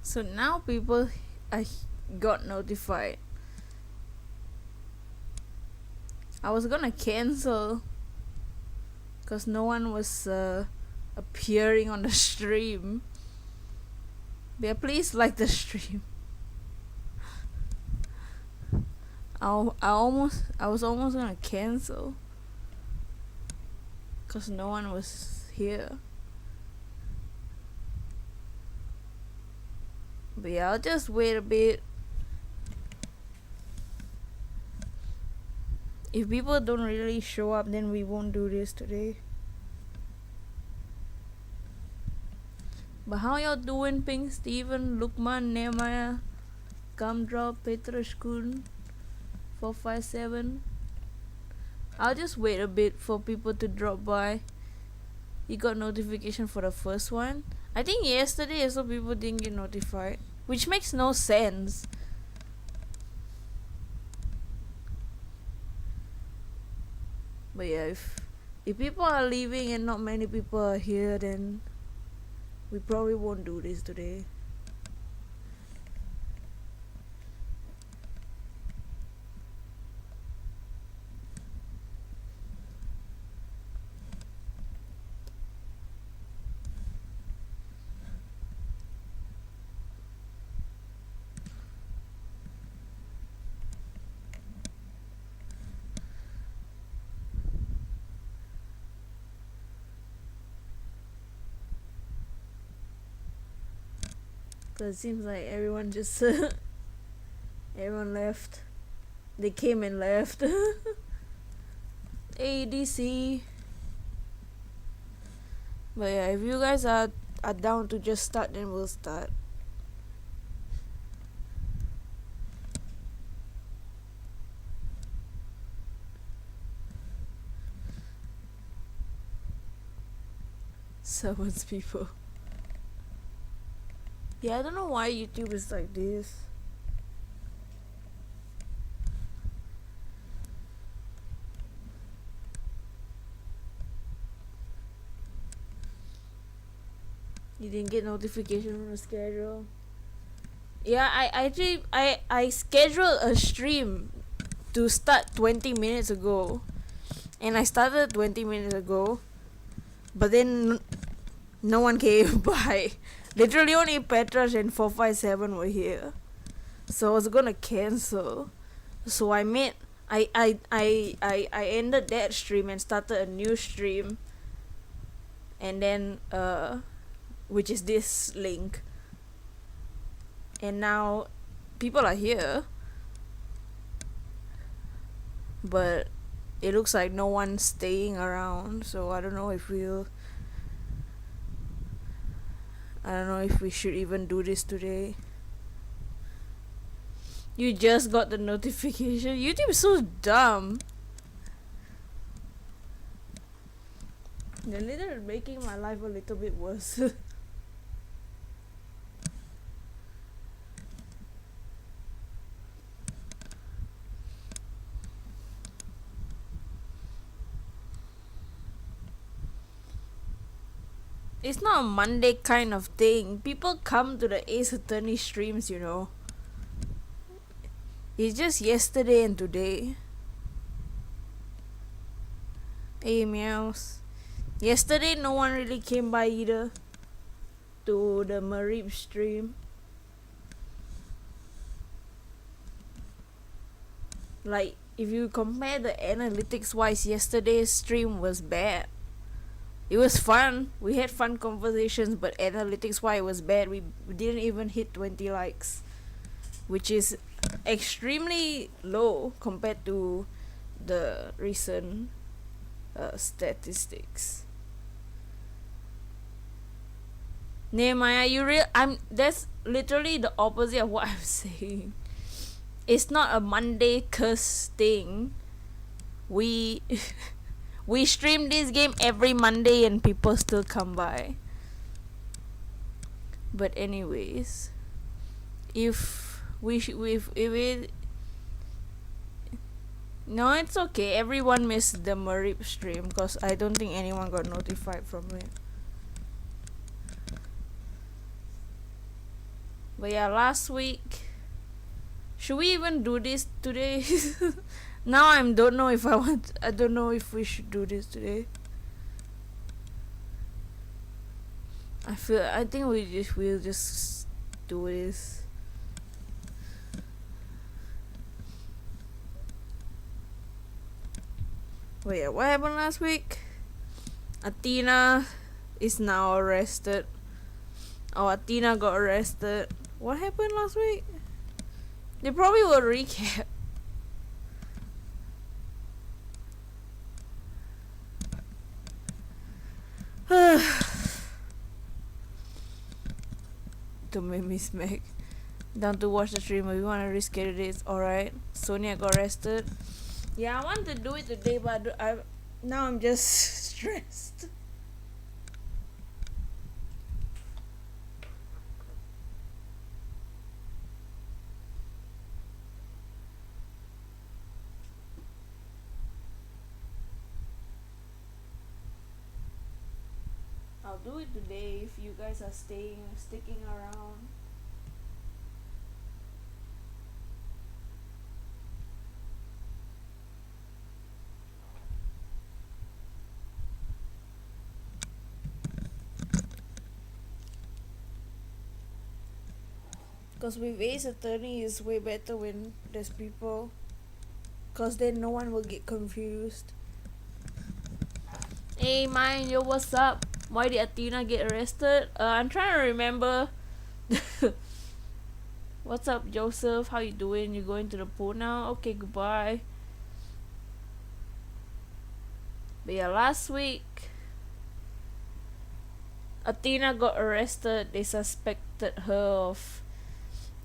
So now people I got notified. I was gonna cancel because no one was appearing on the stream. Yeah, please like the stream. I was almost gonna cancel because no one was here. But yeah, I'll just wait a bit. If people don't really show up, then we won't do this today. But how y'all doing, Pink, Steven, Lukman, Nehemiah, Gumdrop, Petrus Kun, 457? I'll just wait a bit for people to drop by. You got notification for the first one? I think yesterday also people didn't get notified, which makes no sense. But yeah, if people are leaving and not many people are here, then we probably won't do this today. Cause it seems like everyone just everyone left. They came and left. ADC. But yeah, if you guys are down to just start, then we'll start. Someone's people. Yeah, I don't know why YouTube is like this. You didn't get notification on the schedule. Yeah, I scheduled a stream to start 20 minutes ago. And I started 20 minutes ago. But then no one came by. Literally only Petras and 457 were here. So I was gonna cancel. So I ended that stream and started a new stream. And then which is this link. And now people are here. But it looks like no one's staying around, so I don't know if we should even do this today. You just got the notification. YouTube is so dumb. They're literally making my life a little bit worse. It's not a Monday kind of thing. People come to the Ace Attorney streams, you know. It's just yesterday and today. Hey, meows. Yesterday no one really came by either to the Marib stream. Like, if you compare the analytics wise, yesterday's stream was bad. It was fun. We had fun conversations, but analytics wise it was bad. We didn't even hit 20 likes, which is extremely low compared to the recent statistics. Nehemiah, that's literally the opposite of what I'm saying. It's not a Monday curse thing. We we stream this game every Monday and people still come by. But anyways, if it no, it's okay. Everyone missed the Marib stream because I don't think anyone got notified from it. But yeah, last week. Should we even do this today? Now I don't know if I want. I don't know if we should do this today. I think we'll just do this. Wait, what happened last week? Athena is now arrested. Oh, Athena got arrested. What happened last week? They probably will recap. To make me smack. Down to watch the stream. We want to reschedule this. Alright. Sonia got arrested. Yeah, I want to do it today, but now I'm just stressed. I'll do it today if you guys are sticking around. Because with Ace Attorney is way better when there's people. Because then no one will get confused. Hey, mine, yo, what's up? Why did Athena get arrested? I'm trying to remember. What's up, Joseph? How you doing? You going to the pool now? Okay, goodbye. But yeah, last week, Athena got arrested. They suspected her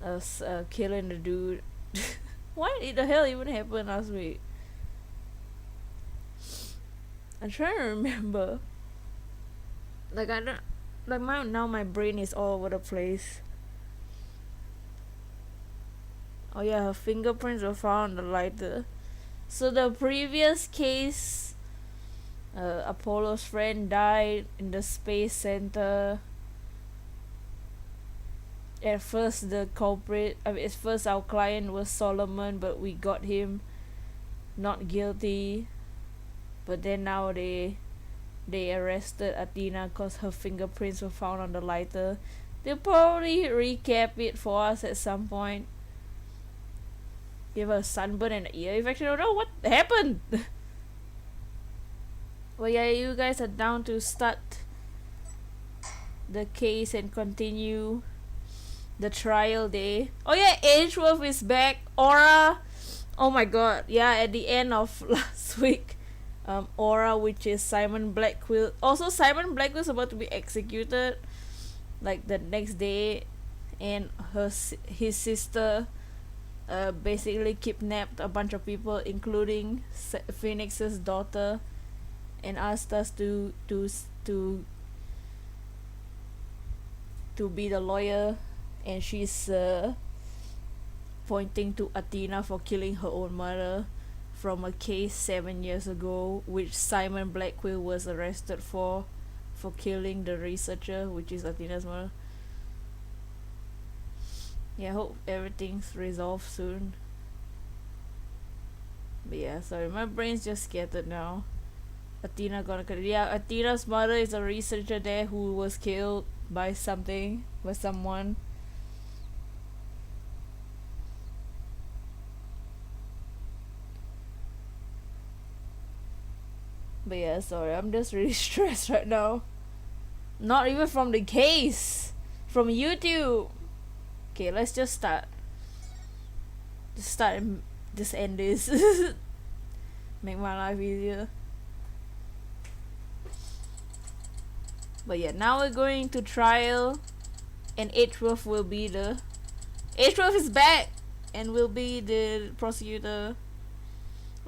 of killing the dude. What the hell even happened last week? I'm trying to remember. Like I don't like my brain is all over the place. Oh yeah, her fingerprints were found on the lighter. So the previous case, Apollo's friend died in the space center. At first at first our client was Solomon, but we got him not guilty. But then now they arrested Athena because her fingerprints were found on the lighter. They'll probably recap it for us at some point. Give her a sunburn and an ear infection. I don't know what happened. Well, yeah, you guys are down to start the case and continue the trial day. Oh yeah, Edgeworth is back. Aura. Oh my god. Yeah, at the end of last week, Aura, which is Simon Blackquill. Also, Simon Blackquill's about to be executed, like the next day, and his sister, basically kidnapped a bunch of people, including Phoenix's daughter, and asked us to be the lawyer, and she's pointing to Athena for killing her own mother from a case 7 years ago, which Simon Blackquill was arrested for killing the researcher, which is Athena's mother. Yeah, I hope everything's resolved soon. But yeah, sorry, my brain's just scattered now. Athena's mother is a researcher there who was killed by someone. But yeah, sorry, I'm just really stressed right now. Not even from the case, from YouTube. Okay, let's just start. And just end this. Make my life easier. But yeah, now we're going to trial, and Edgeworth is back and will be the prosecutor.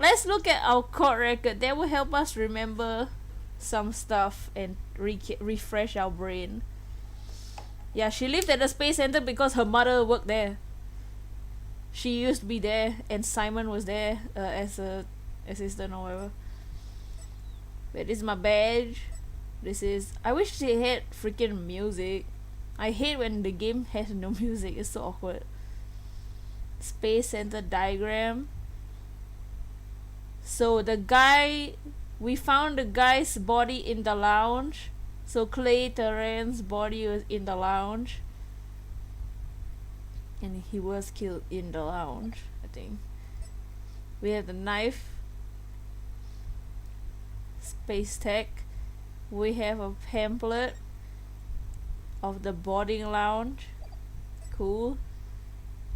Let's look at our court record. That will help us remember some stuff and refresh our brain. Yeah, she lived at the space center because her mother worked there. She used to be there, and Simon was there as a assistant or whatever. But this is my badge. I wish they had freaking music. I hate when the game has no music. It's so awkward. Space Center diagram. So we found the guy's body in the lounge. So Clay Terrance's body was in the lounge. And he was killed in the lounge, I think. We have the knife. Space tech. We have a pamphlet of the boarding lounge. Cool.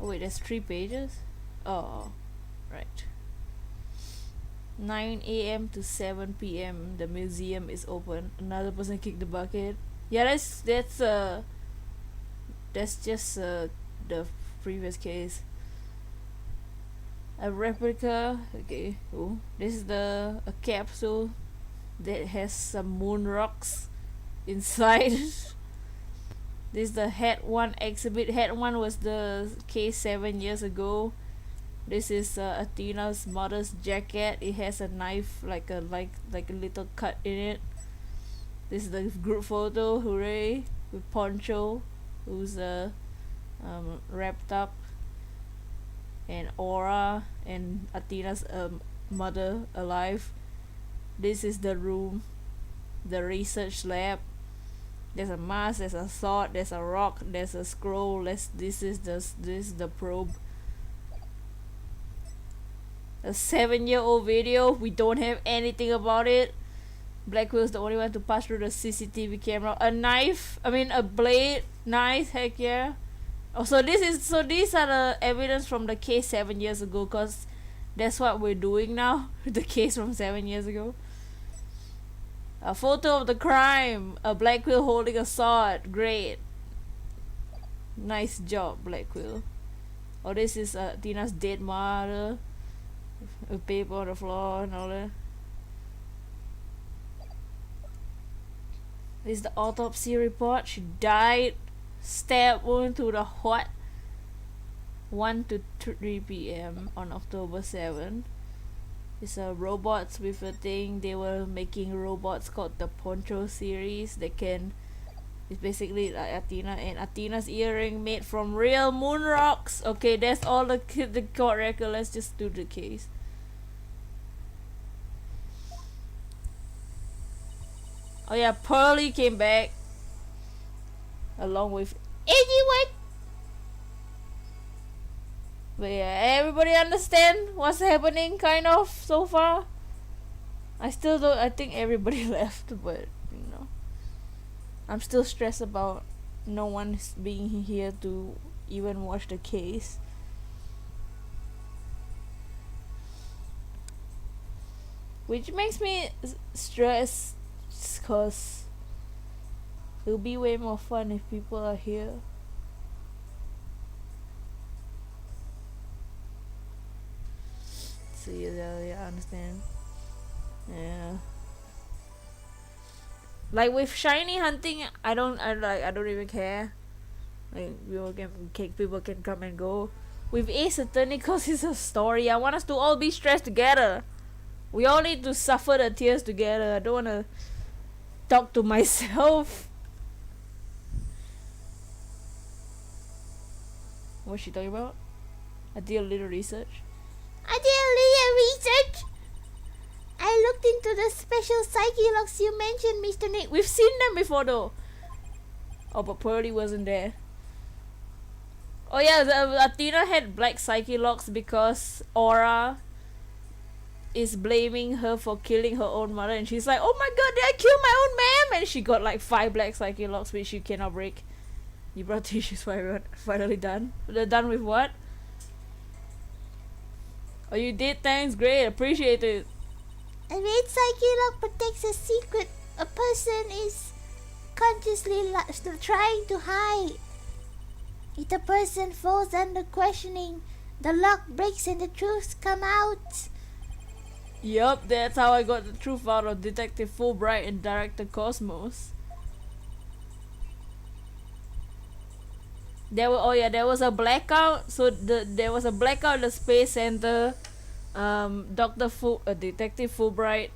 Oh wait, there's 3 pages? Oh, right. 9 a.m. to 7 p.m. the museum is open. Another person kicked the bucket. Yeah, that's just the previous case. A replica. Okay, cool. This is a capsule that has some moon rocks inside. This is the Head 1 exhibit. Head 1 was the case 7 years ago. This is Athena's mother's jacket. It has a knife, like a little cut in it. This is the group photo. Hooray! With Poncho, who's wrapped up, and Aura and Athena's mother alive. This is the room, the research lab. There's a mask, there's a sword, there's a rock, there's a scroll. This is the probe. A 7-year-old video. We don't have anything about it. Blackwell's the only one to pass through the CCTV camera. A knife. I mean a blade. Nice. Heck yeah. Oh, so these are the evidence from the case 7 years ago, cause that's what we're doing now. The case from 7 years ago. A photo of the crime. A Blackwell holding a sword. Great. Nice job, Blackwell. Oh, this is Tina's dead mother. A paper on the floor and all that. This is the autopsy report. She died. Stab wound to the heart. 1 to 3 p.m. on October 7. It's robots with a thing. They were making robots called the Poncho series. It's basically like Athena and Athena's earring made from real moon rocks. Okay, that's all the court record. Let's just do the case. Oh yeah, Pearly came back along with anyone. But yeah, everybody understand what's happening kind of so far? I still don't. I think everybody left, but you know, I'm still stressed about no one being here to even watch the case. Which makes me stressed, cause it'll be way more fun if people are here. So yeah, I understand. Yeah. Like with shiny hunting, I don't even care. Like people can come and go. With Ace Attorney, cause it's a story. I want us to all be stressed together. We all need to suffer the tears together. I don't wanna talk to myself. What's she talking about? I did a little research. I looked into the special psyche locks you mentioned, Mr. Nick. We've seen them before though. Oh, but Pearly wasn't there. Oh yeah, Athena had black psyche locks because Aura is blaming her for killing her own mother, and she's like, oh my god, did I kill my own ma'am? And she got like 5 black psyche locks which you cannot break. You brought tissues. Finally done. They're done with what? Oh, you did? Thanks, great, appreciate it. A red psyche lock protects a secret a person is consciously trying to hide. If a person falls under questioning, the lock breaks and the truth come out. Yup, that's how I got the truth out of Detective Fulbright and Director Cosmos. There was a blackout. So there was a blackout in the Space Center. Detective Fulbright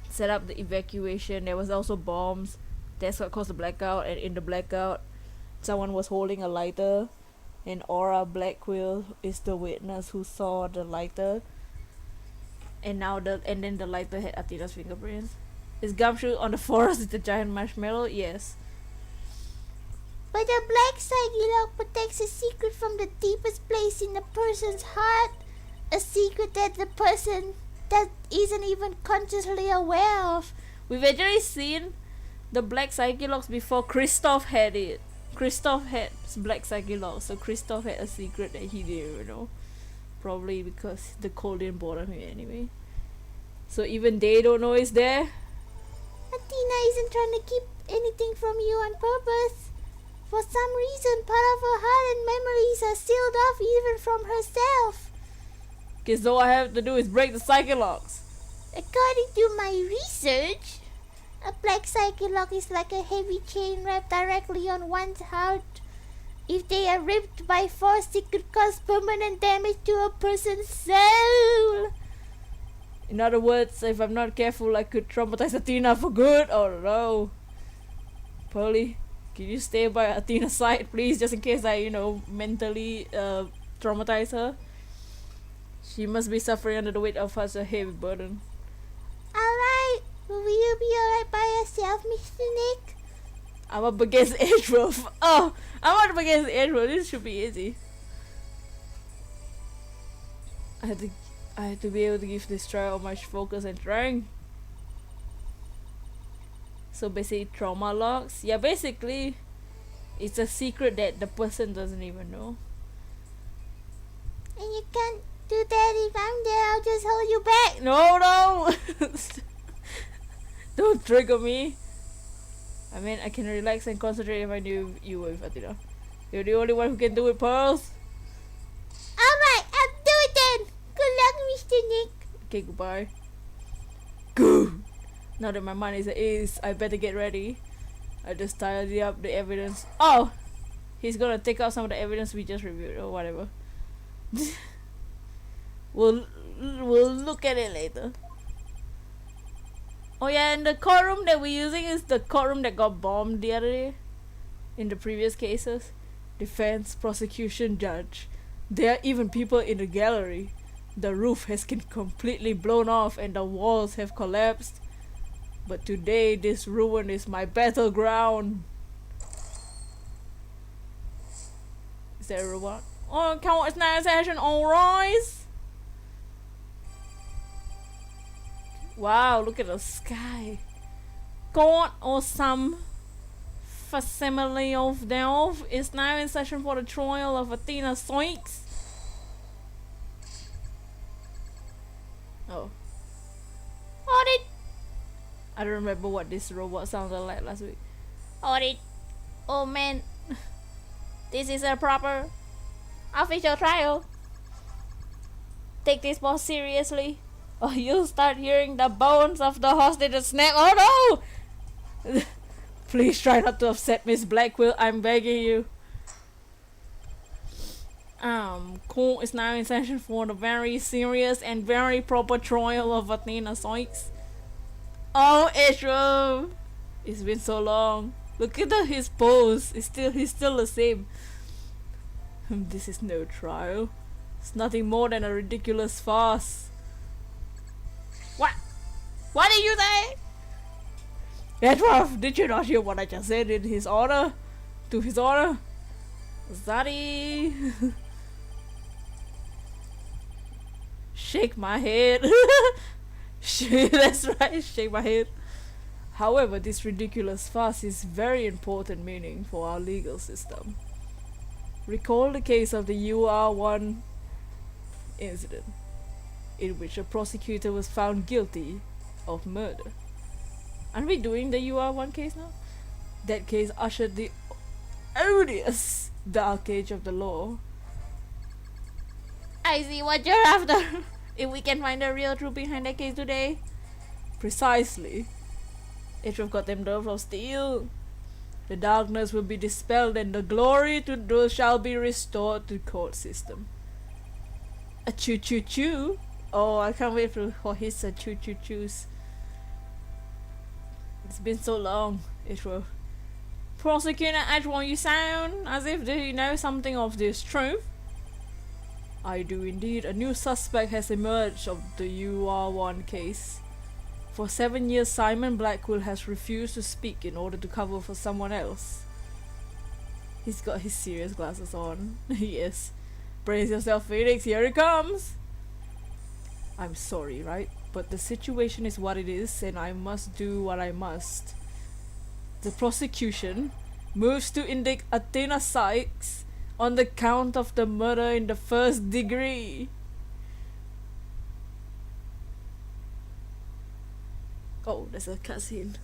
set up the evacuation. There was also bombs. That's what caused the blackout, and in the blackout, someone was holding a lighter, and Aura Blackquill is the witness who saw the lighter, and then the lighter had Athena's fingerprints. Is Gumshoe on the forest with the giant marshmallow? Yes. But the black psyche lock protects a secret from the deepest place in a person's heart. A secret that the person that isn't even consciously aware of. We've actually seen the black psyche locks before Kristoff had it. Kristoff had black psyche locks, so Kristoff had a secret that he didn't even know. Probably because the cold didn't bother him anyway. So even they don't know it's there. Athena isn't trying to keep anything from you on purpose. For some reason, part of her heart and memories are sealed off even from herself. Cause all I have to do is break the psyche locks. According to my research, a black psyche lock is like a heavy chain wrapped directly on one's heart. If they are ripped by force, it could cause permanent damage to a person's soul. In other words, if I'm not careful, I could traumatize Athena for good. Oh no. Pearly, can you stay by Athena's side, please, just in case I, mentally traumatize her? She must be suffering under the weight of such a heavy burden. Alright, will you be alright by yourself, Mr. Nick? I'm up against Edgeworth. Oh, I'm up against Edgeworth. This should be easy. I had to be able to give this trial much focus and strength. So basically, trauma locks. Yeah, basically, it's a secret that the person doesn't even know. And you can't do that if I'm there. I'll just hold you back. No. Don't trigger me. I mean, I can relax and concentrate if I knew you were with Athena. You're the only one who can do it, Pearls. Alright, I'll do it then. Good luck, Mr. Nick. Okay, goodbye. Good. Now that my mind is at ease, I better get ready. I just tidy up the evidence. Oh! He's gonna take out some of the evidence we just reviewed or whatever. We'll look at it later. Oh yeah, and the courtroom that we're using is the courtroom that got bombed the other day. In the previous cases. Defense, prosecution, judge. There are even people in the gallery. The roof has been completely blown off and the walls have collapsed. But today this ruin is my battleground. Is there a robot? Oh, come on, it's nice action, alright. Wow, look at the sky. God or some facsimile of Delve is now in session for the trial of Athena Soix. Oh. Audit! I don't remember what this robot sounded like last week. Audit! Oh man. This is a proper official trial. Take this more seriously, or you'll start hearing the bones of the hostage snap. Oh no! Please try not to upset Miss Blackquill, I'm begging you. Court is now in session for the very serious and very proper trial of Athena Soix. Oh, Ezra! It's been so long. Look at his pose. He's still the same. This is no trial. It's nothing more than a ridiculous farce. What? What did you say? Edward, did you not hear what I just said in his honor? To his honor? Zaddy. Shake my head. That's right, shake my head. However, this ridiculous farce is very important meaning for our legal system. Recall the case of the UR1 incident, in which a prosecutor was found guilty of murder. Aren't we doing the UR1 case now? That case ushered the odious dark age of the law. I see what you're after. If we can find the real truth behind that case today. Precisely. If we've got them nerves of steel, the darkness will be dispelled and the glory to those shall be restored to the court system. A choo choo choo. Oh, I can't wait for his choo choo choos. It's been so long, Edgeworth. Prosecutor Edgeworth, you sound as if you know something of this truth. I do indeed. A new suspect has emerged of the UR1 case. For 7 years, Simon Blackwell has refused to speak in order to cover for someone else. He's got his serious glasses on. Yes. Brace yourself, Felix, here it comes! I'm sorry, right? But the situation is what it is, and I must do what I must. The prosecution moves to indict Athena Sykes on the count of the murder in the first degree. Oh, there's a cutscene.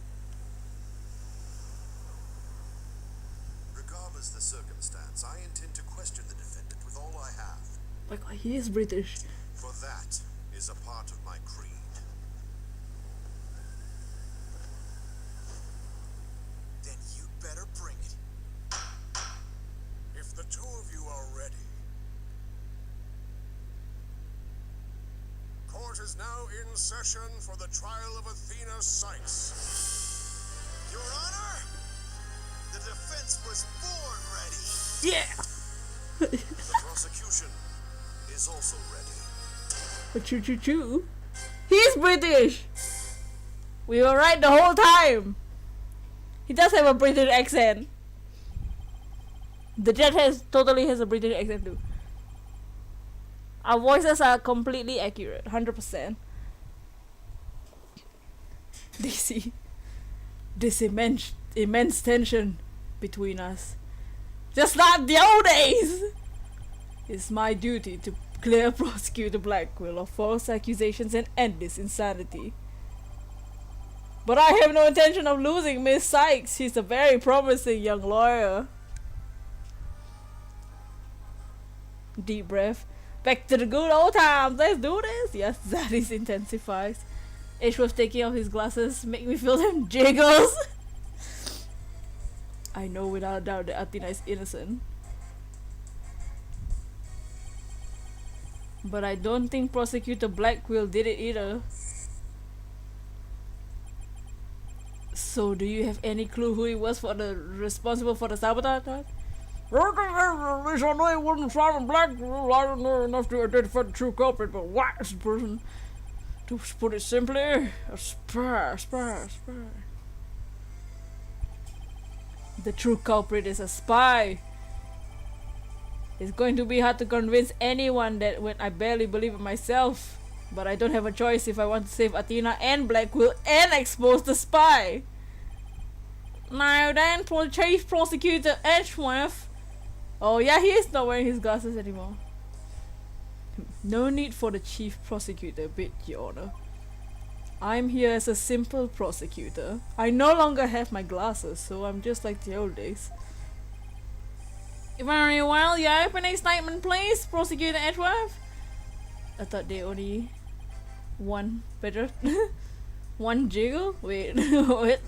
Regardless the circumstance, I intend to question the defendant with all I have. My God, he is British. For that is a part of my creed. Then you better bring it. If the two of you are ready. Court is now in session for the trial of Athena Sykes. Your Honor, the defense was born ready. Yeah! The prosecution is also ready. Choo choo choo. He's British! We were right the whole time! He does have a British accent. The judge totally has a British accent too. Our voices are completely accurate, 100%. They see this immense tension between us. Just like the old days! It's my duty to clear Prosecutor Blackwell of false accusations and end this insanity. But I have no intention of losing Miss Sykes. She's a very promising young lawyer. Deep breath. Back to the good old times. Let's do this. Yes, Zadis intensifies. Edgeworth taking off his glasses make me feel them jiggles. I know without a doubt that Athena is innocent. But I don't think Prosecutor Blackwell did it either. So do you have any clue who he was responsible for the sabotage? At least I know it wasn't Simon Blackwell. I don't know enough to identify the true culprit, but what is the person? To put it simply, a spy. The true culprit is a spy. It's going to be hard to convince anyone that when I barely believe it myself. But I don't have a choice if I want to save Athena and Blackwell and expose the spy. Now then, Chief Prosecutor Edgeworth. Oh yeah, he is not wearing his glasses anymore. No need for the Chief Prosecutor bit, Your Honor. I'm here as a simple prosecutor. I no longer have my glasses, so I'm just like the old days. Very well, your opening statement please, Prosecutor Edgeworth. I thought they only one better. One jiggle? Wait, wait.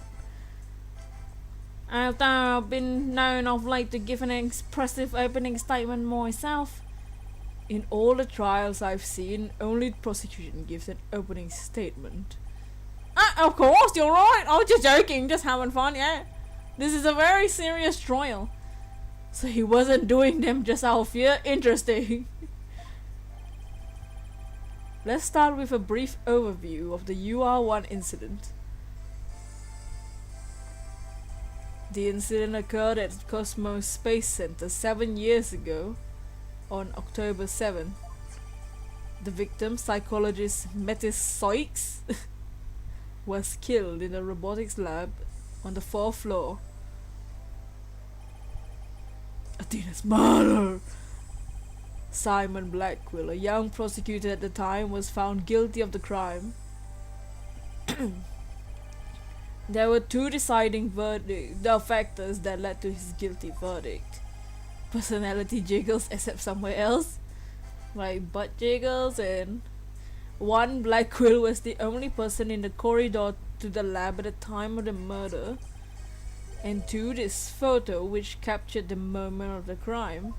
I've been known of late to give an expressive opening statement myself. In all the trials I've seen, only the prosecution gives an opening statement. Of course, you're right. I was just joking, just having fun, yeah. This is a very serious trial. So he wasn't doing them just out of fear? Interesting. Let's start with a brief overview of the UR1 incident. The incident occurred at Cosmos Space Center 7 years ago, on October 7. The victim, psychologist MENACE Sykes, was killed in a robotics lab on the 4th floor. Athena's murder! Simon Blackwell, a young prosecutor at the time, was found guilty of the crime. There were two deciding factors that led to his guilty verdict. Personality jiggles except somewhere else, like butt jiggles, and one, Blackwell was the only person in the corridor to the lab at the time of the murder, and two, this photo which captured the moment of the crime.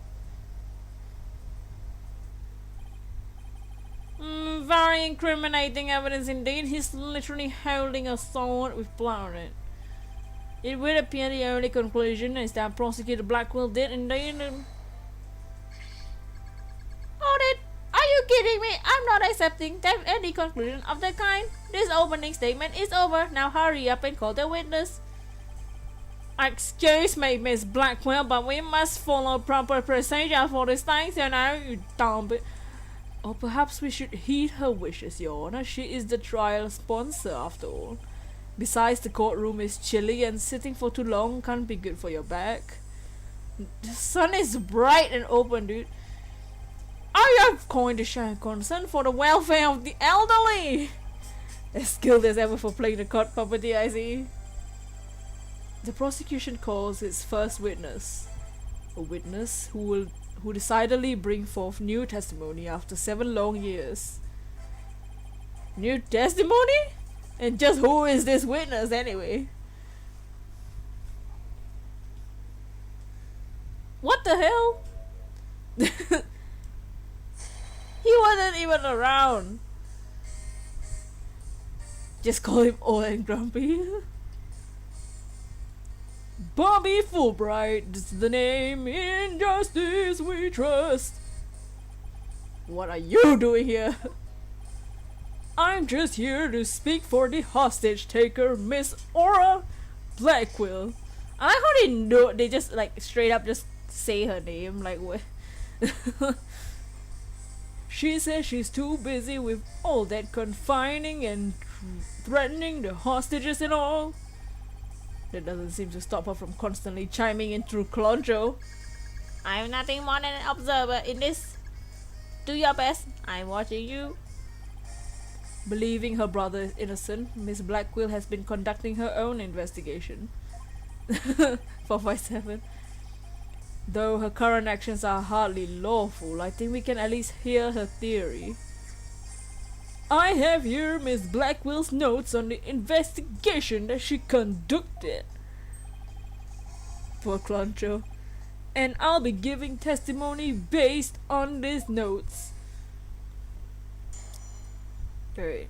Very incriminating evidence indeed. He's literally holding a sword with blood on it. It would appear the only conclusion is that Prosecutor Blackwell did indeed. Audit! Are you kidding me? I'm not accepting that any conclusion of that kind. This opening statement is over. Now hurry up and call the witness. Excuse me, Miss Blackwell, but we must follow proper procedure for this thing, so now you dumb it. Or perhaps we should heed her wishes, Your Honor. She is the trial sponsor, after all. Besides, the courtroom is chilly and sitting for too long can't be good for your back. The sun is bright and open, dude. Are you going to show concern for the welfare of the elderly? As skilled as ever for playing the court puppety, I see. The prosecution calls its first witness. A witness who decidedly bring forth new testimony after 7 long years. New testimony? And just who is this witness anyway? What the hell? He wasn't even around. Just call him old and grumpy. Bobby Fulbright is the name. In justice we trust. What are you doing here? I'm just here to speak for the hostage taker, Miss Aura Blackwell. I like how they know, they just like straight up just say her name, like what? She says she's too busy with all that confining and threatening the hostages and all. That doesn't seem to stop her from constantly chiming in through Cloncho. I'm nothing more than an observer in this. Do your best. I'm watching you. Believing her brother is innocent, Miss Blackwell has been conducting her own investigation. 457. Though her current actions are hardly lawful, I think we can at least hear her theory. I have here Miss Blackwell's notes on the investigation that she conducted. Poor Cloncho. And I'll be giving testimony based on these notes. Alright.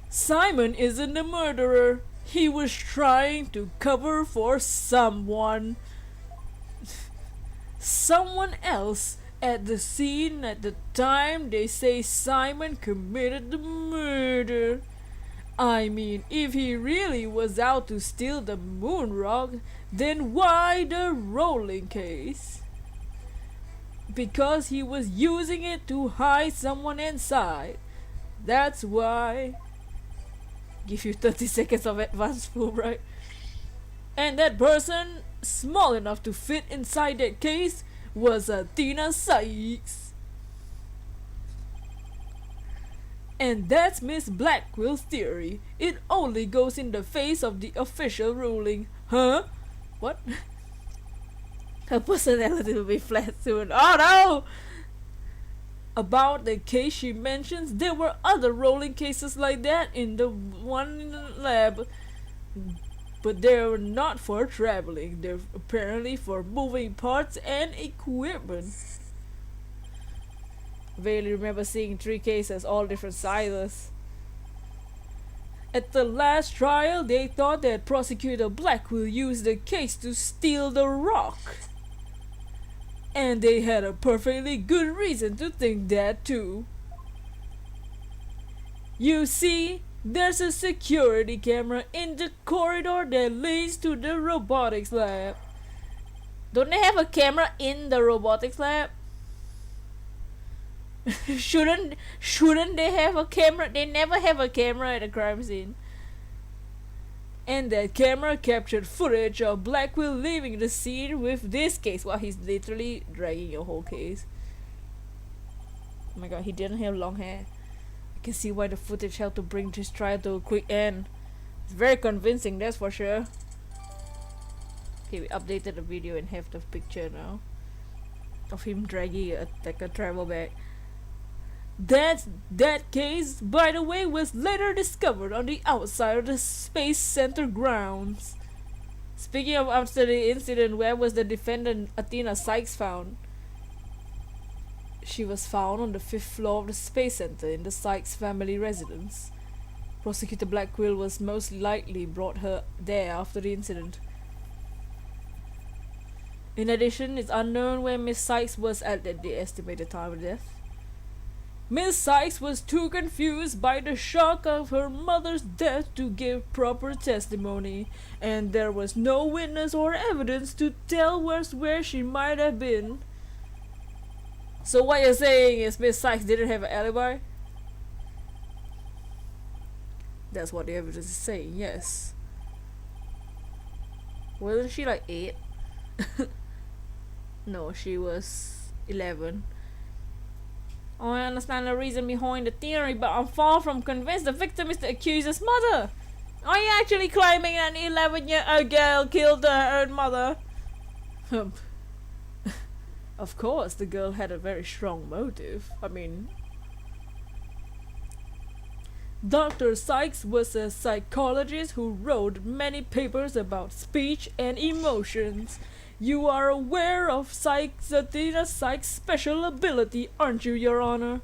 Simon isn't a murderer. He was trying to cover for someone. Someone else at the scene at the time they say Simon committed the murder. I mean, if he really was out to steal the moon rock, then why the rolling case? Because he was using it to hide someone inside. That's why. Give you 30 seconds of advance, Fulbright. And that person, small enough to fit inside that case, was Athena Sykes. And that's Miss Blackwell's theory. It only goes in the face of the official ruling. Huh? What? Her personality will be flat soon. Oh no! About the case she mentions, there were other rolling cases like that in the one in the lab. But they're not for traveling. They're apparently for moving parts and equipment. Vaguely remember seeing 3 cases, all different sizes. At the last trial, they thought that Prosecutor Blackwell used the case to steal the rock. And they had a perfectly good reason to think that too. You see, there's a security camera in the corridor that leads to the robotics lab. Don't they have a camera in the robotics lab? Shouldn't they have a camera? They never have a camera at a crime scene. And that camera captured footage of Blackwell leaving the scene with this case. Wow, he's literally dragging your whole case. Oh my god, he didn't have long hair. I can see why the footage helped to bring this trial to a quick end. It's very convincing, that's for sure. Okay, we updated the video and have the picture now of him dragging like a travel bag. That case, by the way, was later discovered on the outside of the Space Center grounds. Speaking of after the incident, where was the defendant Athena Sykes found? She was found on the 5th floor of the Space Center in the Sykes family residence. Prosecutor Blackquill was most likely brought her there after the incident. In addition, it's unknown where Miss Sykes was at the estimated time of death. Miss Sykes was too confused by the shock of her mother's death to give proper testimony, and there was no witness or evidence to tell us where she might have been. So what you're saying is Miss Sykes didn't have an alibi? That's what the evidence is saying, yes. Wasn't she like 8? No, she was 11. I understand the reason behind the theory, but I'm far from convinced the victim is the accuser's mother. Are you actually claiming that an 11-year-old girl killed her own mother? Of course, the girl had a very strong motive. I mean, Dr. Sykes was a psychologist who wrote many papers about speech and emotions. You are aware of Athena Sykes' special ability, aren't you, Your Honor?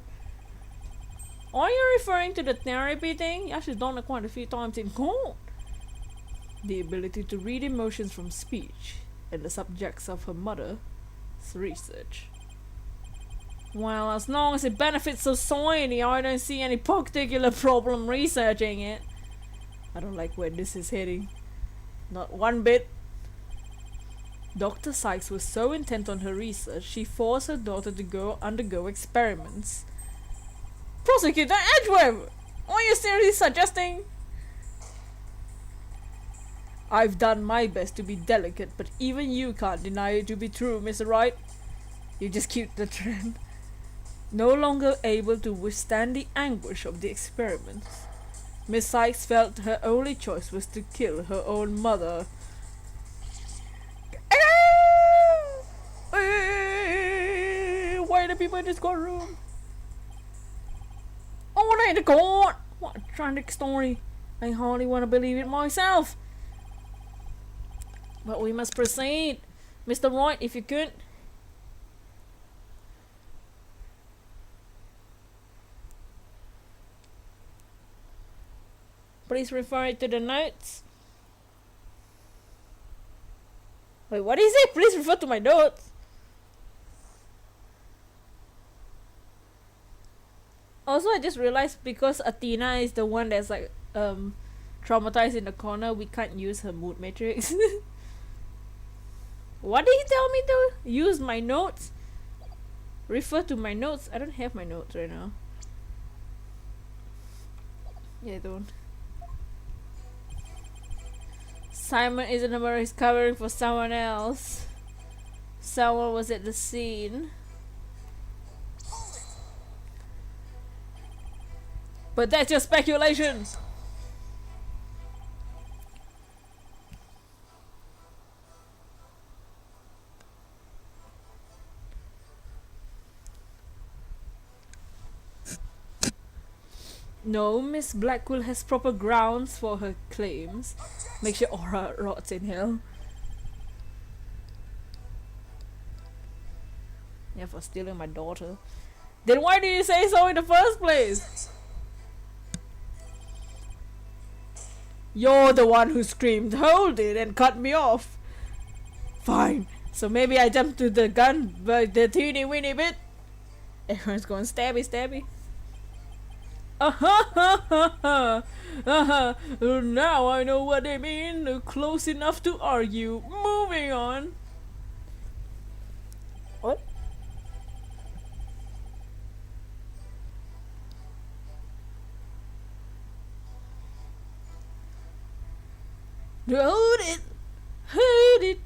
Are you referring to the therapy thing? Yeah, she's done it quite a few times in court. The ability to read emotions from speech and the subjects of her mother's research. Well, as long as it benefits society, I don't see any particular problem researching it. I don't like where this is heading. Not one bit. Dr. Sykes was so intent on her research, she forced her daughter to undergo experiments. Prosecutor Edgeware! Are you seriously suggesting? I've done my best to be delicate, but even you can't deny it to be true, Mr. Wright. You just keep the trend. No longer able to withstand the anguish of the experiments, Miss Sykes felt her only choice was to kill her own mother. Why are the people in this courtroom? Oh, they're in the court! What a tragic story. I hardly want to believe it myself. But we must proceed. Mr. Wright, if you could. Please refer to the notes. Wait, what is it? Please refer to my notes. Also, I just realized because Athena is the one that's like traumatized in the corner, we can't use her mood matrix. What did he tell me to use my notes? Refer to my notes. I don't have my notes right now. Yeah, I don't. Simon isn't aware he's covering for someone else. Someone was at the scene. But that's just speculation. No, Miss Blackquill has proper grounds for her claims. Makes your aura rots in hell. Yeah, for stealing my daughter. Then why did you say so in the first place? You're the one who screamed, "Hold it," and cut me off. Fine. So maybe I jumped to the gun by the teeny weeny bit. Everyone's going stabby stabby. Now I know what they mean. Close enough to argue. Moving on. What? Hold it. Hold it.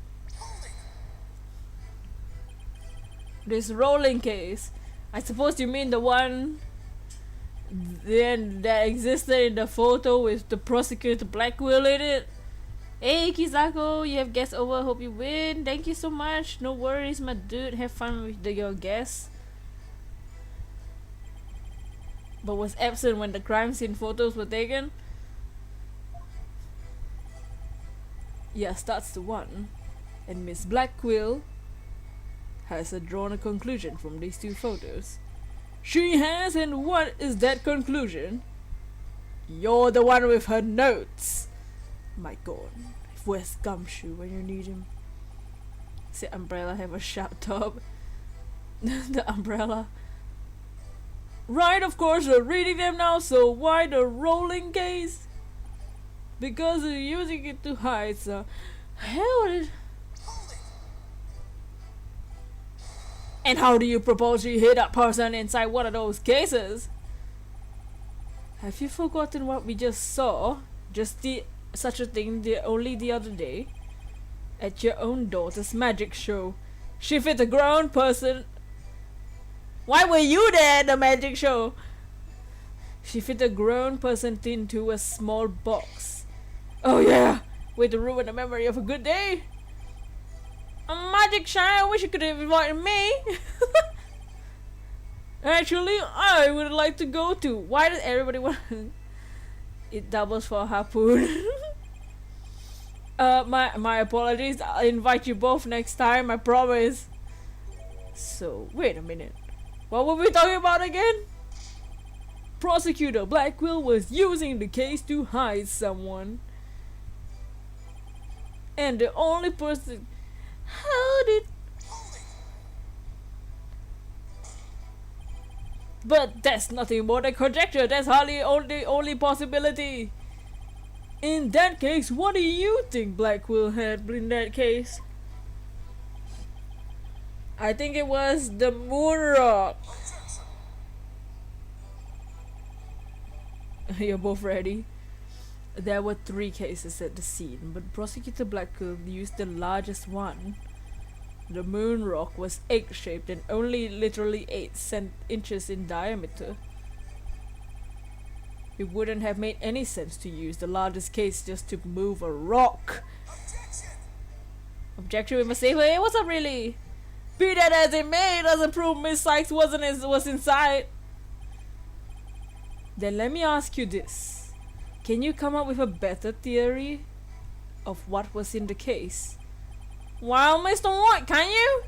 This rolling case. I suppose you mean the one then that existed in the photo with the prosecutor Blackquill in it. Hey Kizako, you have guests over, hope you win. Thank you so much. No worries, my dude. Have fun with your guests. But was absent when the crime scene photos were taken. Yes, that's the one. And Miss Blackquill has drawn a conclusion from these two photos. She has, and what is that conclusion? You're the one with her notes. My god. Where's Gumshoe when you need him? Does the umbrella have a sharp top? The umbrella. Right, of course, we're reading them now, so why the rolling gaze? Because you're using it to hide, so... Hell did... And how do you propose you hit that person inside one of those cases? Have you forgotten what we just saw? Such a thing only the other day? At your own daughter's magic show. She fit a grown person. Why were you there at the magic show? She fit a grown person into a small box. Oh yeah! Way to ruin the memory of a good day! A magic show? I wish you could have invited me! Actually, I would like to go to. Why does everybody want It doubles for a harpoon. My apologies. I'll invite you both next time, I promise. So, wait a minute. What were we talking about again? Prosecutor Blackwell was using the case to hide someone. And the only person... How did... But that's nothing more than conjecture. That's hardly only possibility. In that case, what do you think Blackwell had in that case? I think it was the moon rock. You're both ready? There were 3 cases at the scene, but Prosecutor Blackwell used the largest one. The moon rock was egg-shaped and only literally 8 inches in diameter. It wouldn't have made any sense to use the largest case just to move a rock. Objection, we must say, hey, what's up really? Be that as it may, it doesn't prove Miss Sykes was inside. Then let me ask you this. Can you come up with a better theory of what was in the case? Well, Mr. Wright, can you?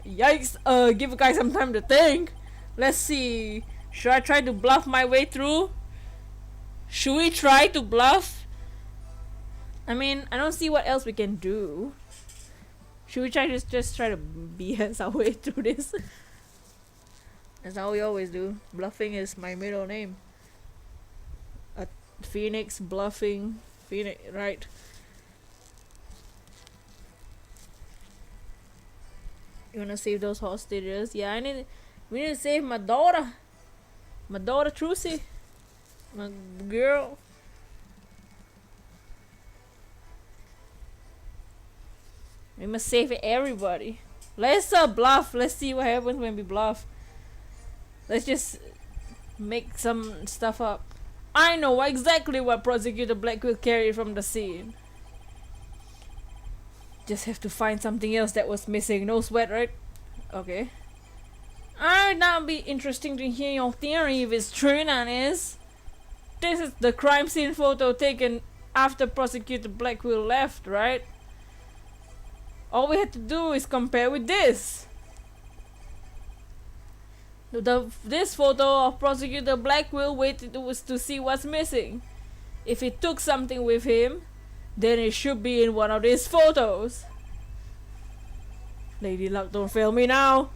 Yikes, give a guy some time to think. Let's see. Should I try to bluff my way through? Should we try to bluff? I mean, I don't see what else we can do. Should we try just try to BS our way through this? That's how we always do. Bluffing is my middle name. Phoenix, bluffing, Phoenix, right? You wanna save those hostages? Yeah, we need to save my daughter. My daughter Trucy. My girl. We must save everybody. Let's bluff. Let's see what happens when we bluff. Let's just make some stuff up. I know exactly what Prosecutor Blackwell carried from the scene. Just have to find something else that was missing. No sweat, right? Okay. Alright, that'll be interesting to hear your theory if it's true, that is. This is the crime scene photo taken after Prosecutor Blackwell left, right? All we had to do is compare with this. This photo of Prosecutor Blackwell waited to see what's missing. If he took something with him, then it should be in one of these photos. Lady Luck, don't fail me now.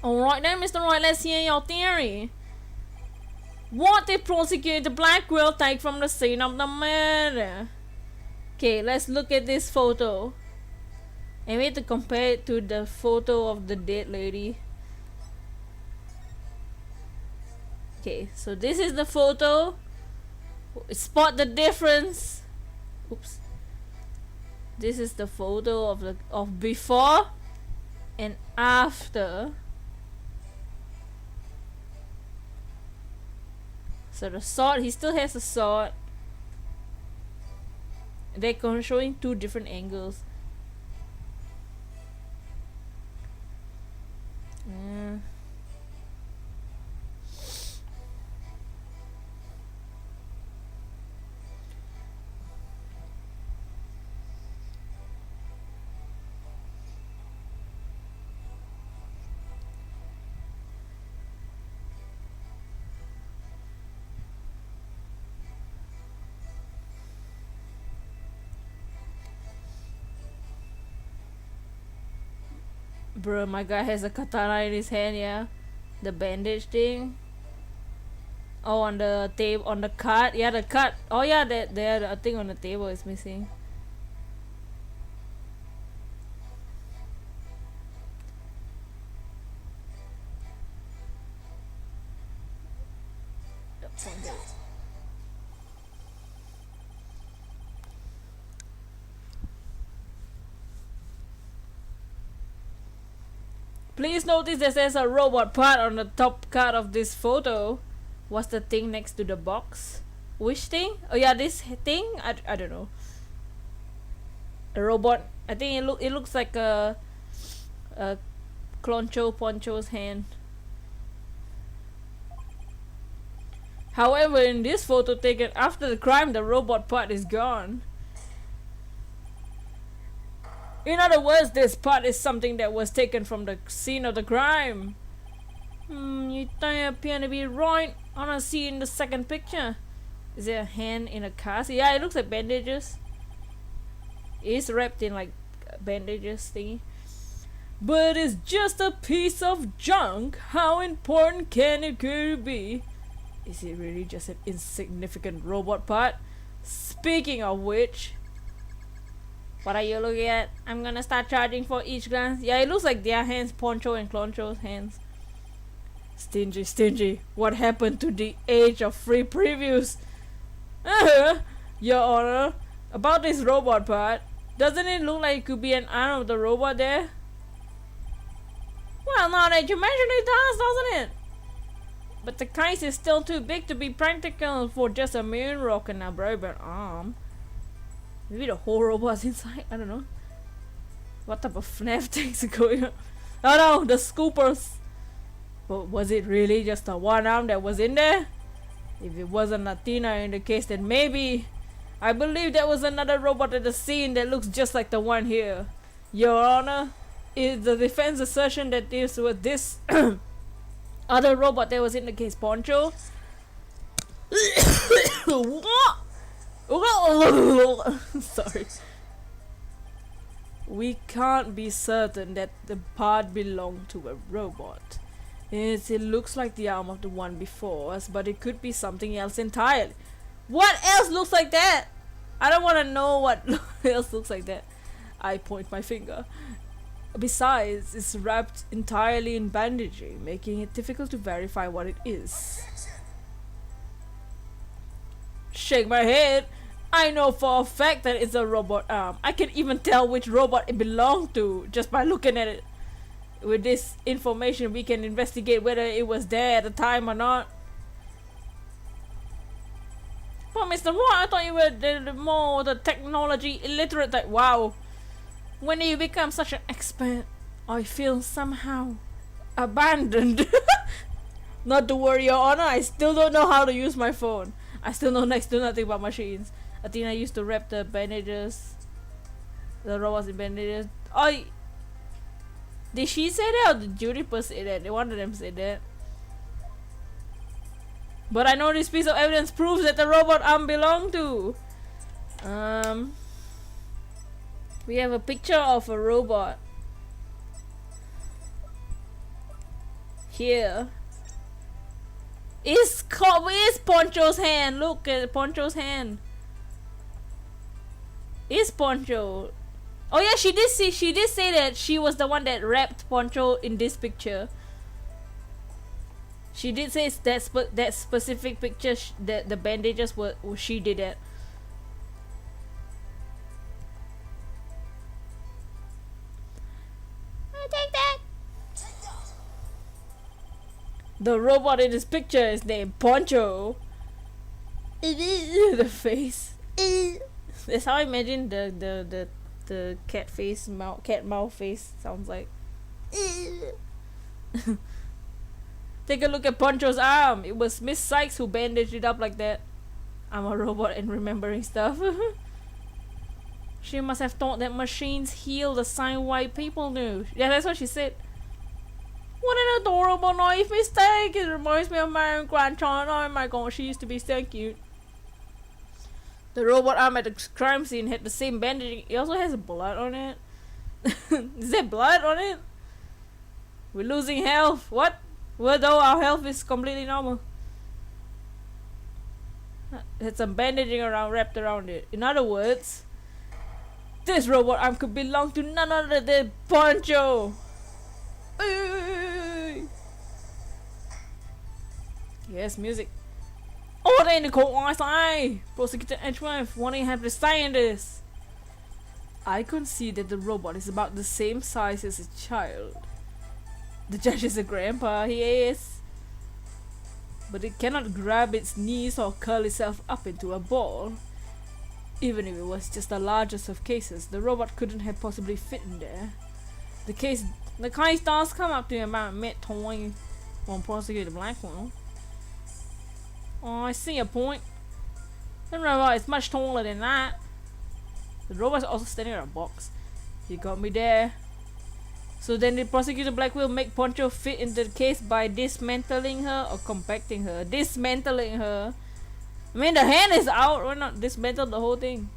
Alright then, Mr. Wright, let's hear your theory. What did Prosecutor Blackwell take from the scene of the murder? Okay, let's look at this photo. And we have to compare it to the photo of the dead lady. Okay, so this is the photo. Spot the difference. Oops. This is the photo of before and after. So the sword, he still has a sword. They're showing 2 different angles. Bro, my guy has a katana in his hand, yeah. The bandage thing. Oh, on the table, on the cart. Yeah, the cart. Oh yeah, there a thing on the table is missing. Please notice that there's a robot part on the top card of this photo. What's the thing next to the box? Which thing? Oh yeah, this thing? I don't know. The robot. I think it looks like a Poncho's hand. However, in this photo taken after the crime, the robot part is gone. In other words, this part is something that was taken from the scene of the crime. You appear to be right. I don't see in the second picture. Is there a hand in a cast? Yeah, it looks like bandages. It's wrapped in like bandages thingy. But it's just a piece of junk. How important can it really be? Is it really just an insignificant robot part? Speaking of which, what are you looking at? I'm gonna start charging for each glance. Yeah, it looks like their hands, Poncho and Cloncho's hands. Stingy. What happened to the age of free previews? Your Honor, about this robot part, doesn't it look like it could be an arm of the robot there? Well, now that you mention it does, doesn't it? But the case is still too big to be practical for just a mere rock and a broken arm. Maybe the whole robot's inside? I don't know. What type of FNAF things are going on? Oh no, the scoopers! But was it really just the one arm that was in there? If it wasn't Latina in the case, then maybe. I believe there was another robot at the scene that looks just like the one here. Your Honor, is the defense assertion that this was this other robot that was in the case Poncho? Sorry. We can't be certain that the part belonged to a robot. It looks like the arm of the one before us, but it could be something else entirely. What else looks like that? I don't want to know what else looks like that. I point my finger. Besides, it's wrapped entirely in bandaging, making it difficult to verify what it is. Shake my head. I know for a fact that it's a robot arm. I can even tell which robot it belonged to just by looking at it. With this information, we can investigate whether it was there at the time or not. Well, Mr. Wright, I thought you were the technology illiterate type. Wow. When you become such an expert, I feel somehow abandoned. Not to worry, Your Honor, I still don't know how to use my phone. I still know next to nothing about machines. Athena used to wrap the bandages. The robots in bandages. Oh, did she say that or did Juniper say that? One of them said that. But I know this piece of evidence proves that the robot arm belonged to. We have a picture of a robot. Here. It's Poncho's hand. Look at Poncho's hand. It's Poncho. Oh yeah, she did say that she was the one that wrapped Poncho in this picture. She did say that specific picture that the bandages were she did it. I take that. The robot in this picture is named Poncho. The face. That's how I imagine the cat face, cat mouth face sounds like. Take a look at Poncho's arm. It was Miss Sykes who bandaged it up like that. I'm a robot and remembering stuff. She must have thought that machines heal the sign white people knew. Yeah, that's what she said. What an adorable naive mistake. It reminds me of my own grandchild. Oh my god, she used to be so cute. The robot arm at the crime scene had the same bandaging. It also has blood on it. Is there blood on it? We're losing health. What? Well, though our health is completely normal. Had some bandaging wrapped around it. In other words, this robot arm could belong to none other than Poncho. Yes, music. Order in the court ISI! Prosecutor Edgeworth, what do you have to say in this? I concede that the robot is about the same size as a child. The judge is a grandpa, he is. But it cannot grab its knees or curl itself up into a ball. Even if it was just the largest of cases, the robot couldn't have possibly fit in there. The case does come up to about mid-20 on Prosecutor Blackwell. Oh, I see a point. The robot is much taller than that. The robot is also standing in a box. You got me there. So then did Prosecutor Blackwell make Poncho fit into the case by dismantling her or compacting her? Dismantling her. I mean, the hand is out. Why not dismantle the whole thing?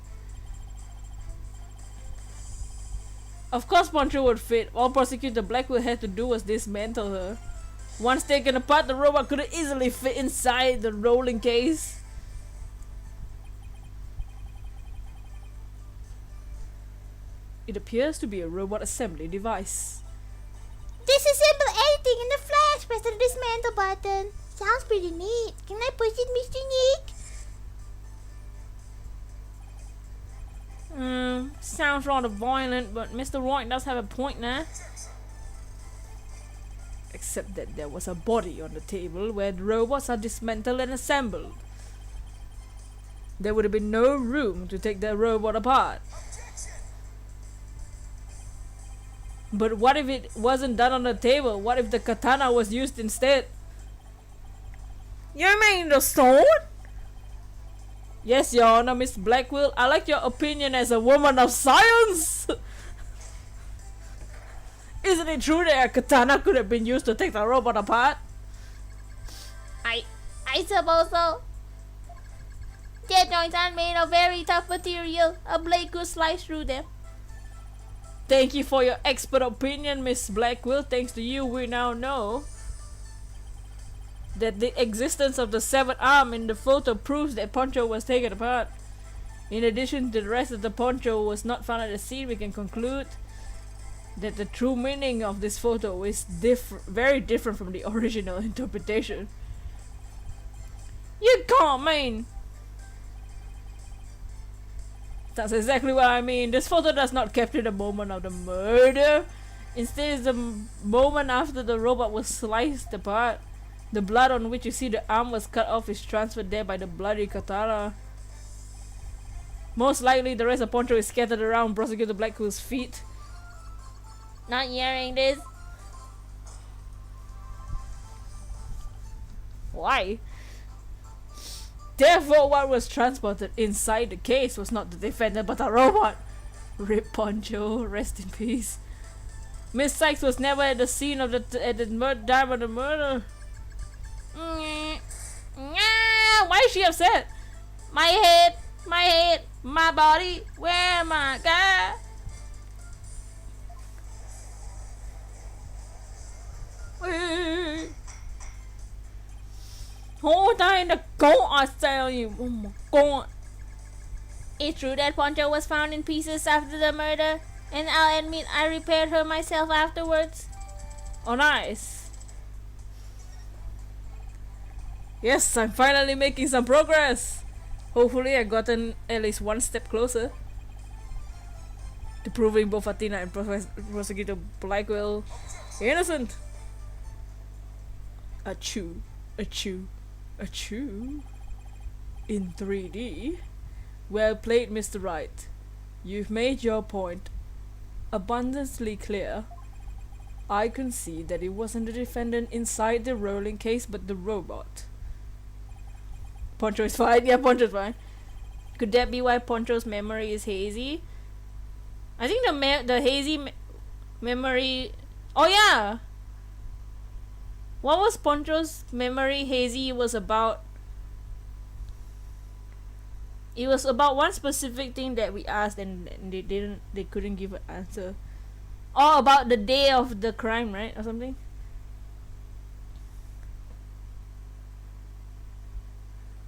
Of course Poncho would fit. All Prosecutor Blackwell had to do was dismantle her. Once taken apart, the robot could easily fit inside the rolling case. It appears to be a robot assembly device. Disassemble anything in the flash. Press the dismantle button. Sounds pretty neat. Can I push it, Mr. Nick? Sounds rather violent, but Mr. Wright does have a point there. Except that there was a body on the table where the robots are dismantled and assembled. There would have been no room to take the robot apart. But what if it wasn't done on the table? What if the katana was used instead? You mean the sword? Yes, Your Honor, Miss Blackwell. I like your opinion as a woman of science. Isn't it true that a katana could have been used to take the robot apart? I suppose so. Their joints are made of very tough material. A blade could slice through them. Thank you for your expert opinion, Miss Blackwell. Thanks to you, we now know that the existence of the severed arm in the photo proves that Poncho was taken apart. In addition to the rest of the Poncho was not found at the scene, we can conclude that the true meaning of this photo is very different from the original interpretation. You can't mean... That's exactly what I mean. This photo does not capture the moment of the murder. Instead, it's the moment after the robot was sliced apart. The blood on which you see the arm was cut off is transferred there by the bloody katana. Most likely, the rest of Poncho is scattered around Prosecutor Blackwell's feet. Not hearing this. Why? Therefore, what was transported inside the case was not the defendant but a robot. Rip Poncho, rest in peace. Miss Sykes was never at the scene of the time of the murder. Why is she upset? My head, my body, where am I, God? Hold on the goat, I tell you. Oh my god. It's true that Poncho was found in pieces after the murder, and I'll admit I repaired her myself afterwards. Oh, nice. Yes, I'm finally making some progress. Hopefully, I've gotten at least one step closer to proving both Athena and Prosecutor Blackwell innocent. Achoo, achoo, achoo. In 3D. Well played, Mr. Wright. You've made your point abundantly clear. I concede that it wasn't the defendant inside the rolling case, but the robot. Poncho is fine. Yeah, Poncho's fine. Could that be why Poncho's memory is hazy? I think the hazy memory... Oh yeah! What was Poncho's memory hazy? It was about one specific thing that we asked and they couldn't give an answer. Oh, about the day of the crime, right? Or something?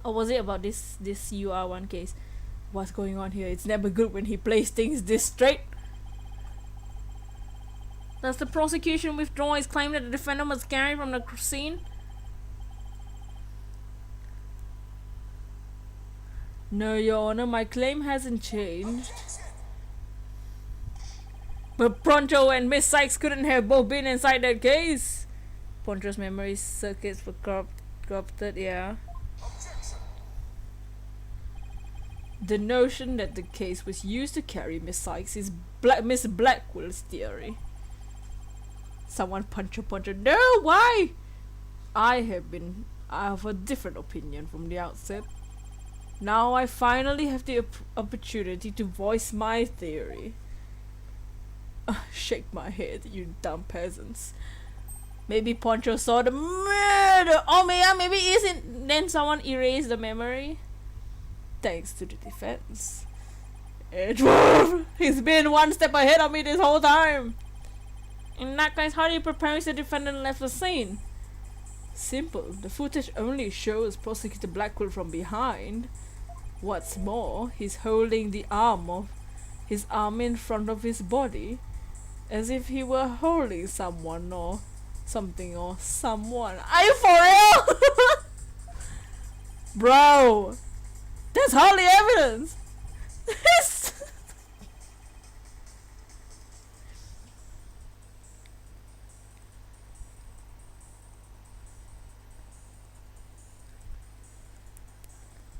Or was it about this UR1 case? What's going on here? It's never good when he plays things this straight. Does the prosecution withdraw his claim that the defendant was carried from the scene? No, Your Honor, my claim hasn't changed. But Poncho and Miss Sykes couldn't have both been inside that case. Poncho's memory circuits were corrupted, yeah. The notion that the case was used to carry Miss Sykes is Miss Blackwell's theory. Someone Poncho. No, why? I have a different opinion from the outset. Now I finally have the opportunity to voice my theory. Shake my head, you dumb peasants. Maybe Poncho saw the murder. Oh, maybe it isn't. Then someone erased the memory. Thanks to the defense. Edward, he's been one step ahead of me this whole time. In that case, how do you propose the defendant left the scene? Simple. The footage only shows Prosecutor Blackwell from behind. What's more, he's holding the his arm in front of his body, as if he were holding someone or something or someone. Are you for real? Bro, that's hardly evidence.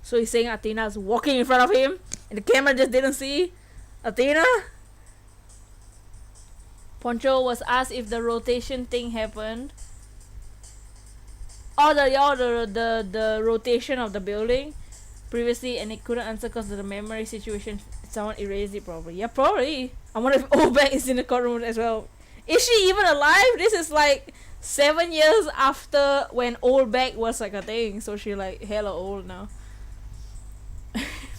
So he's saying Athena's walking in front of him and the camera just didn't see Athena? Poncho was asked if the rotation thing happened. Oh, the rotation of the building previously, and it couldn't answer because of the memory situation. Someone erased it probably. Yeah, probably. I wonder if Oldback is in the courtroom as well. Is she even alive? This is like 7 years after when Oldback was like a thing, so she like hella old now.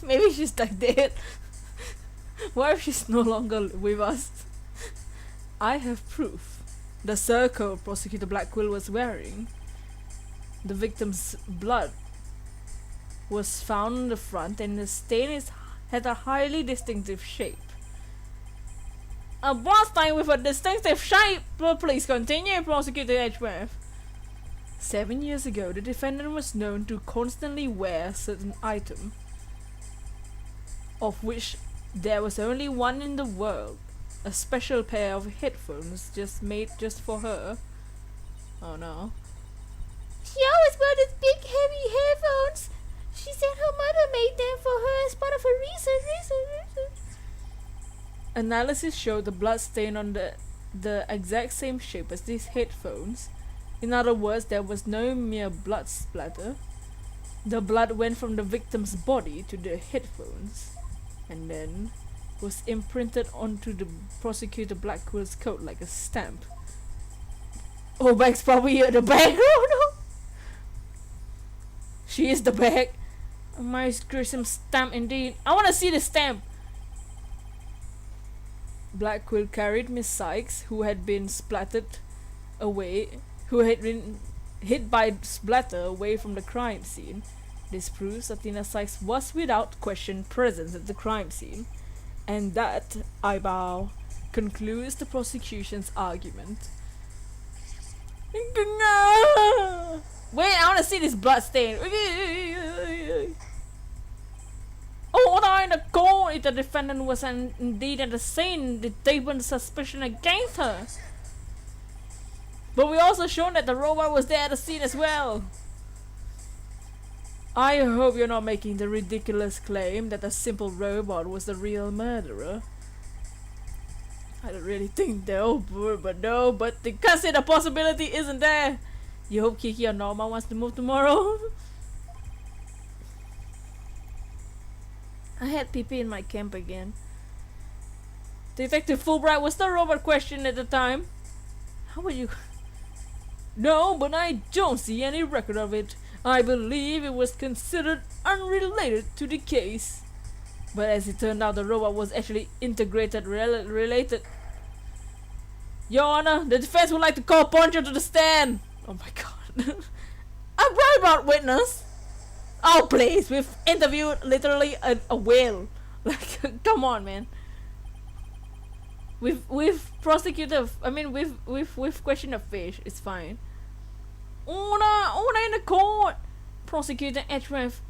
Maybe she's like dead. What if she's no longer with us? I have proof. The circle Prosecutor Blackwell was wearing. The victim's blood was found on the front, and the stain had a highly distinctive shape. A blood stain with a distinctive shape. Please continue, Prosecutor Edgeworth. 7 years ago, the defendant was known to constantly wear a certain item, of which there was only one in the world. A special pair of headphones made just for her. Oh no. She always wore these big heavy headphones. She said her mother made them for her as part of her research. Analysis showed the blood stain on the exact same shape as these headphones. In other words, there was no mere blood splatter. The blood went from the victim's body to the headphones, and then was imprinted onto the Prosecutor Blackwell's coat like a stamp. Oh, bag's probably at the bag. Oh no! She is the bag. A nice gruesome stamp indeed. I want to see the stamp. Blackwell carried Miss Sykes, who had been splattered away, who had been hit by splatter away from the crime scene. This proves Athena Sykes was without question present at the crime scene, and that, I bow, concludes the prosecution's argument. Wait, I want to see this blood stain. Oh, what are in the court? If the defendant was indeed at the scene, the deepened suspicion against her. But we also shown that the robot was there at the scene as well. I hope you're not making the ridiculous claim that a simple robot was the real murderer. I don't really think but they can't say the possibility isn't there. You hope Kiki or Norma wants to move tomorrow? I had PP in my camp again. Detective Fulbright was the robot questioned at the time. How would you... No, but I don't see any record of it. I believe it was considered unrelated to the case. But as it turned out, the robot was actually integrated related Your Honor, the defense would like to call Poncho to the stand. Oh my god. A robot witness? Oh please, we've interviewed literally a whale. Like, come on, man. We've prosecuted. I mean, we've questioned a fish. It's fine. Order in the court. Prosecutor Edgeworth,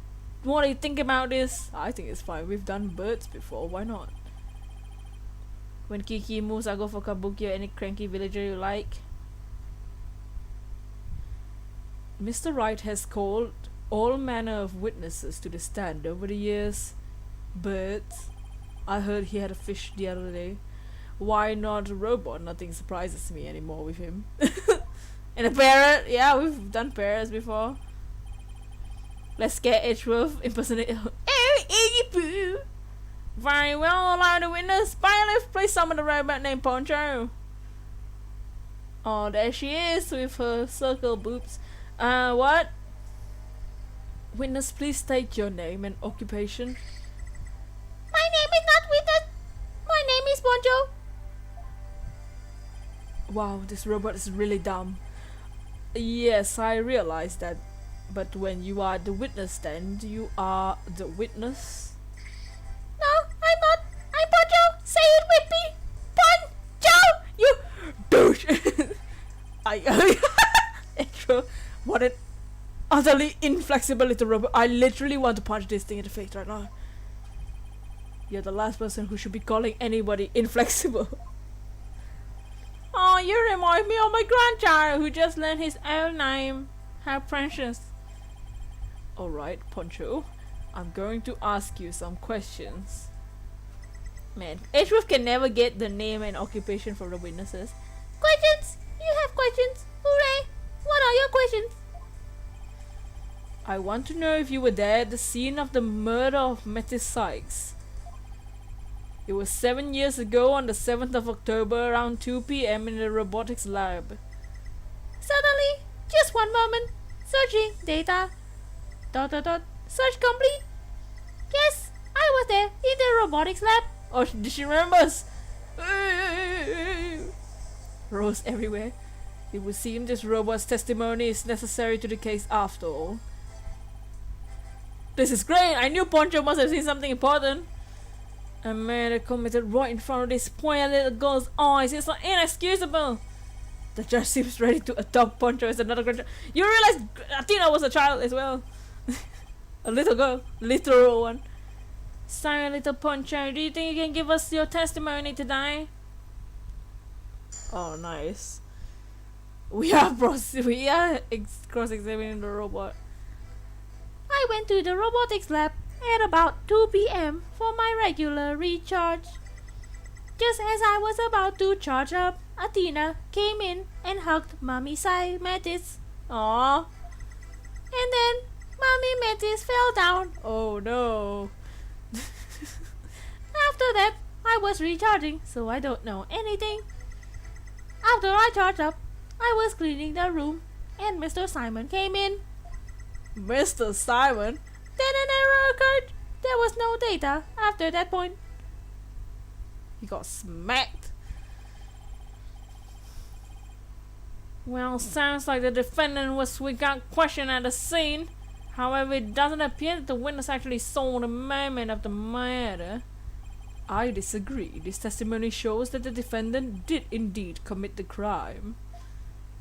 what do you think about this? I think it's fine. We've done birds before. Why not? When Kiki moves, I go for Kabuki or any cranky villager you like. Mr. Wright has called all manner of witnesses to the stand over the years. But I heard he had a fish the other day. Why not a robot? Nothing surprises me anymore with him. And a parrot? Yeah, we've done parrots before. Let's get Edgeworth impersonate. Oh, Iggy Poo! Very well, allow the witness. Bailiff, please summon the robot named Poncho. Oh, there she is with her circle boobs. What? Witness, please state your name and occupation. My name is not Witness. My name is Poncho. Wow, this robot is really dumb. Yes, I realize that. But when you are the witness stand, you are the witness. No, I'm not. I'm Poncho. Say it with me. Poncho! You douche! Extra, what an utterly inflexible little robot. I literally want to punch this thing in the face right now. You're the last person who should be calling anybody inflexible. Oh, you remind me of my grandchild who just learned his own name. How precious. Alright, Poncho. I'm going to ask you some questions. Man, Edgeworth can never get the name and occupation from the witnesses. Questions? You have questions? Hooray! What are your questions? I want to know if you were there at the scene of the murder of Mattis Sykes. It was 7 years ago on the 7th of October around 2 p.m. in the robotics lab. Certainly. Just one moment. Searching data. ... Search complete. Yes, I was there in the robotics lab. Oh, did she remember us? Rose everywhere. It would seem this robot's testimony is necessary to the case after all. This is great! I knew Poncho must have seen something important. A murder committed right in front of this poor little girl's eyes. It's inexcusable. The judge seems ready to adopt Poncho as another grandchild. You realize Athena was a child as well. A little girl. Literal one. Sorry, little Poncho. Do you think you can give us your testimony today? Oh, nice. We are cross-examining the robot. I went to the robotics lab at about 2 p.m. for my regular recharge. Just as I was about to charge up, Athena came in and hugged Mommy Mattis. Aww. And then Mommy Mattis fell down. Oh no. After that, I was recharging, so I don't know anything. After I charged up, I was cleaning the room and Mr. Simon came in. Mr. Simon? Then an error occurred. There was no data after that point. He got smacked. Well, sounds like the defendant was without question at the scene. However, it doesn't appear that the witness actually saw the moment of the murder. I disagree. This testimony shows that the defendant did indeed commit the crime.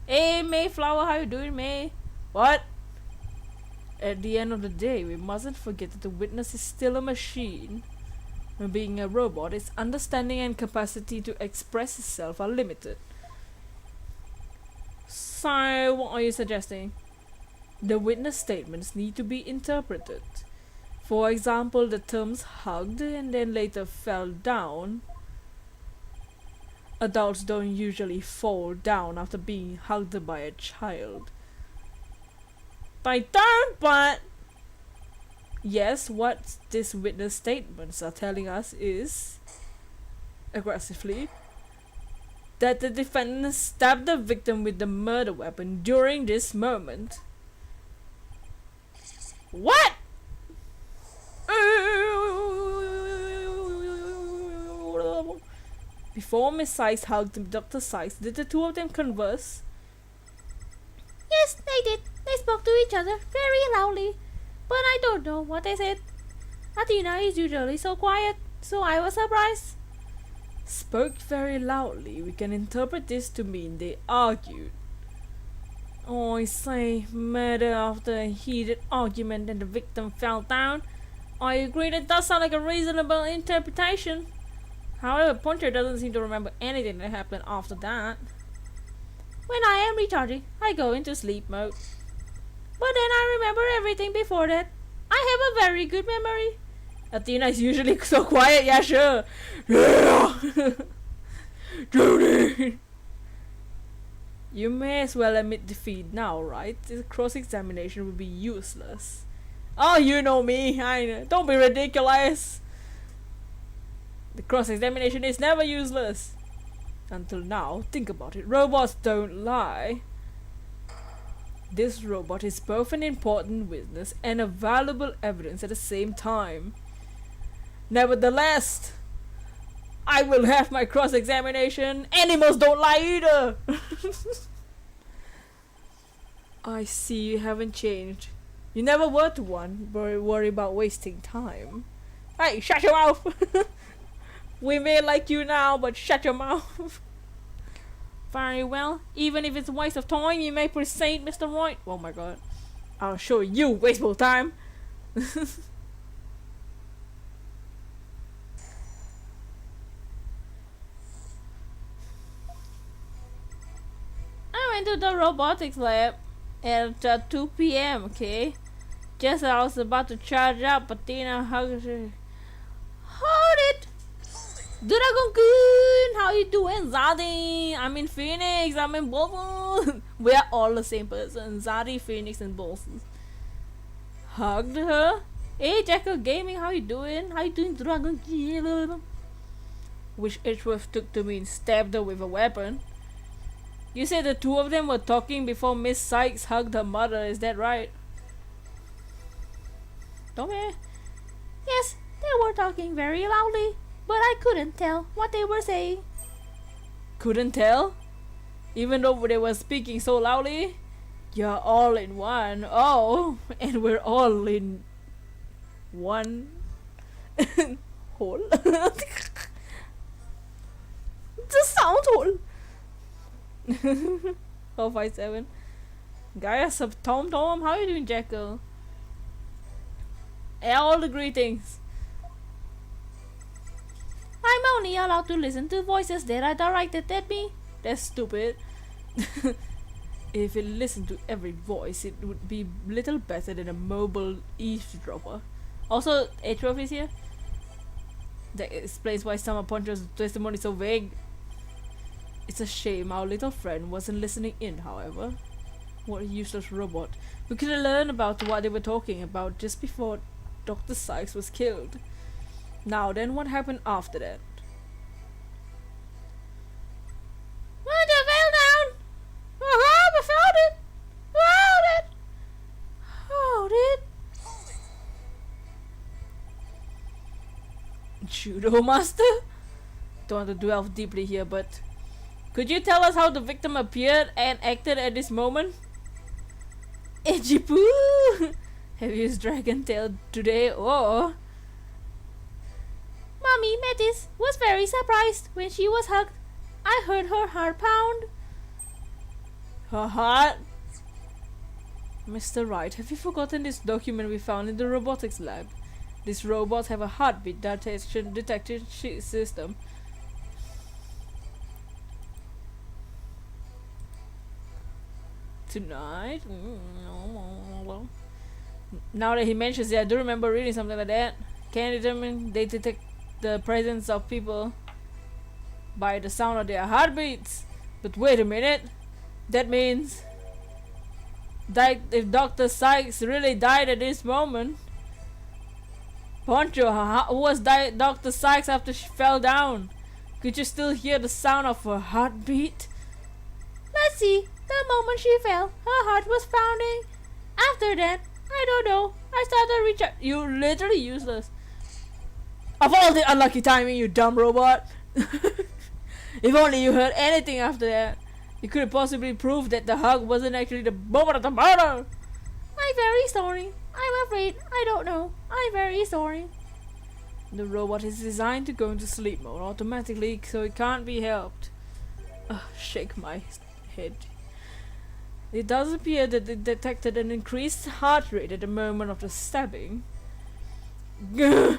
Hey, Mayflower, how you doing, May? What? At the end of the day, we mustn't forget that the witness is still a machine. Being a robot, its understanding and capacity to express itself are limited. So, what are you suggesting? The witness statements need to be interpreted. For example, the terms hugged and then later fell down. Adults don't usually fall down after being hugged by a child. They don't, but yes, what these witness statements are telling us is, aggressively, that the defendant stabbed the victim with the murder weapon during this moment. What? Before Miss Sykes hugged Dr. Sykes, did the two of them converse? Yes, they did. They spoke to each other very loudly, but I don't know what they said. Athena is usually so quiet, so I was surprised. Spoke very loudly. We can interpret this to mean they argued. Oh, I say, murder after a heated argument and the victim fell down. I agree that does sound like a reasonable interpretation. However, Poncho doesn't seem to remember anything that happened after that. When I am recharging, I go into sleep mode. But then I remember everything before that. I have a very good memory. Athena is usually so quiet, yeah, sure. Yeah! Judy! You may as well admit defeat now, right? This cross-examination would be useless. Oh, you know me. I know. Don't be ridiculous. The cross-examination is never useless. Until now, think about it. Robots don't lie. This robot is both an important witness and a valuable evidence at the same time. Nevertheless, I will have my cross-examination. Animals don't lie either. I see you haven't changed. You never were to one, but worry about wasting time. Hey, shut your mouth! We may like you now, but shut your mouth. Very well. Even if it's a waste of time, you may proceed, Mr. Wright. Oh my god. I'll show you wasteful time. I went to the robotics lab at 2 p.m., okay? Just as I was about to charge up, Athena hugged her. Hold it! Dragon-kun! How you doing, Zadie? I'm in Phoenix, I'm in Boston. We are all the same person. Zadie, Phoenix, and Boston. Hugged her? Hey, Jackal Gaming, how you doing? How you doing, Dragon-kun? Which Edgeworth took to mean stabbed her with a weapon. You said the two of them were talking before Miss Sykes hugged her mother, is that right? Tommy? Yes, they were talking very loudly, but I couldn't tell what they were saying. Couldn't tell? Even though they were speaking so loudly? You're all in one. Oh, and we're all in one hole. The sound hole. 457. Guys, Tom, how you doing, Jackal? All the greetings. I'm only allowed to listen to voices that are directed at me. That's stupid. If it listened to every voice, it would be little better than a mobile eavesdropper. Also, Atrof is here. That explains why some of Poncho's testimony is so vague. It's a shame our little friend wasn't listening in, however. What a useless robot. We could have learned about what they were talking about just before Dr. Sykes was killed. Now then, what happened after that? What the fell down? Oh, I found it! Found it! Hold it! Judo master? Don't want to delve deeply here, but could you tell us how the victim appeared and acted at this moment? Edgy poo! Have you used Dragon Tail today? Oh! Mommy Metis was very surprised when she was hugged. I heard her heart pound. Her heart? Mr. Wright, have you forgotten this document we found in the robotics lab? These robots have a heartbeat detection system. Tonight? Now that he mentions it, I do remember reading something like that. Can determine they detect the presence of people by the sound of their heartbeats. But wait a minute. That means that if Dr. Sykes really died at this moment, Poncho, who was Dr. Sykes after she fell down? Could you still hear the sound of her heartbeat? Let's see. The moment she fell, her heart was pounding. After that, I don't know. I started recharging. You literally useless. Of all the unlucky timing, you dumb robot. If only you heard anything after that. You could have possibly proved that the hug wasn't actually the moment of the murder. I'm very sorry. I'm afraid I don't know. I'm very sorry. The robot is designed to go into sleep mode automatically, so it can't be helped. Shake my head. It does appear that it detected an increased heart rate at the moment of the stabbing. After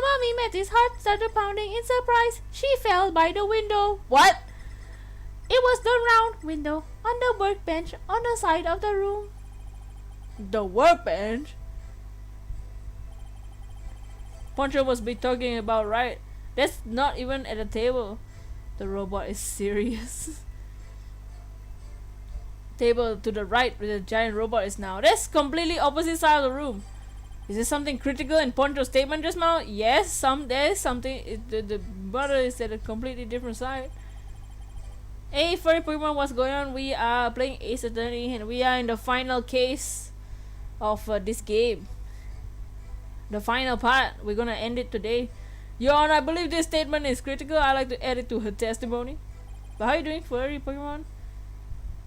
Mommy Metis' heart started pounding in surprise, she fell by the window. What? It was the round window on the workbench on the side of the room. The workbench? Poncho must be talking about Wright. That's not even at the table. The robot is serious. Table to the right where the giant robot is now. That's completely opposite side of the room. Is there something critical in Poncho's statement just now? Yes, there is something. The brother is at a completely different side. Hey, furry Pokemon, what's going on? We are playing Ace Attorney and we are in the final case of this game. The final part. We're gonna end it today. Your Honor, I believe this statement is critical. I like to add it to her testimony. But how are you doing, furry Pokemon?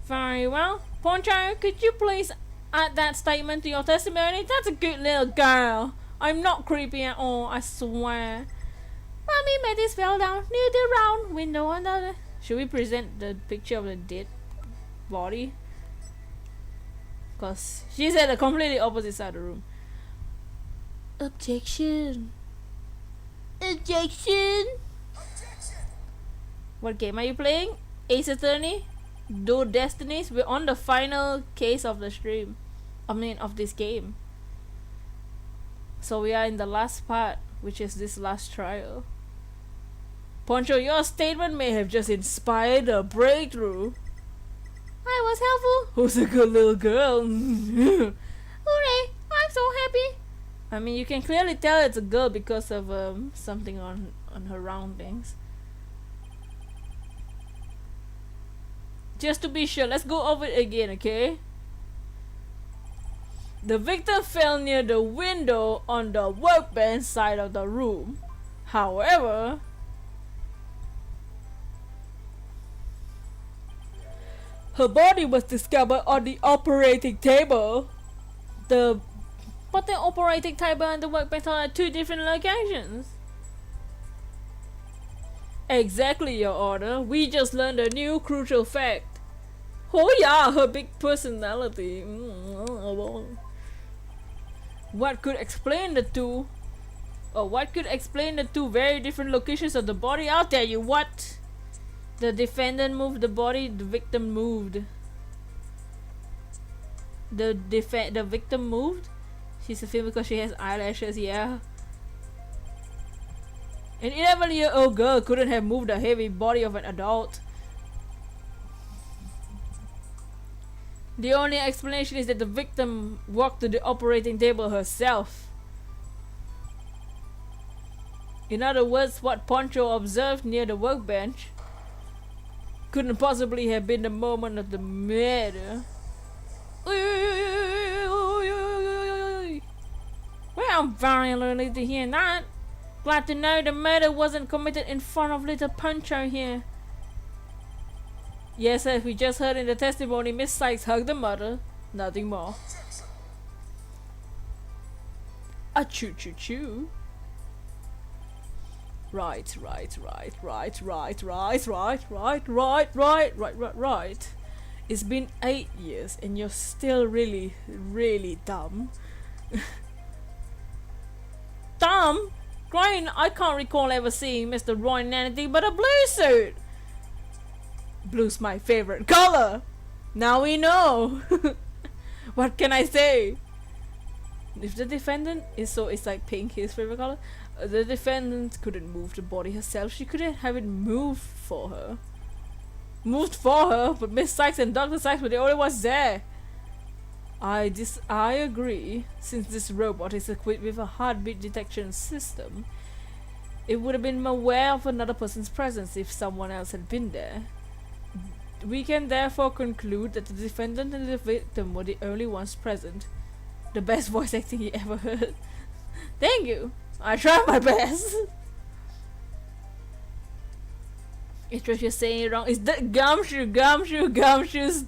Very well. Poncho, could you please add that statement to your testimony? That's a good little girl. I'm not creepy at all, I swear. Mommy Metis fell down near the round window on the... Should we present the picture of the dead body? Because she's at the completely opposite side of the room. Objection. Objection. What game are you playing? Ace Attorney? Do Destinies? We're on the final case of the stream. Of this game. So we are in the last part, which is this last trial. Poncho, your statement may have just inspired a breakthrough. I was helpful. Who's a good little girl? Hooray! I'm so happy. I mean, you can clearly tell it's a girl because of something on her roundings. Just to be sure, let's go over it again, okay? The victim fell near the window on the workbench side of the room. However, her body was discovered on the operating table. But the operating table and the workbench are at two different locations. Exactly, Your Honor. We just learned a new crucial fact. Oh yeah, her big personality. What could explain the two? Or what could explain the two very different locations of the body? I'll tell you what. The defendant moved the body, the victim moved. The victim moved? She's a female because she has eyelashes, yeah. An 11-year-old girl couldn't have moved the heavy body of an adult. The only explanation is that the victim walked to the operating table herself. In other words, what Poncho observed near the workbench couldn't possibly have been the moment of the murder. Well, I'm very relieved to hear that. Glad to know the murder wasn't committed in front of little Poncho here. Yes, as we just heard in the testimony, Miss Sykes hugged the mother. Nothing more. A choo choo choo. Right. It's been 8 years and you're still really dumb. Dumb? Great, I can't recall ever seeing Mr. Roy in anything but a blue suit. Blue's my favorite color. Now we know. What can I say? If the defendant it's like pink, his favorite color. The defendant couldn't move the body herself. She couldn't have it moved for her. But Miss Sykes and Dr. Sykes were the only ones there. I agree. Since this robot is equipped with a heartbeat detection system, it would have been aware of another person's presence if someone else had been there. We can therefore conclude that the defendant and the victim were the only ones present. The best voice acting you ever heard. Thank you. I tried my best. It's what you're saying it wrong. It's the gumshoes.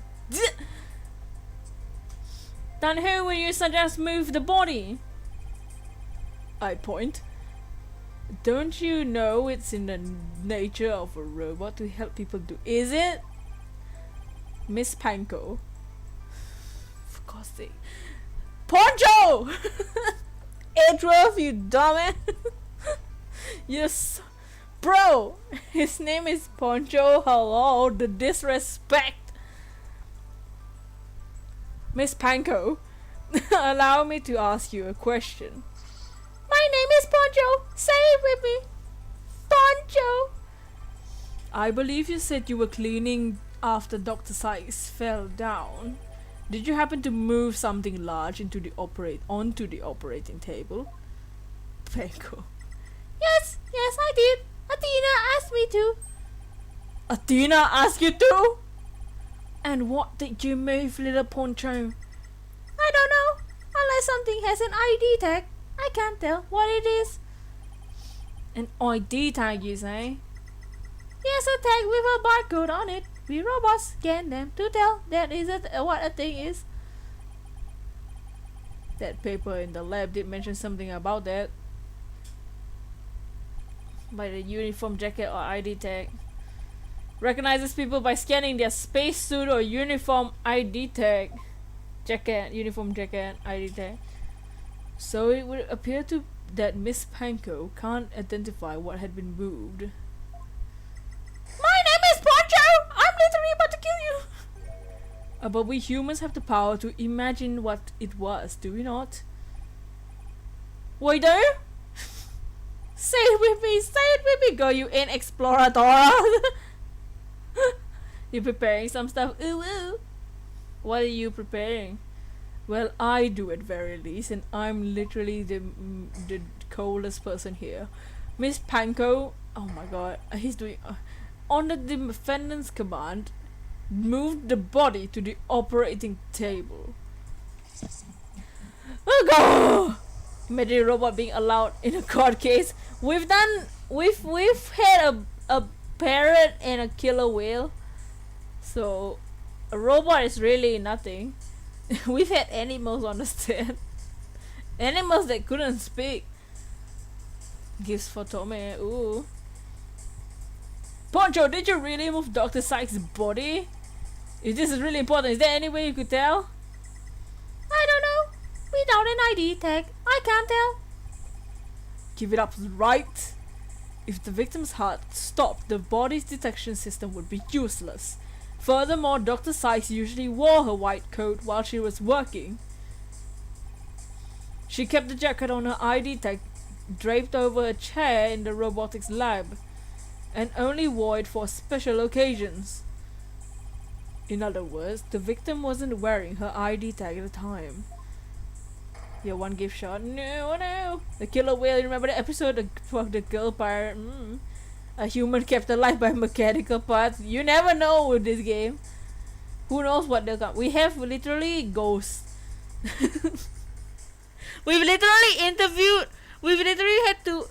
Then who will you suggest move the body? I point. Don't you know it's in the nature of a robot to help people do? Is it? Miss Panko. For God's sake. Poncho! A12, you dumbass! Yes. Bro! His name is Poncho. Hello, the disrespect. Miss Panko, allow me to ask you a question. My name is Poncho. Say it with me. Poncho. I believe you said you were cleaning after Dr. Sykes fell down. Did you happen to move something large onto the operating table? Panko. Yes, I did. Athena asked me to. Athena asked you to? And what did you move, little Poncho? I don't know. Unless something has an ID tag. I can't tell what it is. An ID tag, you say? Yes, a tag with a barcode on it. We robots scan them to tell that is what a thing is. That paper in the lab did mention something about that. By the uniform jacket or ID tag. Recognizes people by scanning their spacesuit or uniform ID tag. Uniform jacket, ID tag. So it would appear to that Miss Panko can't identify what had been moved. My name is Poncho! I'm literally about to kill you! But we humans have the power to imagine what it was, do we not? We do? Say it with me, girl, you ain't explorator! You're preparing some stuff, ooh ooh. What are you preparing? Well, I do at very least, and I'm literally the coldest person here. Miss Panko, oh my god, he's doing... under the defendant's command, moved the body to the operating table. Oh god! Medical robot being allowed in a court case. We've had a parrot and a killer whale. So, a robot is really nothing. We've had animals on the stand. Animals that couldn't speak. Gifts for Tommy, ooh. Poncho, did you really move Dr. Sykes' body? If this is really important, is there any way you could tell? I don't know. Without an ID tag, I can't tell. Give it up, Wright. If the victim's heart stopped, the body's detection system would be useless. Furthermore, Dr. Sykes usually wore her white coat while she was working. She kept the jacket on her ID tag draped over a chair in the robotics lab, and only wore it for special occasions. In other words, the victim wasn't wearing her ID tag at the time. Yeah, one gift shot. No. The killer whale, you remember the episode of the girl pirate? A human kept alive by mechanical parts. You never know with this game. Who knows what they'll come. We have literally ghosts. We've literally had to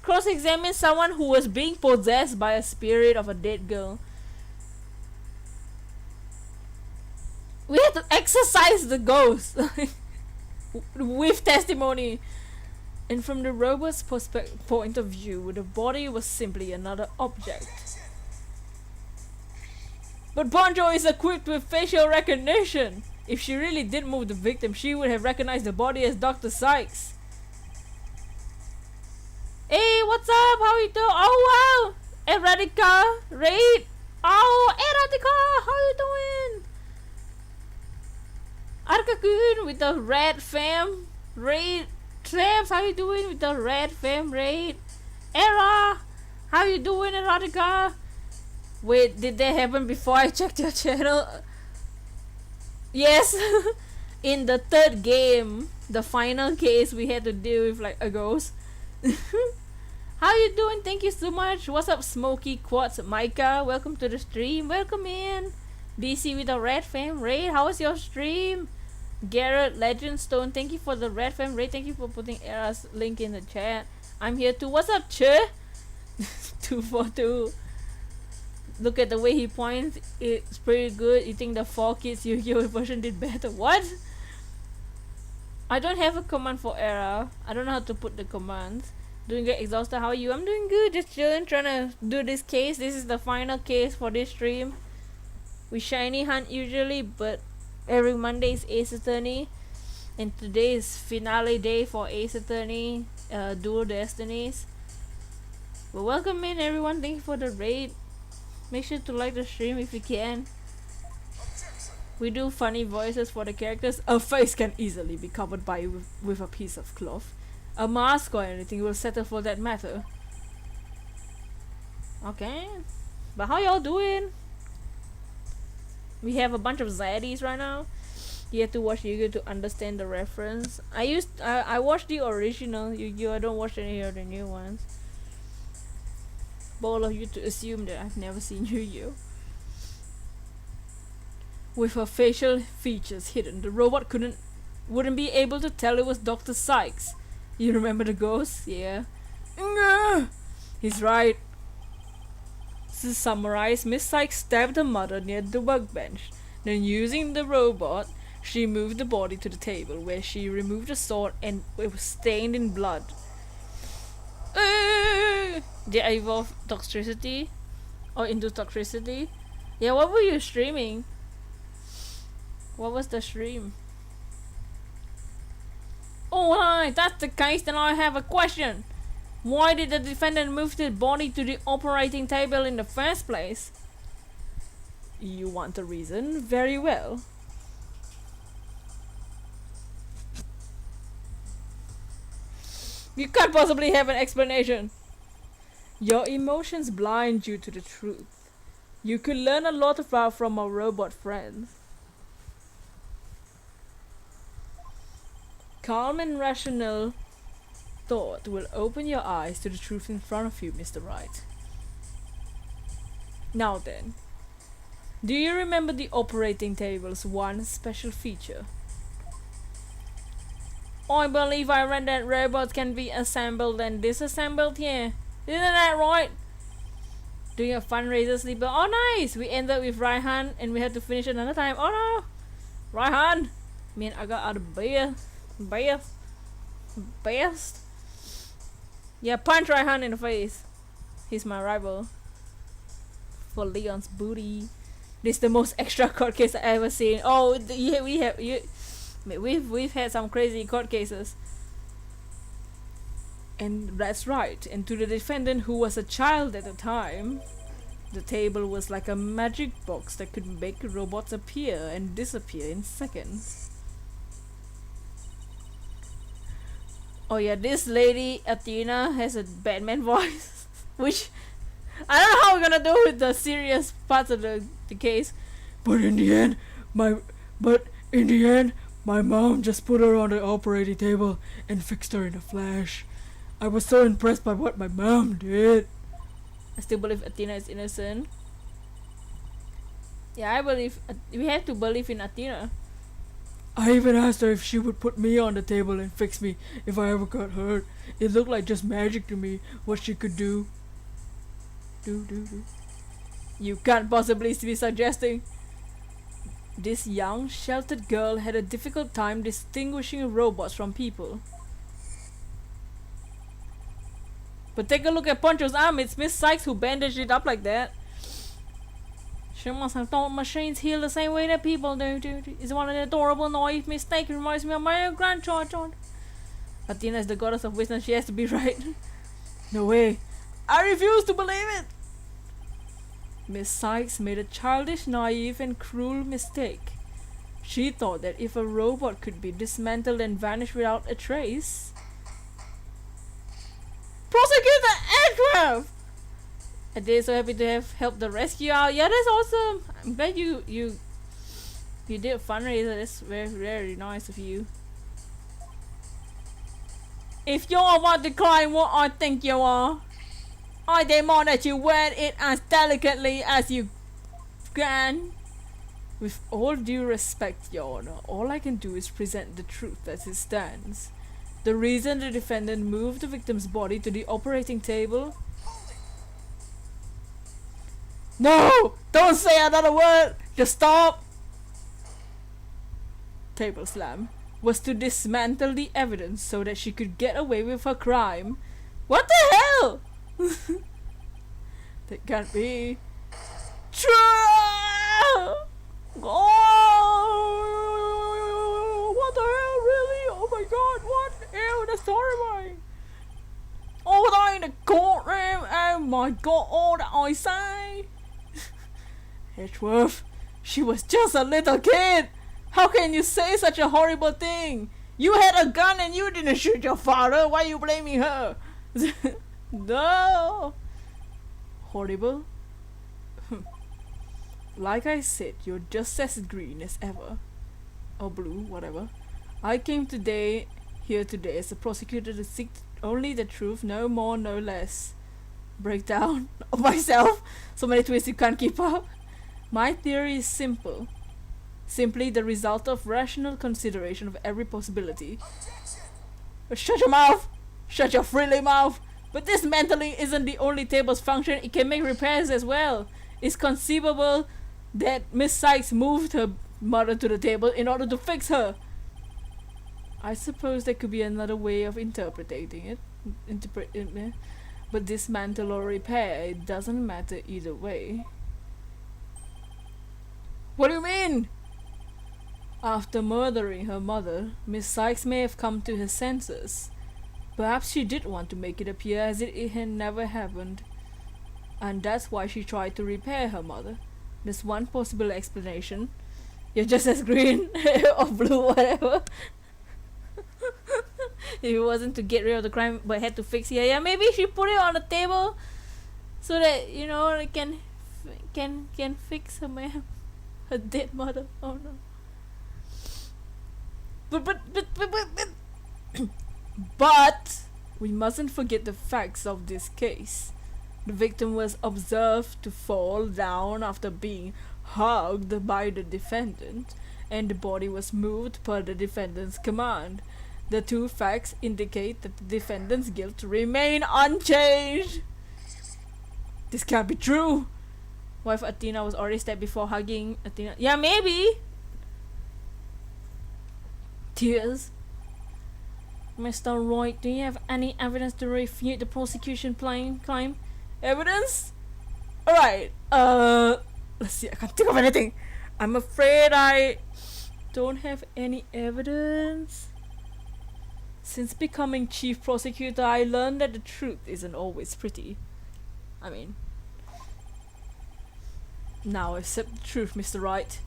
cross-examine someone who was being possessed by a spirit of a dead girl. We had to exorcise the ghost with testimony. And from the robot's point of view, the body was simply another object. But Poncho is equipped with facial recognition. If she really did move the victim, she would have recognized the body as Dr. Sykes. Hey, what's up? How you doing? Oh wow! Eradika, Wright. Oh, Eradika, how you doing? Arkakun with the red fam, Wright. Traps, how you doing with the red fam, Wright? Era, how you doing, Eradika? Wait, did that happen before I checked your channel? Yes. In the third game, the final case, we had to deal with like a ghost. How you doing? Thank you so much. What's up, Smoky Quartz Micah? Welcome to the stream. Welcome in. DC with the red fam, Wright. How was your stream? Garrett Legendstone, thank you for the red fam, Ray. Thank you for putting Era's link in the chat. I'm here too. What's up, Che? 242. Look at the way he points. It's pretty good. You think the 4Kids Yu-Gi-Oh version did better? What? I don't have a command for error. I don't know how to put the commands. Doing good, exhausted. How are you? I'm doing good. Just chilling, trying to do this case. This is the final case for this stream. We shiny hunt usually, but every Monday is Ace Attorney. And today is finale day for Ace Attorney Dual Destinies. But welcome in everyone. Thank you for the raid. Make sure to like the stream if you can. We do funny voices for the characters. A face can easily be covered by with a piece of cloth. A mask or anything will settle for that matter. Okay. But how y'all doing? We have a bunch of zaddies right now. You have to watch Yu-Gi-Oh to understand the reference. I watched the original Yu-Gi-Oh. I don't watch any of the new ones. Bold of you to assume that I've never seen Yu-Gi-Oh. With her facial features hidden, the robot wouldn't be able to tell it was Dr. Sykes. You remember the ghost? Yeah. He's right. To summarize, Miss Sykes stabbed her mother near the workbench. Then using the robot, she moved the body to the table where she removed the sword and it was stained in blood. Did I evolve toxicity? Or into toxicity? Yeah, what were you streaming? What was the stream? Alright, that's the case, then I have a question. Why did the defendant move the body to the operating table in the first place? You want a reason? Very well. You can't possibly have an explanation. Your emotions blind you to the truth. You could learn a lot from our robot friends. Calm and rational thought will open your eyes to the truth in front of you, Mr. Wright. Now then, do you remember the operating table's one special feature? I believe I read that robots can be assembled and disassembled here. Isn't that right? Doing a fundraiser sleeper. Oh nice! We ended with Raihan and we had to finish another time. Oh no! Raihan! Man, I got out of best. Yeah, punch Raihan in the face. He's my rival. For Leon's booty. This is the most extra court case I ever seen. Oh, yeah, we've had some crazy court cases. And that's right. And to the defendant, who was a child at the time, the table was like a magic box that could make robots appear and disappear in seconds. Oh yeah, this lady Athena has a Batman voice, which I don't know how we're gonna do with the serious parts of the case. But in the end, my mom just put her on the operating table and fixed her in a flash. I was so impressed by what my mom did. I still believe Athena is innocent. Yeah, I believe we have to believe in Athena. I even asked her if she would put me on the table and fix me if I ever got hurt. It looked like just magic to me what she could do. You can't possibly be suggesting. This young, sheltered girl had a difficult time distinguishing robots from people. But take a look at Poncho's arm. It's Miss Sykes who bandaged it up like that. She must have thought machines heal the same way that people do. It's one of the adorable naive mistakes. Reminds me of my own grandchild. Athena is the goddess of wisdom. She has to be right. No way. I refuse to believe it. Miss Sykes made a childish, naive, and cruel mistake. She thought that if a robot could be dismantled and vanish without a trace... Prosecute the aircraft! They're so happy to have helped the rescue out. Yeah, that's awesome. I'm glad you did a fundraiser. That's very, very nice of you. If you all want to climb what I think you are, I demand that you wear it as delicately as you can. With all due respect, Your Honor, all I can do is present the truth as it stands. The reason the defendant moved the victim's body to the operating table No! Don't say another word! Just stop! Table slam was to dismantle the evidence so that she could get away with her crime. What the hell? That can't be true! Oh, what the hell, really? Oh my god, what? Ew, that's horrifying. Over there in the courtroom, oh my god, all that I say. Edgeworth, she was just a little kid. How can you say such a horrible thing? You had a gun and you didn't shoot your father. Why are you blaming her? No. Horrible? Like I said, you're just as green as ever. Or blue, whatever. I came here today as a prosecutor to seek only the truth, no more, no less. Breakdown of myself. So many twists you can't keep up. My theory is simple. Simply the result of rational consideration of every possibility. Shut your mouth! Shut your friendly mouth! But dismantling isn't the only table's function, it can make repairs as well. It's conceivable that Miss Sykes moved her mother to the table in order to fix her. I suppose there could be another way of interpreting it. But dismantle or repair, it doesn't matter either way. What do you mean? After murdering her mother, Miss Sykes may have come to her senses. Perhaps she did want to make it appear as if it had never happened. And that's why she tried to repair her mother. There's one possible explanation. You're just as green or blue, whatever. If it wasn't to get rid of the crime but had to fix it, yeah, maybe she put it on the table so that, you know, it can fix her dead mother. Oh no. But we mustn't forget the facts of this case. The victim was observed to fall down after being hugged by the defendant, and the body was moved per the defendant's command. The two facts indicate that the defendant's guilt remain unchanged. This can't be true. What if Athena was already stabbed before hugging Athena? Yeah, maybe. Tears. Mr. Wright, do you have any evidence to refute the prosecution claim? Evidence? Alright, let's see, I can't think of anything. I'm afraid I don't have any evidence. Since becoming chief prosecutor, I learned that the truth isn't always pretty. I mean, now accept the truth, Mr. Wright.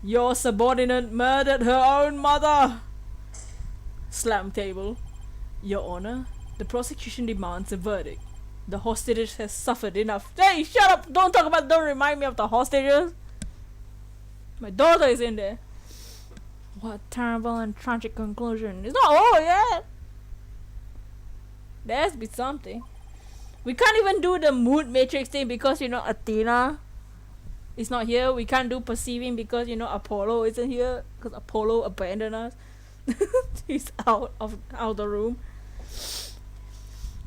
Your subordinate murdered her own mother! Slam table. Your Honor, the prosecution demands a verdict. The hostages has suffered enough. Hey, shut up! Don't remind me of the hostages! My daughter is in there. What a terrible and tragic conclusion. It's not over yet! There has to be something. We can't even do the mood matrix thing because, you know, Athena is not here. We can't do perceiving because, you know, Apollo isn't here. Because Apollo abandoned us. He's out of the room.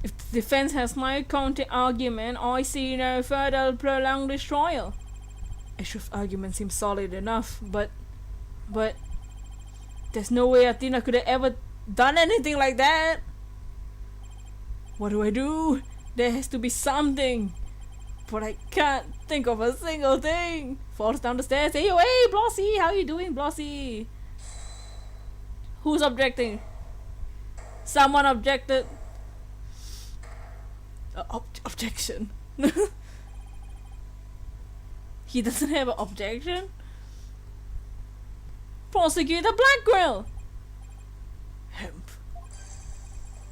If the defense has my counter argument, I see no further prolong this trial. Ashraff's argument seems solid enough, but there's no way Athena could have ever done anything like that. What do I do? There has to be something, but I can't think of a single thing. Falls down the stairs. Hey, Blossy, how you doing, Blossy? Who's objecting? Someone objected. Objection. He doesn't have an objection. Prosecutor Blackwell. Hemp.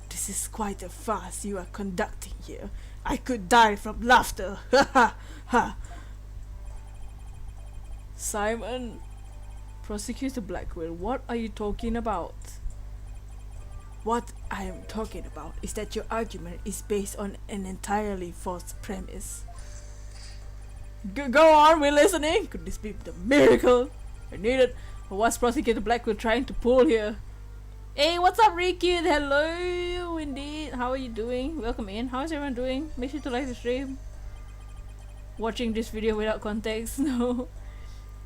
This is quite a farce you are conducting here. I could die from laughter. Ha ha ha. Simon. Prosecutor Blackwell, what are you talking about? What I am talking about is that your argument is based on an entirely false premise. Go on, we're listening. Could this be the miracle I needed? Or what's Prosecutor Blackwell trying to pull here? Hey, what's up, Ricky? Hello, indeed. How are you doing? Welcome in. How is everyone doing? Make sure to like the stream. watching this video without context. No.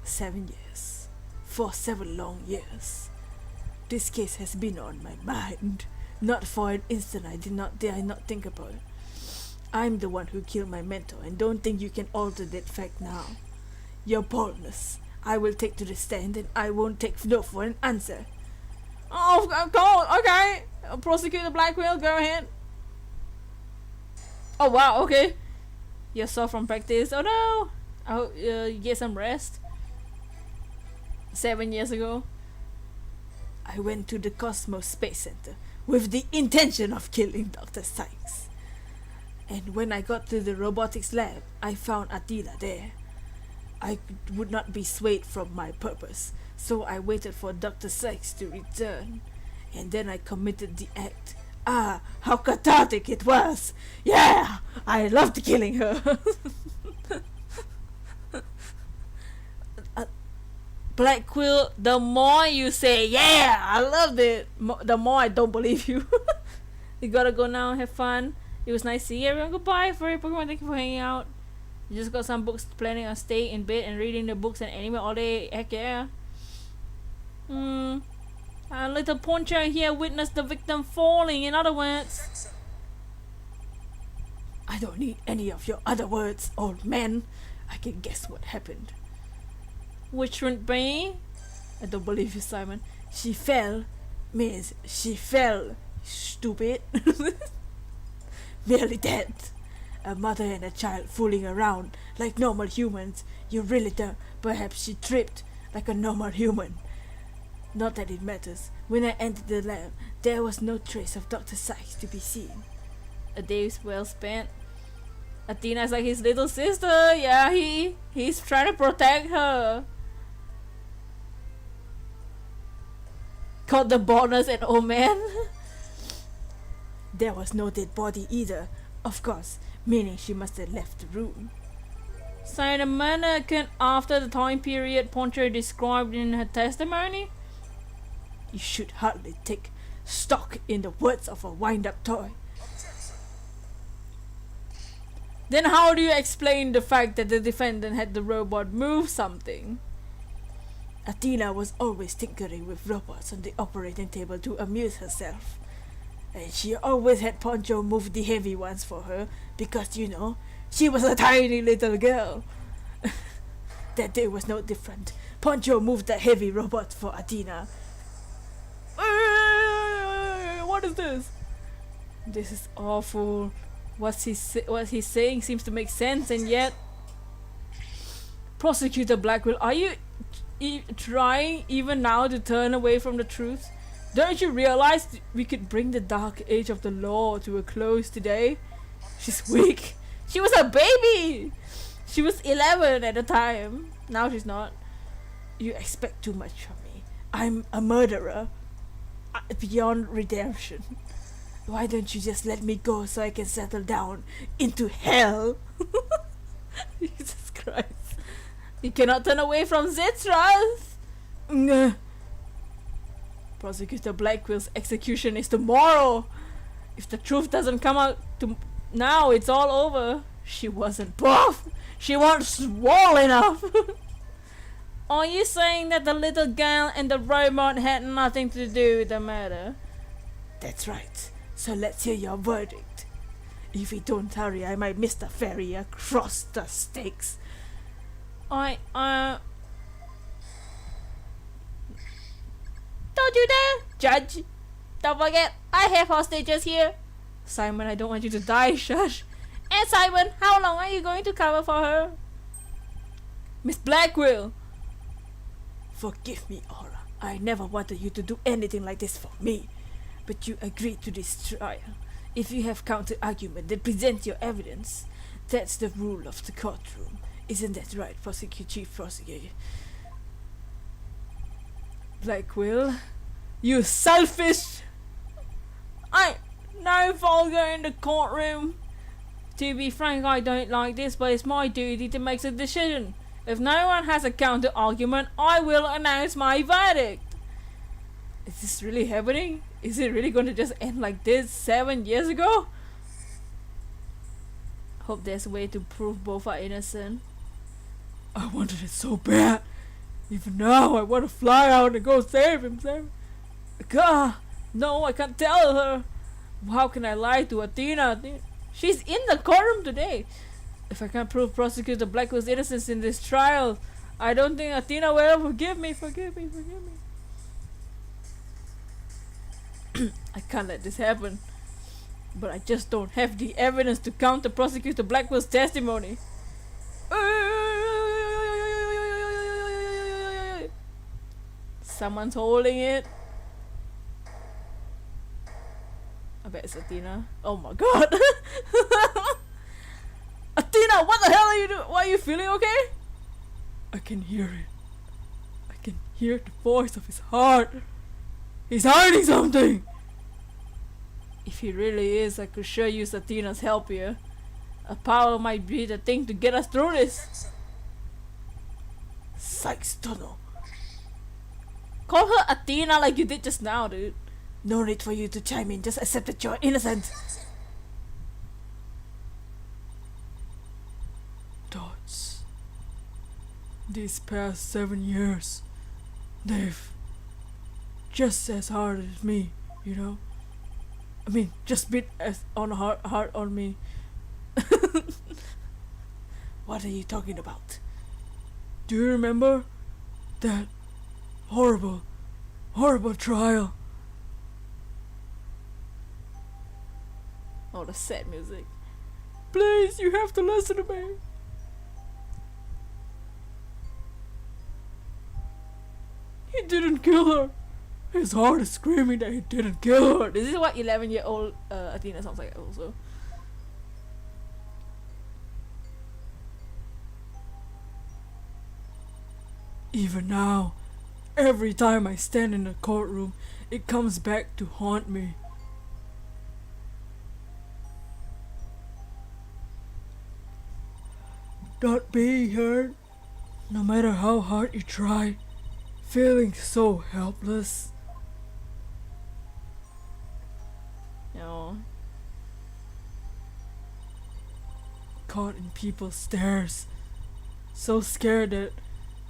7 years. For 7 long years. This case has been on my mind. Not for an instant I dare not think about it. I'm the one who killed my mentor and don't think you can alter that fact now. Your boldness, I will take to the stand and I won't take no for an answer. Oh, cool, okay. Prosecutor Blackwell, go ahead. Oh wow, okay. You're sore from practice. Oh no. I hope you get some rest. 7 years ago, I went to the Cosmos Space Center with the intention of killing Dr. Sykes. And when I got to the robotics lab, I found Attila there. I would not be swayed from my purpose, so I waited for Dr. Sykes to return. And then I committed the act. Ah, how cathartic it was! Yeah! I loved killing her! Black Quill, the more you say, yeah, I loved it, the more I don't believe you. You gotta go now, have fun. It was nice seeing everyone. Goodbye, furry Pokemon, thank you for hanging out. You just got some books, planning on staying in bed and reading the books and anime all day. Heck yeah. A little Poncho here witnessed the victim falling, in other words. I don't need any of your other words, old man. I can guess what happened. Which would be? I don't believe you, Simon. She fell means she fell, stupid. Merely dead. A mother and a child fooling around like normal humans. You really don't. Perhaps she tripped like a normal human. Not that it matters. When I entered the lab, there was no trace of Dr. Sykes to be seen. A day well spent. Athena's like his little sister. Yeah, he's trying to protect her. Called the bonus an old man. There was no dead body either, of course, meaning she must have left the room. So the mannequin after the time period Poncho described in her testimony? You should hardly take stock in the words of a wind-up toy. Then how do you explain the fact that the defendant had the robot move something? Athena was always tinkering with robots on the operating table to amuse herself. And she always had Poncho move the heavy ones for her because, you know, she was a tiny little girl. That day was no different. Poncho moved the heavy robot for Athena. What is this? This is awful. What he's saying seems to make sense, and yet... Prosecutor Blackwell, are you trying even now to turn away from the truth? Don't you realize we could bring the dark age of the law to a close today? She's weak. She was a baby. She was 11 at the time. Now she's not. You expect too much from me. I'm a murderer. Beyond redemption. Why don't you just let me go so I can settle down into hell? Jesus Christ. You cannot turn away from Zitras. Prosecutor Blackwell's execution is tomorrow. If the truth doesn't come out now, it's all over. She wasn't buff. She wasn't swole enough. Are you saying that the little girl and the robot had nothing to do with the murder? That's right. So let's hear your verdict. If we don't hurry, I might miss the ferry across the stakes. Don't you dare, Judge. Don't forget, I have hostages here. Simon, I don't want you to die, shush. And Simon, how long are you going to cover for her? Miss Blackwell. Forgive me, Aura. I never wanted you to do anything like this for me. But you agreed to this trial. If you have counter-argument, then present your evidence. That's the rule of the courtroom. Isn't that right, Chief Prosecutor? Blackwell, you selfish! I no vulgar in the courtroom. To be frank, I don't like this, but it's my duty to make a decision. If no one has a counter argument, I will announce my verdict. Is this really happening? Is it really going to just end like this 7 years ago? Hope there's a way to prove both are innocent. I wanted it so bad. Even now, I want to fly out and go save him, God, no, I can't tell her. How can I lie to Athena? She's in the courtroom today. If I can't prove Prosecutor Blackwell's innocence in this trial, I don't think Athena will forgive me. Forgive me. I can't let this happen. But I just don't have the evidence to counter Prosecutor Blackwell's testimony. Someone's holding it. I bet it's Athena. Oh my god. Athena, what the hell are you doing? Why are you feeling okay? I can hear it. I can hear the voice of his heart. He's hiding something. If he really is, I could sure use Athena's help here. A power might be the thing to get us through this. Sykes Tunnel. Call her Athena like you did just now, dude. No need for you to chime in, just accept that you're innocent. Thoughts. These past 7 years, they've just as hard as me, you know? I mean, just bit as hard on me. What are you talking about? Do you remember that horrible trial? Oh, the sad music. Please, you have to listen to me. He didn't kill her. His heart is screaming that he didn't kill her. This is what 11-year-old Athena sounds like also. Even now, every time I stand in the courtroom, it comes back to haunt me. Not being heard, no matter how hard you try, feeling so helpless. No. Caught in people's stares, so scared that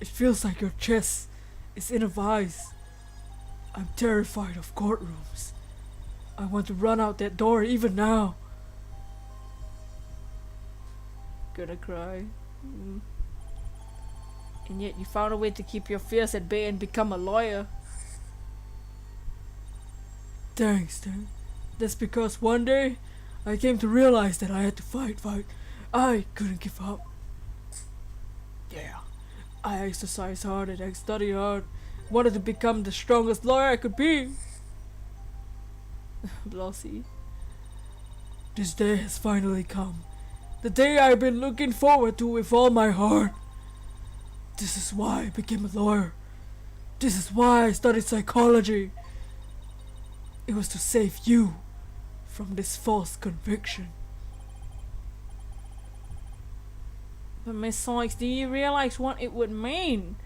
it feels like your chest is in a vice. I'm terrified of courtrooms. I want to run out that door even now. Gonna cry. And yet you found a way to keep your fears at bay and become a lawyer. Thanks, Dan. That's because one day I came to realize that I had to fight. I couldn't give up. Yeah, I exercised hard and I studied hard. Wanted to become the strongest lawyer I could be. Blossy. This day has finally come. The day I've been looking forward to with all my heart. This is why I became a lawyer. This is why I studied psychology. It was to save you from this false conviction. But Miss Sykes, do you realize what it would mean?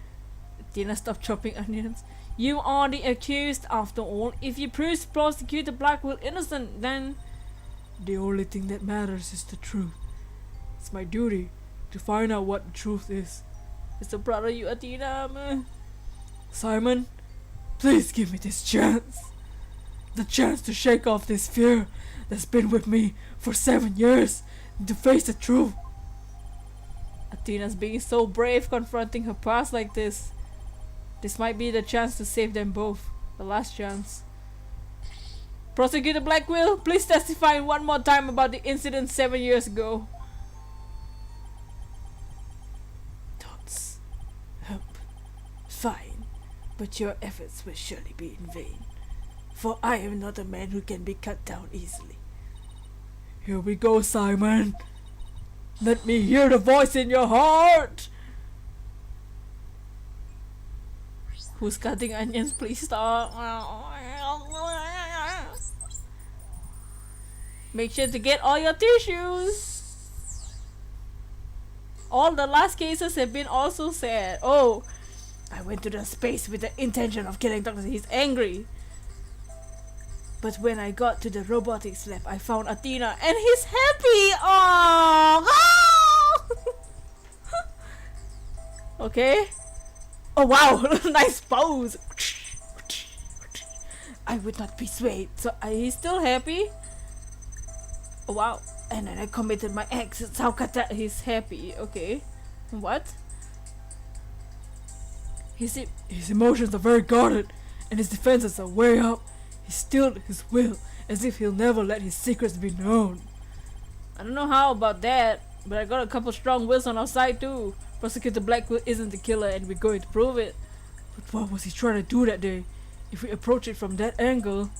Tina, stop chopping onions. You are the accused after all. If you prove Prosecutor Blackwell innocent, then... The only thing that matters is the truth. It's my duty to find out what the truth is. I'm so proud of you, Athena, man. Simon, please give me this chance. The chance to shake off this fear that's been with me for 7 years and to face the truth. Athena's being so brave confronting her past like this. This might be the chance to save them both. The last chance. Prosecutor Blackwell, please testify one more time about the incident 7 years ago. Thoughts. Hope. Fine. But your efforts will surely be in vain. For I am not a man who can be cut down easily. Here we go, Simon. Let me hear the voice in your heart. Who's cutting onions? Please stop. Make sure to get all your tissues. All the last cases have been also said. Oh, I went to the space with the intention of killing Dr. He's angry. But when I got to the robotics lab, I found Athena and he's happy. Oh, okay? Oh wow, nice pose. I would not be swayed. So he's still happy? Oh wow. And then I committed my acts. It's how He's happy, okay. What? His emotions are very guarded, and his defenses are way up. He steeled his will, as if he'll never let his secrets be known. I don't know how about that, but I got a couple strong wills on our side too. Prosecutor Blackwood isn't the killer, and we're going to prove it. But what was he trying to do that day? If we approach it from that angle,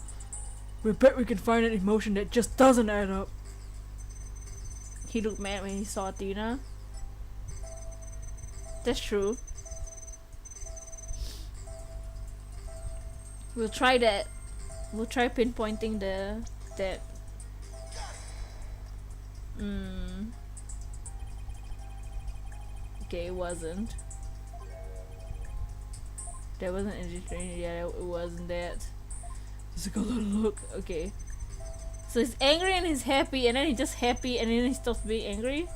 we bet we can find an emotion that just doesn't add up. He looked mad when he saw Athena. That's true. We'll try that. We'll try pinpointing that. Okay, it wasn't. That wasn't entertaining. Yeah, it wasn't that. Let's go look. Okay. So he's angry and he's happy, and then he's just happy, and then he stops being angry.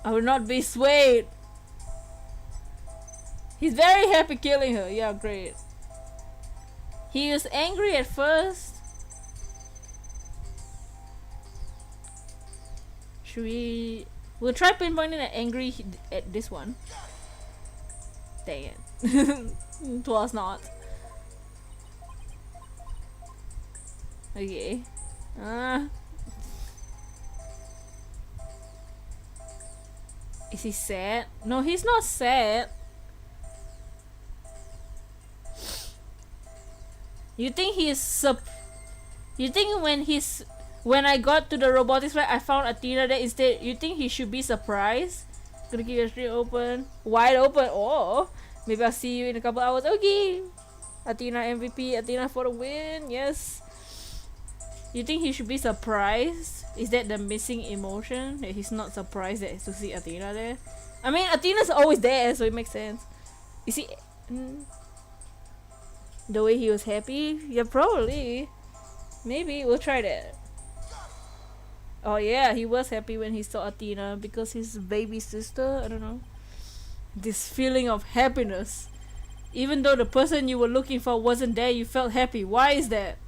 I will not be swayed. He's very happy killing her. Yeah, great. He was angry at first. Should we? We'll try pinpointing the angry at this one. Dang it. It was not. Okay. Is he sad? No, he's not sad. You think you think when I got to the robotics right, I found Athena there instead. You think he should be surprised? Gonna keep your street open, wide open. Oh, maybe I'll see you in a couple hours. Okay, Athena MVP, Athena for the win. Yes. You think he should be surprised? Is that the missing emotion? That he's not surprised that to see Athena there? I mean, Athena's always there, so it makes sense. Is he? The way he was happy? Yeah, probably. Maybe we'll try that. Oh yeah, he was happy when he saw Athena because his baby sister. I don't know. This feeling of happiness, even though the person you were looking for wasn't there, you felt happy. Why is that?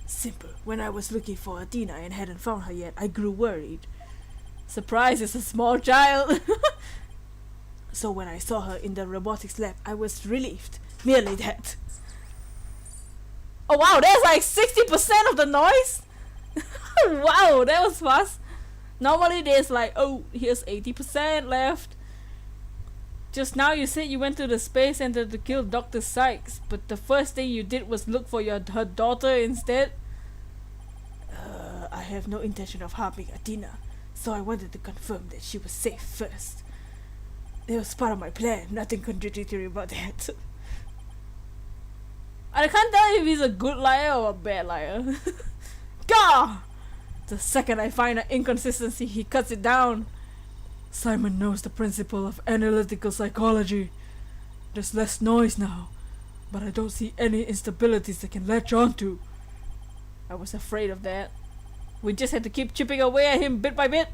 Simple. When I was looking for Athena and hadn't found her yet, I grew worried. Surprise, it's a small child. So when I saw her in the robotics lab, I was relieved. Merely that. Oh wow, that's like 60% of the noise? Wow, that was fast. Normally there's like, oh, here's 80% left. Just now you said you went to the space center to kill Dr. Sykes, but the first thing you did was look for her daughter instead? I have no intention of harming Athena, so I wanted to confirm that she was safe first. It was part of my plan, nothing contradictory about that. I can't tell if he's a good liar or a bad liar. Gah! The second I find an inconsistency, he cuts it down. Simon knows the principle of analytical psychology. There's less noise now, but I don't see any instabilities they can latch onto. I was afraid of that. We just had to keep chipping away at him bit by bit.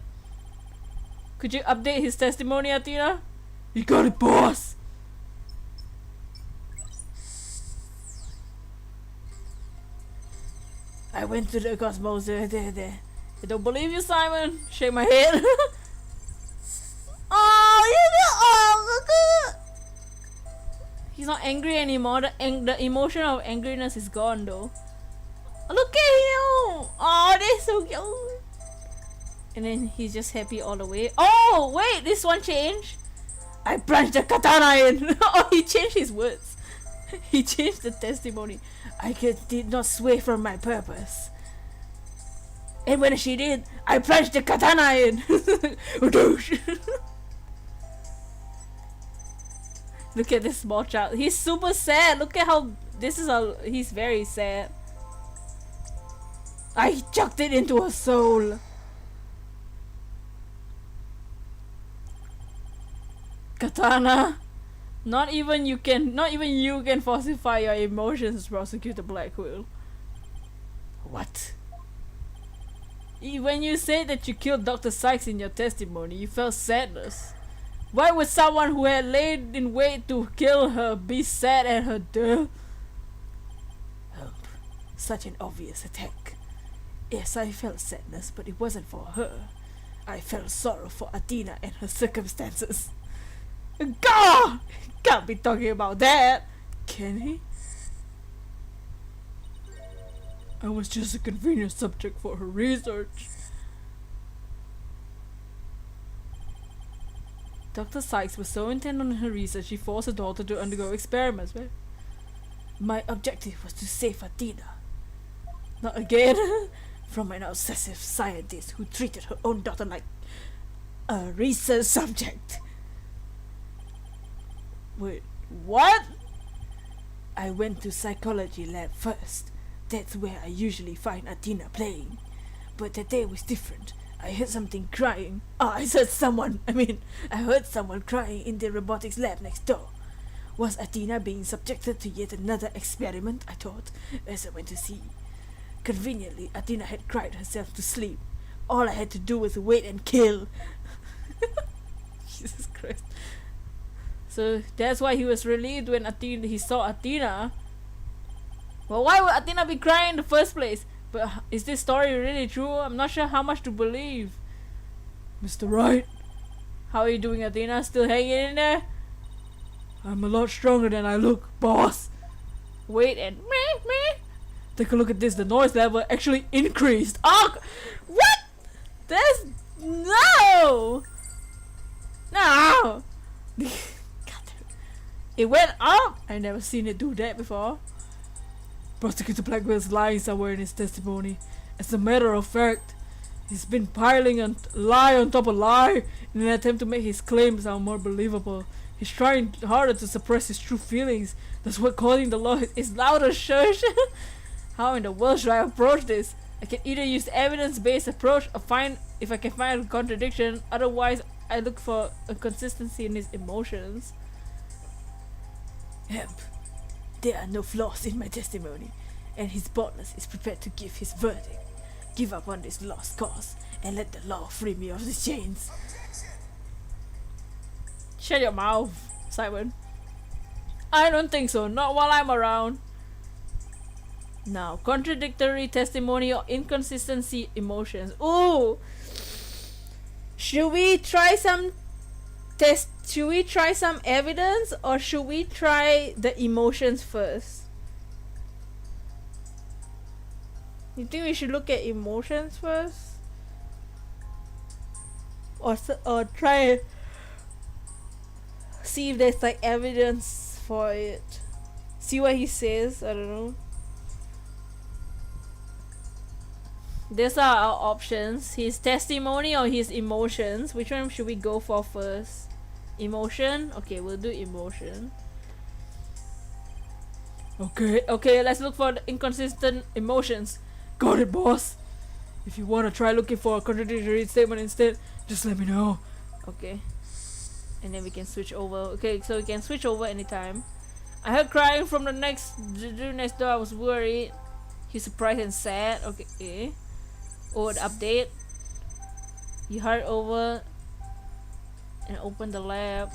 Could you update his testimony, Athena? You got it, boss! I went to the cosmos there. I don't believe you, Simon. Shake my head. He's not angry anymore. The emotion of angriness is gone though. Look at him! Oh, they're so cute. And then he's just happy all the way. Oh, wait, this one changed. I plunged the katana in. Oh, he changed his words. He changed the testimony. Did not sway from my purpose. And when she did, I plunged the katana in. Look at this small child. He's super sad. Look at how he's very sad. I chucked it into her soul. Katana. Not even you can falsify your emotions, Prosecutor Blackwood. What? When you said that you killed Dr. Sykes in your testimony, you felt sadness. Why would someone who had laid in wait to kill her be sad at her death? Such an obvious attack. Yes, I felt sadness, but it wasn't for her. I felt sorrow for Athena and her circumstances. God! Can't be talking about that! Can he? I was just a convenient subject for her research. Dr. Sykes was so intent on her research she forced her daughter to undergo experiments. Right? My objective was to save Athena. Not again. From an obsessive scientist who treated her own daughter like a research subject. Wait, what? I went to psychology lab first. That's where I usually find Athena playing. But that day was different. I heard something crying. I heard someone crying in the robotics lab next door. Was Athena being subjected to yet another experiment, I thought, as I went to see. Conveniently, Athena had cried herself to sleep. All I had to do was wait and kill. Jesus Christ. So that's why he was relieved when he saw Athena. Well, why would Athena be crying in the first place? But is this story really true? I'm not sure how much to believe. Mr. Wright, How are you doing, Athena? Still hanging in there? I'm a lot stronger than I look, boss. Wait and meh. Take a look at this. The noise level actually increased. Oh, what? That's no. God damn. It went up. I never seen it do that before. Prosecutor Blackwell's lying somewhere in his testimony. As a matter of fact, he's been piling on lie on top of lie in an attempt to make his claims sound more believable. He's trying harder to suppress his true feelings. That's what calling the law is louder, shush. How in the world should I approach this? I can either use the evidence-based approach or find if I can find a contradiction. Otherwise, I look for a consistency in his emotions. Hemp. There are no flaws in my testimony, and his boldness is prepared to give his verdict. Give up on this lost cause, and let the law free me of the chains. Shut your mouth, Simon. I don't think so, not while I'm around. Now, contradictory testimony or inconsistency emotions. Ooh! Should we try some evidence, or should we try the emotions first? You think we should look at emotions first? Or try see if there's like evidence for it. See what he says, I don't know. These are our options. His testimony or his emotions. Which one should we go for first? Emotion? Okay, we'll do emotion. Okay, let's look for the inconsistent emotions. Got it, boss. If you want to try looking for a contradictory statement instead, just let me know. Okay. And then we can switch over. Okay, so we can switch over anytime. I heard crying from the next door. I was worried. He's surprised and sad. Okay. Oh, the update. You hurried over and opened the lab.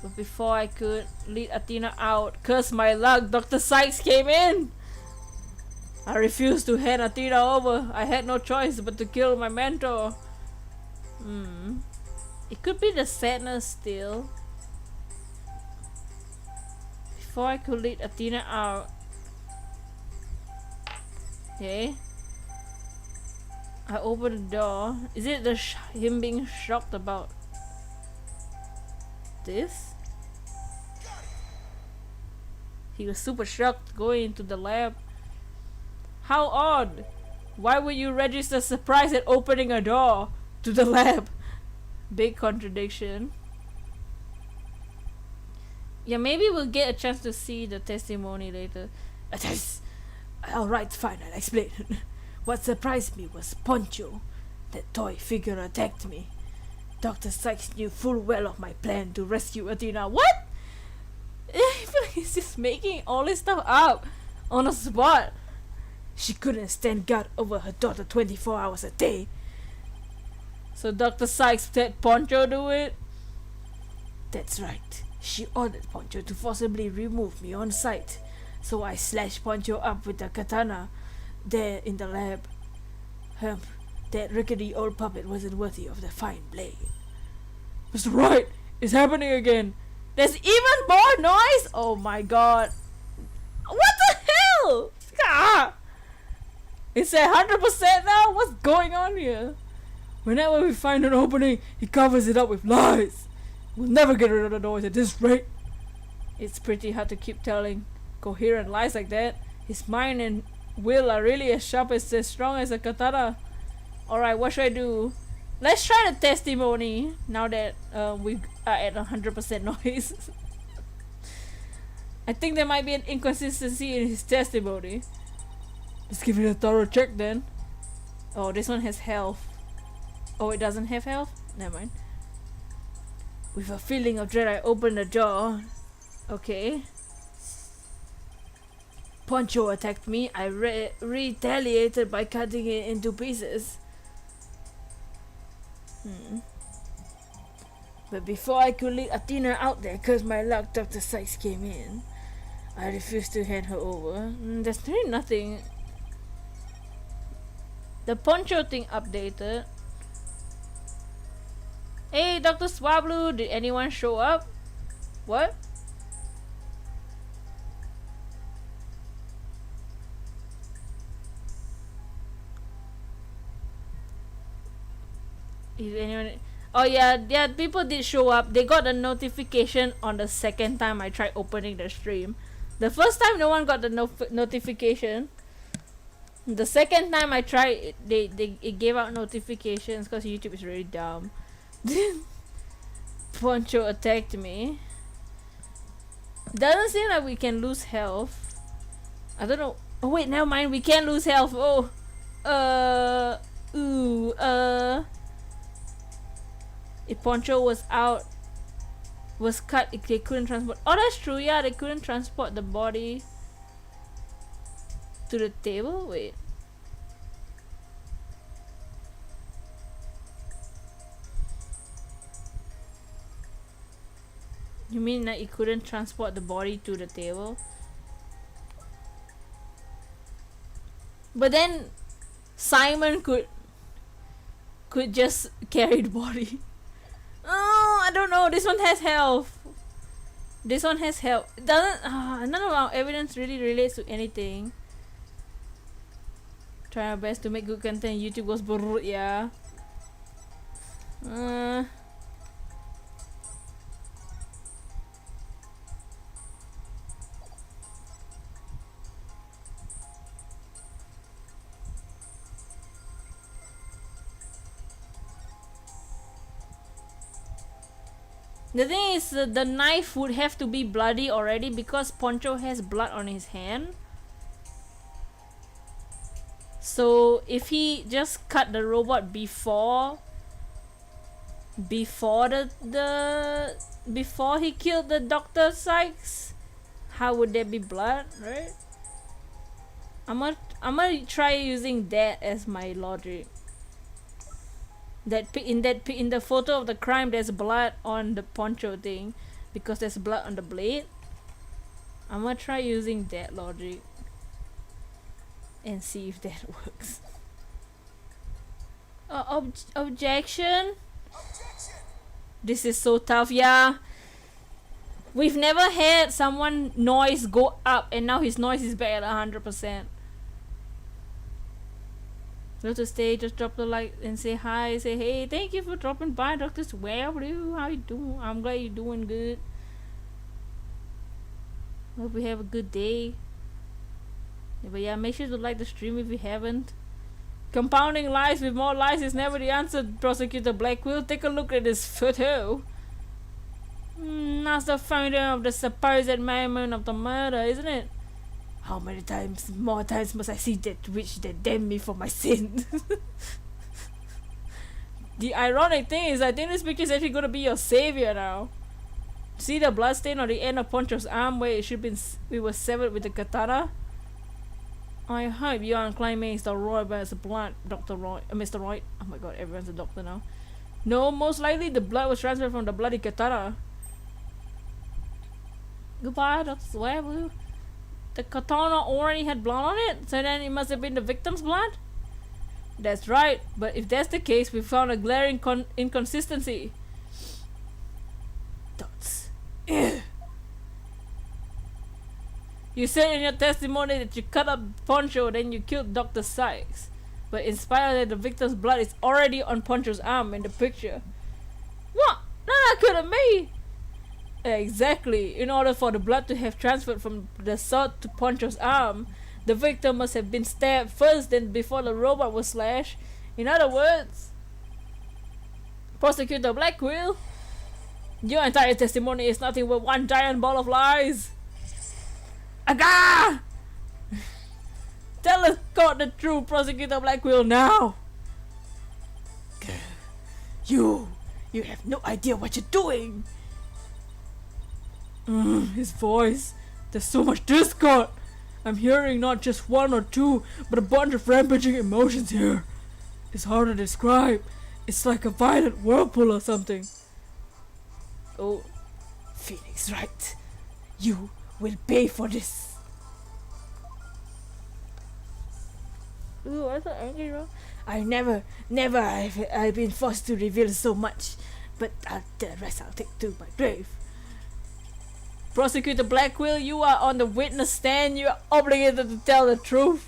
But before I could lead Athena out, curse my luck, Dr. Sykes came in. I refused to hand Athena over. I had no choice but to kill my mentor. It could be the sadness still. Before I could lead Athena out. Okay. I opened the door. Is it him being shocked about this? He was super shocked going into the lab. How odd! Why would you register surprise at opening a door to the lab? Big contradiction. Yeah, maybe we'll get a chance to see the testimony later. Alright, fine, I'll explain. What surprised me was Poncho. That toy figure attacked me. Dr. Sykes knew full well of my plan to rescue Athena. What? He's just making all this stuff up on the spot. She couldn't stand guard over her daughter 24 hours a day. So Dr. Sykes let Poncho do it? That's right. She ordered Poncho to forcibly remove me on sight. So I slashed Poncho up with the katana there in the lab. That rickety old puppet wasn't worthy of the fine blade. Mr. Wright, it's happening again. There's even more noise. Oh my god. What the hell? Ah! It's 100% now? What's going on here? Whenever we find an opening, he covers it up with lies. We'll never get rid of the noise at this rate. It's pretty hard to keep telling coherent lies like that. His mind and will are really as sharp as strong as a katana. Alright, what should I do? Let's try the testimony now that we are at 100% noise. I think there might be an inconsistency in his testimony. Let's give it a thorough check then. Oh, this one has health. Oh, it doesn't have health? Never mind. With a feeling of dread, I opened the jaw. Okay. Poncho attacked me. I retaliated by cutting it into pieces. But before I could lead Athena out there, cause my luck, Dr. Sykes came in. I refused to hand her over. There's really nothing. The Poncho thing updated. Hey, Dr. Swablu, did anyone show up? What? Is anyone? Oh yeah, people did show up. They got a notification on the second time I tried opening the stream. The first time no one got the notification. The second time I tried, it gave out notifications because YouTube is really dumb. Poncho attacked me. Doesn't seem like we can lose health. I don't know. Oh wait, never mind. We can lose health. Oh, if Poncho was out, was cut, they couldn't transport. Oh, that's true. Yeah, they couldn't transport the body to the table. Wait. You mean that it couldn't transport the body to the table? But then Simon could just carry the body. Oh, I don't know. This one has health. This one has health. It doesn't. None of our evidence really relates to anything. Try our best to make good content. YouTube goes brrr, yeah. The thing is, the knife would have to be bloody already because Poncho has blood on his hand. So if he just cut the robot before before he killed the Dr. Sykes, how would there be blood, right? I'm gonna try using that as my logic. In the photo of the crime, there's blood on the Poncho thing because there's blood on the blade. I'm gonna try using that logic and see if that works. Objection. This is so tough. Yeah, we've never had someone noise go up and now his noise is back at 100%. Go to stage, just drop the like and say hi, say hey, thank you for dropping by, Dr. Swablu. How you doing? I'm glad you're doing good. Hope we have a good day. Yeah, but yeah, make sure to like the stream if you haven't. Compounding lies with more lies is never the answer, Prosecutor Blackwell. Take a look at this photo. That's the founder of the supposed moment of the murder, isn't it? How many times, more times must I see that witch that damn me for my sin? The ironic thing is, I think this picture is actually gonna be your savior now. See the bloodstain on the end of Poncho's arm where it was severed with the katana? I hope you aren't claiming it's the Roy, but it's the blood, Dr. Roy, Mr. Wright. Oh my god, everyone's a doctor now. No, most likely the blood was transferred from the bloody katana. Goodbye, Dr. Swearblue. The katana already had blood on it, so then it must have been the victim's blood? That's right, but if that's the case, we found a glaring inconsistency. Dots. You said in your testimony that you cut up Poncho, then you killed Dr. Sykes. But in spite of that, the victim's blood is already on Poncho's arm in the picture. What? No, that couldn't be! Exactly. In order for the blood to have transferred from the sword to Poncho's arm, the victim must have been stabbed first, then before the robot was slashed. In other words, Prosecutor Blackwell, your entire testimony is nothing but one giant ball of lies. Aga! Tell us God the truth, Prosecutor Blackwell, now. You have no idea what you're doing. His voice. There's so much discord. I'm hearing not just one or two, but a bunch of rampaging emotions here. It's hard to describe. It's like a violent whirlpool or something. Oh, Phoenix Wright, you will pay for this. ooh, I'm so angry, bro. I never I've been forced to reveal so much, but the rest I'll take to my grave. Prosecutor Blackwell, you are on the witness stand. You are obligated to tell the truth.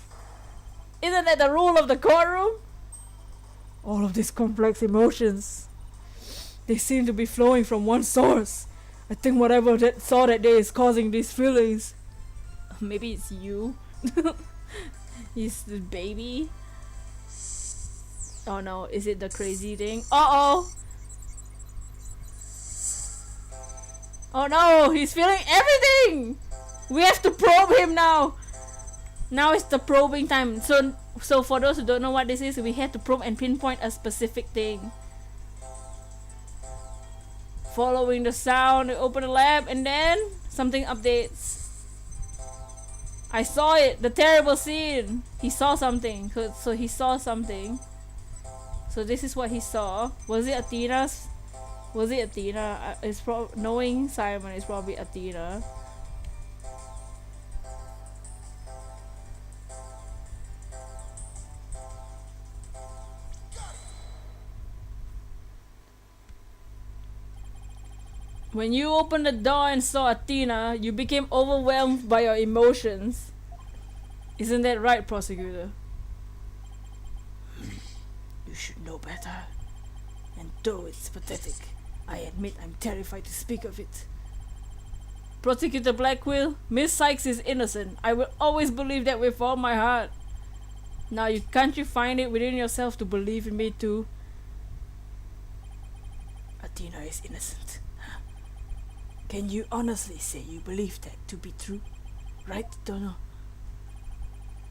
Isn't that the rule of the courtroom? All of these complex emotions, they seem to be flowing from one source. I think whatever that saw that day is causing these feelings. Maybe it's you. He's the baby. Oh no, is it the crazy thing? Uh-oh! Oh no, he's feeling everything! We have to probe him now! Now it's the probing time. So for those who don't know what this is, we have to probe and pinpoint a specific thing. Following the sound, we open the lab and then something updates. I saw it, the terrible scene. He saw something, so he saw something. So this is what he saw. Was it Athena's? Was it Athena? It's knowing Simon, it's probably Athena. When you opened the door and saw Athena, you became overwhelmed by your emotions. Isn't that right, prosecutor? You should know better. And though it's pathetic, I admit I'm terrified to speak of it. Prosecutor Blackwell, Miss Sykes is innocent. I will always believe that with all my heart. Now, can't you find it within yourself to believe in me too? Athena is innocent. Can you honestly say you believe that to be true? Right, Dono?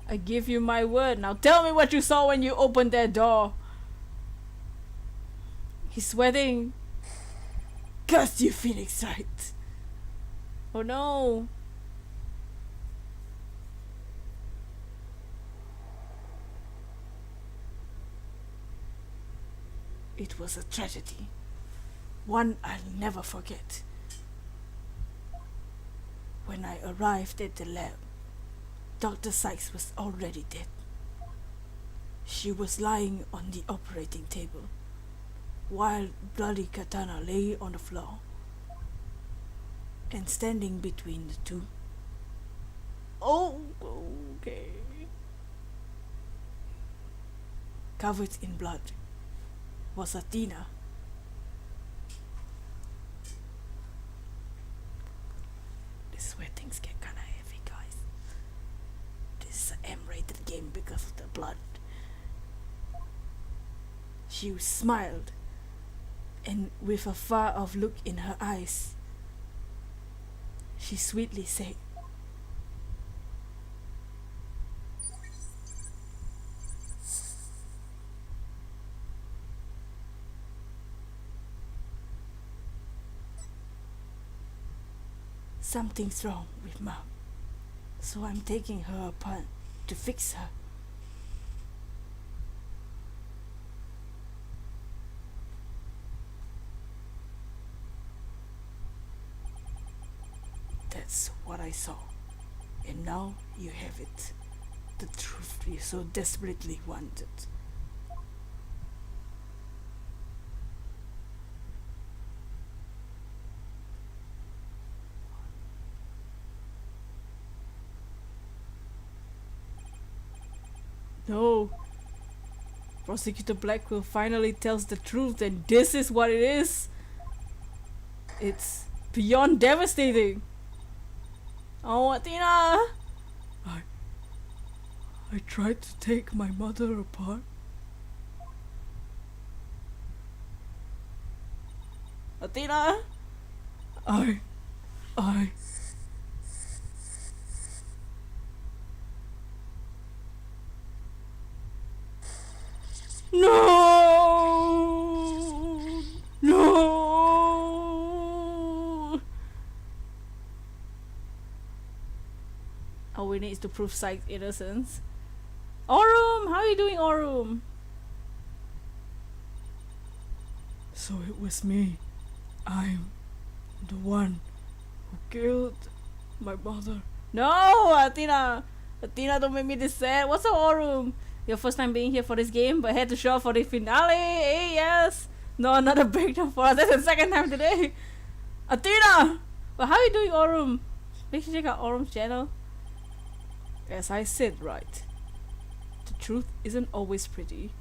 I give you my word. Now tell me what you saw when you opened that door. He's sweating. Curse you, Phoenix Wright! Oh no. It was a tragedy. One I'll never forget. When I arrived at the lab, Dr. Sykes was already dead. She was lying on the operating table, while bloody katana lay on the floor. And standing between the two, Oh, okay. covered in blood, was Athena. This is where things get kinda heavy, guys. This is an M-rated game because of the blood. She smiled, and with a far-off look in her eyes, she sweetly said, "Something's wrong with Mom, so I'm taking her apart to fix her." That's what I saw. And now you have it. The truth you so desperately wanted. No. Prosecutor Blackwell finally tells the truth, and this is what it is. It's beyond devastating. Oh, Athena! I tried to take my mother apart. Athena! I No! No! All we need is to prove Psyche's innocence. Aurum! How are you doing, Aurum? So it was me. I'm the one who killed my mother. No, Athena! Athena, don't make me this sad. What's up, Aurum? Your first time being here for this game, but had to show up for the finale. Hey, yes! No, another breakdown for us. That's the second time today. Athena! Well, how are you doing, Aurum? Make sure you check out Aurum's channel. As I said, right. The truth isn't always pretty.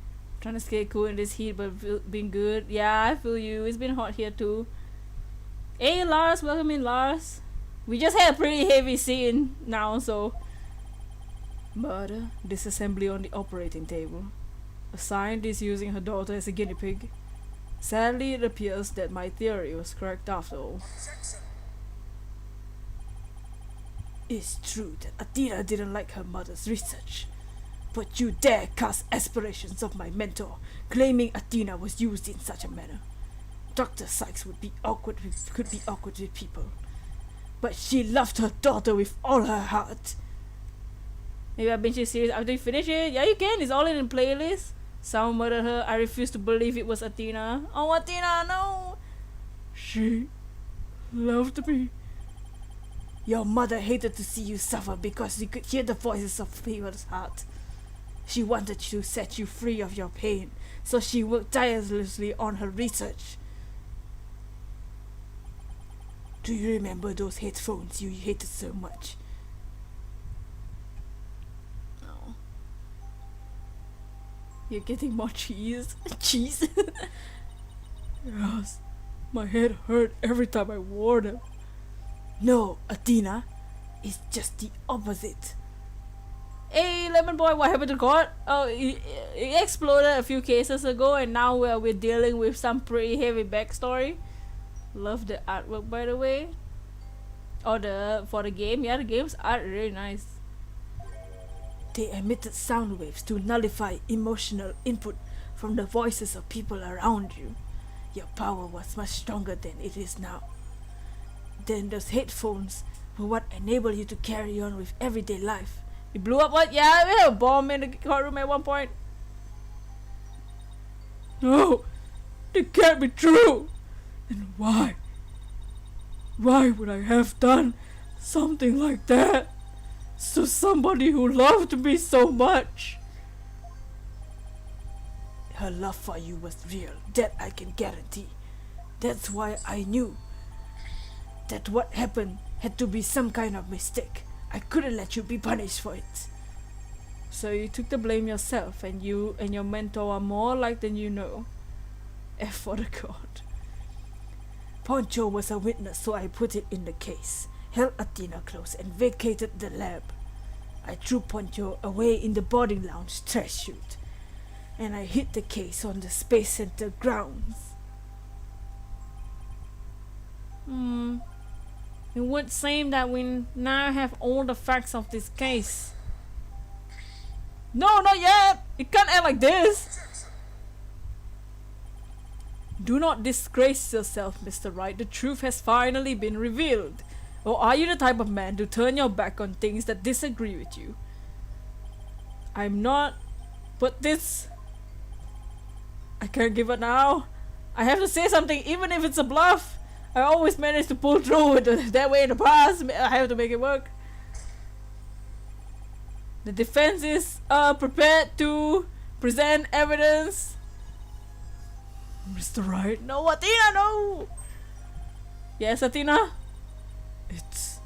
Trying to stay cool in this heat, but being good. Yeah, I feel you. It's been hot here too. Hey, Lars. Welcome in, Lars. We just had a pretty heavy scene now, so... Murder, disassembly on the operating table. A scientist using her daughter as a guinea pig. Sadly, it appears that my theory was correct after all. It's true that Athena didn't like her mother's research. But you dare cast aspirations of my mentor, claiming Athena was used in such a manner. Dr. Sykes could be awkward with people. But she loved her daughter with all her heart. Maybe I've been serious after you finish it. Yeah, you can. It's all in the playlist. Someone murdered her. I refuse to believe it was Athena. Oh, Athena, no. She loved me. Your mother hated to see you suffer because she could hear the voices of people's heart. She wanted to set you free of your pain, so she worked tirelessly on her research. Do you remember those headphones you hated so much? No. You're getting more cheese. Cheese? Yes, my head hurt every time I wore them. No, Athena, it's just the opposite. Hey, Lemon Boy, what happened to God? Oh, it exploded a few cases ago, and now we're dealing with some pretty heavy backstory. Love the artwork, by the way. For the game, yeah, the game's art really nice. They emitted sound waves to nullify emotional input from the voices of people around you. Your power was much stronger than it is now. Then those headphones were what enabled you to carry on with everyday life. You blew up what? Yeah, we had a bomb in the courtroom at one point. No, it can't be true. And why? Why would I have done something like that to somebody who loved me so much? Her love for you was real, that I can guarantee. That's why I knew that what happened had to be some kind of mistake. I couldn't let you be punished for it. So you took the blame yourself, and you and your mentor are more alike than you know. F for the god. Poncho was a witness, so I put it in the case, held Athena close, and vacated the lab. I threw Poncho away in the boarding lounge trash chute, and I hid the case on the Space Center grounds. It would seem that we now have all the facts of this case. No, not yet! You can't act like this! Do not disgrace yourself, Mr. Wright. The truth has finally been revealed. Or are you the type of man to turn your back on things that disagree with you? I'm not. But this... I can't give up now. I have to say something, even if it's a bluff. I always manage to pull through it that way in the past. I have to make it work. The defense is prepared to present evidence. Mr. Wright, No, Athena, no! Yes, Athena? it's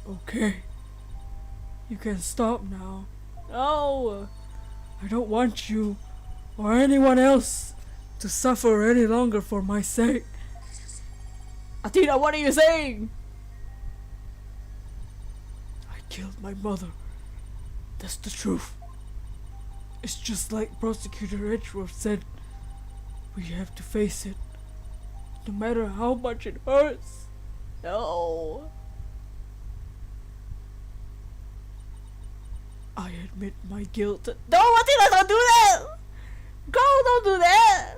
okay. You can stop now. No! I don't want you or anyone else to suffer any longer for my sake. Athena, what are you saying? I killed my mother. That's the truth. It's just like Prosecutor Edgeworth said. We have to face it, no matter how much it hurts. No. I admit my guilt. No, Athena, don't do that! Go, don't do that!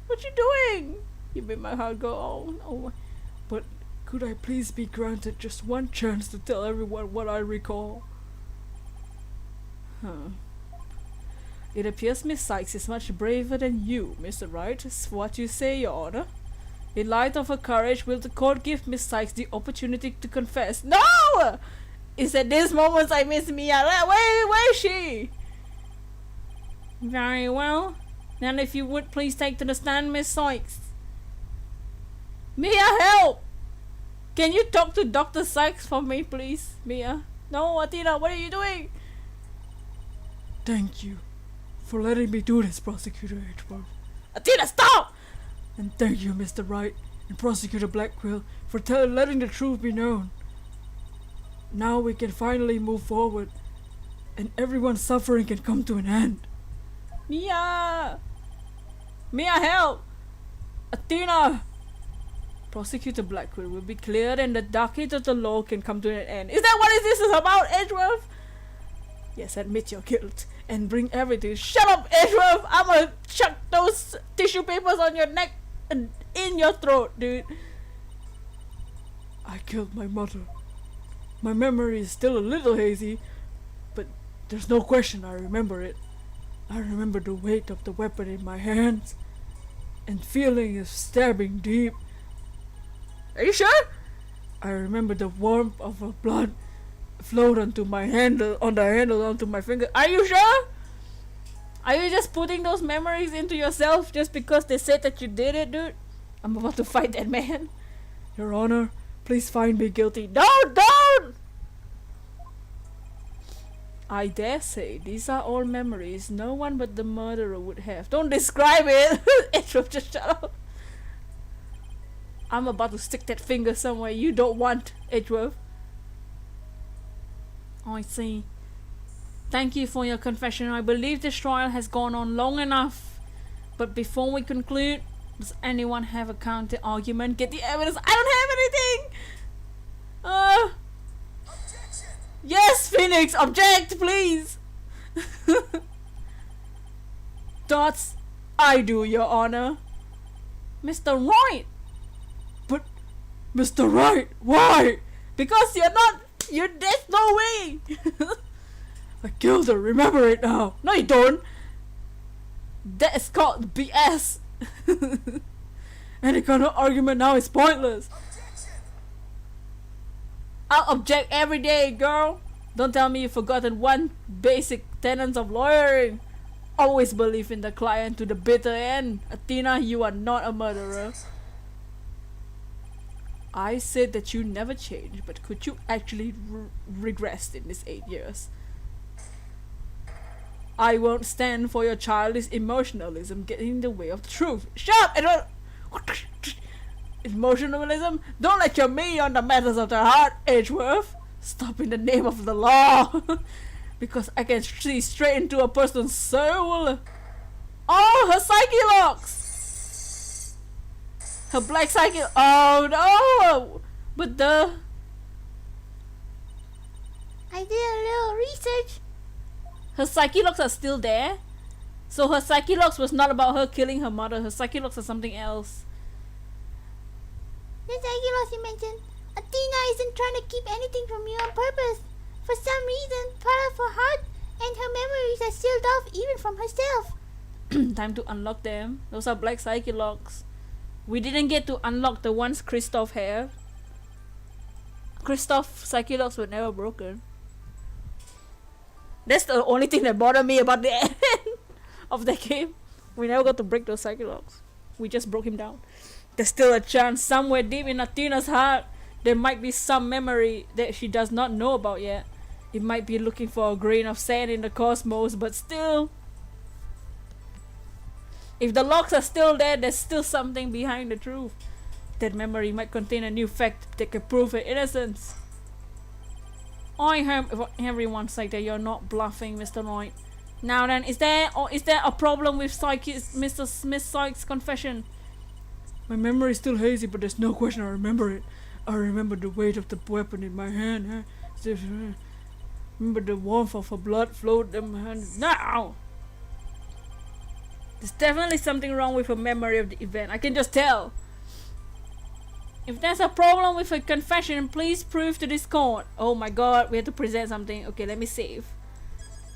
What you doing? You made my heart go, oh, no. But could I please be granted just one chance to tell everyone what I recall? Huh. It appears Miss Sykes is much braver than you, Mr. Wright. Is what you say, Your Honor. In light of her courage, will the court give Miss Sykes the opportunity to confess? No! It's at these moments I miss Mia. Where is she? Very well. Then if you would please take to the stand, Miss Sykes. Mia, help! Can you talk to Dr. Sykes for me, please, Mia? No, Athena, what are you doing? Thank you for letting me do this, Prosecutor Edgeworth. Athena, stop! And thank you, Mr. Wright and Prosecutor Blackwell, for letting the truth be known. Now we can finally move forward, and everyone's suffering can come to an end. Mia! Mia, help! Athena! Prosecutor Blackwell will be cleared and the docket of the law can come to an end. Is that what this is about, Edgeworth? Yes, admit your guilt and bring everything. Shut up, Edgeworth! I'ma chuck those tissue papers on your neck and in your throat, dude. I killed my mother. My memory is still a little hazy, but there's no question I remember it. I remember the weight of the weapon in my hands and feeling of stabbing deep. Are you sure? I remember the warmth of her blood flowed onto my handle, on the handle onto my finger. Are you sure? Are you just putting those memories into yourself just because they said that you did it, dude? I'm about to fight that man. Your Honor, please find me guilty. Don't! I dare say these are all memories no one but the murderer would have. Don't describe it! Edgeworth, just shut up. I'm about to stick that finger somewhere you don't want, Edgeworth. I see. Thank you for your confession. I believe this trial has gone on long enough. But before we conclude, does anyone have a counter argument? Get the evidence. I don't have anything! Objection! Yes, Phoenix! Object, please! Thoughts? I do, Your Honor. Mr. Wright! But, Mr. Wright, why? Because there's no way! I killed her, remember it now. No, you don't! That is called BS! Any kind of argument now is pointless. Objection! I'll object every day, girl! Don't tell me you've forgotten one basic tenet of lawyering. Always believe in the client to the bitter end. Athena, you are not a murderer. I said that you never changed, but could you actually regress in these 8 years? I won't stand for your childish emotionalism getting in the way of the truth. Shut up, Edward! Emotionalism? Don't let your me on the matters of the heart, Edgeworth. Stop in the name of the law. Because I can see straight into a person's soul. Oh, her psyche locks! Her black psyche. Oh no! But I did a little research. her psyche locks are still there. So her psyche locks was not about her killing her mother. Her psyche locks are something else. The psychology you mentioned, Athena isn't trying to keep anything from you on purpose. For some reason, part of her heart and her memories are sealed off even from herself. Time to unlock them. Those are black psyche locks. We didn't get to unlock the ones Kristoff had. Kristoff psyche locks were never broken. That's the only thing that bothered me about the end of the game. We never got to break those psyche locks. We just broke him down. There's still a chance somewhere deep in Athena's heart there might be some memory that she does not know about yet. It might be looking for a grain of sand in the cosmos, but still, if the locks are still there, there's still something behind the truth. That memory might contain a new fact that could prove her innocence. I hope everyone say that you're not bluffing, Mr. Wright. Now then, is there a problem with Mr. Smith Sykes' confession? My memory is still hazy, but there's no question I remember it. I remember the weight of the weapon in my hand. Remember the warmth of her blood flowed in my hand. Now! There's definitely something wrong with her memory of the event. I can just tell. If there's a problem with her confession, please prove to this court. Oh my god, we have to present something. Okay, let me save.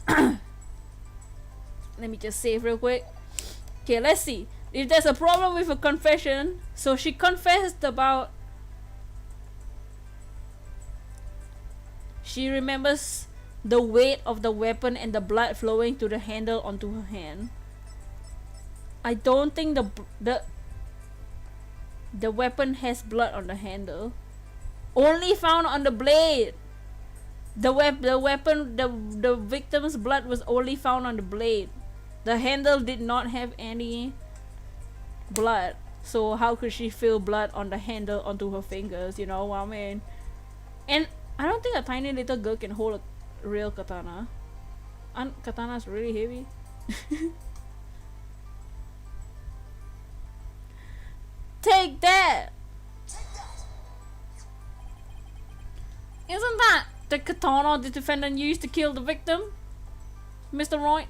Let me just save real quick. Okay, let's see. If there's a problem with her confession, so she confessed about... She remembers the weight of the weapon and the blood flowing to the handle onto her hand. I don't think the weapon has blood on the handle. Only found on the blade. The victim's blood was only found on the blade. The handle did not have any blood. So how could she feel blood on the handle onto her fingers? You know what I mean? And I don't think a tiny little girl can hold a real katana. And katana's really heavy. Take that! Isn't that the katana the defendant used to kill the victim, Mr. Wright?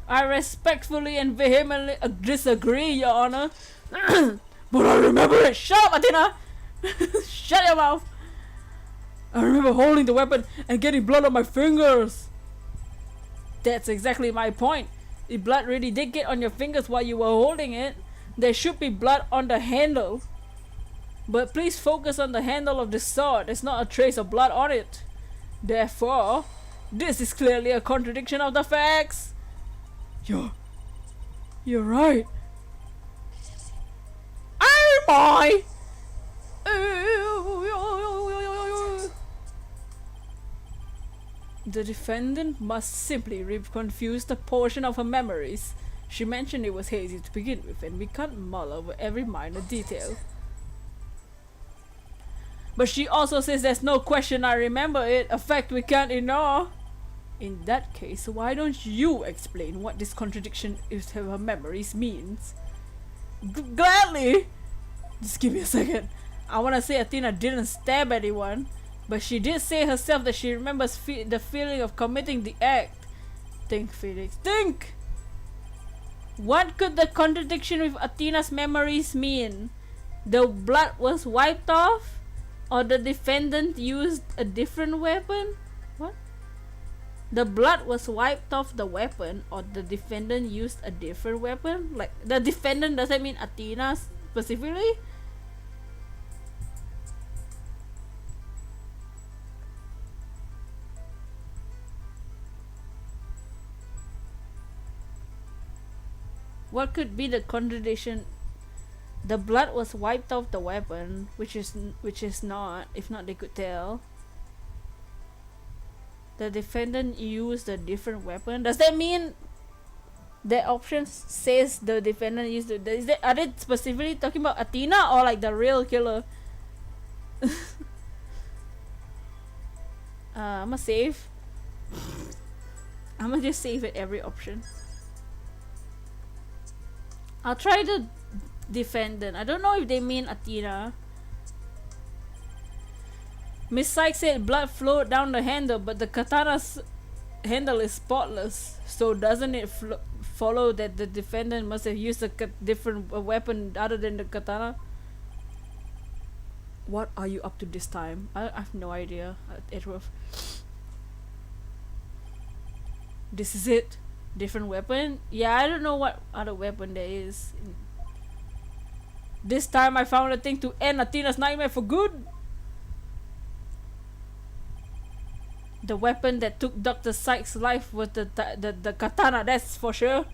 I respectfully and vehemently disagree, Your Honor. But I remember it! Shut up, Athena! Shut your mouth! I remember holding the weapon and getting blood on my fingers! That's exactly my point. If blood really did get on your fingers while you were holding it, there should be blood on the handle. But please focus on the handle of the sword. There's not a trace of blood on it. Therefore, this is clearly a contradiction of the facts. You're right. Am I? The defendant must simply reconfuse the portion of her memories. She mentioned it was hazy to begin with, and we can't mull over every minor detail. But she also says there's no question I remember it, a fact we can't ignore. In that case, why don't you explain what this contradiction of her memories means? Gladly! Just give me a second. I wanna say Athena didn't stab anyone, but she did say herself that she remembers the feeling of committing the act. Think, Felix, think! What could the contradiction with Athena's memories mean? The blood was wiped off? Or the defendant used a different weapon? What? The blood was wiped off the weapon, or the defendant used a different weapon? Like, the defendant doesn't mean Athena specifically? What could be the contradiction? The blood was wiped off the weapon, which is not. If not, they could tell. The defendant used a different weapon. Does that mean the option says the defendant used the? Are they specifically talking about Athena or like the real killer? I'ma save. I'ma just save it every option. I'll try the defendant. I don't know if they mean Athena. Miss Sykes said blood flowed down the handle, but the katana's handle is spotless. So doesn't it follow that the defendant must have used a different weapon other than the katana? What are you up to this time? I have no idea, Edward. This is it. Different weapon? Yeah, I don't know what other weapon there is. This time I found a thing to end Athena's nightmare for good. The weapon that took Dr. Sykes' life was the katana, that's for sure.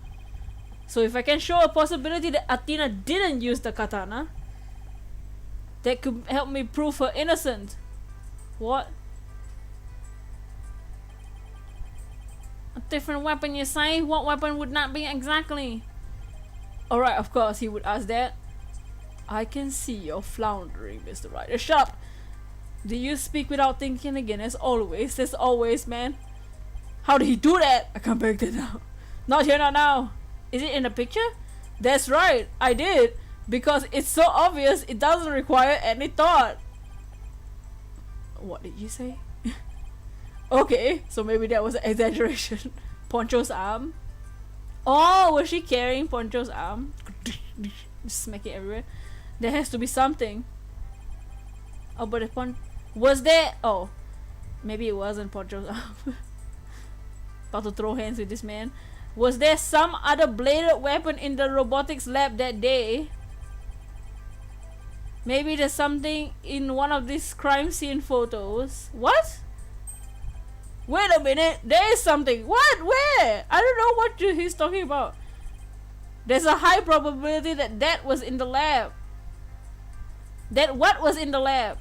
So if I can show a possibility that Athena didn't use the katana, that could help me prove her innocent. What? A different weapon, you say? What weapon would not be exactly? Alright, of course he would ask that. I can see you're floundering, Mr. Wright. Shut up! Do you speak without thinking again, as always? As always, man. How did he do that? I can't back that down. Not here, not now. Is it in the picture? That's right, I did. Because it's so obvious, it doesn't require any thought. What did you say? Okay, so maybe that was an exaggeration. Poncho's arm. Oh, was she carrying Poncho's arm? Smack it everywhere. There has to be something. Oh, but the was there? Oh, maybe it wasn't Poncho's arm. About to throw hands with this man. Was there some other bladed weapon in the robotics lab that day? Maybe there's something in one of these crime scene photos. What? Wait a minute, there is something. What? Where? I don't know what he's talking about. There's a high probability that that was in the lab. That what was in the lab?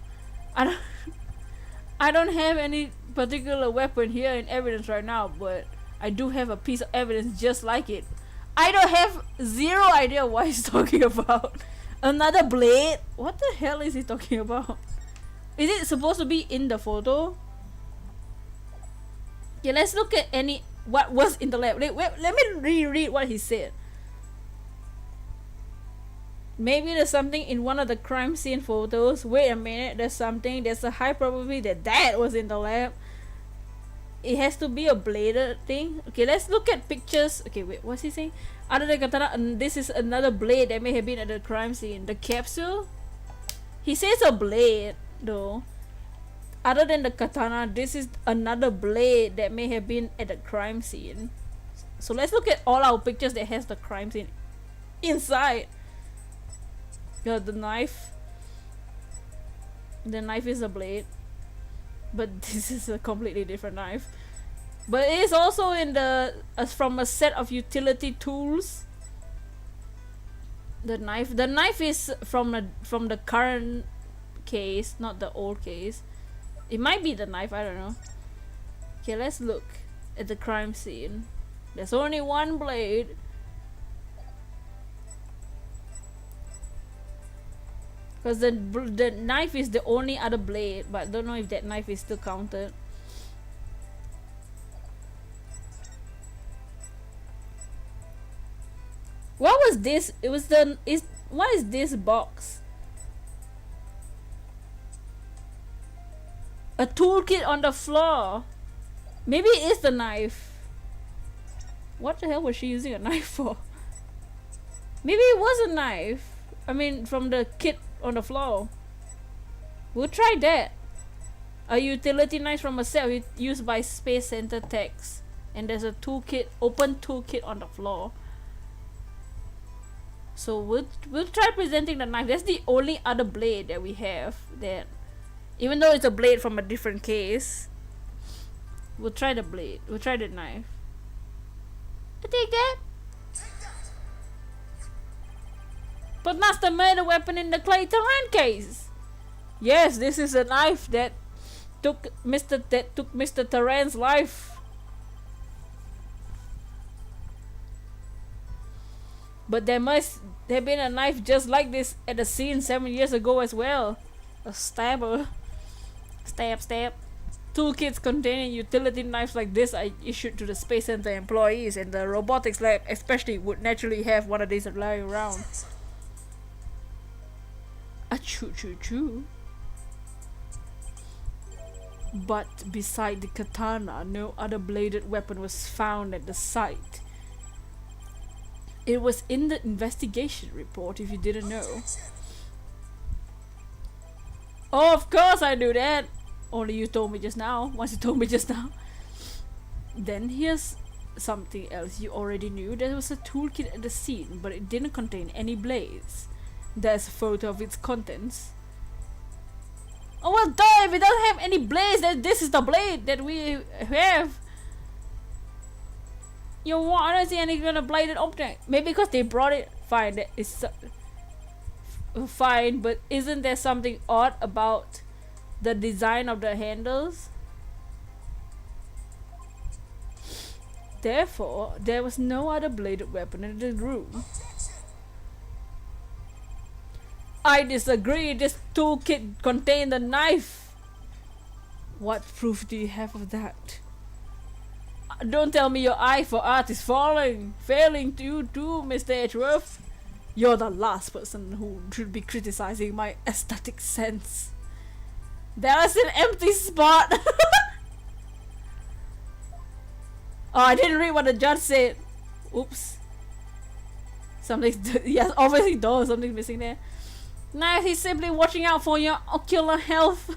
I don't have any particular weapon here in evidence right now, but I do have a piece of evidence just like it. I don't have zero idea what he's talking about. Another blade? What the hell is he talking about? Is it supposed to be in the photo? Okay, let's look at what was in the lab. Let me reread what he said. Maybe there's something in one of the crime scene photos. Wait a minute, there's a high probability that was in the lab. It has to be a bladed thing. Okay, let's look at pictures. Okay, wait, what's he saying? Other than katana, this is another blade that may have been at the crime scene. The capsule? He says a blade, though. Other than the katana, this is another blade that may have been at the crime scene. So let's look at all our pictures that has the crime scene inside. Yeah, the knife. The knife is a blade. But this is a completely different knife. But it is also in the from a set of utility tools. The knife is from the current case, not the old case. It might be the knife, I don't know. Okay, let's look at the crime scene. There's only one blade. Because the knife is the only other blade, but I don't know if that knife is still counted. What was this? It was what is this box? A toolkit on the floor. Maybe it is the knife. What the hell was she using a knife for? Maybe it was a knife. I mean, from the kit on the floor. We'll try that. A utility knife from a set used by Space Center techs. And there's a toolkit, open toolkit on the floor. So we'll try presenting the knife. That's the only other blade that we have. That, even though it's a blade from a different case, we'll try the blade. We'll try the knife. I take that. But Master made a weapon in the Clay Terran case. Yes, this is a knife that took Mr. Terran's life. But there must have been a knife just like this at the scene 7 years ago as well. A stabber. Stab, stab. Toolkits containing utility knives like this are issued to the Space Center employees, and the robotics lab especially would naturally have one of these lying around. Achoo choo choo. But beside the katana, no other bladed weapon was found at the site. It was in the investigation report, if you didn't know. Oh, of course I knew that. Only you told me just now. Once you told me just now. Then here's something else you already knew. There was a toolkit at the scene, but it didn't contain any blades. There's a photo of its contents. Oh well, duh, if it doesn't have any blades, then this is the blade that we have. You want to see any kind of bladed object? Maybe because they brought it. Fine, that is fine, but isn't there something odd about the design of the handles? Therefore, there was no other bladed weapon in the room. I disagree. This toolkit contained a knife. What proof do you have of that? Don't tell me your eye for art is failing to you too, Mr. Edgeworth. You're the last person who should be criticizing my aesthetic sense. There's an empty spot. Oh, I didn't read what the judge said. Oops. Yes, obviously something's missing there. Now he's simply watching out for your ocular health.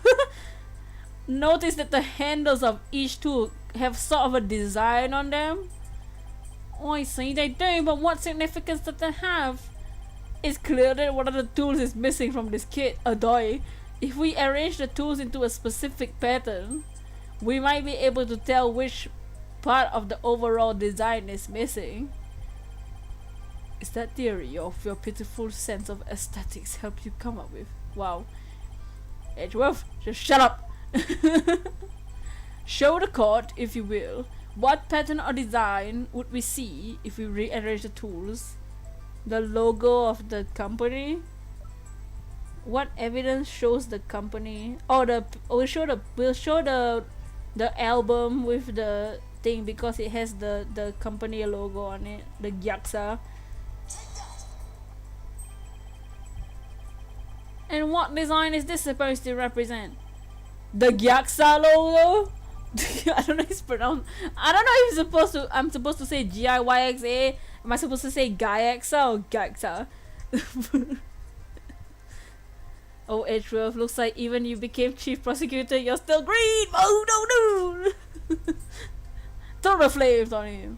Notice that the handles of each tool have sort of a design on them. Oh, I see they do, but what significance does that have? It's clear that one of the tools is missing from this kit, a die. If we arrange the tools into a specific pattern, we might be able to tell which part of the overall design is missing. Is that theory of your pitiful sense of aesthetics helped you come up with? Wow. Edgeworth, just shut up! Show the court, if you will, what pattern or design would we see if we rearrange the tools? The logo of the company? What evidence shows the company? Oh, we'll show the album with the thing because it has the company logo on it, the Gyaksa. And what design is this supposed to represent? The Gyaksa logo? I don't know if it's pronounced. I don't know if I'm supposed to say Giyksa. Am I supposed to say Gyaksa or Gyaksa? Oh, Edgeworth, looks like even you became chief prosecutor, you're still green! Oh, no! Throw the flames on him.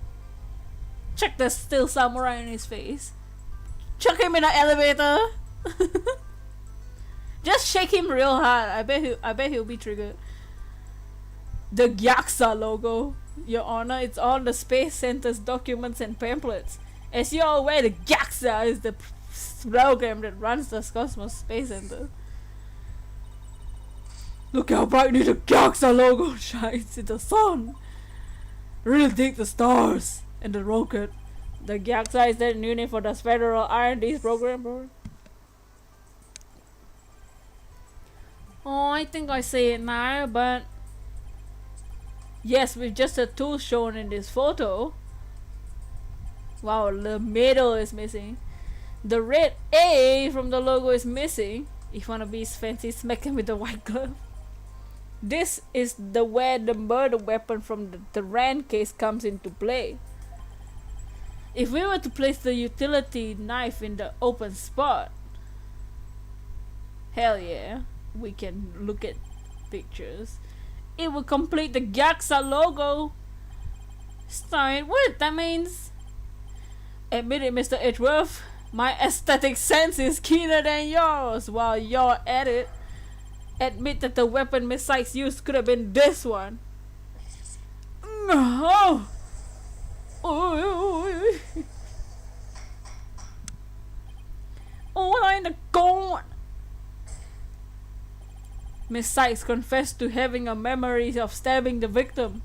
Check the still samurai in his face. Chuck him in the elevator! Just shake him real hard. I bet he'll be triggered. The Gyaksa logo, Your Honor, it's on the Space Center's documents and pamphlets. As you're aware, the Gyaksa is the program that runs the Cosmos Space Center. Look how brightly the Gyaksa logo shines in the sun. Really dig the stars and the rocket. The Gyaksa is the new name for the Federal R&D program, bro. Oh, I think I see it now, but yes, with just the tools shown in this photo. Wow, the middle is missing. The red A from the logo is missing. If you wanna be fancy, smack him with the white glove. This is where the murder weapon from the Rand case comes into play. If we were to place the utility knife in the open spot, hell yeah, we can look at pictures. It will complete the Gyaksa logo. Sorry, what that means? Admit it, Mr. Edgeworth. My aesthetic sense is keener than yours. While you're at it, admit that the weapon Miss Sykes used could have been this one. Oh. Oh, what in the god? Miss Sykes confessed to having a memory of stabbing the victim.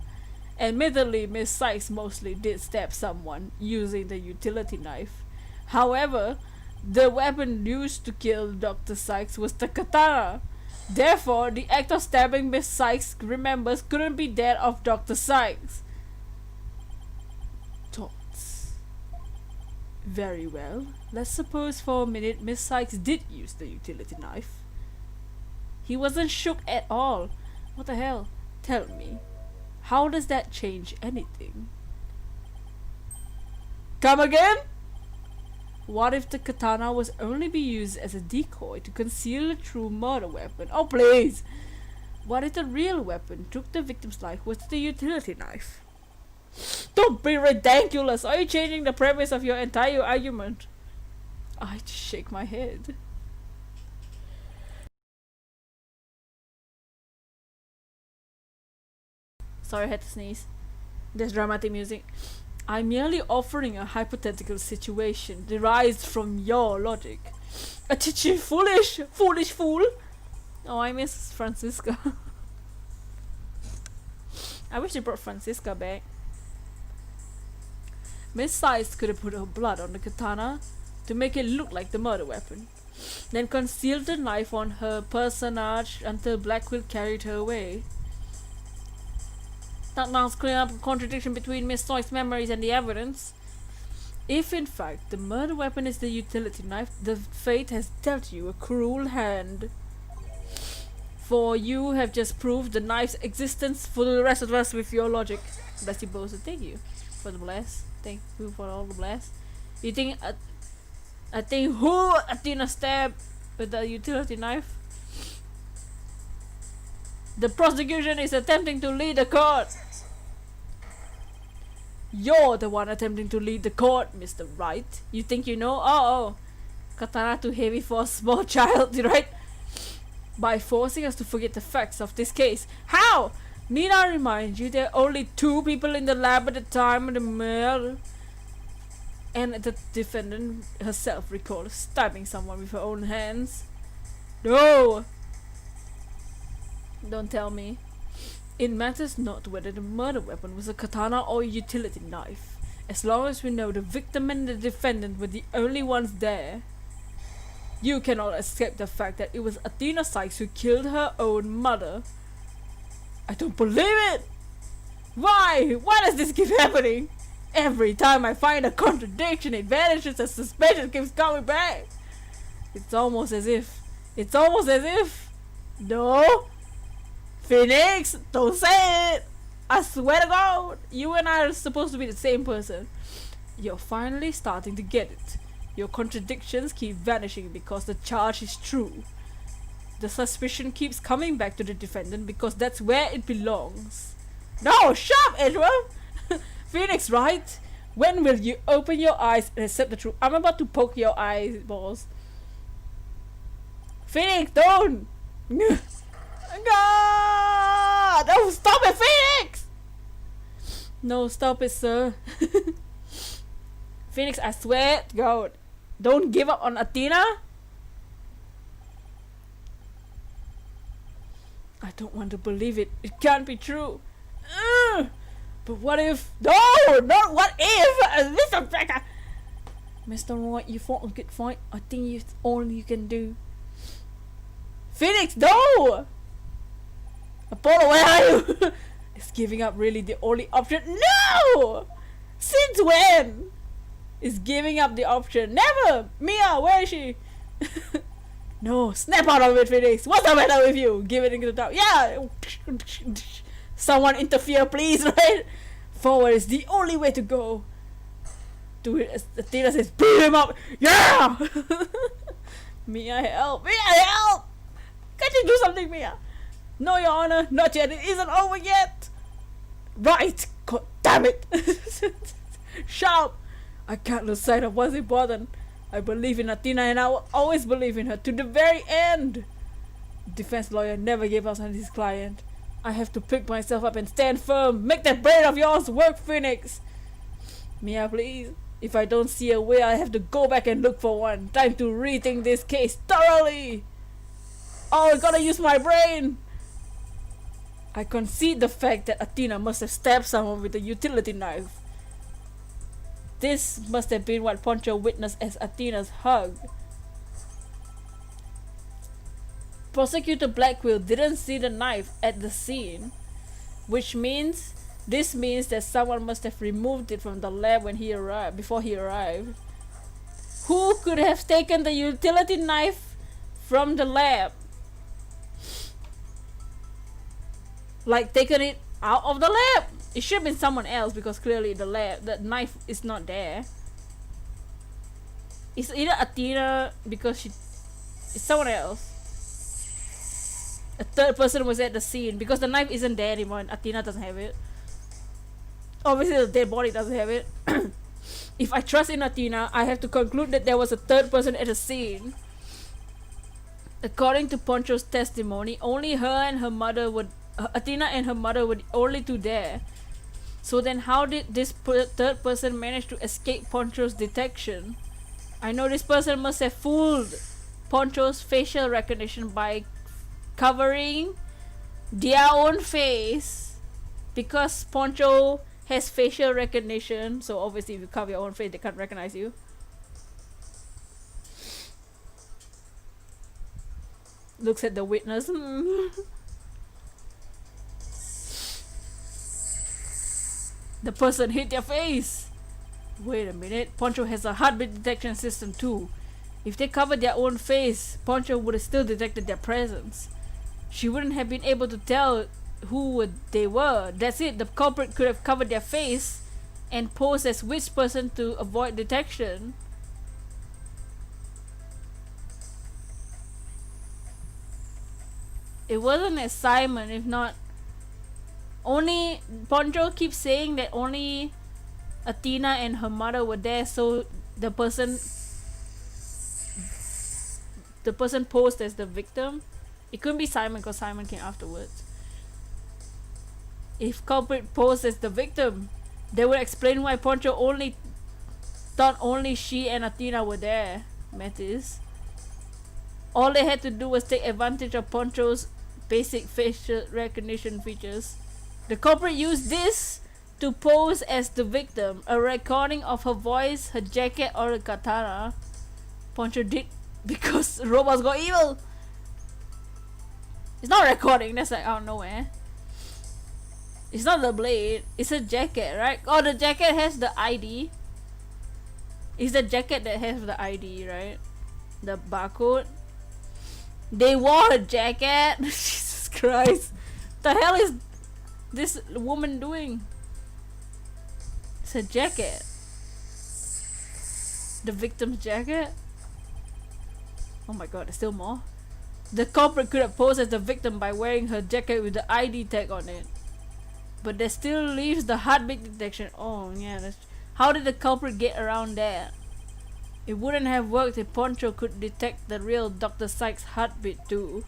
Admittedly, Miss Sykes mostly did stab someone using the utility knife. However, the weapon used to kill Dr. Sykes was the katana. Therefore, the act of stabbing Miss Sykes remembers couldn't be that of Dr. Sykes. Thoughts? Very well. Let's suppose for a minute Miss Sykes did use the utility knife. He wasn't shook at all. What the hell? Tell me, how does that change anything? Come again? What if the katana was only be used as a decoy to conceal a true murder weapon? Oh please! What if the real weapon took the victim's life was the utility knife? Don't be ridiculous. Are you changing the premise of your entire argument? I just shake my head. Sorry, I had to sneeze. There's dramatic music. I'm merely offering a hypothetical situation derived from your logic. A chichi foolish fool. Oh, I miss Francisca. I wish they brought Francisca back. Miss Sykes could have put her blood on the katana to make it look like the murder weapon, then concealed the knife on her personage until Blackquill carried her away. That now clear up a contradiction between Miss Sykes' memories and the evidence. If in fact the murder weapon is the utility knife, the fate has dealt you a cruel hand. For you have just proved the knife's existence for the rest of us with your logic. Bless you both, and thank you for the bless. Thank you for all the bless. You think I think who Athena stabbed with the utility knife? The prosecution is attempting to lead the court. You're the one attempting to lead the court, Mr. Wright. You think you know? Oh. Katana too heavy for a small child, right? By forcing us to forget the facts of this case. How? Need I remind you there are only 2 people in the lab at the time of the murder? And the defendant herself recalls stabbing someone with her own hands. No! Don't tell me. It matters not whether the murder weapon was a katana or a utility knife, as long as we know the victim and the defendant were the only ones there. You cannot escape the fact that it was Athena Sykes who killed her own mother. I don't believe it! Why? Why does this keep happening? Every time I find a contradiction, it vanishes and suspicion keeps coming back. It's almost as if... No! Phoenix, don't say it! I swear to God, you and I are supposed to be the same person. You're finally starting to get it. Your contradictions keep vanishing because the charge is true. The suspicion keeps coming back to the defendant because that's where it belongs. No, shut up, Edward! Phoenix, right? When will you open your eyes and accept the truth? I'm about to poke your eyeballs. Phoenix, don't! God! No, stop it, Phoenix! No, stop it, sir. Phoenix, I swear to God, don't give up on Athena. I don't want to believe it. It can't be true. But what if... No! Not what if! Mr. Becker! Mr. Wright, you fought a good fight. I think it's all you can do. Phoenix, no! Apollo, where are you? Is giving up really the only option? No! Since when? Is giving up the option? Never! Mia, where is she? No, snap out of it, Phoenix. What's the matter with you? Give it into the top. Yeah! Someone interfere, please, right? Forward is the only way to go. Do it as Athena says, beat him up! Yeah! Mia, help! Mia, help! Can't you do something, Mia? No, Your Honor, not yet. It isn't over yet. Right! God damn it! Shut up! I can't lose sight of what's important. I believe in Athena and I will always believe in her to the very end. Defense lawyer never gave up on his client. I have to pick myself up and stand firm. Make that brain of yours work, Phoenix. Mia, please. If I don't see a way, I have to go back and look for one. Time to rethink this case thoroughly. Oh, I gotta use my brain. I concede the fact that Athena must have stabbed someone with a utility knife. This must have been what Poncho witnessed as Athena's hug. Prosecutor Blackquill didn't see the knife at the scene, which means this means that someone must have removed it from the lab when he arrived. Before he arrived, who could have taken the utility knife from the lab? Like taken it out of the lab? It should have been someone else because clearly the knife is not there. It's either Athena because it's someone else. A third person was at the scene because the knife isn't there anymore and Athena doesn't have it. Obviously the dead body doesn't have it. If I trust in Athena, I have to conclude that there was a third person at the scene. According to Poncho's testimony, only her and her mother would Athena and her mother were the only two there. So then how did this third person manage to escape Poncho's detection? I know this person must have fooled Poncho's facial recognition by covering their own face, because Poncho has facial recognition, so obviously if you cover your own face they can't recognize you. Looks at the witness. The person hit their face. Wait a minute, Poncho has a heartbeat detection system too. If they covered their own face, Poncho would have still detected their presence. She wouldn't have been able to tell who they were. That's it, the culprit could have covered their face and posed as which person to avoid detection. It wasn't as Simon, if not. Only Poncho keeps saying that only Athena and her mother were there, so the person posed as the victim. It couldn't be Simon because Simon came afterwards. If culprit posed as the victim, they would explain why Poncho only thought only she and Athena were there. Metis. All they had to do was take advantage of Poncho's basic facial recognition features. The culprit used this to pose as the victim, a recording of her voice, her jacket, or a katana. Poncho did because robots got evil. It's not recording, that's like out of nowhere. It's not the blade, it's a jacket, right? Oh, the jacket has the ID. It's the jacket that has the ID, right? The barcode. They wore a jacket. Jesus Christ. The hell is this woman doing? It's a jacket. The victim's jacket. Oh my god, there's still more. The culprit could have posed as the victim by wearing her jacket with the ID tag on it. But that still leaves the heartbeat detection. Oh yeah, how did the culprit get around that? It wouldn't have worked if Poncho could detect the real Dr. Sykes' heartbeat too.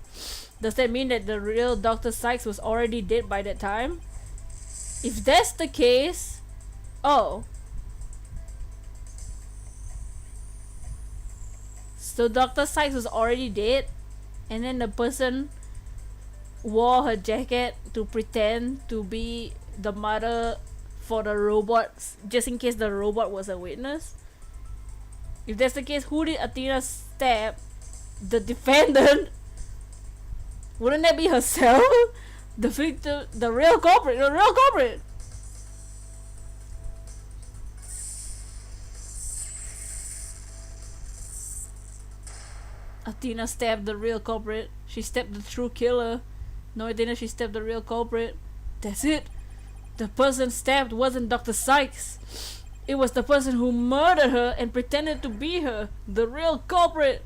Does that mean that the real Dr. Sykes was already dead by that time? If that's the case... Oh. So Dr. Sykes was already dead, and then the person wore her jacket to pretend to be the mother for the robots, just in case the robot was a witness. If that's the case, who did Athena stab? The defendant? Wouldn't that be herself? The victim, the real culprit, the real culprit! Athena stabbed the real culprit. She stabbed the true killer. No, Athena, she stabbed the real culprit. That's it. The person stabbed wasn't Dr. Sykes. It was the person who murdered her and pretended to be her. The real culprit.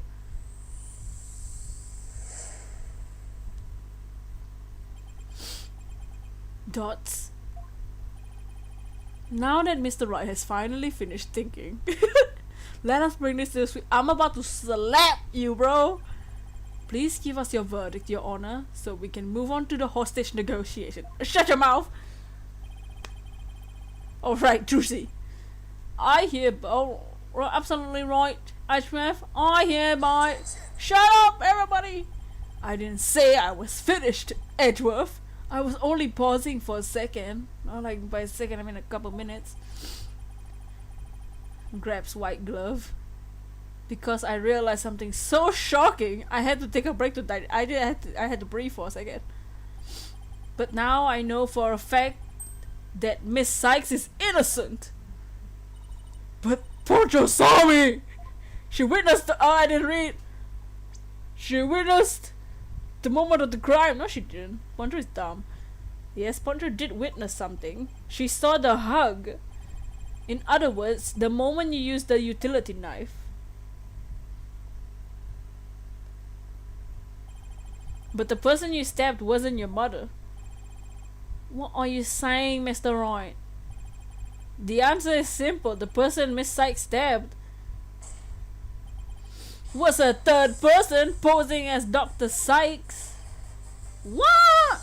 Dots. Now that Mr. Wright has finally finished thinking, let us bring this to the sweet. I'm about to slap you, bro. Please give us your verdict, Your Honor, so we can move on to the hostage negotiation. Shut your mouth! Alright, Trucy. I hereby... absolutely right, Ashmeth. I hereby... Shut up, everybody! I didn't say I was finished, Edgeworth. I was only pausing for a second. Not like by a second, I mean a couple minutes. Grabs white glove. Because I realized something so shocking, I had to take a break to die. I had to breathe for a second. But now I know for a fact that Miss Sykes is innocent. But Poncho saw me! She witnessed the... Oh, I didn't read. She witnessed the moment of the crime. No, she didn't. Poncho is dumb. Yes, Poncho did witness something. She saw the hug. In other words, the moment you used the utility knife. But the person you stabbed wasn't your mother. What are you saying, Mr. Wright? The answer is simple. The person Miss Sykes stabbed was a third person posing as Dr. Sykes. What?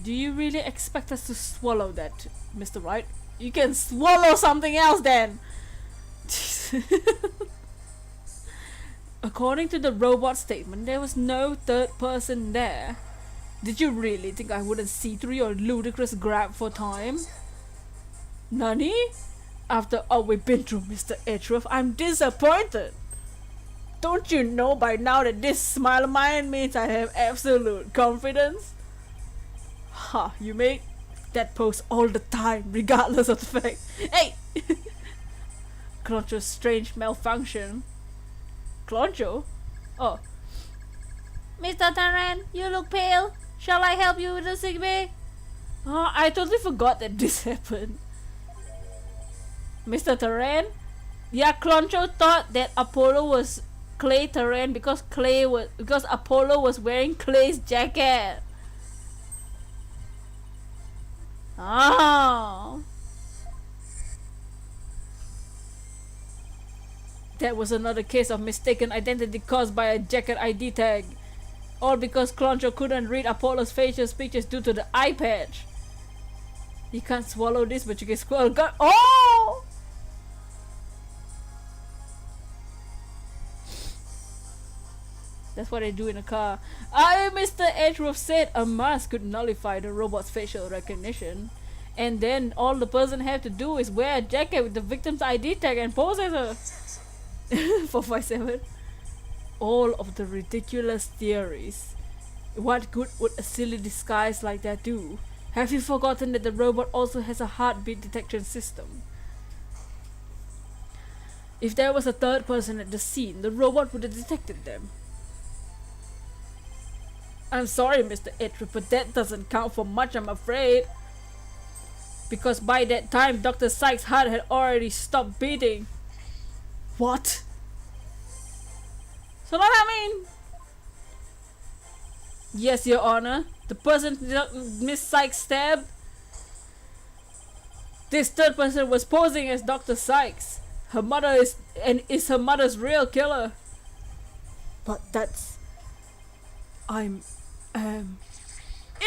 Do you really expect us to swallow that, Mr. Wright? You can swallow something else then! According to the robot statement, there was no third person there. Did you really think I wouldn't see through your ludicrous grab for time? Nani? After all we've been through, Mr. Edgeworth, I'm disappointed. Don't you know by now that this smile of mine means I have absolute confidence? Ha, you make that pose all the time, regardless of the fact. Hey! Cloncho's strange malfunction. Cloncho? Oh. Mr. Taran, you look pale. Shall I help you with the sick bay? Oh, I totally forgot that this happened. Mr. Taran? Yeah, Cloncho thought that Apollo was Clay Taran because Apollo was wearing Clay's jacket. Oh. That was another case of mistaken identity caused by a jacket ID tag. All because Cloncho couldn't read Apollo's facial features due to the eye patch. You can't swallow this, but you can swallow. Oh! That's what they do in a car. Mr. Edgeworth said a mask could nullify the robot's facial recognition. And then all the person had to do is wear a jacket with the victim's ID tag and pose as her. 457. All of the ridiculous theories. What good would a silly disguise like that do? Have you forgotten that the robot also has a heartbeat detection system? If there was a third person at the scene, the robot would have detected them. I'm sorry, Mr. Edgeworth, but that doesn't count for much, I'm afraid. Because by that time, Dr. Sykes' heart had already stopped beating. What? So what I mean? Yes, Your Honor. The person Miss Sykes stabbed, this third person was posing as Dr. Sykes. Her mother is her mother's real killer. But that's...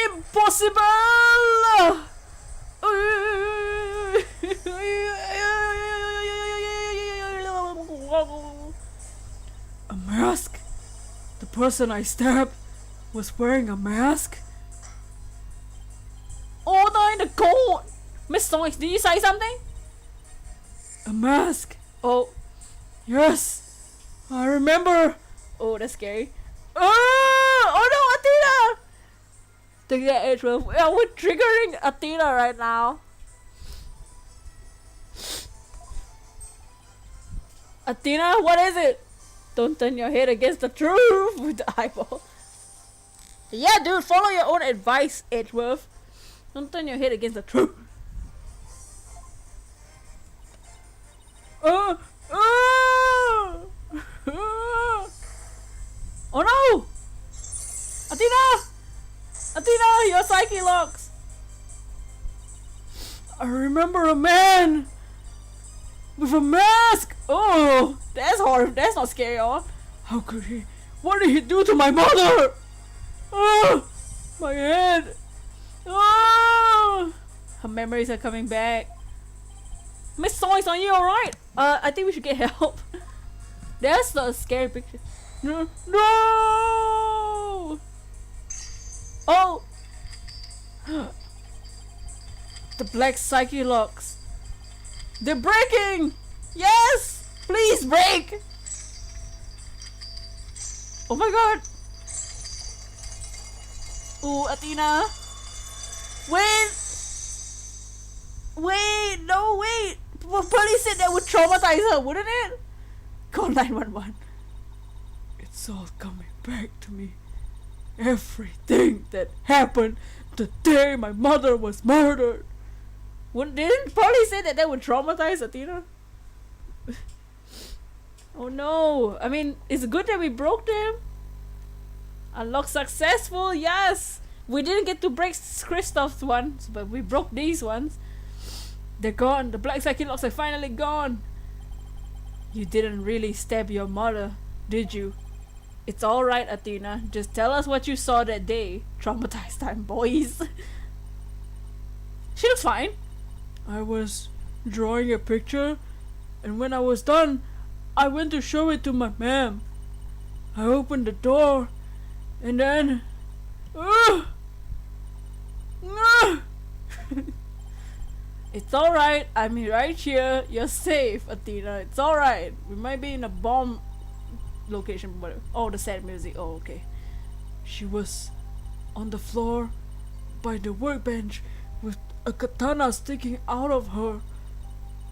impossible! A mask? The person I stabbed was wearing a mask? Order in the court! Miss Sykes, did you say something? A mask? Oh. Yes! I remember! Oh, that's scary. Oh no, Athena! Take that Edgeworth. Yeah, we're triggering Athena right now. Athena, what is it? Don't turn your head against the truth with the eyeball. Yeah, dude, follow your own advice, Edgeworth. Don't turn your head against the truth. Oh no! Athena! Athena, your psyche locks! I remember a man with a mask! Oh, that's horrible. That's not scary at all. How could he? What did he do to my mother? Oh, my head. Oh, her memories are coming back. Miss Sykes, are you alright? I think we should get help. That's not a scary picture. No! No! Oh! The black psyche locks. They're breaking! Yes! Please break! Oh my god! Ooh, Athena! Wait! Wait! No, wait! Police said that would traumatize her, wouldn't it? Call 911. It's all coming back to me. Everything that happened the day my mother was murdered. Didn't police say that would traumatize Athena? Oh no. I mean, it's good that we broke them. Unlock successful, yes. We didn't get to break Kristoff's ones, but we broke these ones. They're gone. The black Psyche-Locks are finally gone. You didn't really stab your mother, did you? It's alright, Athena. Just tell us what you saw that day. Traumatized time, boys. She looks fine. I was drawing a picture, and when I was done, I went to show it to my ma'am. I opened the door, and then... It's alright. I'm right here. You're safe, Athena. It's alright. We might be in a bomb location, but oh, the sad music. Oh, okay. She was on the floor by the workbench with a katana sticking out of her.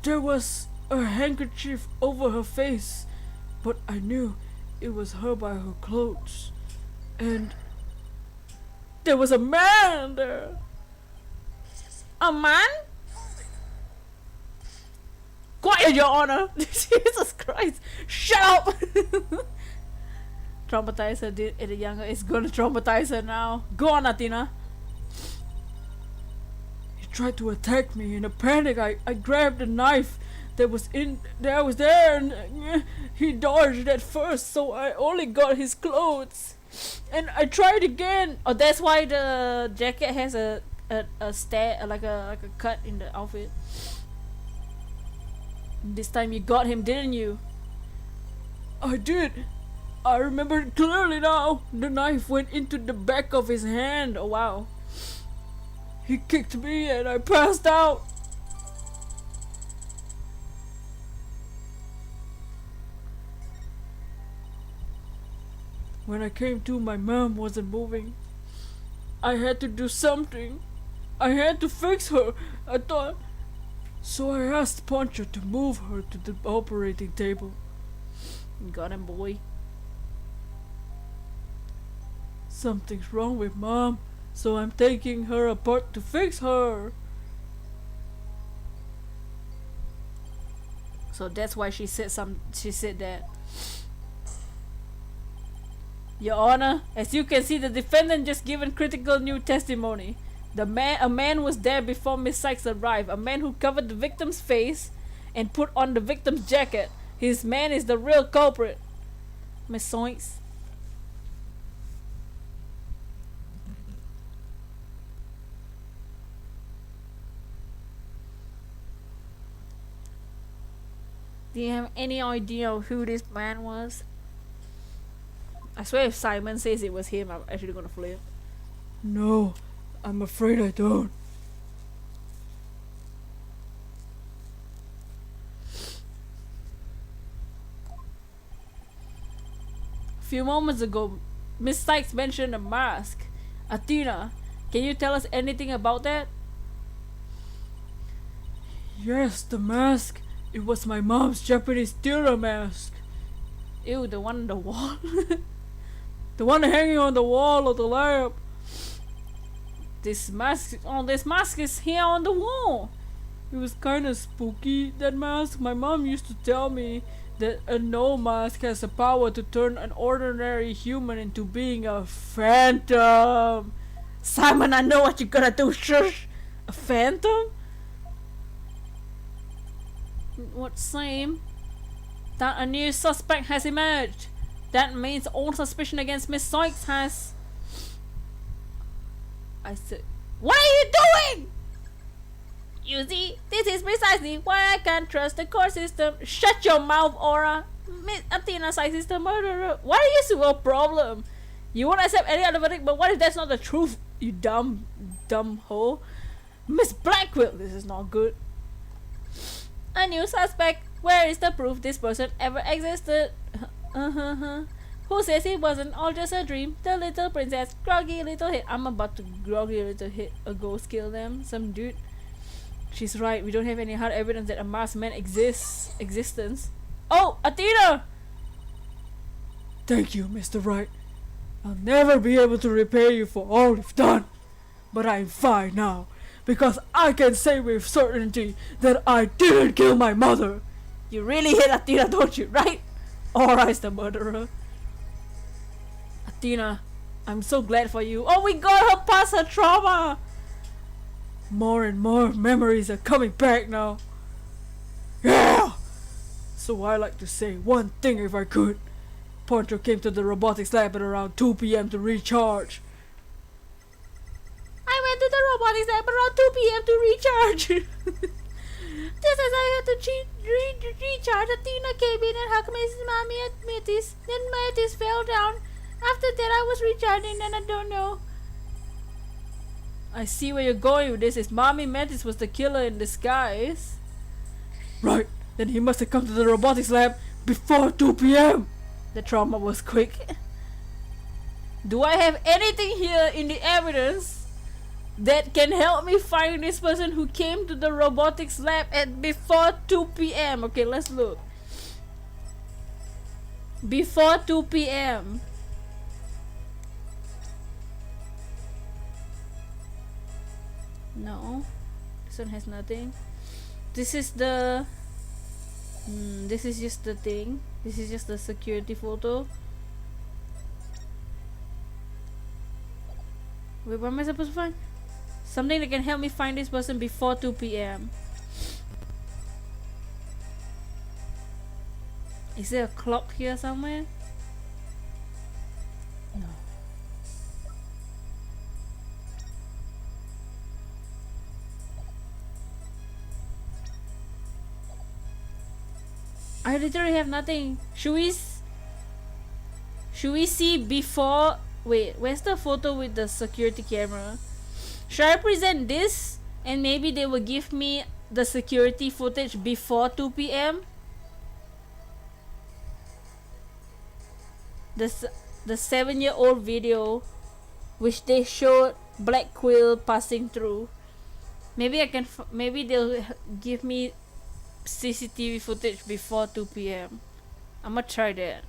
There was a handkerchief over her face, but I knew it was her by her clothes. And there was a man there. A man? Quiet, Your Honor! Jesus Christ! Shut up! Traumatize her did at a younger. It's gonna traumatize her now. Go on, Athena. He tried to attack me. In a panic, I grabbed a knife that was there, and he dodged at first, so I only got his clothes. And I tried again. Oh, that's why the jacket has a like a cut in the outfit. This time you got him, didn't you? I did. I remember it clearly now. The knife went into the back of his hand. Oh wow. He kicked me and I passed out. When I came to, my mom wasn't moving. I had to do something. I had to fix her, I thought. So I asked Poncho to move her to the operating table. Got him, boy. Something's wrong with Mom, so I'm taking her apart to fix her. So that's why she said that. Your Honor, as you can see, the defendant just given critical new testimony. A man was there before Miss Sykes arrived. A man who covered the victim's face and put on the victim's jacket. His man is the real culprit. Miss Sykes. Do you have any idea who this man was? I swear if Simon says it was him, I'm actually gonna flip. No, I'm afraid I don't. A few moments ago, Miss Sykes mentioned a mask. Athena, can you tell us anything about that? Yes, the mask. It was my mom's Japanese theater mask. Ew, the one on the wall. The one hanging on the wall of the lab. This mask is here on the wall. It was kinda spooky, that mask. My mom used to tell me that a no mask has the power to turn an ordinary human into being a phantom. Simon, I know what you're gonna do. Shush. A phantom? What same? That a new suspect has emerged. That means all suspicion against Miss Sykes has... I said... What are you doing? You see, this is precisely why I can't trust the court system. Shut your mouth, Aura. Miss Athena Sykes is the murderer. What is your problem? You won't accept any other verdict, but what if that's not the truth? You dumb hoe. Miss Blackwell, this is not good. A new suspect. Where is the proof this person ever existed? Who says it wasn't all just a dream? The little princess, groggy little head. I'm about to groggy little head a ghost kill them. Some dude. She's right. We don't have any hard evidence that a masked man existence. Oh, Athena! Thank you, Mr. Wright. I'll never be able to repay you for all you've done. But I'm fine now, because I can say with certainty that I didn't kill my mother. You really hate Athena, don't you, right? Aura is the murderer. Athena, I'm so glad for you. Oh, we got her past her trauma. More and more memories are coming back now. Yeah! So I like to say one thing if I could. Poncho came to the robotics lab at around 2 p.m. to recharge. I went to the robotics lab around 2 p.m. to recharge. Just as I had to recharge, Athena came in and hugged Mrs. Mommy at Metis. Then Metis fell down. After that, I was recharging and I don't know. I see where you're going with this. Is Mommy Metis was the killer in disguise. Right, then he must have come to the robotics lab before 2 p.m. The trauma was quick. Do I have anything here in the evidence that can help me find this person who came to the robotics lab at before 2 p.m.? Okay, let's look. Before 2 p.m. No, this one has nothing. This is the this is just the thing. This is just the security photo. Wait, what am I supposed to find? Something that can help me find this person before 2 p.m. Is there a clock here somewhere? No. I literally have nothing. Should we see before? Wait, where's the photo with the security camera? Should I present this and maybe they will give me the security footage before 2 p.m.? The 7-year-old video which they showed Black Quill passing through. Maybe I can maybe they'll give me CCTV footage before 2 p.m. I'm gonna try that.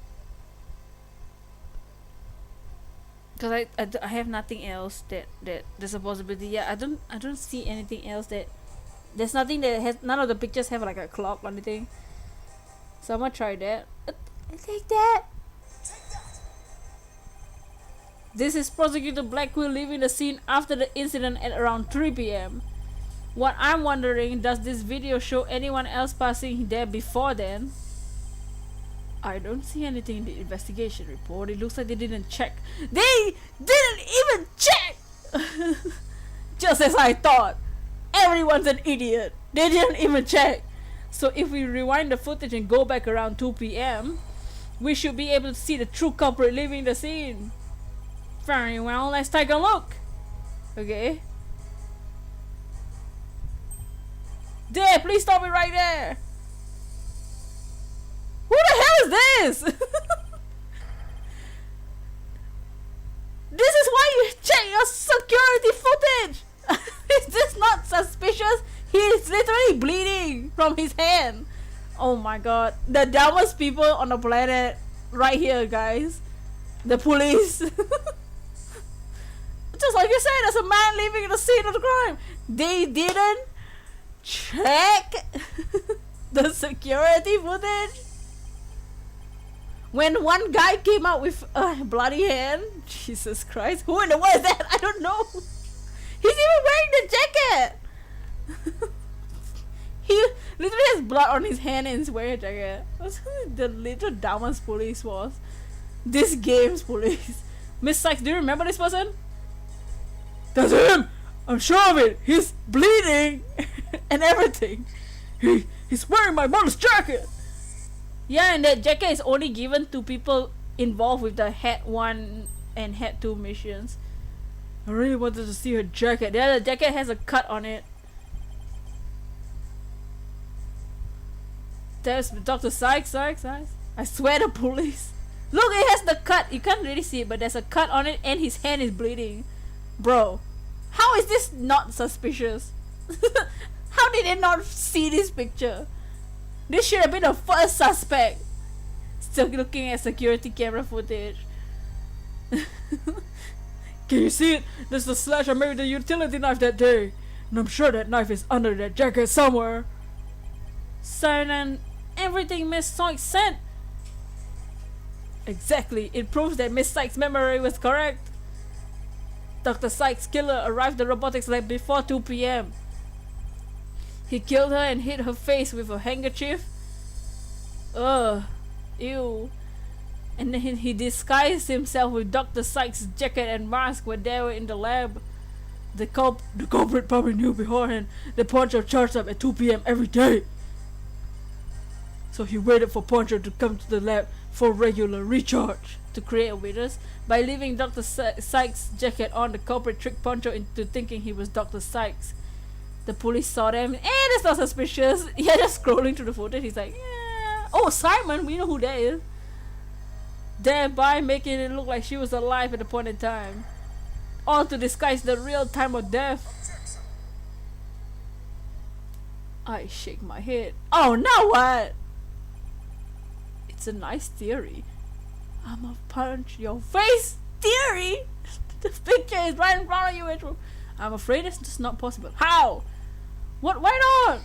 Because I have nothing else that there's a possibility. Yeah, I don't see anything else that there's nothing that has, none of the pictures have like a clock or anything. So I'm gonna try that. I take that. This is Prosecutor Blackwell leaving the scene after the incident at around 3 p.m. What I'm wondering, does this video show anyone else passing there before then? I don't see anything in the investigation report. It looks like they didn't check. They didn't even check! Just as I thought. Everyone's an idiot. They didn't even check. So if we rewind the footage and go back around 2 p.m., we should be able to see the true culprit leaving the scene. Very well, let's take a look. Okay. There, please stop it right there. Who the hell is this? This is why you check your security footage. Is this not suspicious? He is literally bleeding from his hand. Oh my god. The dumbest people on the planet right here, guys. The police. Just like you said, there's a man leaving the scene of the crime. They didn't check the security footage. When one guy came out with a bloody hand, Jesus Christ, who in the world is that? I don't know. He's even wearing the jacket. He literally has blood on his hand and he's wearing a jacket. That's who the little dumbest police was. This game's police. Miss Sykes, do you remember this person? That's him! I'm sure of it! He's bleeding and everything. He's wearing my mother's jacket! Yeah, and that jacket is only given to people involved with the Hat 1 and Hat 2 missions. I really wanted to see her jacket. Yeah, the jacket has a cut on it. There's Dr. Sykes. I swear the police. Look, it has the cut. You can't really see it, but there's a cut on it and his hand is bleeding. Bro, how is this not suspicious? How did they not see this picture? This should have been the first suspect. Still looking at security camera footage. Can you see it? There's the slash I made with the utility knife that day. And I'm sure that knife is under that jacket somewhere. Silent, everything Miss Sykes said. Exactly, it proves that Miss Sykes' memory was correct. Dr. Sykes' killer arrived at the robotics lab before 2 p.m. He killed her and hit her face with a handkerchief. Ugh. Ew. And then he disguised himself with Dr. Sykes' jacket and mask when they were in the lab. The culprit probably knew beforehand that Poncho charged up at 2 p.m. every day. So he waited for Poncho to come to the lab for regular recharge. To create a witness, by leaving Dr. Sykes' jacket on, the culprit tricked Poncho into thinking he was Dr. Sykes. The police saw them. That's not suspicious. Yeah, just scrolling through the footage, he's like, yeah. Oh, Simon, we know who that is. Thereby making it look like she was alive at the point in time. All to disguise the real time of death. I shake my head. Oh, now what? It's a nice theory. I'ma punch your face theory. The picture is right in front of you, Andrew. I'm afraid it's just not possible. How? What? Why not?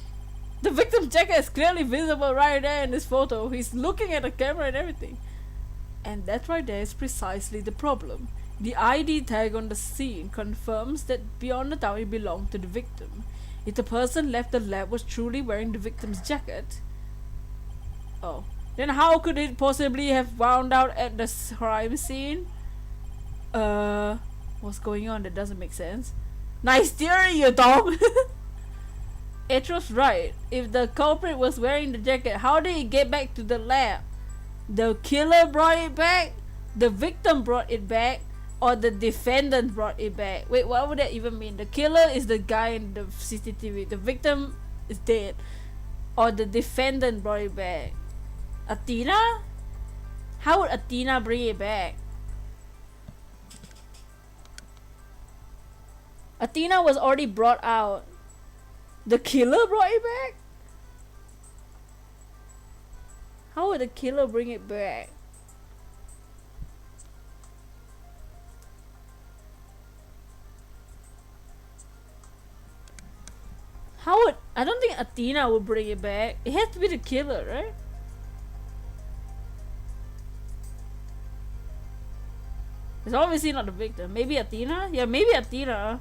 The victim's jacket is clearly visible right there in this photo. He's looking at the camera and everything. And that right there is precisely the problem. The ID tag on the scene confirms that beyond a doubt it belonged to the victim. If the person left the lab was truly wearing the victim's jacket, oh, then how could it possibly have wound out at the crime scene? What's going on? That doesn't make sense. Nice theory, you dog! It was right. If the culprit was wearing the jacket, how did he get back to the lab? The killer brought it back? The victim brought it back? Or the defendant brought it back? Wait, what would that even mean? The killer is the guy in the CCTV. The victim is dead. Or the defendant brought it back? Athena? How would Athena bring it back? Athena was already brought out. The killer brought it back? How would the killer bring it back? How would... I don't think Athena would bring it back. It has to be the killer, right? It's obviously not the victim. Maybe Athena? Yeah, maybe Athena.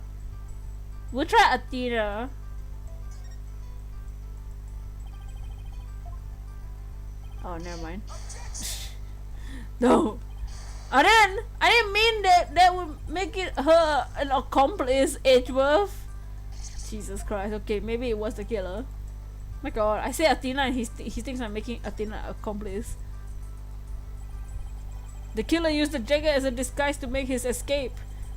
We'll try Athena. Oh, never mind. No. I didn't mean that would make it her an accomplice, Edgeworth. Jesus Christ. Okay, maybe it was the killer. My god, I say Athena and he thinks I'm making Athena an accomplice. The killer used the jacket as a disguise to make his escape,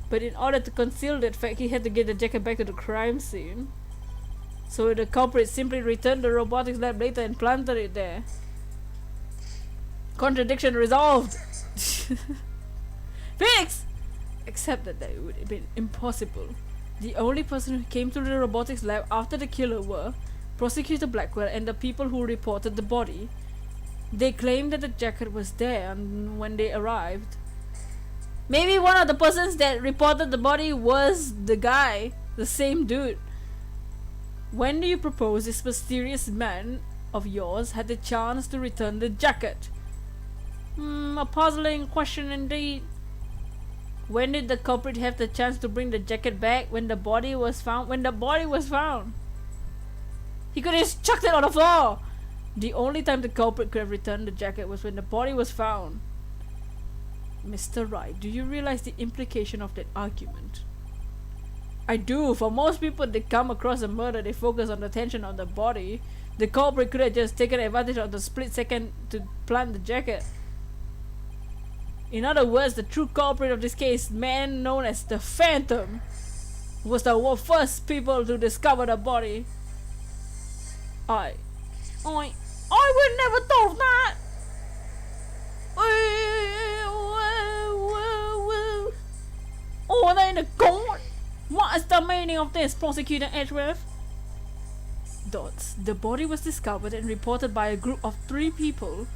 but in order to conceal that fact, he had to get the jacket back to the crime scene. So the culprit simply returned the robotics lab later and planted it there. Contradiction resolved! Phoenix! Except that it would have been impossible. The only person who came to the robotics lab after the killer were Prosecutor Blackwell and the people who reported the body. They claimed that the jacket was there when they arrived. Maybe one of the persons that reported the body was the guy, the same dude. When do you propose this mysterious man of yours had the chance to return the jacket? A puzzling question indeed. When did the culprit have the chance to bring the jacket back? When the body was found? When the body was found? He could have just chucked it on the floor! The only time the culprit could have returned the jacket was when the body was found. Mr. Wright, do you realize the implication of that argument? I do. For most people that come across a murder, they focus on the tension on the body. The culprit could have just taken advantage of the split second to plant the jacket. In other words, the true culprit of this case, man known as the Phantom, was the first people to discover the body. I would never thought that. Oh, they in the court. What is the meaning of this, Prosecutor Edgeworth? Dots. The body was discovered and reported by a group of 3 people.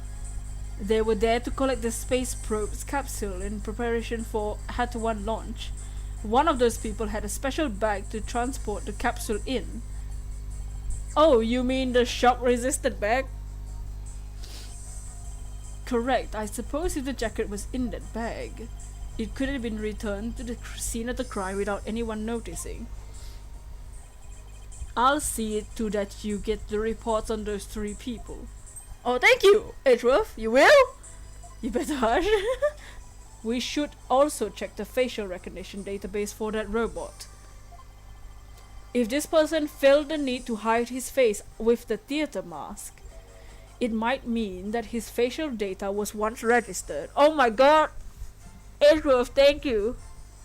They were there to collect the space probe's capsule in preparation for Hat-1 launch. One of those people had a special bag to transport the capsule in. Oh, you mean the shock-resistant bag? Correct. I suppose if the jacket was in that bag, it could have been returned to the scene of the crime without anyone noticing. I'll see to that you get the reports on those 3 people. Oh, thank you, Edgeworth. You will? You better hush. We should also check the facial recognition database for that robot. If this person felt the need to hide his face with the theater mask, it might mean that his facial data was once registered. Oh my god! Edgeworth, thank you.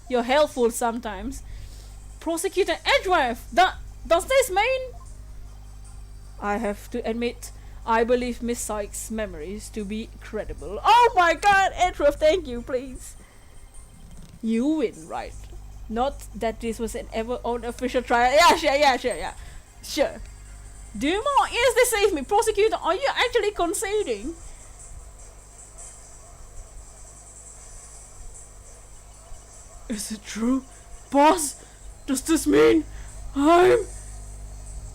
You're helpful sometimes. Prosecutor Edgeworth, does this mean? I have to admit, I believe Miss Sykes' memories to be credible. Oh my god, Edgeworth, thank you, please. You win, right? Not that this was an ever unofficial trial. Yeah, sure. Do more ears deceive me, prosecutor? Are you actually conceding? Is it true? Boss, does this mean I'm...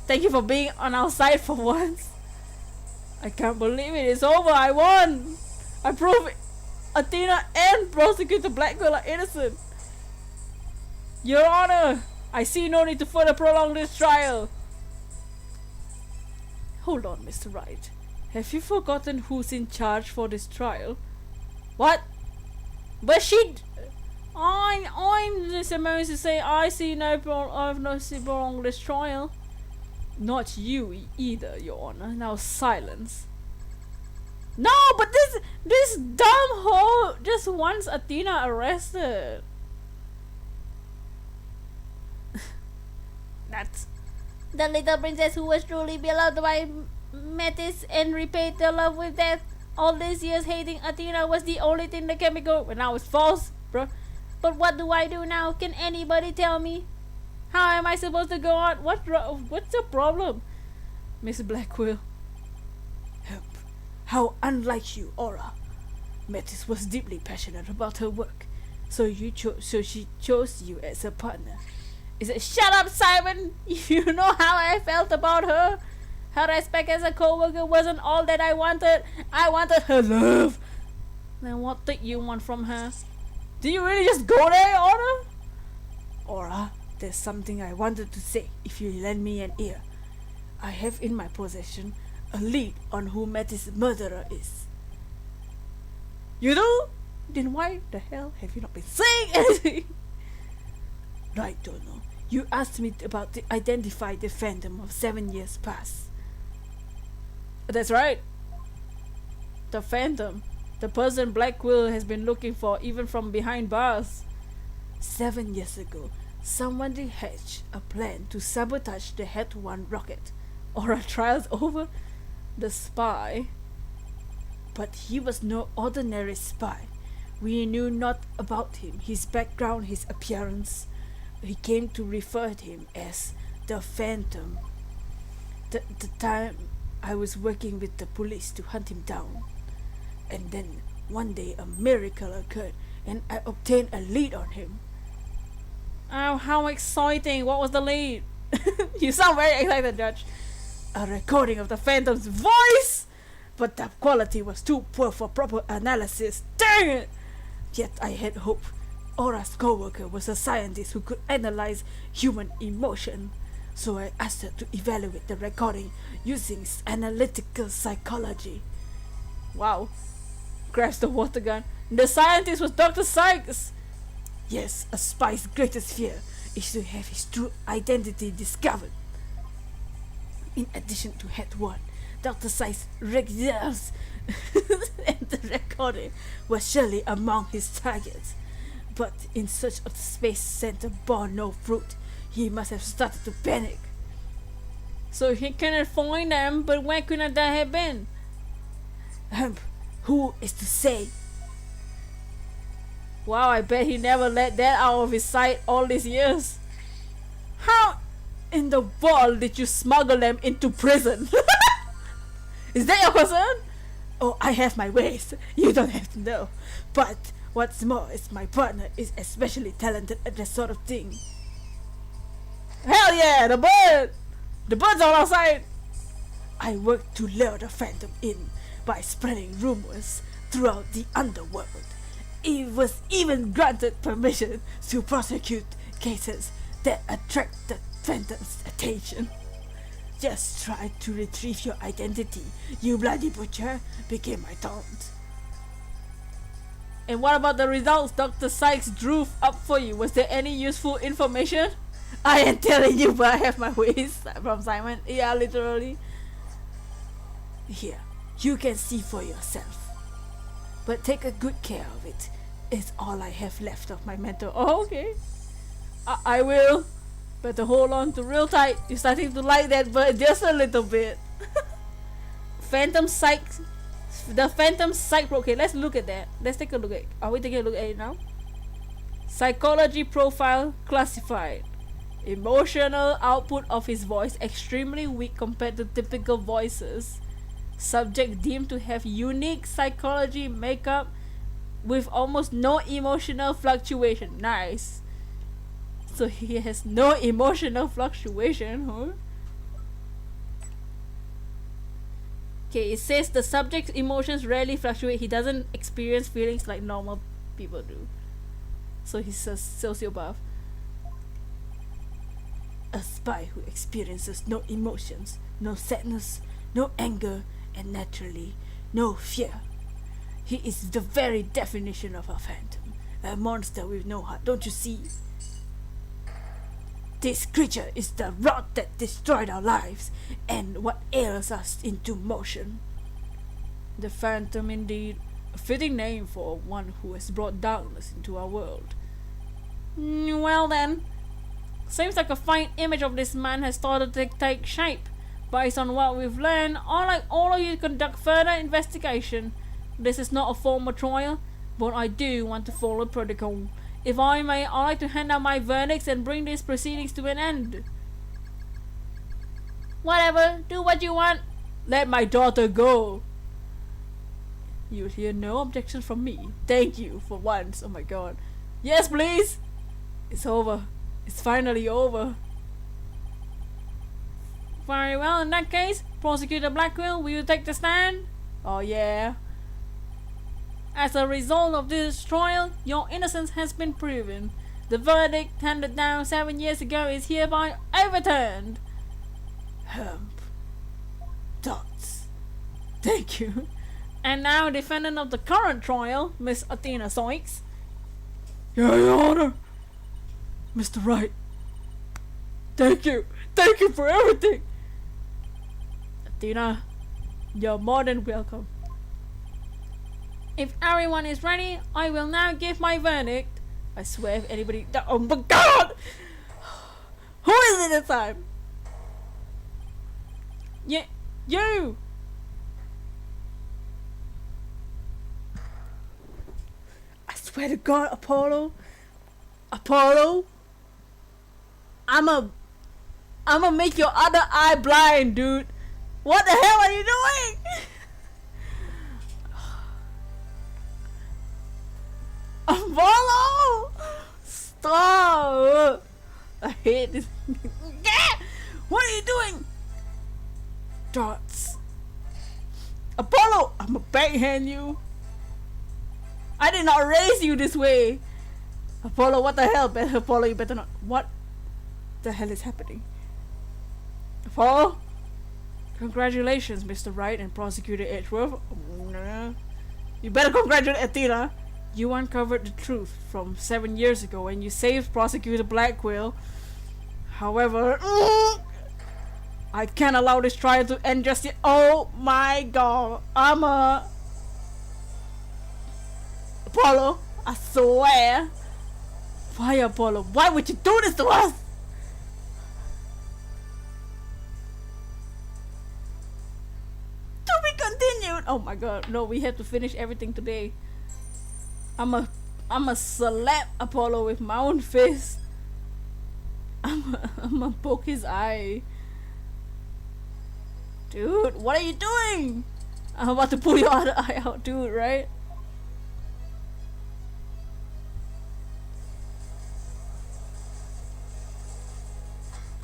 Thank you for being on our side for once. I can't believe it. It's over. I won. I proved Athena and Prosecutor Blackwell are innocent. Your Honor, I see no need to further prolong this trial. Hold on, Mr. Wright. Have you forgotten who's in charge for this trial? What? But I'm supposed to say I see no prolong this trial. Not you either, Your Honor. Now silence. No, but this dumb hoe just wants Athena arrested. That's The little princess who was truly beloved by Metis and repaid their love with death. All these years hating Athena was the only thing that kept me going. when I was false, bro. But what do I do now? Can anybody tell me? How am I supposed to go on? What's the problem, Miss Blackwell? Help. How unlike you, Aura. Metis was deeply passionate about her work, so she chose you as a partner. Is it shut up, Simon? You know how I felt about her. Her respect as a co-worker wasn't all that I wanted. I wanted her love. Then what did you want from her? Do you really just go there, Aura? Aura, there's something I wanted to say if you lend me an ear. I have in my possession a lead on who Metis' murderer is. You do? Then why the hell have you not been saying anything? Right, Dono. You asked me about to identify the phantom of 7 years past. That's right. The phantom. The person Blackwell has been looking for even from behind bars. 7 years ago, someone hatched a plan to sabotage the Het 1 rocket. Or our trials over? The spy. But he was no ordinary spy. We knew not about him, his background, his appearance. We came to refer to him as the Phantom. The time I was working with the police to hunt him down. And then one day a miracle occurred and I obtained a lead on him. Oh, how exciting! What was the lead? You sound very excited, Judge. A recording of the Phantom's voice! But the quality was too poor for proper analysis. Dang it! Yet I had hope. Aura's co-worker was a scientist who could analyze human emotion. So I asked her to evaluate the recording using analytical psychology. Wow. Grabs the water gun. The scientist was Dr. Sykes! Yes, a spy's greatest fear is to have his true identity discovered. In addition to Het 1, Dr. Sykes regulars and the recording was surely among his targets. But in search of the space center bore no fruit. He must have started to panic. So he cannot find them, but where could that have been? Who is to say? Wow, I bet he never let that out of his sight all these years. How in the world did you smuggle them into prison? Is that your concern? Oh, I have my ways. You don't have to know. But what's more is my partner is especially talented at that sort of thing. Hell yeah, the bird! The bird's on our side! I worked to lure the Phantom in by spreading rumors throughout the underworld. It was even granted permission to prosecute cases that attract the Phantom's attention. Just try to retrieve your identity, you bloody butcher, became my taunt. And what about the results Dr. Sykes drew up for you? Was there any useful information? I am telling you, but I have my ways, from Simon. Yeah, literally. Here, you can see for yourself. But take a good care of it. It's all I have left of my mentor. Oh, okay. I will. Better hold on to real tight. You're starting to like that bird just a little bit. Phantom Psych. The Phantom Psych. Okay, let's look at that. Let's take a look at. Are we taking a look at it now? Psychology profile classified. Emotional output of his voice extremely weak compared to typical voices. Subject deemed to have unique psychology makeup with almost no emotional fluctuation. Nice. So he has no emotional fluctuation, huh? Okay, it says the subject's emotions rarely fluctuate. He doesn't experience feelings like normal people do. So he's a sociopath. A spy who experiences no emotions, no sadness, no anger, and naturally, no fear. He is the very definition of a phantom. A monster with no heart, don't you see? This creature is the rot that destroyed our lives, and what ails us into motion. The Phantom indeed. A fitting name for one who has brought darkness into our world. Well then. Seems like a fine image of this man has started to take shape. Based on what we've learned, I'd like all of you to conduct further investigation. This is not a formal trial, but I do want to follow protocol. If I may, I'd like to hand out my verdicts and bring these proceedings to an end. Whatever, do what you want. Let my daughter go. You'll hear no objection from me. Thank you for once. Oh my god. Yes, please. It's over. It's finally over. Very well, in that case, Prosecutor Blackwell, will you take the stand? Oh yeah. As a result of this trial, your innocence has been proven. The verdict handed down 7 years ago is hereby overturned. Hump. Dots. Thank you. And now, defendant of the current trial, Miss Athena Sykes. Your Honor. Mr. Wright. Thank you. Thank you for everything. Athena, you're more than welcome. If everyone is ready, I will now give my verdict. I swear if anybody... Oh my god! Who is it this time? Yeah, you! I swear to god, Apollo. Apollo? I'ma make your other eye blind, dude. What the hell are you doing? Apollo! Stop! I hate this. What are you doing? Dots. Apollo! I'ma backhand you. I did not raise you this way. Apollo, what the hell? Apollo, you better not. What the hell is happening? Apollo? Congratulations, Mr. Wright and Prosecutor Edgeworth. You better congratulate Athena. You uncovered the truth from 7 years ago and you saved Prosecutor Blackwell. However, I can't allow this trial to end just yet. Oh my god. Apollo, I swear. Why, Apollo? Why would you do this to us? To be continued. Oh my god. No, we have to finish everything today. I'ma slap Apollo with my own fist. I'ma poke his eye. Dude, what are you doing? I'm about to pull your other eye out, dude, right?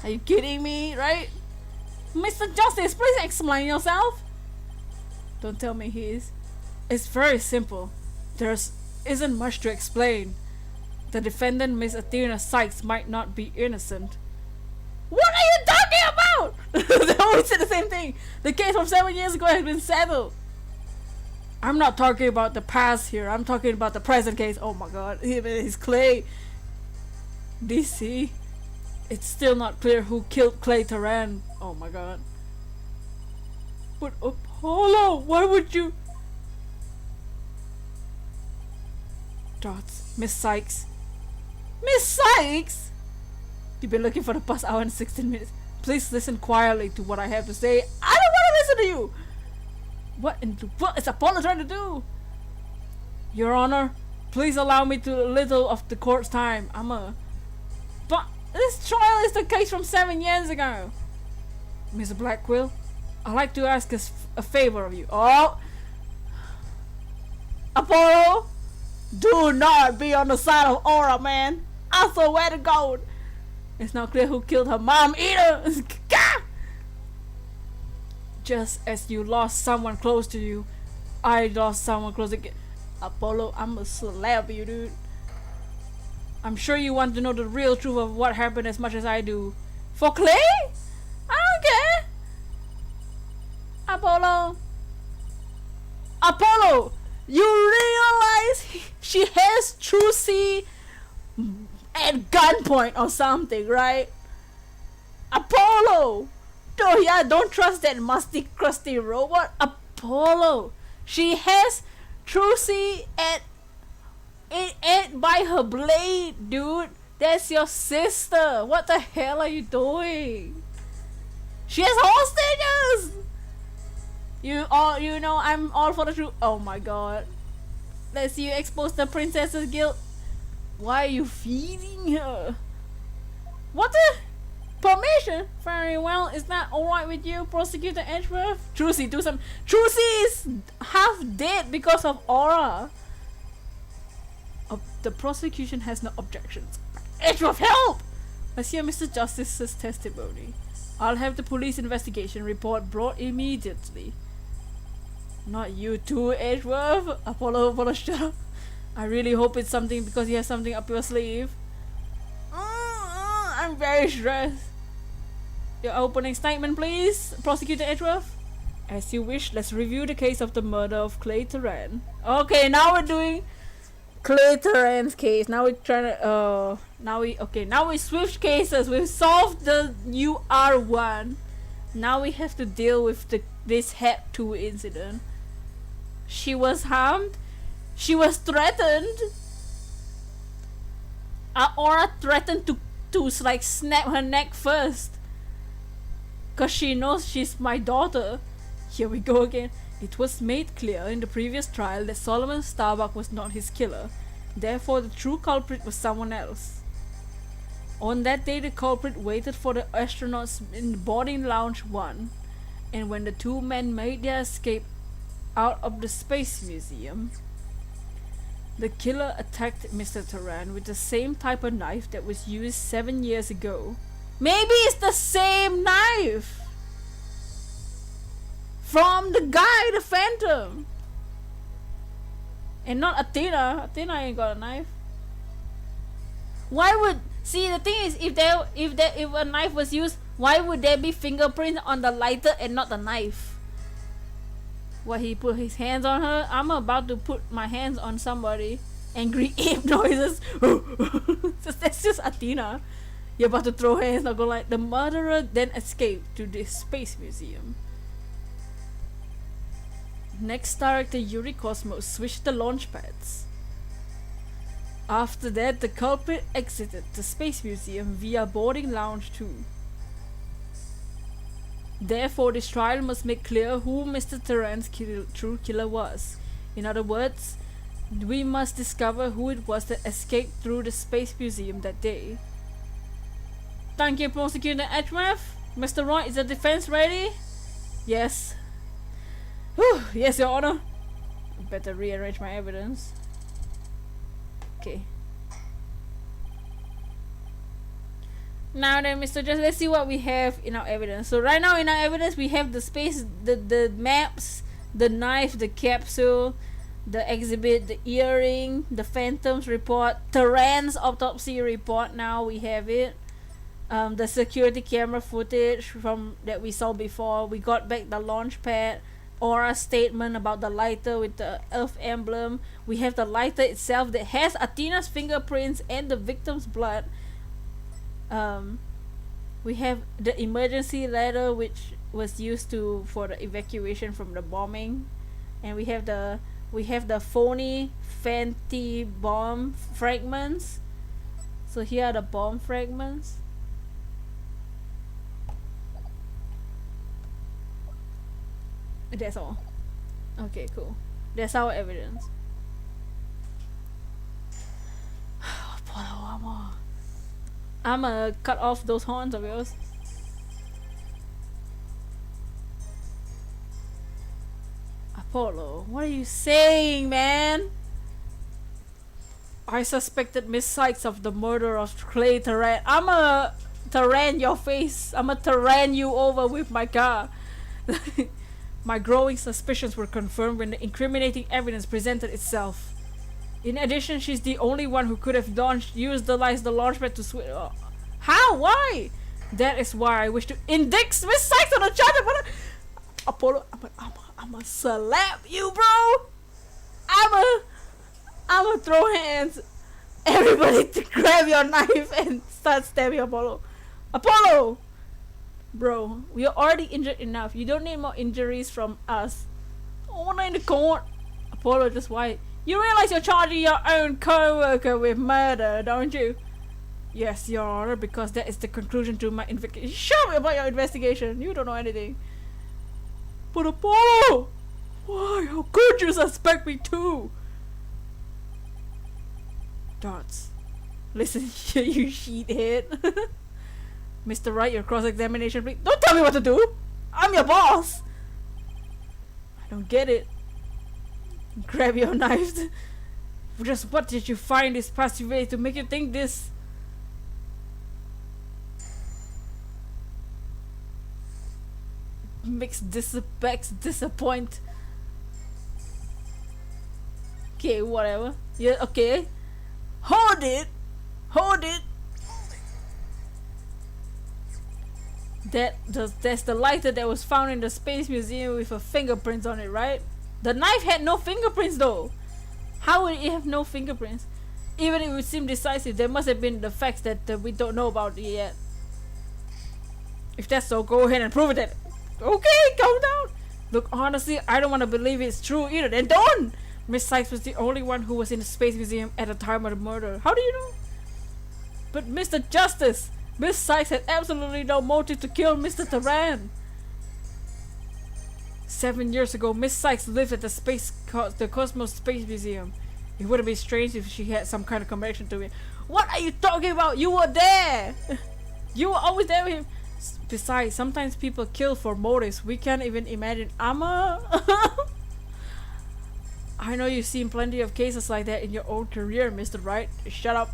Are you kidding me, right? Mr. Justice, please explain yourself. Don't tell me he is. It's very simple. There's isn't much to explain. The defendant, Miss Athena Sykes, might not be innocent. What are you talking about? They always say the same thing. The case from 7 years ago has been settled. I'm not talking about the past here. I'm talking about the present case. Oh my god, him and his Clay. DC. It's still not clear who killed Clay Terran. Oh my god. But Apollo, why would you? Dots. Miss Sykes. Miss Sykes? You've been looking for the past hour and 16 minutes. Please listen quietly to what I have to say. I don't want to listen to you! What is Apollo trying to do? Your Honor, please allow me to a little of the court's time. But this trial is the case from 7 years ago. Mr. Blackquill, I'd like to ask a favor of you. Oh! Apollo! Do not be on the side of Aura, man! I swear to God! It's not clear who killed her mom either! Just as you lost someone close to you, I lost someone close again. Apollo, I'ma slap you, dude. I'm sure you want to know the real truth of what happened as much as I do. For Clay? I don't care. Apollo, you realize she has Trucy at gunpoint or something, right? Apollo! Don't trust that musty, crusty robot. Apollo! She has Trucy at by her blade, dude. That's your sister. What the hell are you doing? She has hostages! You know I'm all for the truth. Oh my god. Let's see you expose the princess's guilt. Why are you feeding her? What the? Permission? Very well. Is that alright with you, Prosecutor Edgeworth? Trucy, do some. Trucy is half dead because of Aura. The prosecution has no objections. Edgeworth, help! Let's hear Mr. Justice's testimony. I'll have the police investigation report brought immediately. Not you too, Edgeworth. Apollo, shut up. I really hope it's something because you have something up your sleeve. I'm very stressed. Your opening statement, please, Prosecutor Edgeworth. As you wish, let's review the case of the murder of Clay Terran. Okay, now we're doing Clay Terran's case. Now we're trying to now we switch cases. We've solved the UR1. Now we have to deal with this HEP 2 incident. She was harmed. She was threatened. Aura threatened to like snap her neck first. Cause she knows she's my daughter. Here we go again. It was made clear in the previous trial that Solomon Starbuck was not his killer. Therefore, the true culprit was someone else. On that day, the culprit waited for the astronauts in boarding lounge 1, and when the two men made their escape out of the space museum, the killer attacked Mr. Terran with the same type of knife that was used 7 years ago. Maybe it's the same knife from the guy, the Phantom, and not Athena. Athena ain't got a knife. Why would the thing is, if a knife was used, why would there be fingerprints on the lighter and not the knife? What, he put his hands on her? I'm about to put my hands on somebody. Angry ape noises. That's just Athena. You're about to throw hands, not go like. The murderer then escaped to the space museum. Next, director Yuri Cosmos switched the launch pads. After that, the culprit exited the space museum via boarding lounge 2. Therefore, this trial must make clear who Mr. Terran's true killer was. In other words, we must discover who it was that escaped through the space museum that day. Thank you, Prosecutor Edgeworth. Mr. Wright, is the defense ready? Yes. Whew, yes, Your Honor. Better rearrange my evidence. Okay. Now then, Mr. Judge, let's see what we have in our evidence. So right now in our evidence we have the space, the maps, the knife, the capsule, the exhibit, the earring, the Phantom's report, Terran's autopsy report. Now we have it. The security camera footage from that we saw before. We got back the launch pad. Aura's statement about the lighter with the elf emblem. We have the lighter itself that has Athena's fingerprints and the victim's blood. We have the emergency letter which was used for the evacuation from the bombing, and we have the phony Fenty bomb fragments. So here are the bomb fragments. That's all. Okay, cool. That's our evidence. Apollo, I'ma cut off those horns of yours. Apollo, what are you saying, man? I suspected Miss Sykes of the murder of Clay Terran. I'ma Terran your face. I'ma Terran you over with my car. My growing suspicions were confirmed when the incriminating evidence presented itself. In addition, she's the only one who could have utilized the launchpad to switch. How? Why? That is why I wish to indict Miss Sykes on the charge of Apollo. I'ma slap you, bro. I'ma throw hands. Everybody to grab your knife and start stabbing Apollo. Apollo! Bro, we are already injured enough. You don't need more injuries from us. Oh, not in the court. Apollo, just why? You realize you're charging your own co-worker with murder, don't you? Yes, Your Honor, because that is the conclusion to my investigation. Show me about your investigation. You don't know anything. But Apollo! Why? How could you suspect me too? Dots. Listen here, you sheethead. Mr. Wright, your cross-examination, please. Don't tell me what to do! I'm your boss! I don't get it. Grab your knives. Just what did you find this past few days to make you think this? Makes disappoint. Okay, whatever. Yeah, okay. Hold it! That's the lighter that was found in the Space Museum with a fingerprints on it, right? The knife had no fingerprints though. How would it have no fingerprints? Even if it would seem decisive, there must have been the facts that we don't know about it yet. If that's so, go ahead and prove it then. Okay, calm down. Look, honestly, I don't want to believe it's true either. Then don't! Miss Sykes was the only one who was in the Space Museum at the time of the murder. How do you know? But Mr. Justice, Miss Sykes had absolutely no motive to kill Mr. Terran. 7 years ago, Miss Sykes lived at the Cosmos Space Museum. It wouldn't be strange if she had some kind of connection to it. What are you talking about? You were there! You were always there with him. Besides, sometimes people kill for motives we can't even imagine. I know you've seen plenty of cases like that in your own career, Mr. Wright. Shut up.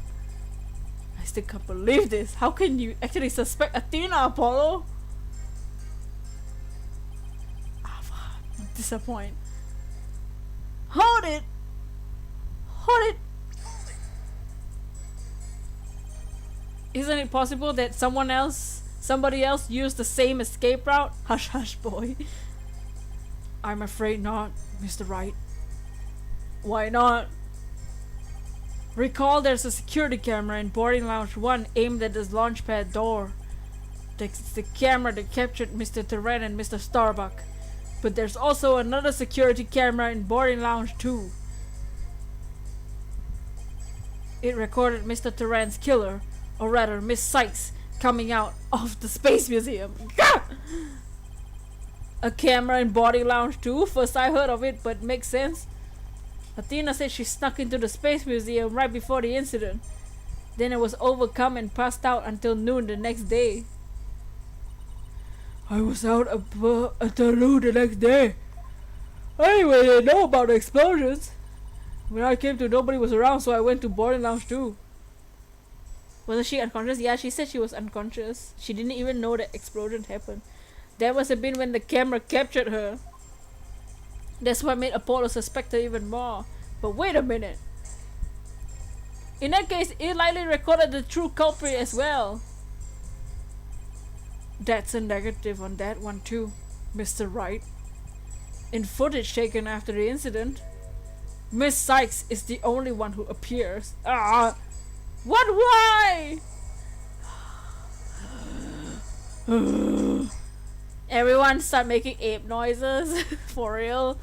I still can't believe this. How can you actually suspect Athena, Apollo? Disappoint. Hold it! Isn't it possible that somebody else used the same escape route? Hush hush, boy. I'm afraid not, Mr. Wright. Why not? Recall there's a security camera in boarding lounge 1 aimed at the launchpad door. That's the camera that captured Mr. Terran and Mr. Starbuck. But there's also another security camera in boarding lounge 2. It recorded Mr. Terran's killer, or rather Miss Sykes, coming out of the Space Museum. Gah! A camera in boarding lounge 2? First I heard of it, but makes sense. Athena said she snuck into the Space Museum right before the incident. Then it was overcome and passed out until noon the next day. I was out at the loo the next day. Anyway, I didn't know about the explosions. When I came to, nobody was around, so I went to boarding lounge too. Wasn't she unconscious? Yeah, she said she was unconscious. She didn't even know the explosion happened. That must have been when the camera captured her. That's what made Apollo suspect her even more. But wait a minute. In that case, it likely recorded the true culprit as well. That's a negative on that one too, Mr. Wright. In footage taken after the incident, Miss Sykes is the only one who appears. Ah! What? Why? Everyone start making ape noises. For real.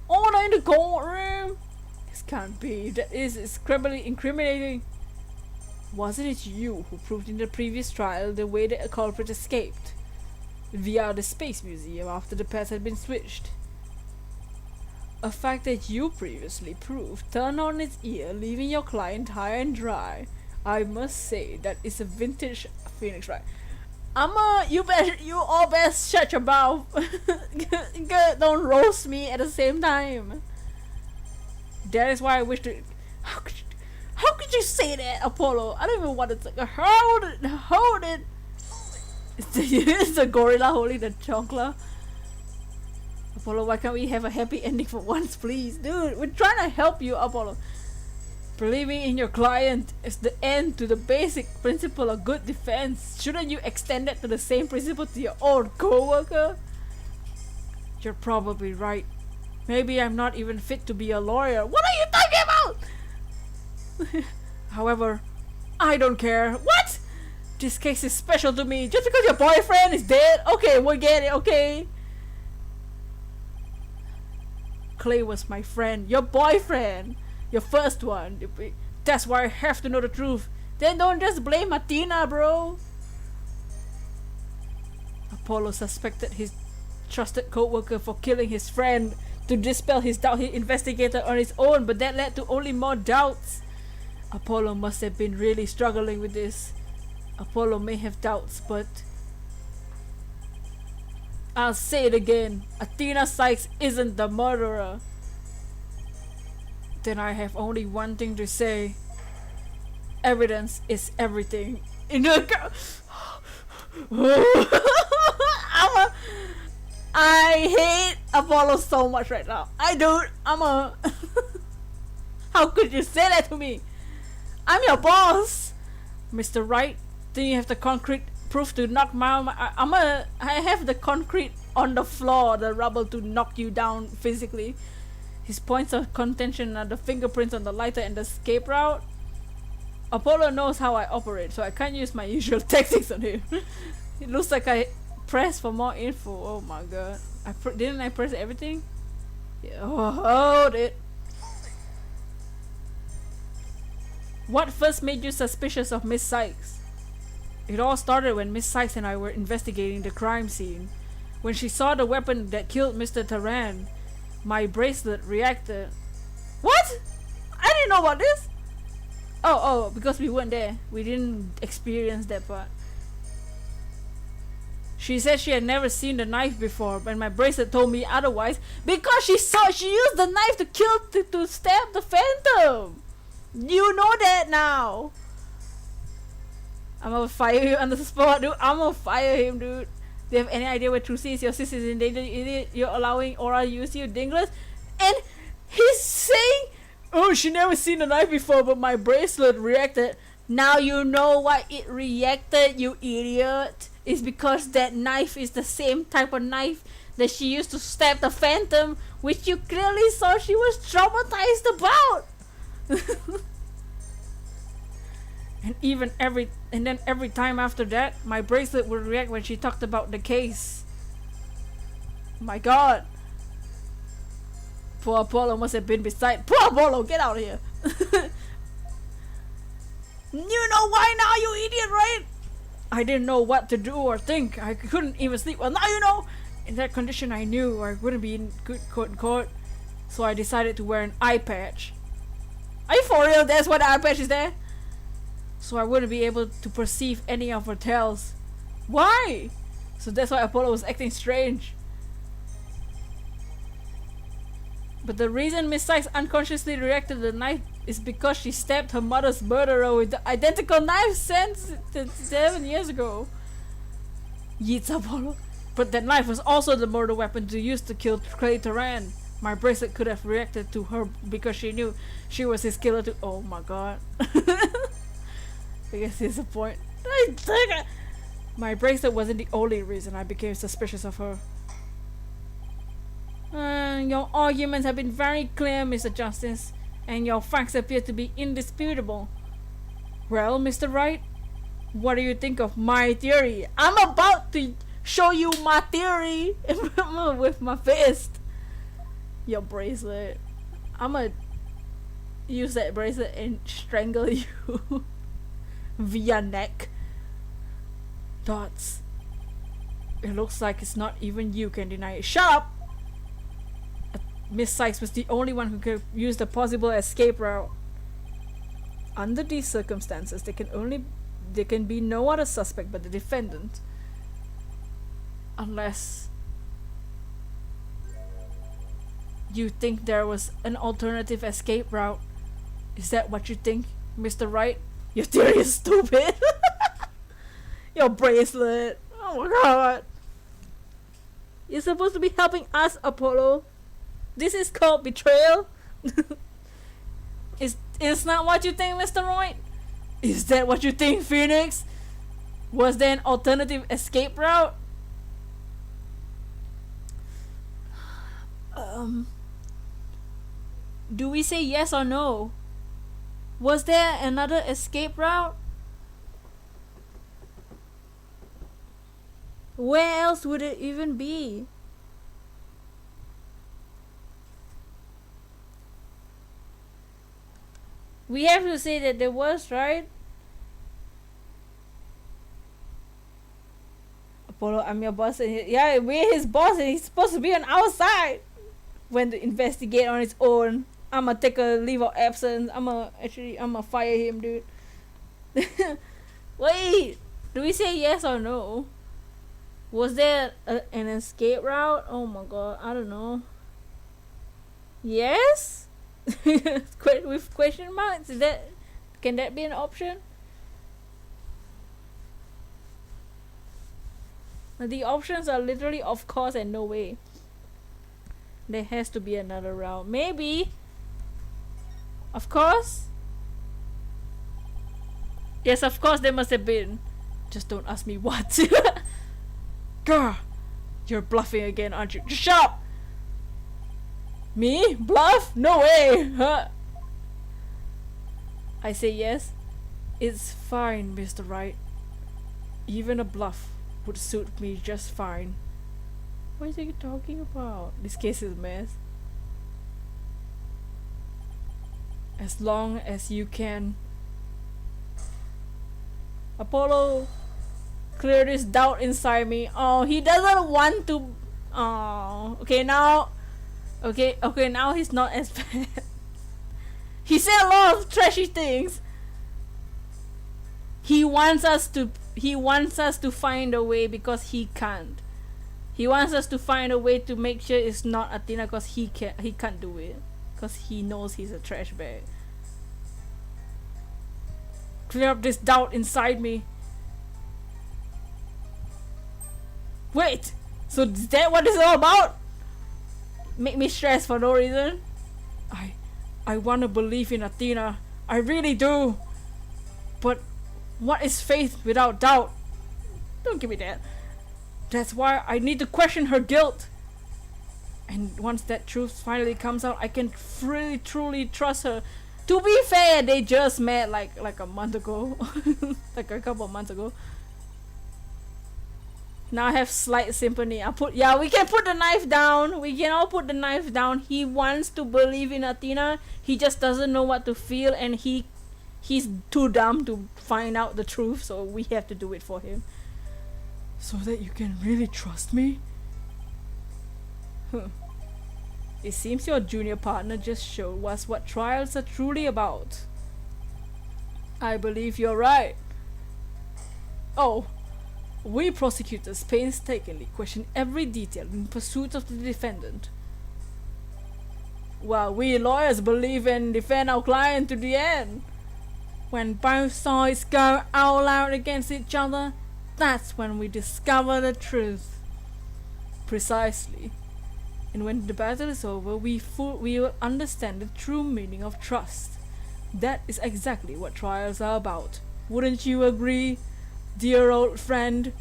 Oh, they're in the courtroom. This can't be. That is incredibly incriminating. Wasn't it you who proved in the previous trial the way that a culprit escaped? Via the Space Museum after the pads had been switched. A fact that you previously proved turned on its ear, leaving your client high and dry. I must say that is a vintage Phoenix Wright. You all best shut your mouth. Don't roast me at the same time. That is why I wish to. How could you say that, Apollo? I don't even want to hold it. It's the gorilla holding the chocolate. Apollo, why can't we have a happy ending for once, please? Dude, we're trying to help you, Apollo. Believing in your client is the end to the basic principle of good defense. Shouldn't you extend that to the same principle to your own co-worker? You're probably right. Maybe I'm not even fit to be a lawyer. What are you talking about? However, I don't care. What? This case is special to me. Just because your boyfriend is dead? Okay, we'll get it, okay? Clay was my friend. Your boyfriend. Your first one. That's why I have to know the truth. Then don't just blame Athena, bro. Apollo suspected his trusted co-worker for killing his friend. To dispel his doubt, he investigated on his own, but that led to only more doubts. Apollo must have been really struggling with this. Apollo may have doubts, but I'll say it again. Athena Sykes isn't the murderer. Then I have only one thing to say. Evidence is everything. In the I hate Apollo so much right now. I don't. How could you say that to me? I'm your boss, Mr. Wright. Then you have the concrete proof to knock I have the concrete on the floor, the rubble to knock you down physically. His points of contention are the fingerprints on the lighter and the escape route. Apollo knows how I operate, so I can't use my usual tactics on him. It looks like I pressed for more info. Oh my god. Didn't I press everything? Yeah. Oh, hold it. What first made you suspicious of Miss Sykes? It all started when Miss Sykes and I were investigating the crime scene. When she saw the weapon that killed Mr. Taran, my bracelet reacted. What? I didn't know about this. Oh, because we weren't there. We didn't experience that part. She said she had never seen the knife before, but my bracelet told me otherwise because she used the knife to stab the Phantom. You know that now. I'm gonna fire you on the spot, dude. I'm gonna fire him, dude. Do you have any idea where Trucy is? Your sister's in danger, you idiot. You're allowing Aura to use you, dingless. And he's saying, oh, she never seen a knife before, but my bracelet reacted. Now you know why it reacted, you idiot. It's because that knife is the same type of knife that she used to stab the Phantom, which you clearly saw she was traumatized about. And then every time after that, my bracelet would react when she talked about the case. My god. Poor Apollo must have been beside. Poor Apollo, get out of here. You know why now, you idiot, right? I didn't know what to do or think. I couldn't even sleep. Well, now you know. In that condition, I knew I wouldn't be in good court. So I decided to wear an eye patch. Are you for real? That's why the eye patch is there? So I wouldn't be able to perceive any of her tells. Why? So that's why Apollo was acting strange. But the reason Miss Sykes unconsciously reacted to the knife is because she stabbed her mother's murderer with the identical knife sent 7 years ago. Yeets, Apollo. But that knife was also the murder weapon to use to kill Clay Turan. My bracelet could have reacted to her because she knew she was his killer too. Oh my god. I guess here's the point. My bracelet wasn't the only reason I became suspicious of her. Your arguments have been very clear, Mr. Justice, and your facts appear to be indisputable. Well, Mr. Wright, what do you think of my theory? I'm about to show you my theory with my fist. Your bracelet. I'ma use that bracelet and strangle you via neck. Dots. It looks like it's not even you can deny it. Shut up! Miss Sykes was the only one who could use the possible escape route. Under these circumstances, there can be no other suspect but the defendant. Unless you think there was an alternative escape route. Is that what you think, Mr. Wright? Your theory is stupid. Your bracelet. Oh my god. You're supposed to be helping us, Apollo. This is called betrayal. Is not what you think, Mr. Wright? Is that what you think, Phoenix? Was there an alternative escape route? Do we say yes or no? Was there another escape route? Where else would it even be? We have to say that there was, right? Apollo, I'm your boss. And yeah, we're his boss and he's supposed to be on our side. When to investigate on his own. I'ma take a leave of absence. I'ma fire him, dude. Wait, do we say yes or no? Was there an escape route? Oh my god, I don't know. Yes? With question marks? Can that be an option? The options are literally of course and no way. There has to be another route. Maybe. Of course. Yes, of course there must have been. Just don't ask me what. Girl, you're bluffing again, aren't you? Just shut up! Me? Bluff? No way! Huh? I say yes. It's fine, Mr. Wright. Even a bluff would suit me just fine. What is he talking about? This case is a mess. As long as you can. Apollo, clear this doubt inside me. Oh, he doesn't want to. Oh, okay now. Okay, now he's not as bad. He said a lot of trashy things. He wants us to find a way because he can't. He wants us to find a way to make sure it's not Athena because he can't do it. Because he knows he's a trash bag. Clear up this doubt inside me. Wait! So is that what it's all about? Make me stressed for no reason? I want to believe in Athena. I really do. But what is faith without doubt? Don't give me that. That's why I need to question her guilt. And once that truth finally comes out, I can really truly trust her. To be fair, they just met like a month ago. Like a couple of months ago. Now I have slight sympathy. We can put the knife down. We can all put the knife down. He wants to believe in Athena. He just doesn't know what to feel, and he's too dumb to find out the truth, so we have to do it for him. So that you can really trust me? It seems your junior partner just showed us what trials are truly about. I believe you're right. Oh, we prosecutors painstakingly question every detail in pursuit of the defendant, while we lawyers believe and defend our client to the end. When both sides go all out against each other, that's when we discover the truth. Precisely. And when the battle is over, we will understand the true meaning of trust. That is exactly what trials are about. Wouldn't you agree, dear old friend?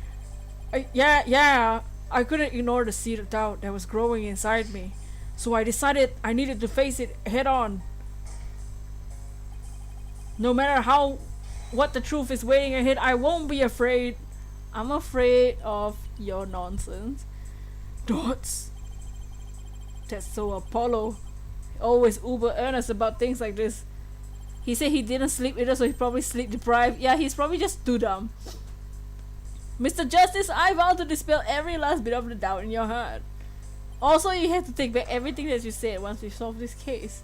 Yeah. I couldn't ignore the seed of doubt that was growing inside me, so I decided I needed to face it head on. No matter what the truth is waiting ahead, I won't be afraid. I'm afraid of your nonsense. Dots. That's so Apollo. Always uber earnest about things like this. He said he didn't sleep either, so he's probably sleep deprived. Yeah, he's probably just too dumb. Mr. Justice, I vow to dispel every last bit of the doubt in your heart. Also, you have to take back everything that you said once we solve this case.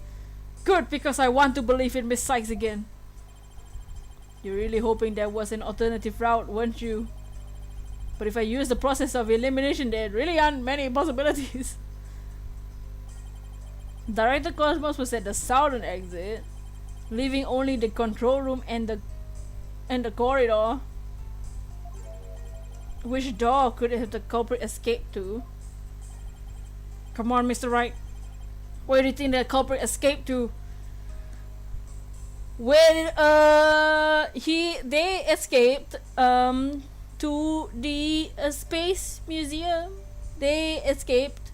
Good, because I want to believe in Miss Sykes again. You're really hoping there was an alternative route, weren't you? But if I use the process of elimination, there really aren't many possibilities. Director Cosmos was at the southern exit, leaving only the control room and the corridor. Which door could have the culprit escaped to? Come on, Mr. Wright. Where do you think the culprit escaped to? They escaped to the space museum. They escaped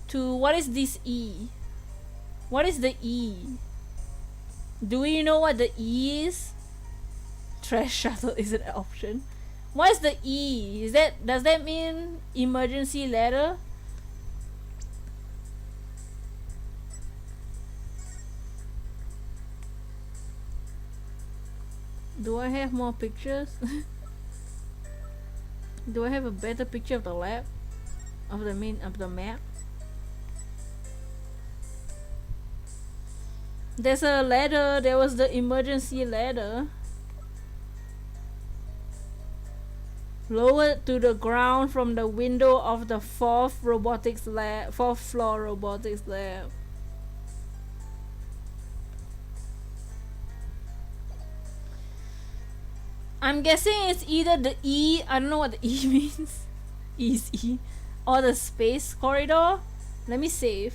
to, what is this E? What is the E? Do we know what the E is? Trash shuttle is an option. What is the E? Does that mean emergency ladder? Do I have more pictures? Do I have a better picture of the lab? Of the map? There's a ladder. There was the emergency ladder. Lowered to the ground from the window of the fourth floor robotics lab. I'm guessing it's either the E, I don't know what the E means. E is E. Or the space corridor. Let me save.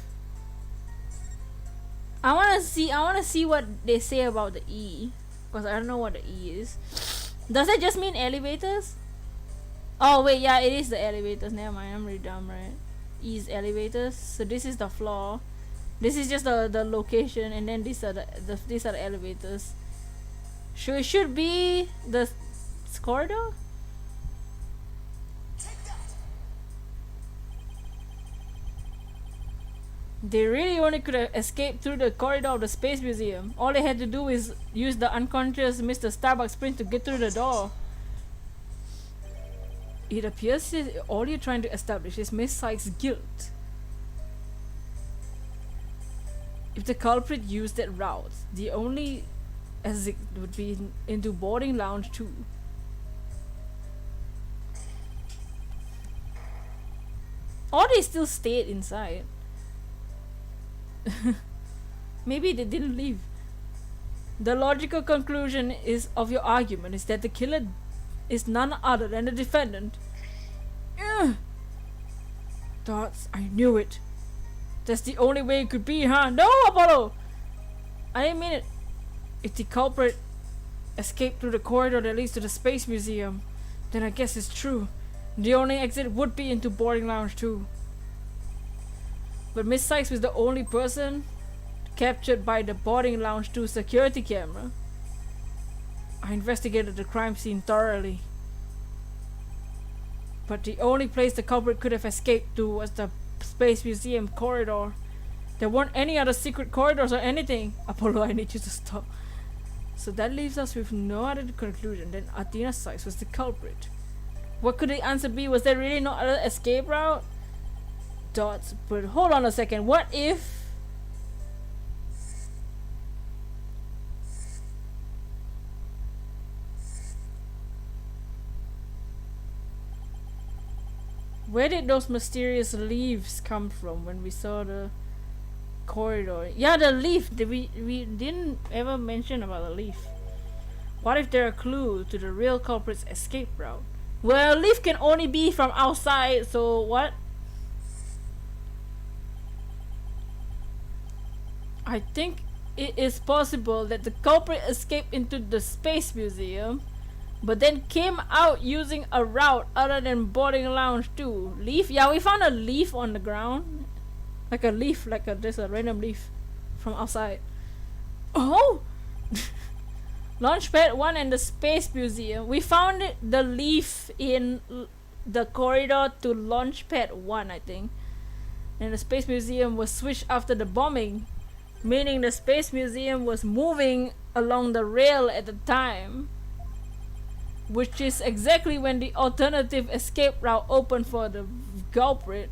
I wanna see what they say about the E. Because I don't know what the E is. Does that just mean elevators? Oh wait, yeah, it is the elevators. Never mind, I'm really dumb, right? E is elevators. So this is the floor. This is just the location, and then these are the elevators. So it should be the corridor. They really only could have escaped through the corridor of the Space Museum. All they had to do is use the unconscious Mr. Starbucks prince to get through the door. It appears that all you're trying to establish is Miss Sykes' guilt. If the culprit used that route, the only exit would be into boarding lounge 2. Or they still stayed inside. Maybe they didn't leave. The logical conclusion of your argument is that the killer is none other than the defendant. Ugh. Dots, I knew it. That's the only way it could be, huh? No, Apollo! I didn't mean it. If the culprit escaped through the corridor that leads to the Space Museum, then I guess it's true. The only exit would be into boarding lounge 2. But Miss Sykes was the only person captured by the boarding lounge 2 security camera. I investigated the crime scene thoroughly. But the only place the culprit could have escaped to was the Space Museum corridor. There weren't any other secret corridors or anything. Apollo, I need you to stop. So that leaves us with no other conclusion than Athena Sykes was the culprit. What could the answer be? Was there really no other escape route? Dots, but hold on a second. What if... Where did those mysterious leaves come from when we saw the corridor? Yeah, the leaf. We didn't ever mention about the leaf. What if they're a clue to the real culprit's escape route? Well, leaf can only be from outside, so what? I think it is possible that the culprit escaped into the space museum, but then came out using a route other than boarding lounge 2. Leaf? Yeah, we found a leaf on the ground. Like a leaf, just a random leaf from outside. Oh! Launchpad 1 and the Space Museum. We found the leaf in the corridor to Launchpad 1, I think. And the Space Museum was switched after the bombing, meaning the Space Museum was moving along the rail at the time, which is exactly when the alternative escape route opened for the culprit.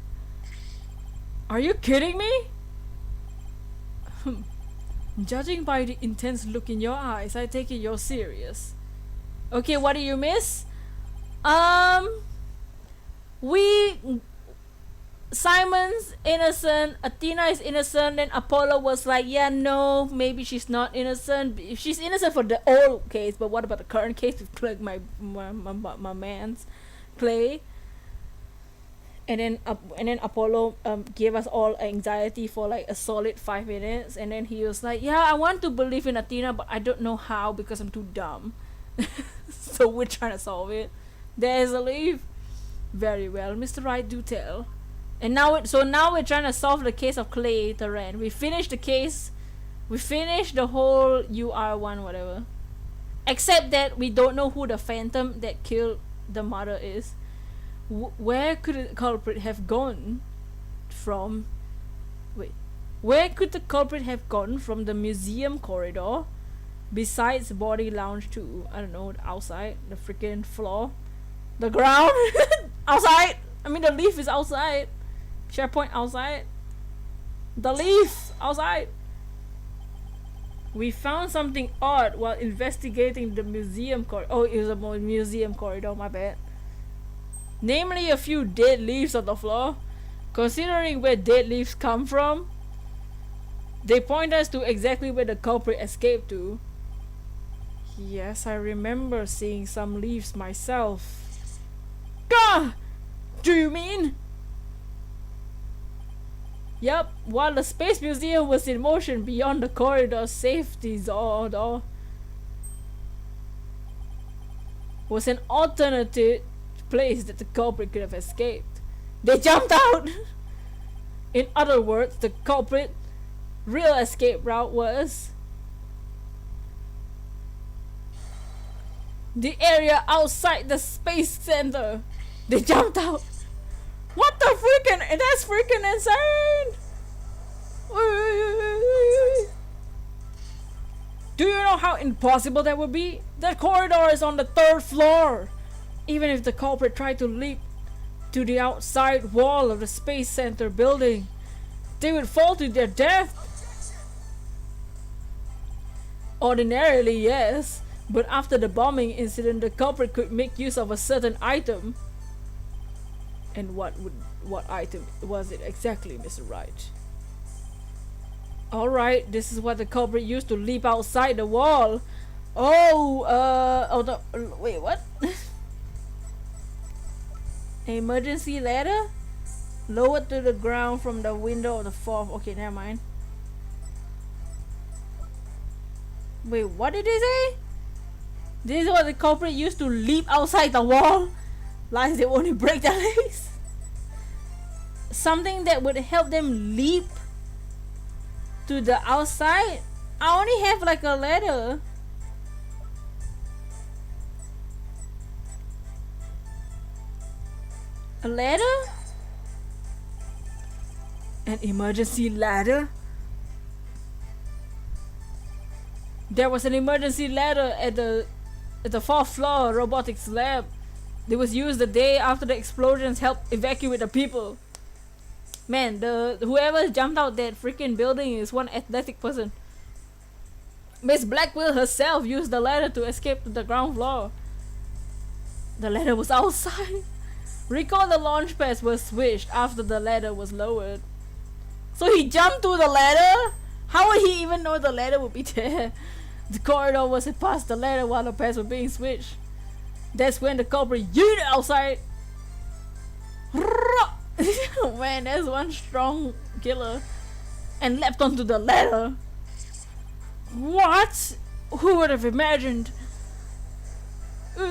Are you kidding me? Judging by the intense look in your eyes, I take it you're serious. Okay, what do you miss? Simon's innocent, Athena is innocent, then Apollo was like, yeah, no, maybe she's not innocent. She's innocent for the old case, but what about the current case with my man's Clay? And then Apollo gave us all anxiety for like a solid 5 minutes, and then he was like, yeah, I want to believe in Athena, but I don't know how because I'm too dumb. So we're trying to solve it. There's a leaf. Very well, Mr. Wright, do tell. And now we're trying to solve the case of Clay Terran. We finished the case. We finished the whole UR1 whatever. Except that we don't know who the phantom that killed the mother is. Where could the culprit have gone from? Wait, where could the culprit have gone from the museum corridor besides body lounge 2? I don't know, the outside, the freaking floor, the ground, outside. I mean, the leaf is outside. SharePoint outside. The leaf outside. We found something odd while investigating the museum corridor. Oh, it was a museum corridor, my bad. Namely, a few dead leaves on the floor. Considering where dead leaves come from, they point us to exactly where the culprit escaped to. Yes, I remember seeing some leaves myself. Gah! Do you mean? Yup, while the Space Museum was in motion beyond the corridor safety door was an alternative place that the culprit could have escaped. They jumped out! In other words, the culprit real escape route was the area outside the space center. They jumped out. What the freaking? That's freaking insane! Do you know how impossible that would be? That corridor is on the 3rd floor. Even if the culprit tried to leap to the outside wall of the Space Center building, they would fall to their death. Ordinarily, yes, but after the bombing incident, the culprit could make use of a certain item. And what item was it exactly, Mr. Wright? Alright, this is what the culprit used to leap outside the wall. Wait, what? Emergency ladder? Lowered to the ground from the window of the 4th. Okay, never mind. Wait, what did they say? This is what the culprit used to leap outside the wall. Like they only break their legs. Something that would help them leap to the outside. I only have like a ladder. A ladder? An emergency ladder? There was an emergency ladder at the 4th floor robotics lab. It was used the day after the explosions helped evacuate the people. Man, whoever jumped out that freaking building is one athletic person. Miss Blackwell herself used the ladder to escape to the ground floor. The ladder was outside. Recall the launch pads were switched after the ladder was lowered. So he jumped to the ladder? How would he even know the ladder would be there? The corridor was past the ladder while the pads were being switched. That's when the culprit yeeted outside. Man, that's one strong killer. And leapt onto the ladder. What? Who would have imagined? Over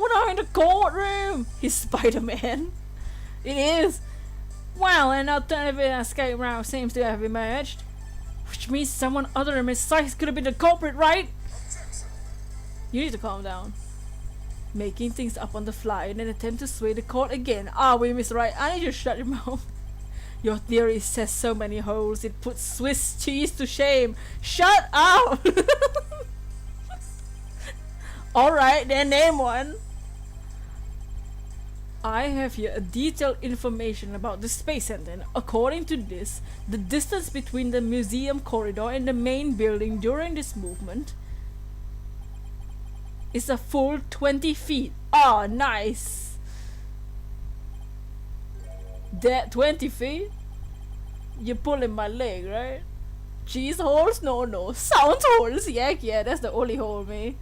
there in the courtroom! He's Spider-Man. It is. Well, an alternative escape route seems to have emerged. Which means someone other than Miss Sykes could have been the culprit, right? You need to calm down. Making things up on the fly in an attempt to sway the court again. Are we, Miss Wright? I need you to shut your mouth. Your theory says so many holes, it puts Swiss cheese to shame. Shut up! Alright, then name one. I have here a detailed information about the Space Center. According to this, the distance between the museum corridor and the main building during this movement is a full 20 feet. Oh, nice! That 20 feet? You're pulling my leg, right? Cheese holes? No. Sound holes? Yeah, that's the only hole, me.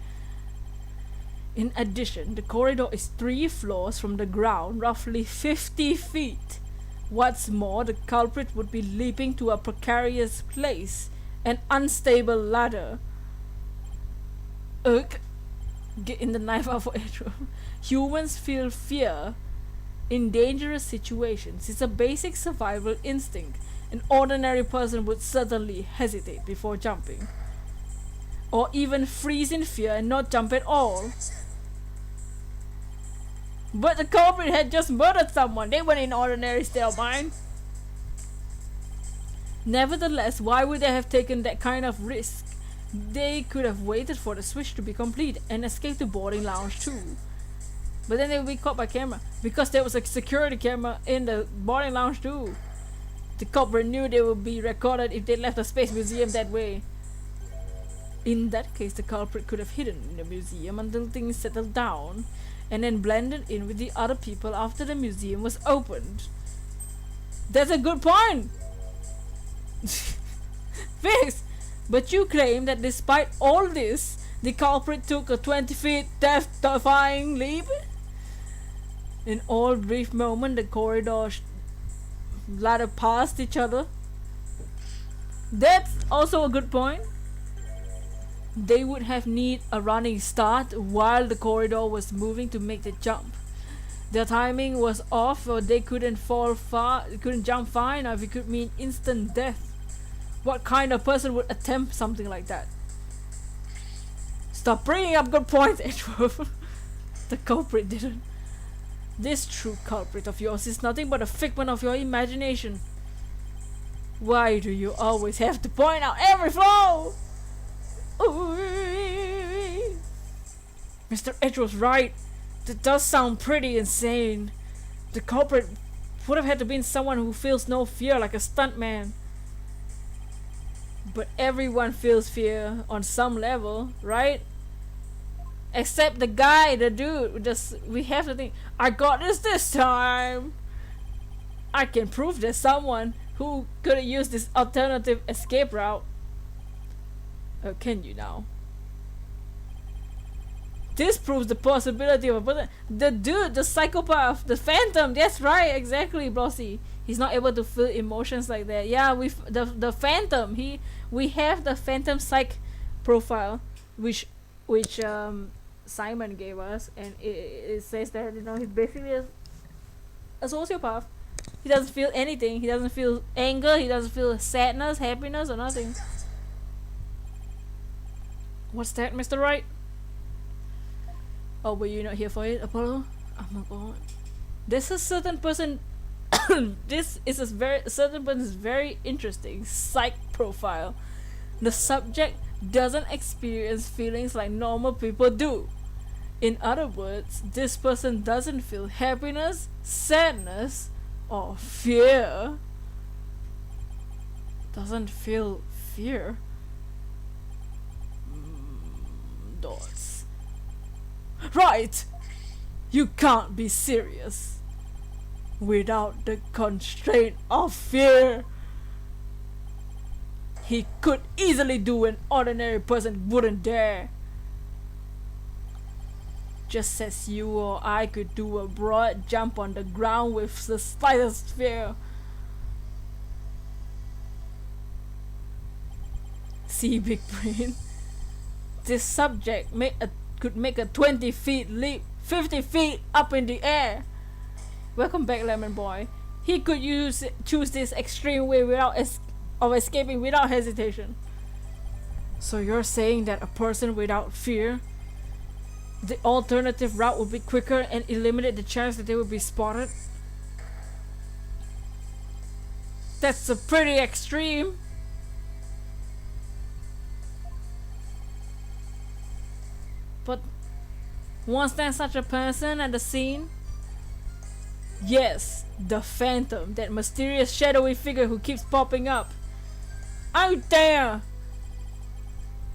In addition, the corridor is 3 floors from the ground, roughly 50 feet. What's more, the culprit would be leaping to a precarious place, an unstable ladder. Ugh. Getting the knife out for Edward. Humans feel fear in dangerous situations. It's a basic survival instinct. An ordinary person would certainly hesitate before jumping. Or even freeze in fear and not jump at all. But the culprit had just murdered someone. They weren't in ordinary state of mind. Nevertheless, why would they have taken that kind of risk? They could have waited for the switch to be complete and escaped the boarding lounge too. But then they would be caught by camera. Because there was a security camera in the boarding lounge too. The culprit knew they would be recorded if they left the Space Museum that way. In that case, the culprit could have hidden in the museum until things settled down, and then blended in with the other people after the museum was opened. That's a good point! Fix! But you claim that despite all this, the culprit took a 20 feet death-defying leap? In all brief moment, the corridor ladder past each other. That's also a good point. They would have need a running start while the corridor was moving to make the jump. Their timing was off, or they couldn't jump far enough. It could mean instant death. What kind of person would attempt something like that? Stop bringing up good points, Edward. The culprit didn't. This true culprit of yours is nothing but a figment of your imagination. Why do you always have to point out every flaw? Mr. Edwards right. That does sound pretty insane. The culprit would have had to be someone who feels no fear, like a stuntman. But everyone feels fear on some level, right? Except the guy, the dude. We have to think, I got this time. I can prove there's someone who could have used this alternative escape route. Oh, can you now? This proves the possibility of a person. The dude, the psychopath, the phantom. That's right, exactly, Blossy. He's not able to feel emotions like that. Yeah, the phantom. We have the phantom psych profile, which Simon gave us, and it says that he's basically a sociopath. He doesn't feel anything. He doesn't feel anger. He doesn't feel sadness, happiness, or nothing. What's that, Mr. Wright? Oh, were you not here for it, Apollo? Oh my god. There's a certain person. This is a certain person's very interesting psych profile. The subject doesn't experience feelings like normal people do. In other words, this person doesn't feel happiness, sadness, or fear. Doesn't feel fear. Dots. Right! You can't be serious without the constraint of fear. He could easily do an ordinary person wouldn't dare. just as you or I could do a broad jump on the ground with the slightest fear. See, big brain, this subject could make a 20 feet leap 50 feet up in the air. Welcome back, Lemon Boy. He could choose this extreme way of escaping without hesitation. So you're saying that a person without fear, the alternative route would be quicker and eliminate the chance that they would be spotted? That's a pretty extreme. But was there such a person at the scene? Yes, the Phantom, that mysterious shadowy figure who keeps popping up. Oh there!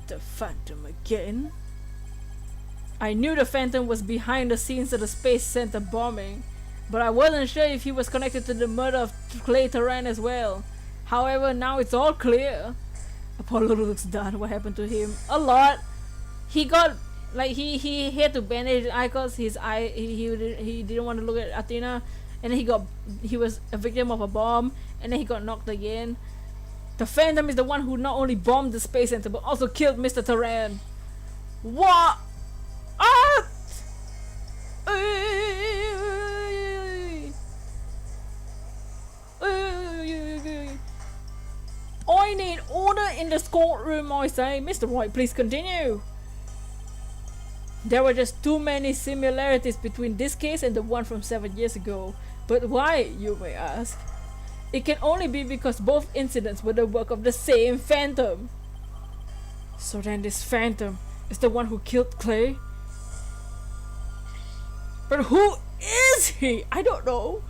The Phantom again? I knew the Phantom was behind the scenes of the Space Center bombing, but I wasn't sure if he was connected to the murder of Clay Terran as well. However, now it's all clear. Apollo looks done. What happened to him? A lot. He got, like, he had to bandage his eye cause his eye, he didn't want to look at Athena, and then he was a victim of a bomb, and then he got knocked again. The Phantom is the one who not only bombed the Space Center but also killed Mr. Terran. What? Ah! I need order in the courtroom, I say. Mr. Wright, please continue. There were just too many similarities between this case and the one from 7 years ago. But why, you may ask? It can only be because both incidents were the work of the same Phantom. So then this Phantom is the one who killed Clay? But who is he? I don't know.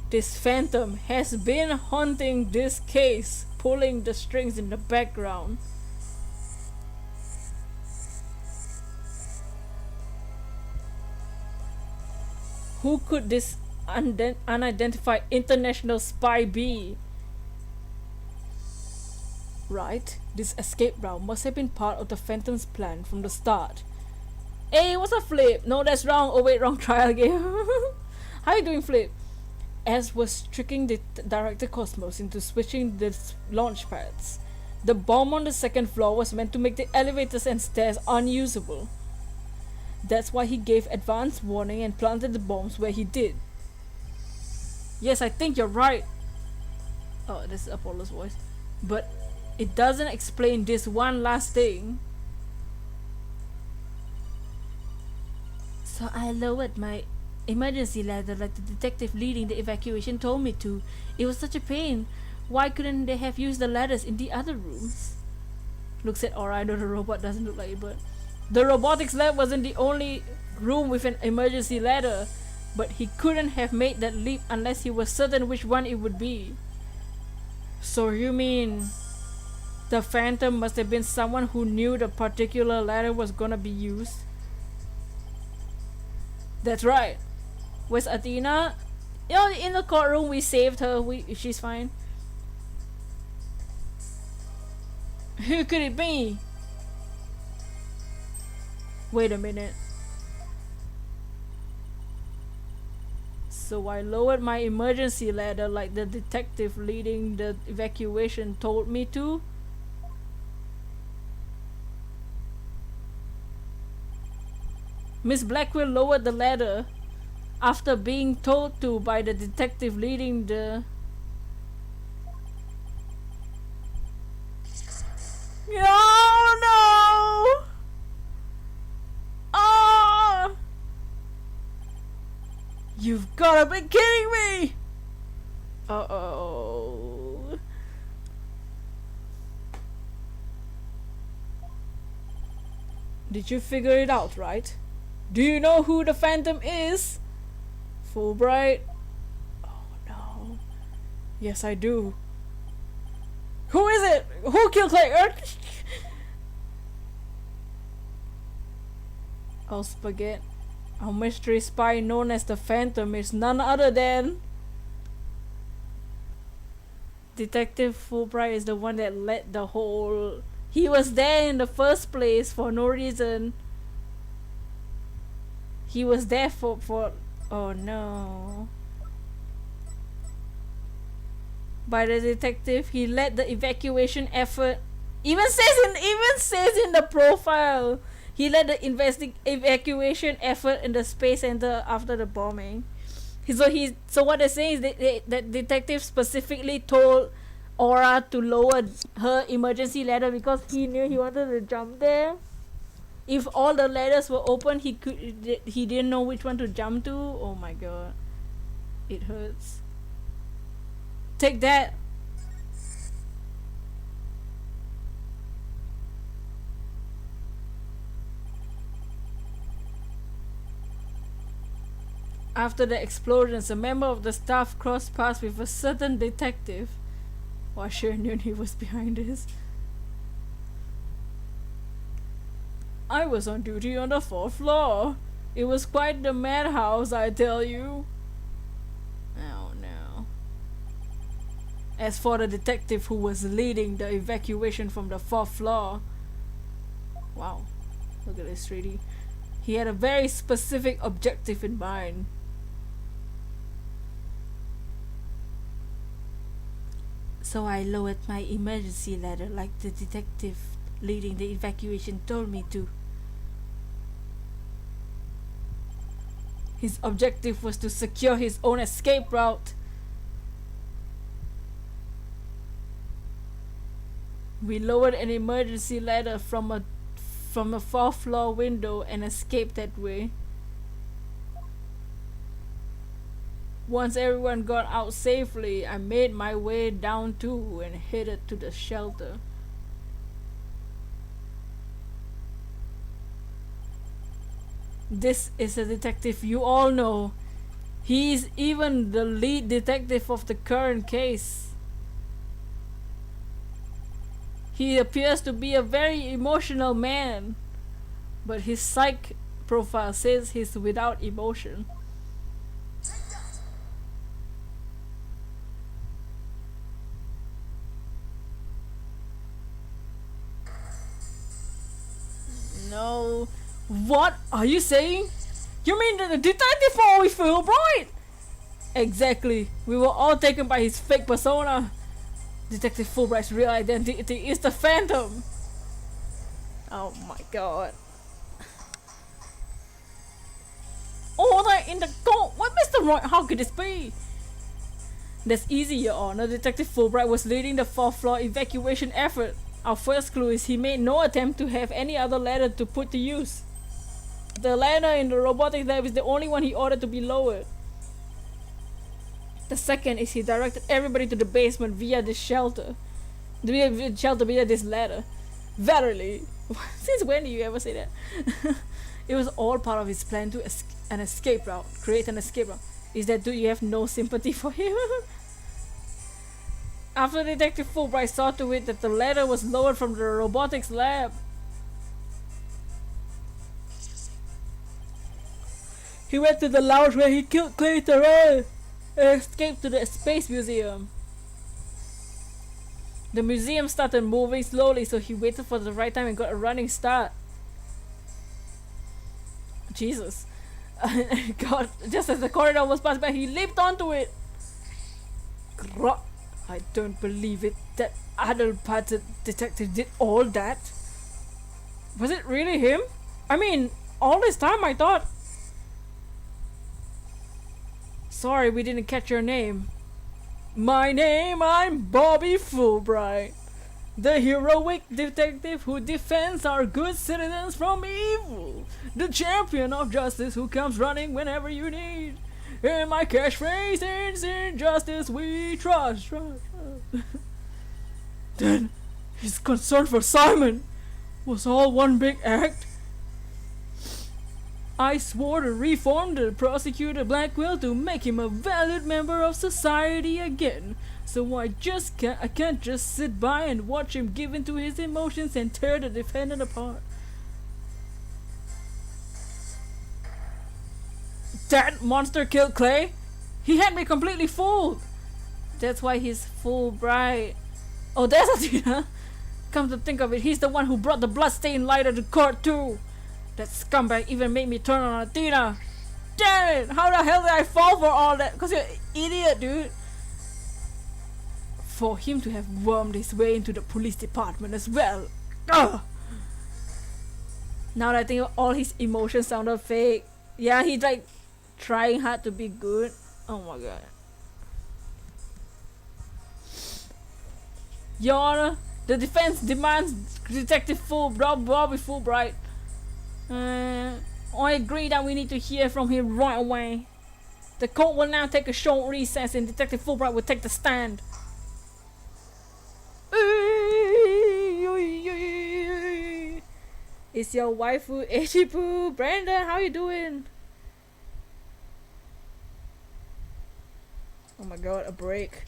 This Phantom has been haunting this case, pulling the strings in the background. Who could this unidentified international spy be? Right, this escape route must have been part of the Phantom's plan from the start. Hey, what's up, Flip? No, that's wrong. Oh wait, wrong trial game. How you doing, Flip? Az was tricking the Director Cosmos into switching the launch pads. The bomb on the second floor was meant to make the elevators and stairs unusable. That's why he gave advance warning and planted the bombs where he did. Yes, I think you're right. Oh, this is Apollo's voice. But it doesn't explain this one last thing. So I lowered my emergency ladder like the detective leading the evacuation told me to. It was such a pain. Why couldn't they have used the ladders in the other rooms? Looks at Aura, I know the robot doesn't look like it, but the robotics lab wasn't the only room with an emergency ladder, but he couldn't have made that leap unless he was certain which one it would be. So you mean the Phantom must have been someone who knew the particular ladder was gonna be used? That's right. Where's Athena? You know, in the courtroom we saved her. She's fine. Who could it be? Wait a minute. So I lowered my emergency ladder like the detective leading the evacuation told me to. Miss Blackwell lowered the ladder after being told to by the detective leading the... Oh no! Oh! You've gotta be kidding me! Uh-oh. Did you figure it out, right? Do you know who the Phantom is? Fulbright? Oh no. Yes, I do. Who is it? Who killed Clay? Oh, spaghetti. Our mystery spy known as the Phantom is none other than... Detective Fulbright is the one that led the whole... He was there in the first place for no reason. He was there for oh no. By the detective, he led the evacuation effort. Even says in the profile, he led the evacuation effort in the space center after the bombing. So what they're saying is that detective specifically told Aura to lower her emergency ladder because he knew he wanted to jump there. If all the ladders were open, he didn't know which one to jump to. Oh my god, it hurts. Take that. After the explosions, a member of the staff crossed paths with a certain detective. Well, I sure knew he was behind this. I was on duty on the 4th floor. It was quite the madhouse, I tell you. Oh no. As for the detective who was leading the evacuation from the 4th floor. Wow, look at this 3D. He had a very specific objective in mind. So I lowered my emergency ladder like the detective leading the evacuation told me to. His objective was to secure his own escape route. We lowered an emergency ladder from a 4th floor window and escaped that way. Once everyone got out safely, I made my way down too and headed to the shelter. This is a detective you all know. He is even the lead detective of the current case. He appears to be a very emotional man, but his psych profile says he's without emotion. No. What are you saying? You mean that the detective always feel bright? Exactly. We were all taken by his fake persona. Detective Fulbright's real identity is the Phantom. Oh my god. All that in the court. What, Mr. Wright? How could this be? That's easy, Your Honor. Detective Fulbright was leading the 4th floor evacuation effort. Our first clue is he made no attempt to have any other ladder to put to use. The ladder in the robotics lab is the only one he ordered to be lowered. The second is he directed everybody to the basement via this shelter. Via this ladder. Verily. Since when do you ever say that? It was all part of his plan to an escape route. Create an escape route. Is that you have no sympathy for him? After Detective Fulbright saw to it that the ladder was lowered from the robotics lab, he went to the lounge where he killed Clay Terrell and escaped to the space museum. The museum started moving slowly, so he waited for the right time and got a running start. Jesus. God, just as the corridor was passed by, he leaped onto it. Grot. I don't believe it. That addle-pated detective did all that. Was it really him? I mean, all this time I thought... Sorry, we didn't catch your name. My name, I'm Bobby Fulbright. The heroic detective who defends our good citizens from evil. The champion of justice who comes running whenever you need. And my catchphrase is in justice we trust. Then his concern for Simon was all one big act. I swore to reform the prosecutor Blackwell to make him a valued member of society again. So I can't just sit by and watch him give in to his emotions and tear the defendant apart. That monster killed Clay? He had me completely fooled. That's why he's Fulbright. Oh, that's Athena. Come to think of it, he's the one who brought the bloodstained lighter to court too. That scumbag even made me turn on Athena. Damn it! How the hell did I fall for all that? Cause you're an idiot, dude. For him to have wormed his way into the police department as well. Ugh. Now that I think all his emotions sounded fake. Yeah, he's like trying hard to be good. Oh my god. Your Honor, the defense demands Detective Bobby Fulbright. I agree that we need to hear from him right away. The court will now take a short recess and Detective Fulbright will take the stand. It's your waifu Echipu. Brandon, how you doing? Oh my god, a break.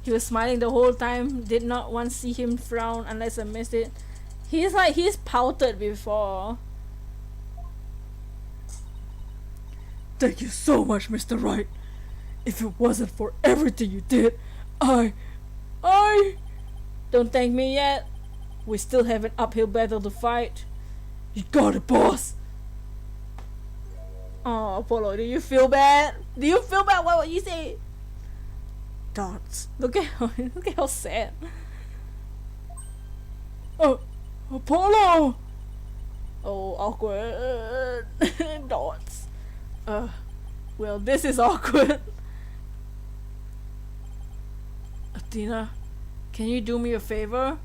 He was smiling the whole time. Did not want to see him frown unless I missed it. He's pouted before. Thank you so much, Mr. Wright. If it wasn't for everything you did, I... Don't thank me yet. We still have an uphill battle to fight. You got it, boss. Oh, Apollo, do you feel bad? Do you feel bad? What you say? Dots. Look at how sad. Oh, Apollo! Oh, awkward. Dots. Well, this is awkward. Athena, can you do me a favor?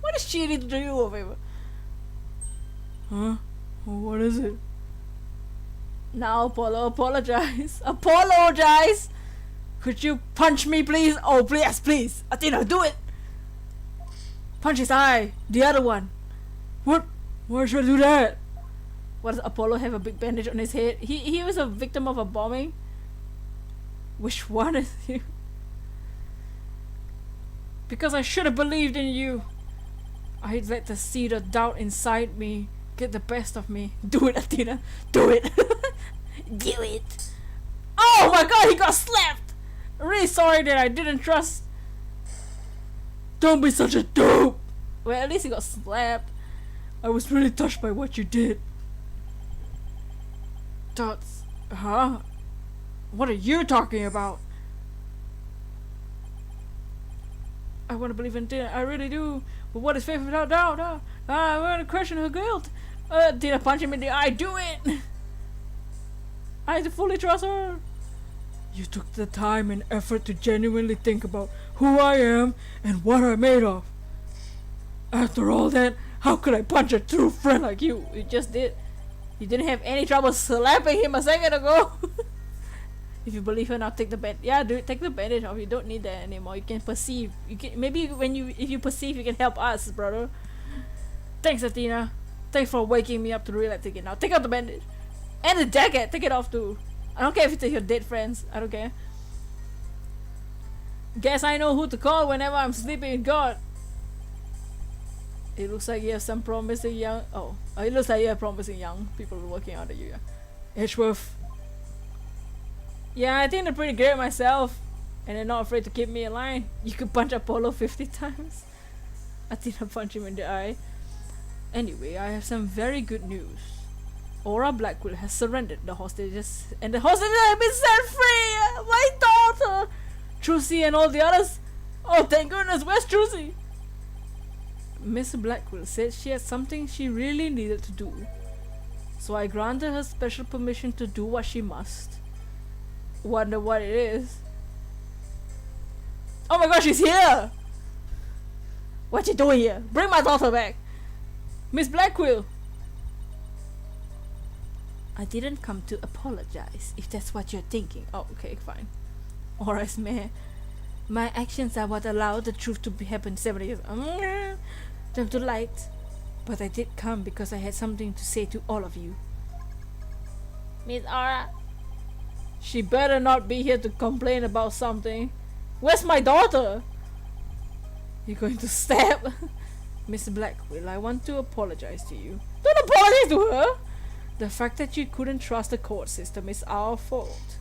What is she need to do you a favor? Huh? What is it? Now, Apollo, apologize. Apologize! Could you punch me, please? Oh, please. Athena, do it! Punch his eye. The other one. What? Why should I do that? What, does Apollo have a big bandage on his head? He was a victim of a bombing? Which one is he? Because I should have believed in you. I let the seed of doubt inside me get the best of me. Do it, Athena. Do it. Do it. Oh my god, he got slapped! I'm really sorry that I didn't trust. Don't be such a dope! Well, at least he got slapped. I was really touched by what you did. Dots. Huh? What are you talking about? I want to believe in Tina. I really do. But what is faith without doubt? I want to question her guilt. Did I punch him in the eye? Do it! I fully trust her. You took the time and effort to genuinely think about who I am and what I'm made of. After all that, how could I punch a true friend like you? You just did. You didn't have any trouble slapping him a second ago. If you believe her now, take the bandage. Yeah, dude, take the bandage off. You don't need that anymore. You can perceive. You can maybe if you perceive, you can help us, brother. Thanks, Athena. Thanks for waking me up to realize again. Now take out the bandage and the jacket. Take it off too. I don't care if it's your dead friends. I don't care. Guess I know who to call whenever I'm sleeping in God. It looks like you have some promising young. Oh, it looks like you have promising young people working under you. Yeah. Edgeworth. Yeah, I think they're pretty great myself. And they're not afraid to keep me in line. You could punch Apollo 50 times. I think I punch him in the eye. Anyway, I have some very good news. Aura Blackwood has surrendered the hostages. And the hostages have been set free! My daughter! Trucy and all the others. Oh, thank goodness, where's Trucy? Miss Blackwell said she had something she really needed to do. So I granted her special permission to do what she must. Wonder what it is. Oh my gosh, she's here! What you doing here? Bring my daughter back! Miss Blackwell! I didn't come to apologize, if that's what you're thinking. Oh, okay, fine. Alright, man. My actions are what allowed the truth to happen 7 years. Them to light. But I did come because I had something to say to all of you. Miss Aura. She better not be here to complain about something. Where's my daughter? You're going to stab? Miss Blackwell, I want to apologize to you. Don't apologize to her! The fact that you couldn't trust the court system is our fault.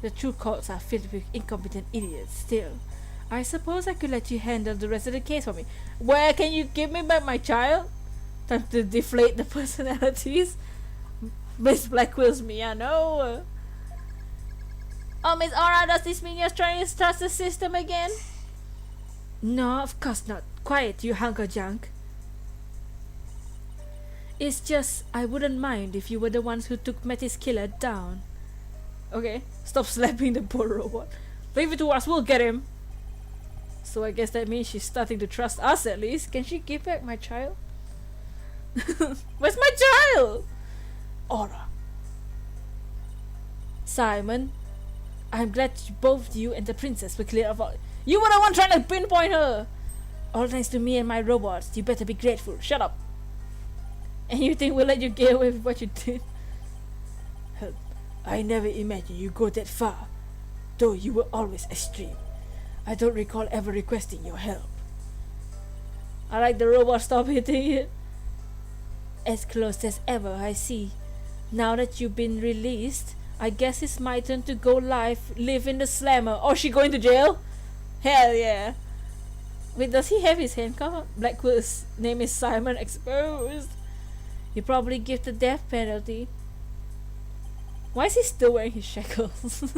The true courts are filled with incompetent idiots still. I suppose I could let you handle the rest of the case for me. Where can you give me back my child? Time to deflate the personalities. Miss Blackwell's me, I know. Oh, Miss Aura, does this mean you're trying to trust the system again? No, of course not. Quiet, you hunk of junk. It's just, I wouldn't mind if you were the ones who took Matty's killer down. Okay, stop slapping the poor robot. Leave it to us, we'll get him. So I guess that means she's starting to trust us at least. Can she give back my child? Where's my child? Aura. Simon, I'm glad both you and the princess were clear of all. You were the one trying to pinpoint her. All thanks to me and my robots. You better be grateful. Shut up. And you think we'll let you get away with what you did? Hell, I never imagined you go that far. Though you were always extreme. I don't recall ever requesting your help. I like the robot, stop hitting it. As close as ever, I see. Now that you've been released, I guess it's my turn to go live in the slammer. Oh, she going to jail? Hell yeah. Wait, does he have his handcuff? Blackwell's name is Simon exposed. You probably give the death penalty. Why is he still wearing his shackles?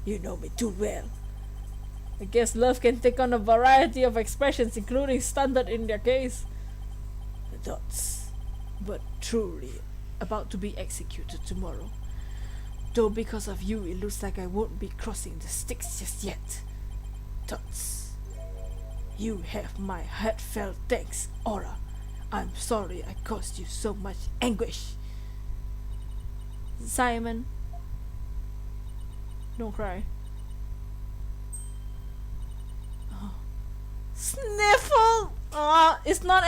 You know me too well. I guess love can take on a variety of expressions, including standard in their case. That's but truly about to be executed tomorrow. Though because of you, it looks like I won't be crossing the sticks just yet. Tots, you have my heartfelt thanks, Aura. I'm sorry I caused you so much anguish. Simon, don't cry. Oh. Sniffle. It's not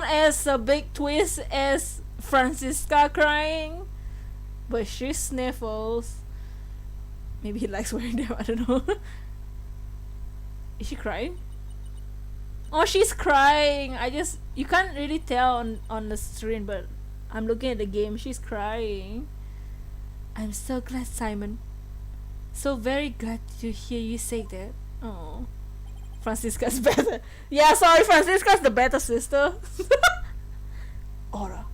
as a big twist as Francisca crying, but she sniffles. Maybe he likes wearing them. I don't know. Is she crying? Oh, she's crying. You can't really tell on the screen, but I'm looking at the game. She's crying. I'm so glad, Simon. So very glad to hear you say that. Oh, Francisca's better. Yeah, sorry, Francisca's the better sister. Aura.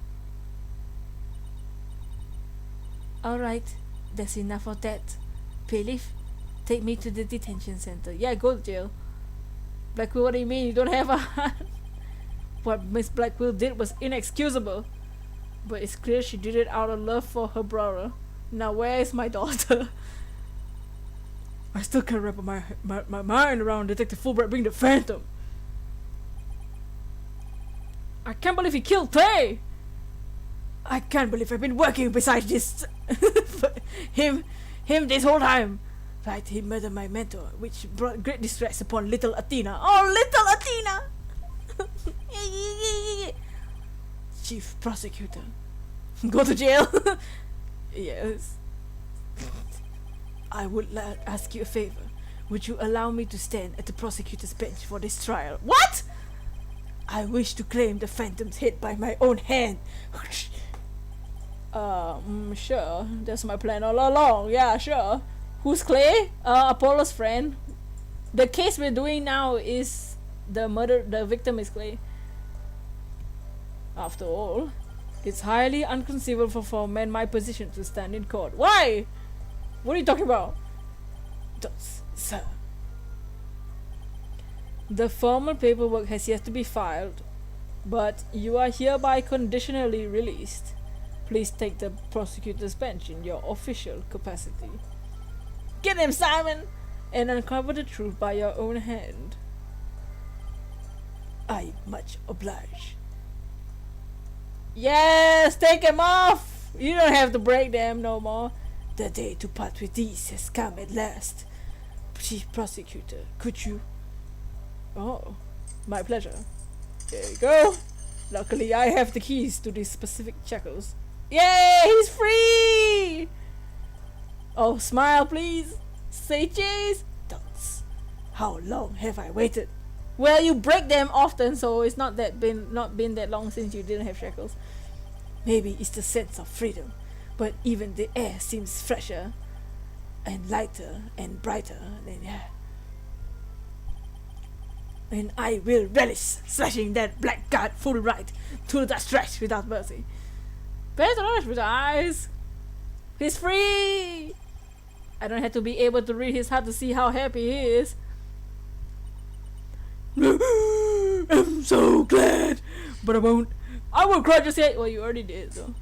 Alright, that's enough of that. Bailiff, take me to the detention center. Yeah, go to jail. Blackwell, what do you mean? You don't have a heart? What Miss Blackwell did was inexcusable. But it's clear she did it out of love for her brother. Now where is my daughter? I still can't wrap my mind around Detective Fulbright being the Phantom. I can't believe he killed Tay! I can't believe I've been working beside this him this whole time. Right, he murdered my mentor, which brought great distress upon little Athena. Oh, little Athena! Chief Prosecutor. Go to jail. Yes. I would ask you a favor. Would you allow me to stand at the prosecutor's bench for this trial? What? I wish to claim the Phantom's head by my own hand. Sure. That's my plan all along. Yeah, sure. Who's Clay? Apollo's friend. The case we're doing now is the victim is Clay. After all, it's highly unconceivable for a man in my position to stand in court. Why? What are you talking about? Sir. The formal paperwork has yet to be filed, but you are hereby conditionally released. Please take the prosecutor's bench in your official capacity. Get him, Simon! And uncover the truth by your own hand. I much oblige. Yes! Take him off! You don't have to break them no more. The day to part with these has come at last. Chief Prosecutor, could you? Oh, my pleasure. There you go. Luckily, I have the keys to these specific shackles. Yay! He's free! Oh, smile, please. Say cheese. Dots. How long have I waited? Well, you break them often, so it's not been that long since you didn't have shackles. Maybe it's the sense of freedom, but even the air seems fresher. and lighter and brighter, and yeah. And I will relish slashing that black guard full right to the stretch without mercy. Better with eyes. He's free. I don't have to be able to read his heart to see how happy he is. I'm so glad, but I won't. I will cry just yet. Well, you already did, so.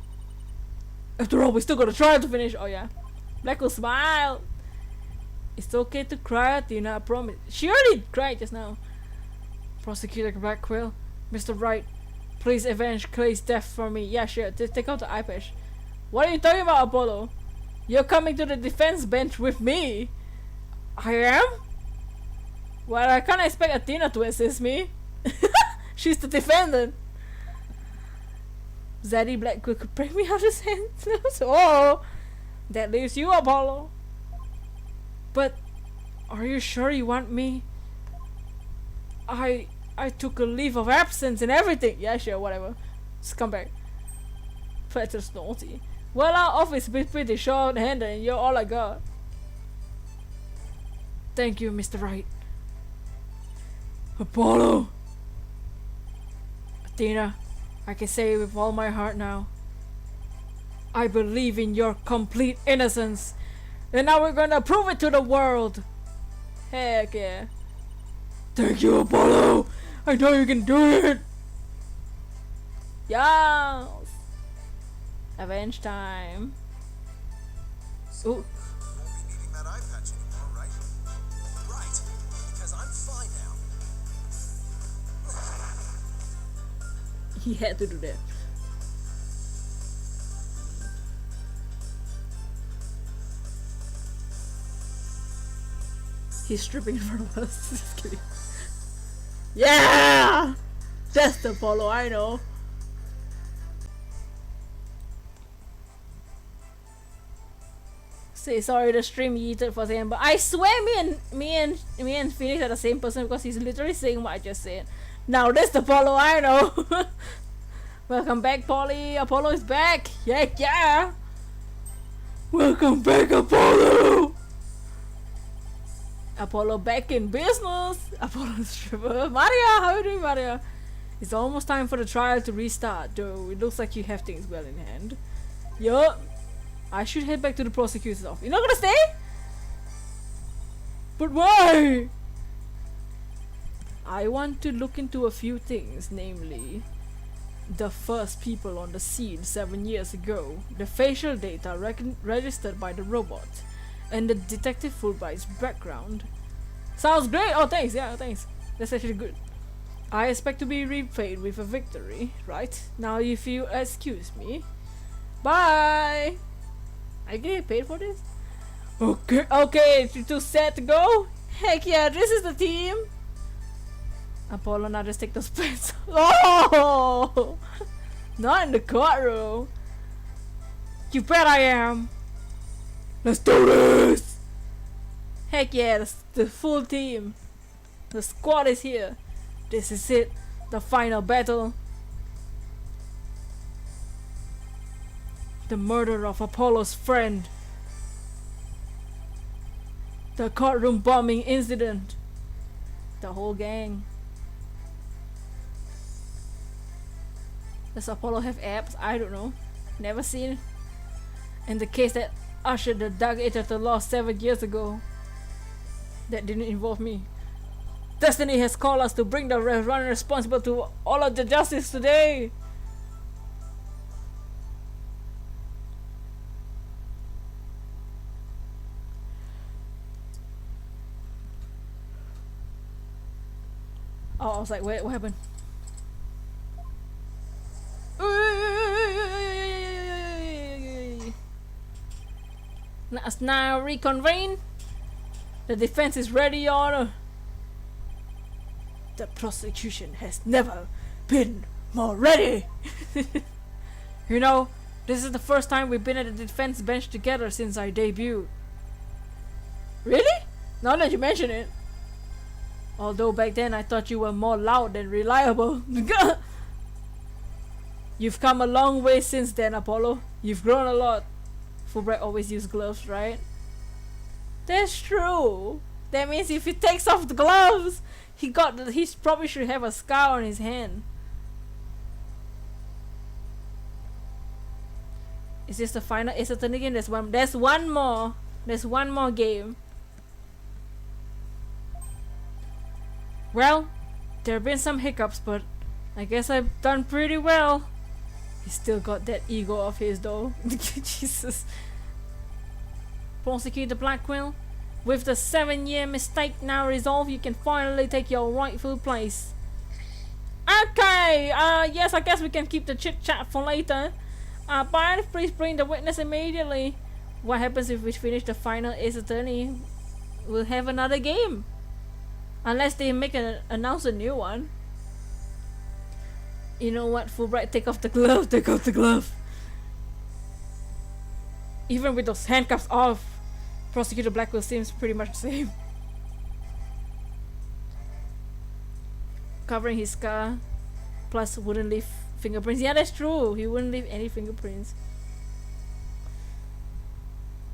After all, we still got a trial to finish. Oh yeah. Black will smile. It's okay to cry, Athena, I promise. She already cried just now. Prosecutor Blackwell, Mr. Wright, please avenge Clay's death for me. Yeah, sure. Just take out the eye patch. What are you talking about, Apollo? You're coming to the defense bench with me. I am? Well, I can't expect Athena to assist me. She's the defendant. Zaddy Blackwood could break me out his hands. Oh, that leaves you, Apollo. But are you sure you want me? I took a leave of absence and everything. Yeah, sure, whatever. Scumbag. Fletcher's naughty. Well, our office is pretty short-handed and you're all I got. Thank you, Mr. Wright. Apollo! Athena, I can say with all my heart now. I believe in your complete innocence. And now we're gonna prove it to the world. Heck yeah. Thank you, Apollo! I know you can do it! Yes! Avenge time. So, Ooh. you won't be needing that eye patch anymore, right? Right, because I'm fine now. He had to do that. He's stripping in front of us. Just kidding. Yeah! That's the Apollo I know. Say sorry, the stream yeeted for saying, but I swear me and Phoenix are the same person because he's literally saying what I just said. Now that's the Apollo I know. Welcome back, Polly. Apollo is back. Yeah. Welcome back, Apollo! Apollo back in business. Apollo stripper. Maria, how are you doing, Maria? It's almost time for the trial to restart, though it looks like you have things well in hand. Yup. I should head back to the prosecutor's office. You're not gonna stay? But why? I want to look into a few things, namely the first people on the scene 7 years ago, the facial data registered by the robot, and the detective Fulbright's background. Sounds great! Oh, thanks, yeah, thanks. That's actually good. I expect to be repaid with a victory, right? Now if you excuse me. Bye! I get paid for this? Okay, you two set to go? Heck yeah, this is the team! Apollo, now just take those pants. Oh! Not in the courtroom. You bet I am. Let's do this! Heck yeah, the full team. The squad is here. This is it. The final battle. The murder of Apollo's friend. The courtroom bombing incident. The whole gang. Does Apollo have abs? I don't know. Never seen. And the case that ushered the Dark Age to law 7 years ago. That didn't involve me. Destiny has called us to bring the one responsible to all of the justice today. Oh, I was like, wait, what happened? Let us now reconvene. The defense is ready, Your Honor. The prosecution has never been more ready. You know, this is the first time we've been at the defense bench together since our debut. Really? Now that you mention it. Although back then I thought you were more loud than reliable. You've come a long way since then, Apollo. You've grown a lot. Fulbright always used gloves, right? That's true. That means if he takes off the gloves, he probably should have a scar on his hand. Is this the final Ace Attorney game? There's one more. There's one more game. Well, there have been some hiccups, but I guess I've done pretty well. He's still got that ego of his though. Jesus. Prosecute the Black Quill. With the 7-year mistake now resolved, you can finally take your rightful place. Okay, yes, I guess we can keep the chit chat for later. But please bring the witness immediately. What happens if we finish the final Ace Attorney? We'll have another game. Unless they announce a new one. You know what, Fulbright, take off the glove, take off the glove. Even with those handcuffs off, Prosecutor Blackwell seems pretty much the same. Covering his scar, plus wouldn't leave fingerprints. Yeah, that's true. He wouldn't leave any fingerprints.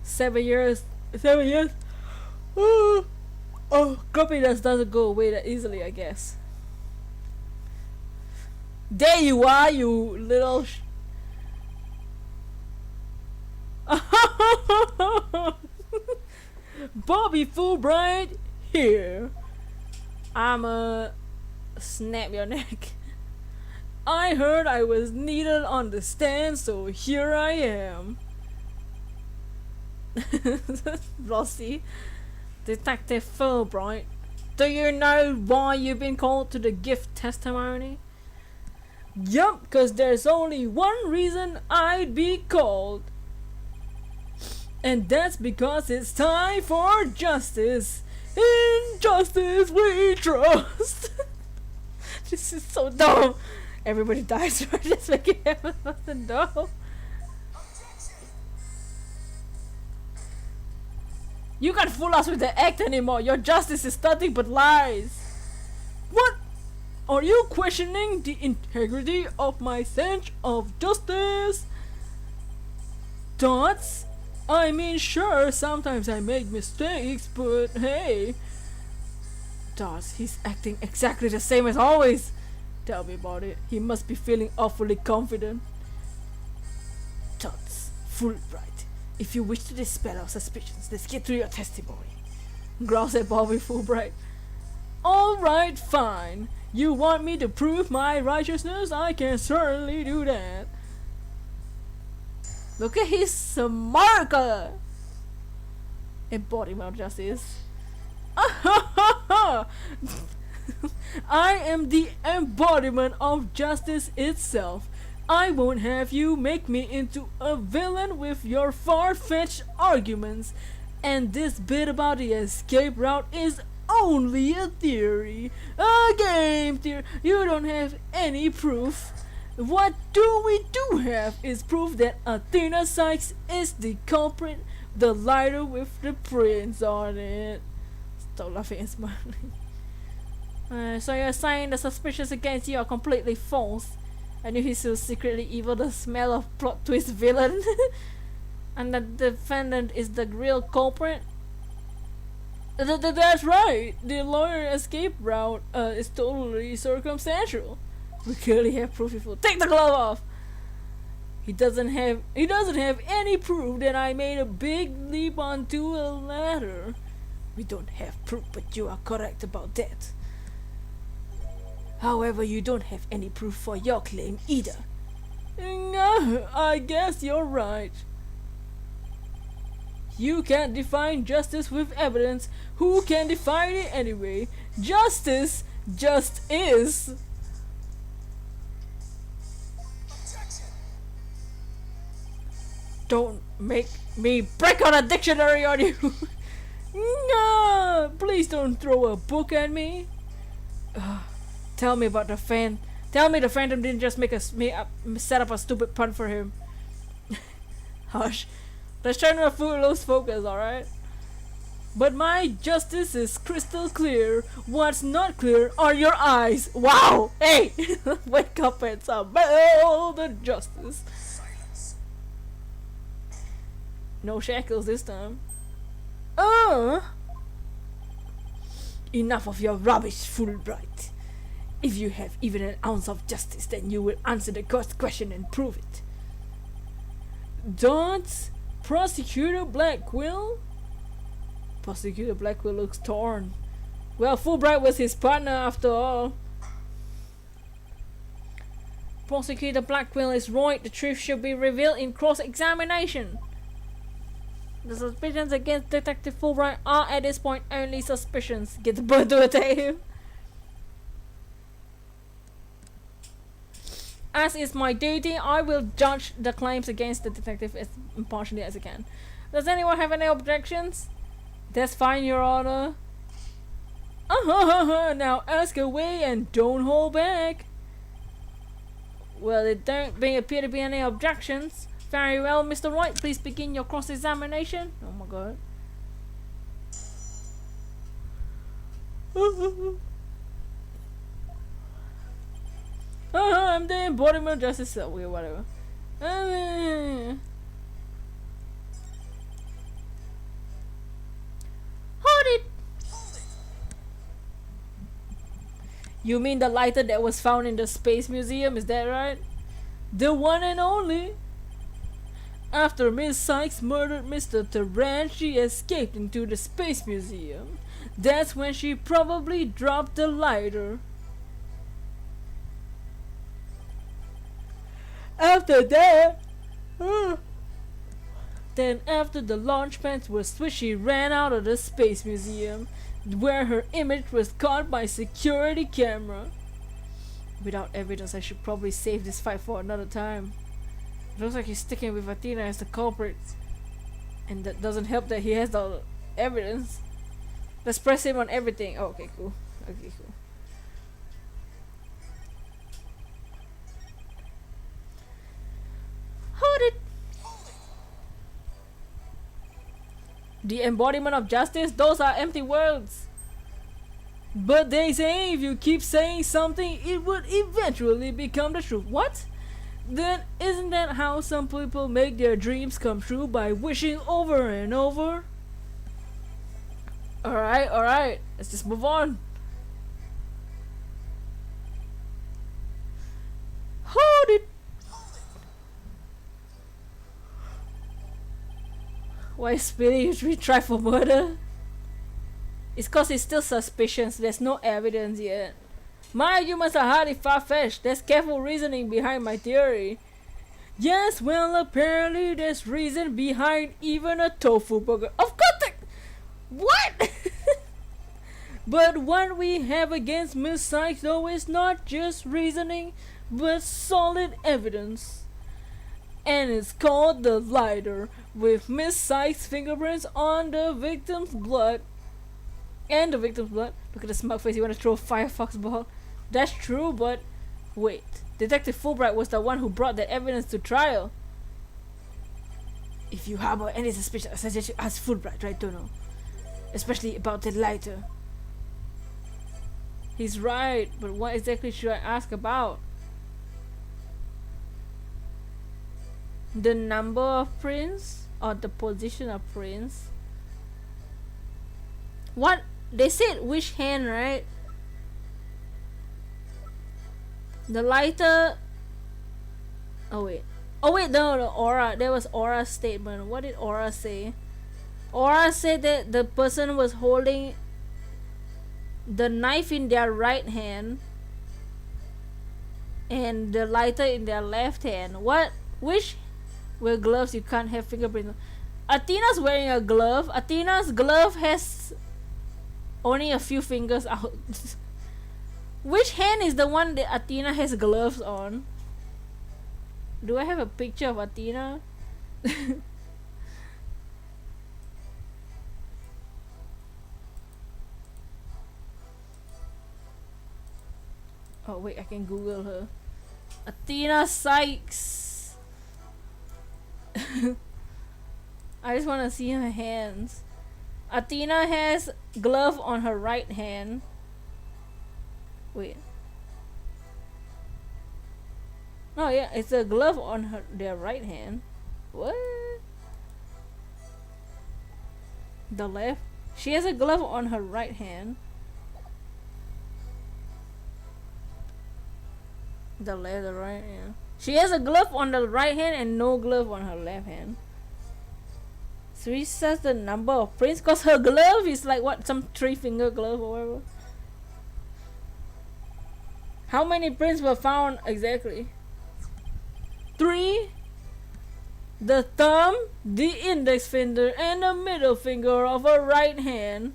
7 years. 7 years. Oh, grumpiness doesn't go away that easily, I guess. There you are, you little Bobby Fulbright here. I'ma snap your neck. I heard I was needed on the stand, so here I am. Rossi. Detective Fulbright, do you know why you've been called to the gift testimony? Yup, cause there's only one reason I'd be called. And that's because it's time for justice. In justice we trust. This is so dumb. Everybody dies for just making everything dumb. You can't fool us with the act anymore. Your justice is nothing but lies. What? Are you questioning the integrity of my sense of justice? Thoughts? I mean, sure, sometimes I make mistakes, but hey. Dots, he's acting exactly the same as always. Tell me about it. He must be feeling awfully confident. Dots, Fulbright, if you wish to dispel our suspicions, let's get through your testimony. Growls at Bobby Fulbright. Alright, fine. You want me to prove my righteousness? I can certainly do that. Look at his smirker! Embodiment of justice. I am the embodiment of justice itself. I won't have you make me into a villain with your far-fetched arguments. And this bit about the escape route is only a theory. A game theory. You don't have any proof. What we do have is proof that Athena Sykes is the culprit, the lighter with the prints on it. Stop laughing and smiling. So you're saying the suspicions against you are completely false? I knew he's so secretly evil, the smell of plot twist villain. And the defendant is the real culprit? That's right. The lawyer escape route is totally circumstantial. We clearly have proof. If we'll take the glove off. He doesn't have any proof that I made a big leap onto a ladder. We don't have proof, but you are correct about that. However, you don't have any proof for your claim either. No, I guess you're right. You can't define justice with evidence. Who can define it anyway? Justice just is. Don't make me break out a dictionary on you. No, please don't throw a book at me. Tell me about the fan. Tell me the Phantom didn't just set up a stupid pun for him. Hush. Let's try not to lose focus, alright? But my justice is crystal clear. What's not clear are your eyes. Wow! Hey! Wake up and smell the justice. No shackles this time. Enough of your rubbish, Fulbright. If you have even an ounce of justice, then you will answer the cost question and prove it. Don't Prosecutor Blackquill? Prosecutor Blackquill looks torn. Well, Fulbright was his partner after all. Prosecutor Blackquill is right. The truth should be revealed in cross-examination. The suspicions against Detective Fulbright are at this point only suspicions. Get the bird to attack him. As is my duty, I will judge the claims against the detective as impartially as I can. Does anyone have any objections? That's fine, Your Honor. Now ask away and don't hold back. Well, there don't appear to be any objections. Very well, Mr. Wright, please begin your cross-examination. Oh my god. I'm the embodiment of justice. Okay, whatever. Hold it! You mean the lighter that was found in the Space Museum, is that right? The one and only! After Miss Sykes murdered Mr. Tarrant, she escaped into the Space Museum. That's when she probably dropped the lighter. After that, then after the launch pads were switched, she ran out of the Space Museum, where her image was caught by security camera. Without evidence, I should probably save this fight for another time. It looks like he's sticking with Athena as the culprit, and that doesn't help that he has the evidence. Let's press him on everything. Oh, okay, cool. Okay, cool. Hold it! The embodiment of justice? Those are empty words. But they say if you keep saying something, it would eventually become the truth. What? Then isn't that how some people make their dreams come true, by wishing over and over? Alright, let's just move on. Hold it! Why Speedy usually try for murder? It's cause he's still suspicious, there's no evidence yet. My arguments are highly far-fetched. There's careful reasoning behind my theory. Yes, well, apparently there's reason behind even a tofu burger. Of course, what? But what we have against Miss Sykes, though, is not just reasoning, but solid evidence. And it's called the lighter, with Miss Sykes' fingerprints on the victim's blood. And the victim's blood. Look at the smug face, you wanna throw a Firefox ball? That's true, but wait. Detective Fulbright was the one who brought that evidence to trial. If you harbor any suspicion, I suggest you ask Fulbright, right, Dono? Especially about the lighter. He's right, but what exactly should I ask about? The number of prints? Or the position of prints? What? They said which hand, right? The lighter. Oh wait, no, the aura. There was Aura's statement. What did Aura say? Aura said that the person was holding the knife in their right hand and the lighter in their left hand. What? Which? Wear gloves, you can't have fingerprints. Athena's wearing a glove. Athena's glove has only a few fingers out. Which hand is the one that Athena has gloves on? Do I have a picture of Athena? Oh wait, I can Google her. Athena Sykes. I just want to see her hands. Athena has glove on her right hand. Wait. Oh yeah, it's a glove on their right hand. What? The left? She has a glove on her right hand. The left, the right, yeah. She has a glove on the right hand and no glove on her left hand. So he says the number of prints, cause her glove is like what, some 3-finger glove or whatever. How many prints were found exactly? 3. The thumb, the index finger, and the middle finger of her right hand.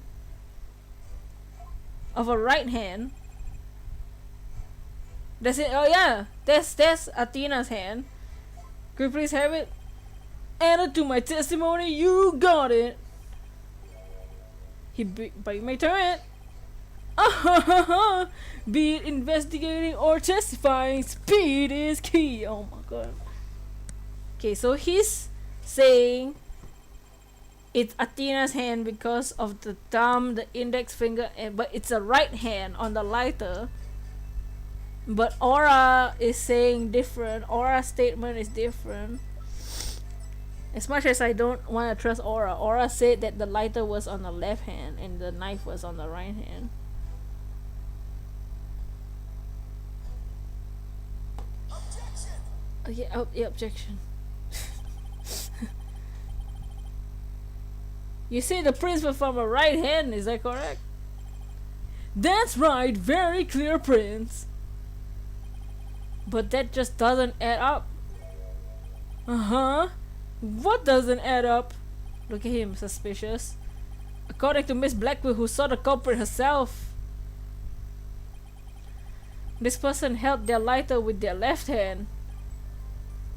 Of her right hand. That's it. Oh yeah, that's Athena's hand. Could you please have it? Added to my testimony, you got it. But you may turn it. Be it investigating or testifying, speed is key. Oh my god. Okay, so he's saying it's Athena's hand because of the thumb, the index finger, but it's a right hand on the lighter. But Aura is saying different. Aura's statement is different. As much as I don't want to trust Aura, Aura said that the lighter was on the left hand and the knife was on the right hand. Objection! Yeah, objection. You say the prints were from a right hand, is that correct? That's right, very clear prints. But that just doesn't add up. Uh-huh. What doesn't add up? Look at him, suspicious. According to Miss Blackwell, who saw the culprit herself, this person held their lighter with their left hand.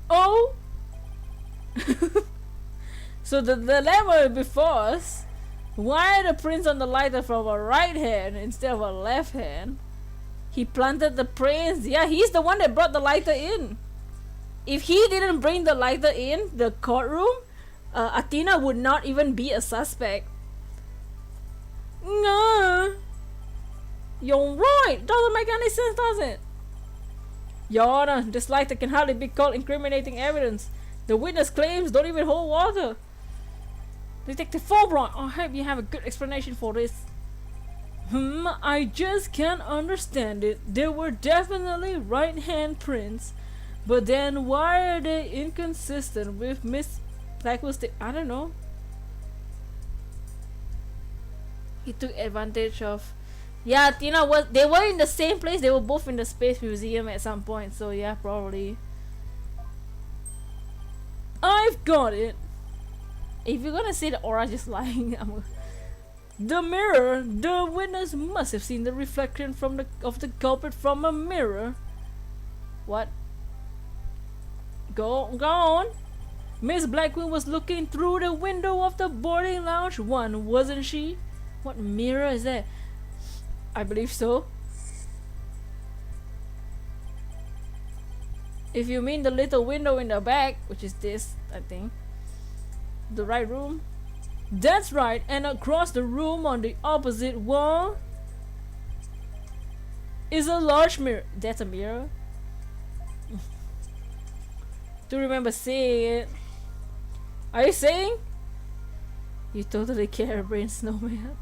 Oh! So the dilemma before us, why are the prints on the lighter from a right hand instead of a left hand? He planted the prints. Yeah, he's the one that brought the lighter in. If he didn't bring the lighter in the courtroom, Athena would not even be a suspect. No, you're right. Doesn't make any sense, does it? Your Honor, this lighter can hardly be called incriminating evidence. The witness claims don't even hold water. Detective Fulbright, I hope you have a good explanation for this. I just can't understand it. There were definitely right hand prints, but then why are they inconsistent with Miss Blackwell's I don't know. He took advantage of. Yeah, Tina was. They were in the same place. They were both in the Space Museum at some point. So yeah, probably. I've got it. If you're gonna say the Aura just lying, the mirror. The witness must have seen the reflection of the culprit from a mirror. What? Go on. Miss Blackwell was looking through the window of the boarding lounge 1, wasn't she? What mirror is that? I believe so. If you mean the little window in the back, which is this, I think. The right room? That's right, and across the room on the opposite wall is a large mirror. That's a mirror? Do remember seeing it. Are you saying? You totally care, brain snowman.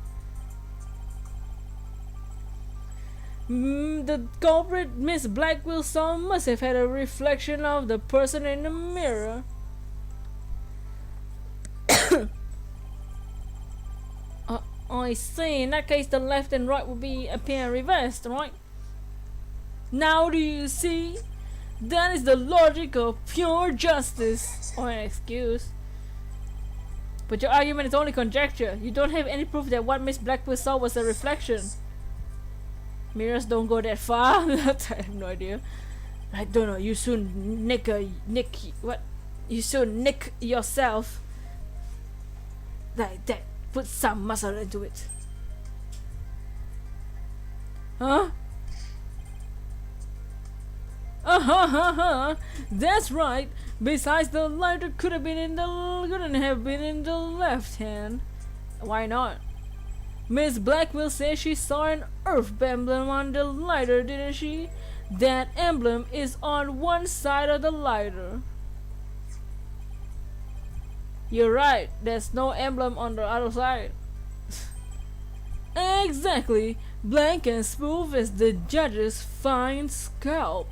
The culprit Miss Blackwell saw must have had a reflection of the person in the mirror. I see. In that case, the left and right would be appear reversed, right? Now do you see? That is the logic of pure justice. Or an excuse. But your argument is only conjecture. You don't have any proof that what Miss Blackwell saw was a reflection. Mirrors don't go that far. I have no idea. I don't know. You soon nick what? You soon nick yourself. Like that. Put some muscle into it. Huh? That's right. Besides, the lighter couldn't have been in the left hand. Why not? Miss Blackwell says she saw an Earth emblem on the lighter, didn't she? That emblem is on one side of the lighter. You're right, there's no emblem on the other side. Exactly, blank and smooth as the judge's fine scalp.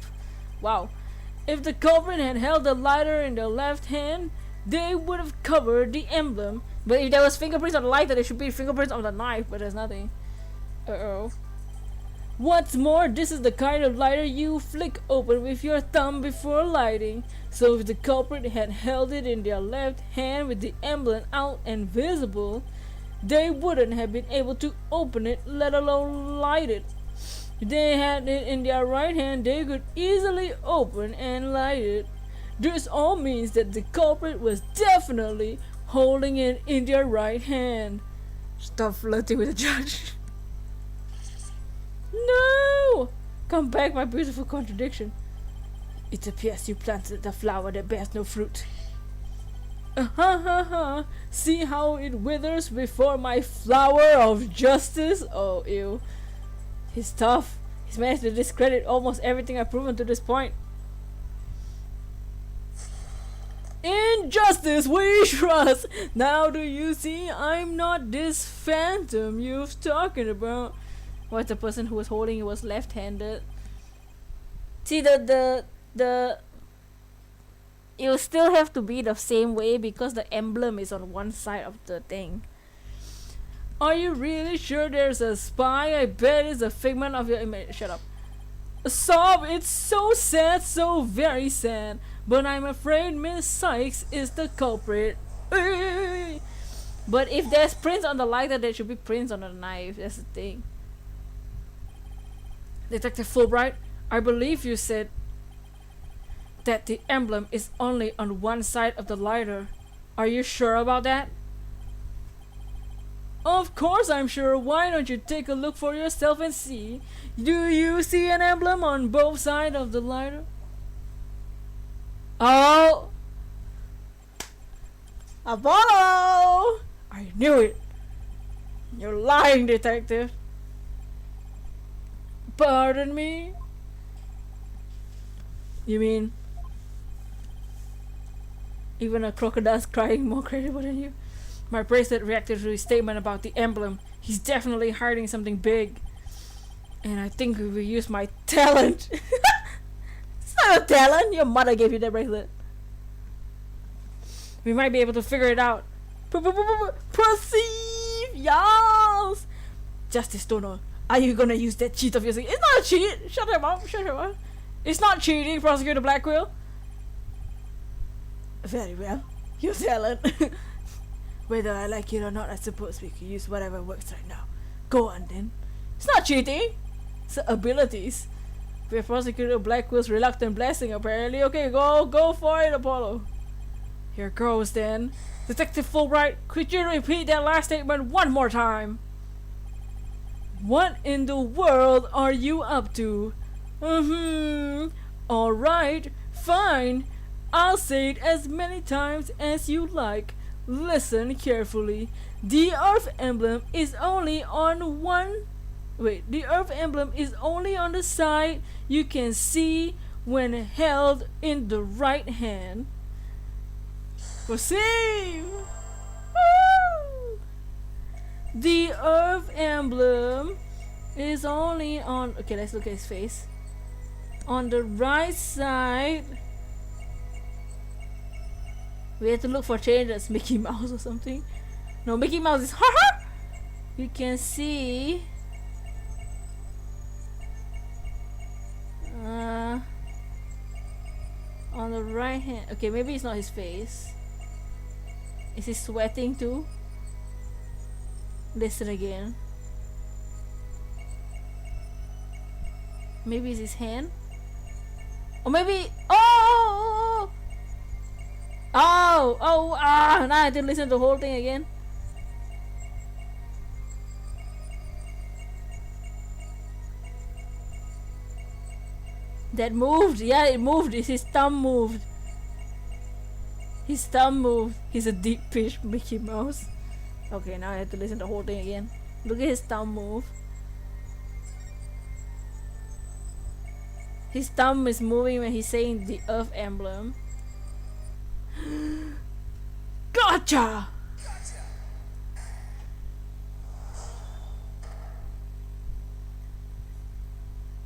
Wow. If the culprit had held the lighter in their left hand, they would have covered the emblem. But if there was fingerprints on the lighter, there should be fingerprints on the knife, but there's nothing. Uh-oh. What's more, this is the kind of lighter you flick open with your thumb before lighting. So if the culprit had held it in their left hand with the emblem out and visible, they wouldn't have been able to open it, let alone light it. If they had it in their right hand, they could easily open and light it. This all means that the culprit was definitely holding it in their right hand. Stop flirting with the judge. No! Come back, my beautiful contradiction. It appears you planted a flower that bears no fruit. See how it withers before my flower of justice? Oh, ew. He's tough. He's managed to discredit almost everything I've proven to this point. In justice we trust. Now do you see I'm not this phantom you've talking about? What's the person who was holding it was left-handed? See, the it'll still have to be the same way because the emblem is on one side of the thing. Are you really sure there's a spy? I bet it's a figment of your image. Shut up. A sob, it's so sad, so very sad. But I'm afraid Miss Sykes is the culprit. But if there's prints on the lighter, there should be prints on the knife. That's the thing. Detective Fulbright, I believe you said that the emblem is only on one side of the lighter. Are you sure about that? Of course I'm sure. Why don't you take a look for yourself and see? Do you see an emblem on both sides of the lighter? Oh! Apollo! I knew it! You're lying, detective. Pardon me? You mean even a crocodile's crying more credible than you? My bracelet reacted to his statement about the emblem. He's definitely hiding something big. And I think we will use my talent. It's not a talent. Your mother gave you that bracelet. We might be able to figure it out. Perceive, y'all. Justice Stoner, are you gonna use that cheat of yours? It's not a cheat. Shut him up. Shut him up. It's not cheating, Prosecutor Blackwell. Very well. Your talent. Whether I like it or not, I suppose we can use whatever works right now. Go on then. It's not cheating. It's abilities. With Prosecutor Blackwell's reluctant blessing, apparently. Okay, go for it, Apollo. Here goes then. Detective Fulbright, could you repeat that last statement one more time? What in the world are you up to? Alright, fine. I'll say it as many times as you like. Listen carefully. The Earth emblem is only on one... Wait, the Earth emblem is only on the side you can see when held in the right hand. Proceed! Woo! The Earth emblem is only on... Okay, let's look at his face. On the right side... We have to look for changes. Mickey Mouse or something. No, Mickey Mouse is haha. You can see on the right hand. Okay, maybe it's not his face. Is he sweating too? Listen again. Maybe it's his hand. Or maybe now I have to listen to the whole thing again. That moved, yeah, it moved. His thumb moved. His thumb moved. He's a deep pitch Mickey Mouse. Okay, now I have to listen to the whole thing again. Look at his thumb move. His thumb is moving when he's saying the Earth emblem. God Gotcha!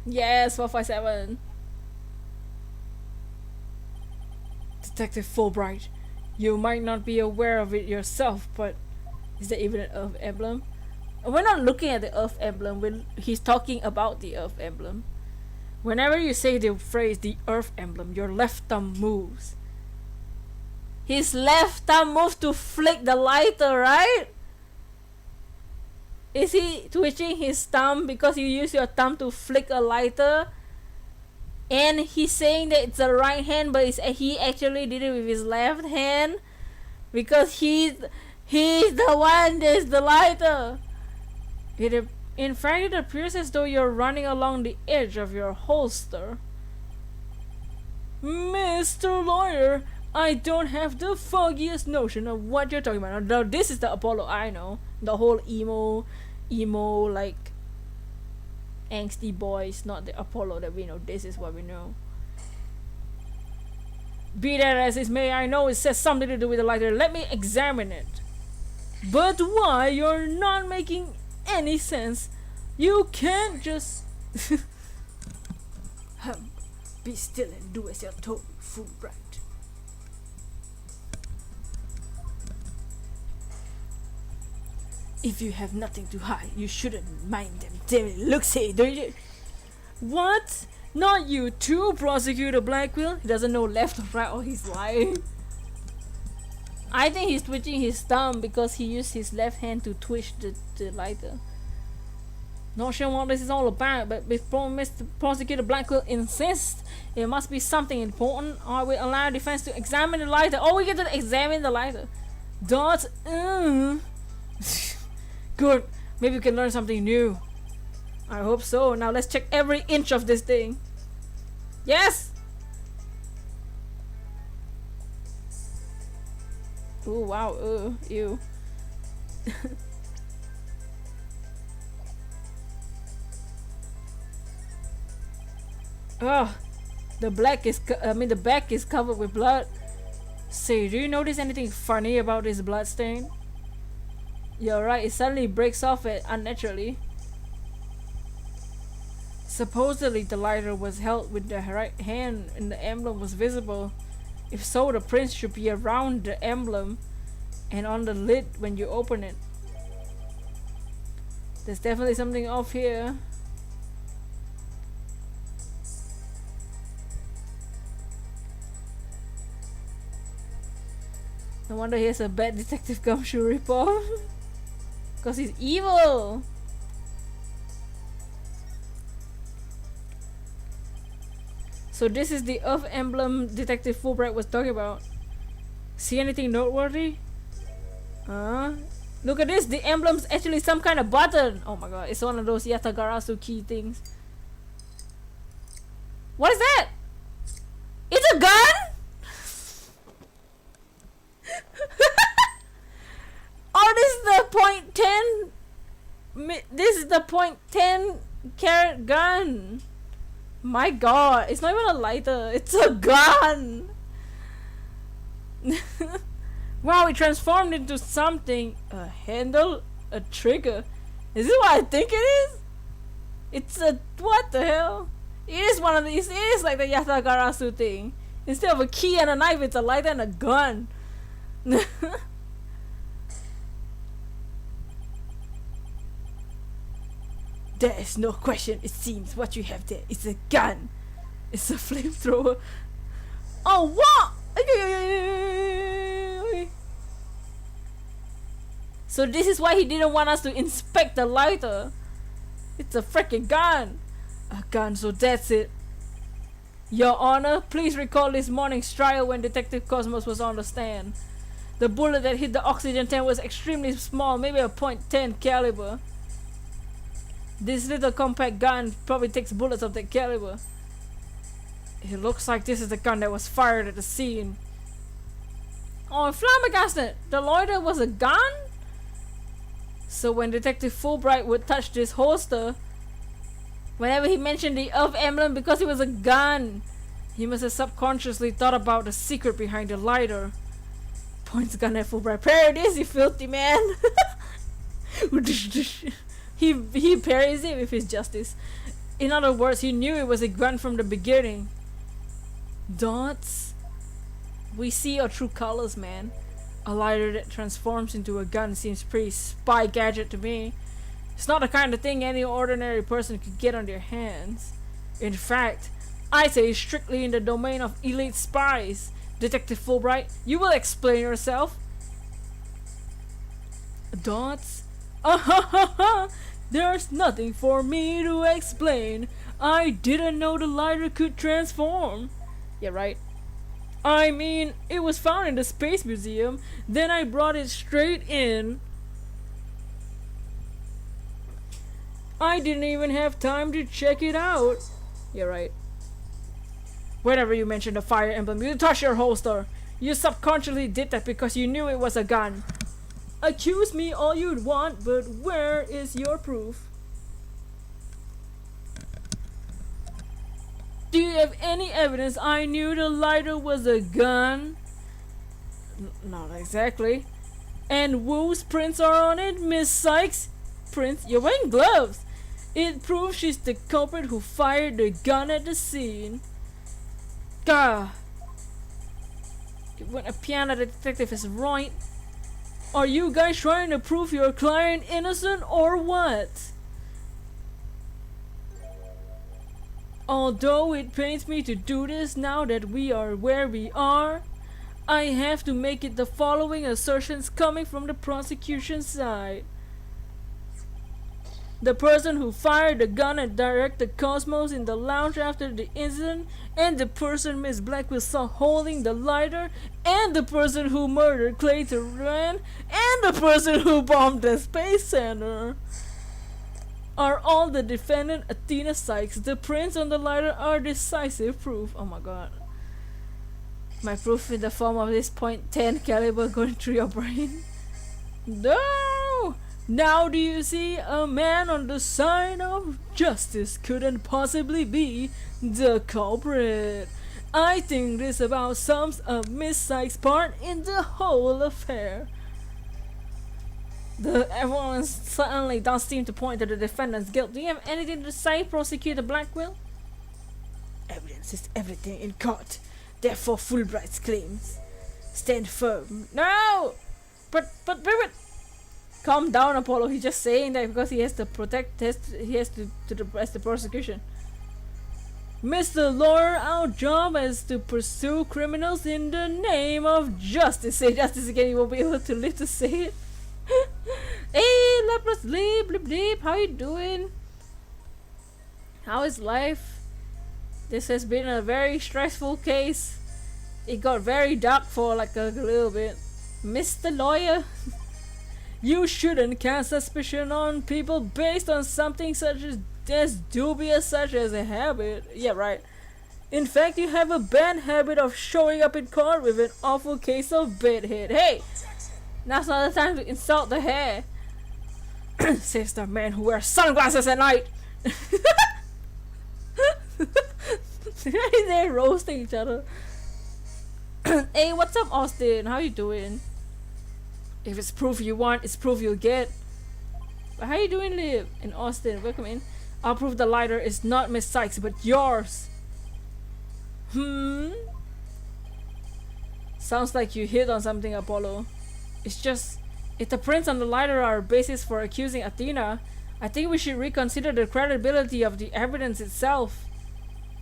Yes, 457. Detective Fulbright, you might not be aware of it yourself, but Is there even an Earth emblem? We're not looking at the Earth emblem. He's talking about the Earth emblem. whenever you say the phrase the Earth emblem, your left thumb moves. His left thumb moved to flick the lighter, right? Is he twitching his thumb because you use your thumb to flick a lighter? And he's saying that it's the right hand, but he actually did it with his left hand because he's the one that's the lighter. In fact, it appears as though you're running along the edge of your holster. Mr. Lawyer, I don't have the foggiest notion of what you're talking about. Now, this is the Apollo I know. The whole emo, like, angsty boys, not the Apollo that we know. This is what we know. Be that as it may, I know it says something to do with the lighter. Let me examine it. But why? You're not making any sense. You can't just... Be still and do as you're told, Fulbright. If you have nothing to hide, you shouldn't mind them. Damn it, look-see, don't you? What? Not you too, Prosecutor Blackwell? He doesn't know left or right, or he's lying. I think he's twitching his thumb because he used his left hand to twitch the lighter. Not sure what this is all about, but before Mr. Prosecutor Blackwell insists it must be something important, I will allow defense to examine the lighter. Oh, we get to examine the lighter. Dot. Good. Maybe we can learn something new. I hope so. Now let's check every inch of this thing. Yes! Oh wow, ew. Oh, the back is covered with blood. Say, do you notice anything funny about this blood stain? You're right, it suddenly breaks off it unnaturally. Supposedly the lighter was held with the right hand and the emblem was visible. If so, the prints should be around the emblem and on the lid when you open it. There's definitely something off here. No wonder he has a bad Detective Gumshoe ripoff. Because he's evil. So this is the Earth emblem Detective Fulbright was talking about. See anything noteworthy? Look at this, the emblem's actually some kind of button. Oh my god, it's one of those Yatagarasu key things. What is that? It's a gun? Oh, this is the .10. This is the .10 carat gun. My god, it's not even a lighter, it's a gun. Wow, it transformed into something. A handle? A trigger? Is this what I think it is? It's a... what the hell? It is one of these. It is like the Yatagarasu thing. Instead of a key and a knife, it's a lighter and a gun. There is no question. It seems what you have there is a gun. It's a flamethrower. Oh, what? So this is why he didn't want us to inspect the lighter. It's a freaking gun. A gun, so that's it. Your Honor, please recall this morning's trial when Detective Cosmos was on the stand. The bullet that hit the oxygen tank was extremely small, maybe a .10 caliber. This little compact gun probably takes bullets of that caliber. It looks like this is the gun that was fired at the scene. Oh, flabbergasted! The loiter was a gun? So when Detective Fulbright would touch this holster, whenever he mentioned the Earth emblem because it was a gun, he must have subconsciously thought about the secret behind the lighter. Points gun at Fulbright. Parry this, you filthy man! he parries it with his justice. In other words, he knew it was a gun from the beginning. Dots? We see our true colors, man. A lighter that transforms into a gun seems pretty spy gadget to me. It's not the kind of thing any ordinary person could get on their hands. In fact, I say it's strictly in the domain of elite spies. Detective Fulbright, you will explain yourself. Dots? There's nothing for me to explain. I didn't know the lighter could transform. Yeah, right. I mean, it was found in the Space Museum. Then I brought it straight in. I didn't even have time to check it out. Yeah, right. Whenever you mention the fire emblem, you touch your holster. You subconsciously did that because you knew it was a gun. Accuse me all you'd want, but where is your proof? Do you have any evidence I knew the lighter was a gun? Not exactly. And whose prints are on it, Miss Sykes? Prints? You're wearing gloves. It proves she's the culprit who fired the gun at the scene. Gah. When a piano detective is right. Are you guys trying to prove your client innocent or what? Although it pains me to do this now that we are where we are, I have to make it the following assertions coming from the prosecution side. The person who fired the gun and directed Cosmos in the lounge after the incident, and the person Miss Blackwell saw holding the lighter, and the person who murdered Clay Turan, and the person who bombed the Space Center are all the defendant Athena Sykes. The prints on the lighter are decisive proof. Oh my god. My proof in the form of this .10 caliber going through your brain. No! Now do you see, a man on the side of justice couldn't possibly be the culprit. I think this about sums up Miss Sykes' part in the whole affair. The evidence certainly does seem to point to the defendant's guilt. Do you have anything to say, Prosecutor Blackwell? Evidence is everything in court. Therefore, Fulbright's claims stand firm. No! But, calm down, Apollo. He's just saying that because he has to protect, he has to the prosecution. Mr. Lawyer, our job is to pursue criminals in the name of justice. Say justice again, you won't be able to live to say it. Hey, Leprous Bleep, Bleep Bleep, how you doing? How is life? This has been a very stressful case. It got very dark for like a little bit. Mr. Lawyer, you shouldn't cast suspicion on people based on something such as dubious such as a habit. Yeah, right. In fact, you have a bad habit of showing up in court with an awful case of bedhead. Hey! Now's not the time to insult the hair. Says the man who wears sunglasses at night. They're roasting each other. Hey, what's up, Austin? How you doing? If it's proof you want, it's proof you'll get. But how you doing, Liv? In Austin, welcome in. I'll prove the lighter is not Miss Sykes, but yours. Sounds like you hit on something, Apollo. It's just, if the prints on the lighter are a basis for accusing Athena, I think we should reconsider the credibility of the evidence itself.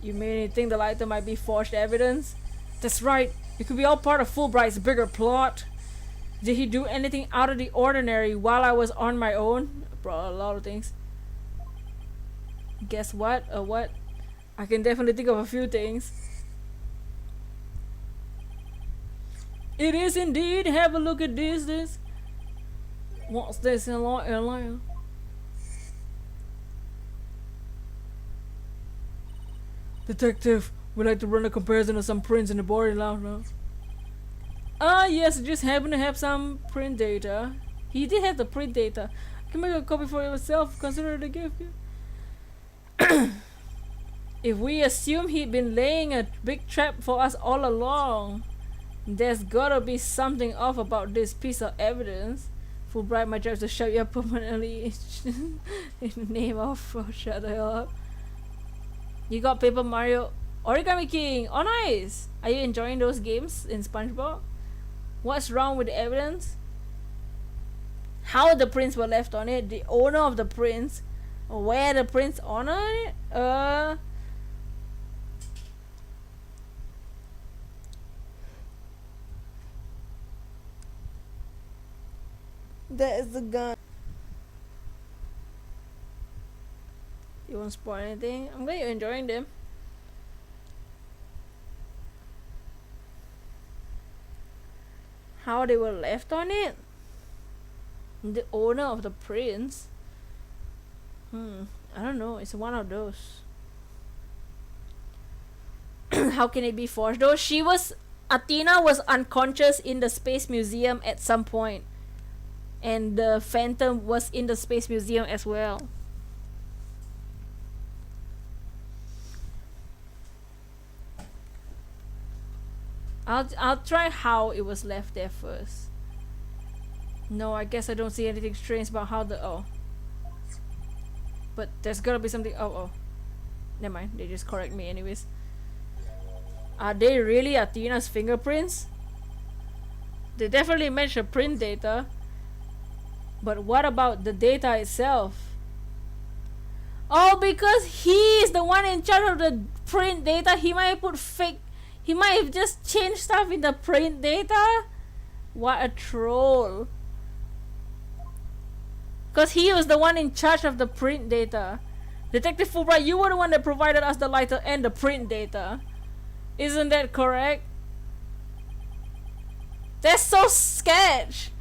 You may think the lighter might be forged evidence? That's right, it could be all part of Fulbright's bigger plot. Did he do anything out of the ordinary while I was on my own? Bro, a lot of things. Guess what? What? I can definitely think of a few things. It is indeed. Have a look at this. What's this in Atlanta? Detective, would like to run a comparison of some prints in the boarding lounge now. Ah, yes, I just happen to have some print data. He did have the print data. You can make a copy for yourself. Consider it a gift. If we assume he'd been laying a big trap for us all along, There's gotta be something off about this piece of evidence. Fulbright, my job is to shut you up permanently in the name of shut the hell up. You got Paper Mario Origami King. Oh nice. Are you enjoying those games in SpongeBob? What's wrong with the evidence? How the prints were left on it, the owner of the prints, where the prints on it, that is the gun. You won't spoil anything? I'm glad you're enjoying them. How they were left on it? The owner of the prints? I don't know. It's one of those. How can it be forged though? Athena was unconscious in the Space Museum at some point. And the Phantom was in the Space Museum as well. I'll try how it was left there first. No, I guess I don't see anything strange about how the but there's gotta be something. Never mind, they just correct me anyways. Are they really Athena's fingerprints? They definitely match the print data. But what about the data itself? Oh, because he is the one in charge of the print data. He might have put fake. He might have just changed stuff in the print data. What a troll. Because he was the one in charge of the print data. Detective Fulbright, you were the one that provided us the lighter and the print data. Isn't that correct? That's so sketch.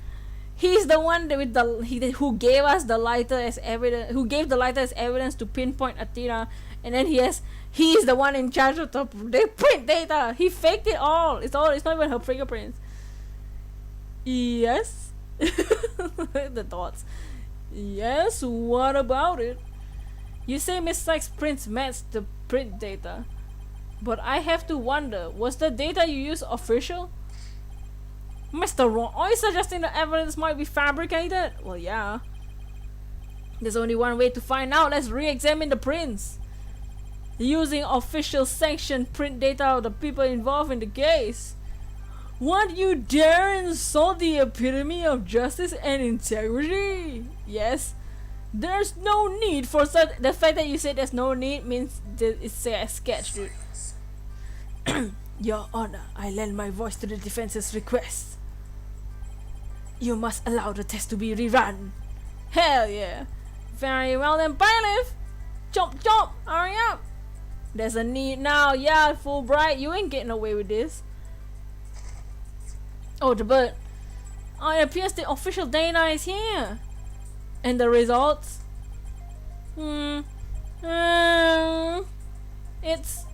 He's the one that who gave us the lighter as evidence, who gave the lighter as evidence to pinpoint Athena, and then he is the one in charge of the print data. He faked it all. It's not even her fingerprints. Yes. The thoughts. Yes, what about it? You say Miss Sykes' prints match the print data, but I have to wonder, was the data you used official? Mr. Ron, are you suggesting the evidence might be fabricated? Well, yeah. There's only one way to find out. Let's re-examine the prints. Using official sanctioned print data of the people involved in the case. What, you dare insult the epitome of justice and integrity? Yes. There's no need for such. The fact that you said there's no need means that it's a sketch, dude. Your Honor, I lend my voice to the defense's request. You must allow the test to be rerun. Hell yeah. Very well then, bailiff. Chomp chomp, hurry up. There's a need now. Yeah, Fulbright, you ain't getting away with this. Oh, the bird. Oh, it appears the official data is here. And the results? It's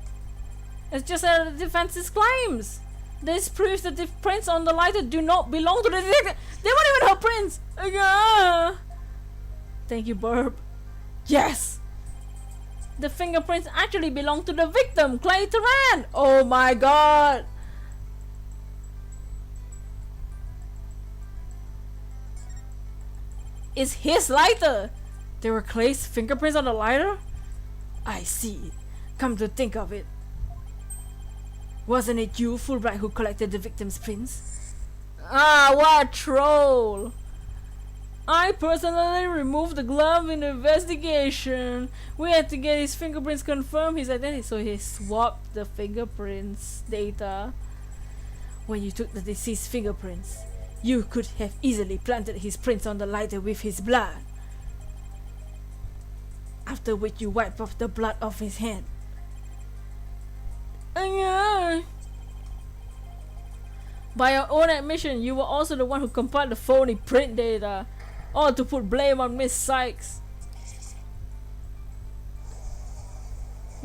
just the defense's claims. This proves that the prints on the lighter do not belong to the detective. They weren't even her prints. Thank you, Burp. Yes. The fingerprints actually belong to the victim, Clay Turan. Oh my god. It's his lighter. There were Clay's fingerprints on the lighter? I see. Come to think of it. Wasn't it you, Fulbright, who collected the victim's prints? Ah, what a troll! I personally removed the glove in the investigation. We had to get his fingerprints confirmed his identity, so he swapped the fingerprints data. When you took the deceased's fingerprints, you could have easily planted his prints on the lighter with his blood. After which you wiped off the blood off his hand. By your own admission, you were also the one who compiled the phony print data, all to put blame on Miss Sykes.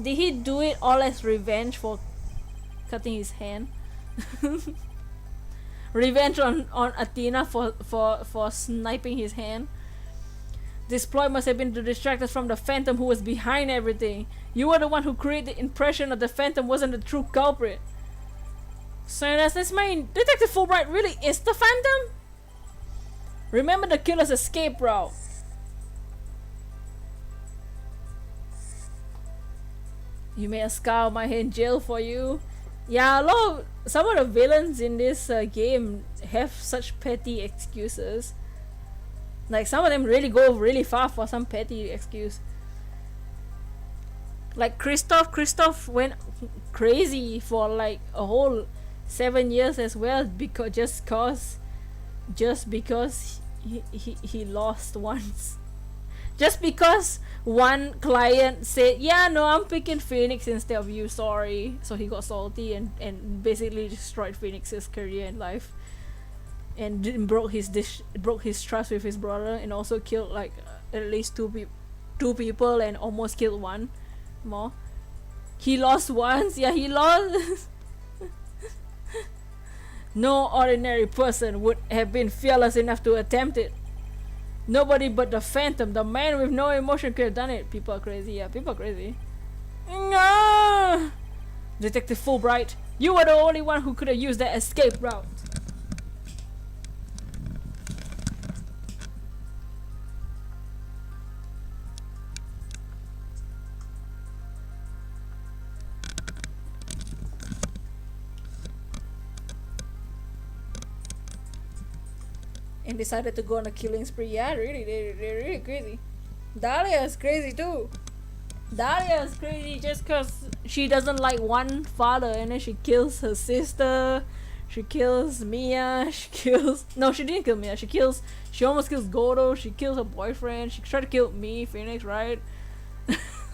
Did he do it all as revenge for cutting his hand? Revenge on Athena for sniping his hand? This ploy must have been to distract us from the Phantom who was behind everything. You were the one who created the impression that the Phantom wasn't the true culprit. So does this mean Detective Fulbright really is the Phantom? Remember the killer's escape route. You made a scar on my head in jail for you. Yeah, some of the villains in this game have such petty excuses. Like some of them really go really far for some petty excuse. Like Christoph went crazy for like a whole 7 years as well, because just because he lost once. Just because one client said, yeah, no, I'm picking Phoenix instead of you, sorry. So he got salty and basically destroyed Phoenix's career and life. And broke his trust with his brother, and also killed like at least two people and almost killed one more. He lost once, yeah, he lost. No ordinary person would have been fearless enough to attempt it. Nobody but the Phantom, the man with no emotion, could have done it. People are crazy, yeah, people are crazy. No! Detective Fulbright, you were the only one who could have used that escape route. And decided to go on a killing spree. Yeah, really, they're really crazy. Dahlia is crazy too. Dahlia is crazy just because she doesn't like one father, and then she kills her sister. She kills Mia. No, she didn't kill Mia. She almost kills Gordo. She kills her boyfriend. She tried to kill me, Phoenix, right?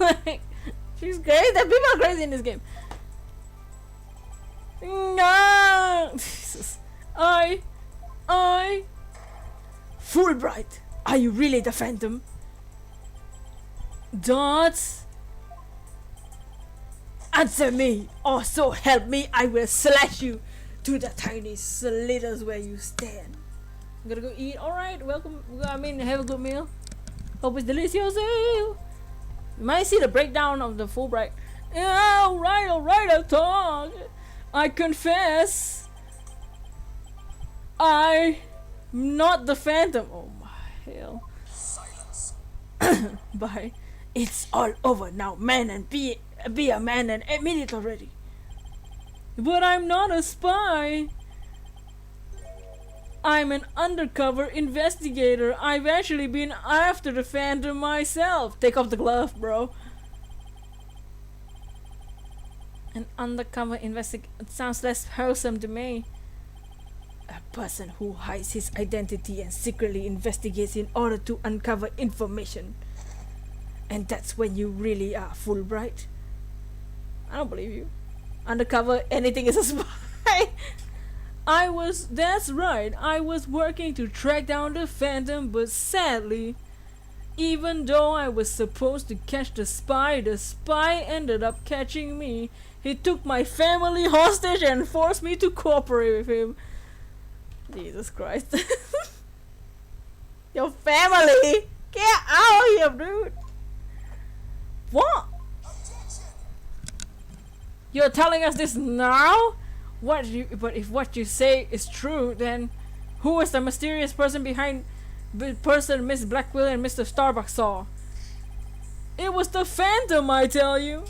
Like, she's crazy. The people are crazy in this game. No! Jesus. Fulbright, are you really the Phantom? Dots? Answer me, or so help me, I will slash you to the tiny slithers where you stand. I'm gonna go eat. Alright, welcome. Have a good meal. Hope it's delicious. You might see the breakdown of the Fulbright. Yeah, alright, I'll talk. I confess, I'm not the Phantom. Oh my hell. Silence. Bye. It's all over now, man, and be a man and admit it already. But I'm not a spy. I'm an undercover investigator. I've actually been after the Phantom myself. Take off the glove, bro. An undercover investigator. It sounds less wholesome to me. A person who hides his identity and secretly investigates in order to uncover information. And that's when you really are Fulbright. I don't believe you. Undercover, anything is a spy. That's right, I was working to track down the Phantom, but sadly, even though I was supposed to catch the spy ended up catching me. He took my family hostage and forced me to cooperate with him. Jesus Christ. Your family? Get out of here, dude. What? You're telling us this now? But if what you say is true, then who is the mysterious person behind the person Miss Blackwell and Mr. Starbucks saw? It was the Phantom, I tell you.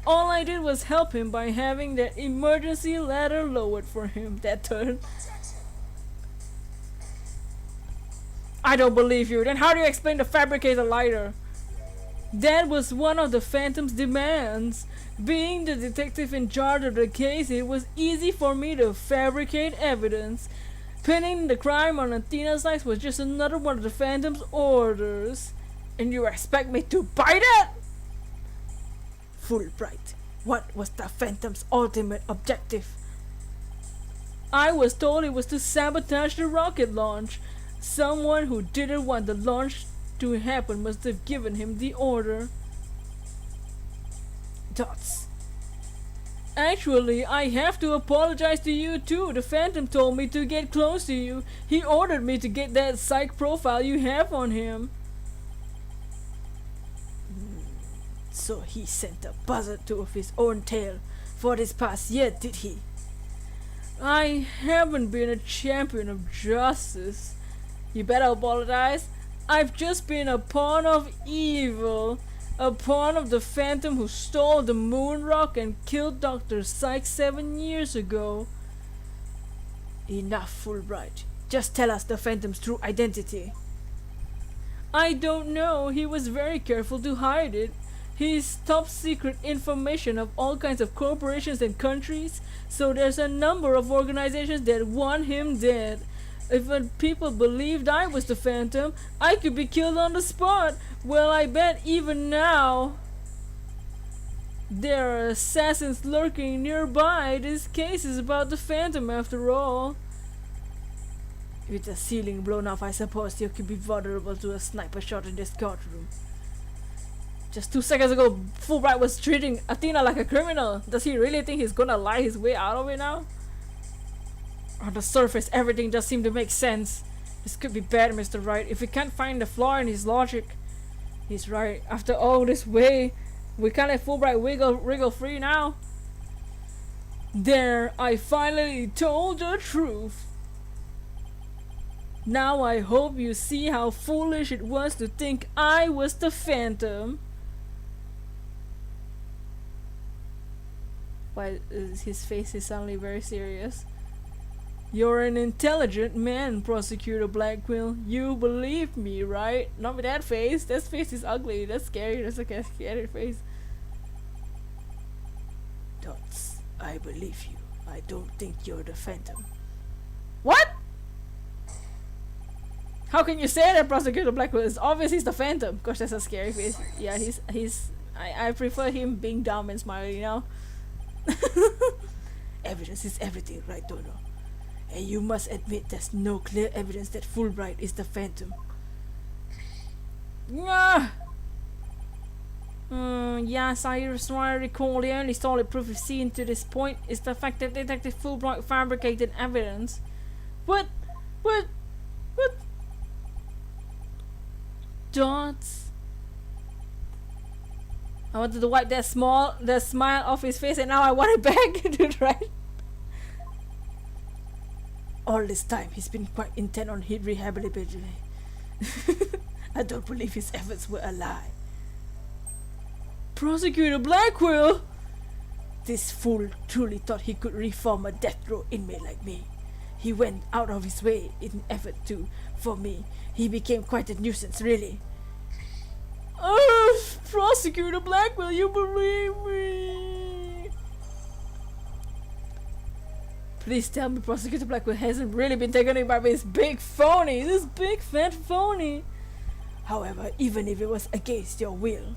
All I did was help him by having that emergency ladder lowered for him that turn. I don't believe you. Then how do you explain the fabricated lighter? That was one of the Phantom's demands. Being the detective in charge of the case, it was easy for me to fabricate evidence. Pinning the crime on Athena's life was just another one of the Phantom's orders. And you expect me to buy that? Fulbright, what was the Phantom's ultimate objective? I was told it was to sabotage the rocket launch. Someone who didn't want the launch to happen must have given him the order. Dots. Actually, I have to apologize to you too. The Phantom told me to get close to you. He ordered me to get that psych profile you have on him. So he sent a buzzard to of his own tail for this past year, did he? I haven't been a champion of justice. You better apologize. I've just been a pawn of evil. A pawn of the Phantom who stole the moon rock and killed Dr. Sykes 7 years ago. Enough, Fulbright. Just tell us the Phantom's true identity. I don't know. He was very careful to hide it. He's top secret information of all kinds of corporations and countries, so there's a number of organizations that want him dead. If people believed I was the Phantom, I could be killed on the spot. Well, I bet even now there are assassins lurking nearby. This case is about the Phantom after all. With the ceiling blown off, I suppose you could be vulnerable to a sniper shot in this courtroom. Just 2 seconds ago, Fulbright was treating Athena like a criminal. Does he really think he's gonna lie his way out of it now? On the surface, everything does seem to make sense. This could be bad, Mr. Wright. If we can't find the flaw in his logic, he's right. After all this way, we can't let Fulbright wriggle free now. There, I finally told the truth. Now I hope you see how foolish it was to think I was the Phantom. Why his face is suddenly very serious. You're an intelligent man, Prosecutor Blackwell. You believe me, right? Not with that face. That face is ugly. That's scary. That's like a scary face. Dots, I believe you. I don't think you're the Phantom. What? How can you say that, Prosecutor Blackwell? It's obvious he's the Phantom. Gosh, that's a scary face. Yeah, I prefer him being dumb and smiley, you know? Evidence is everything, right, Dono? And you must admit there's no clear evidence that Fulbright is the Phantom. Yes, I recall the only solid proof we've seen to this point is the fact that Detective Fulbright fabricated evidence. What? Dots. I wanted to wipe that smile off his face, and now I want it back, dude, right? All this time, he's been quite intent on his rehabilitation. I don't believe his efforts were a lie. Prosecutor Blackwell! This fool truly thought he could reform a death row inmate like me. He went out of his way in an effort for me. He became quite a nuisance, really. Oh, Prosecutor Blackwell, you believe me? Please tell me Prosecutor Blackwell hasn't really been taken in by this big phony, this big fat phony. However, even if it was against your will,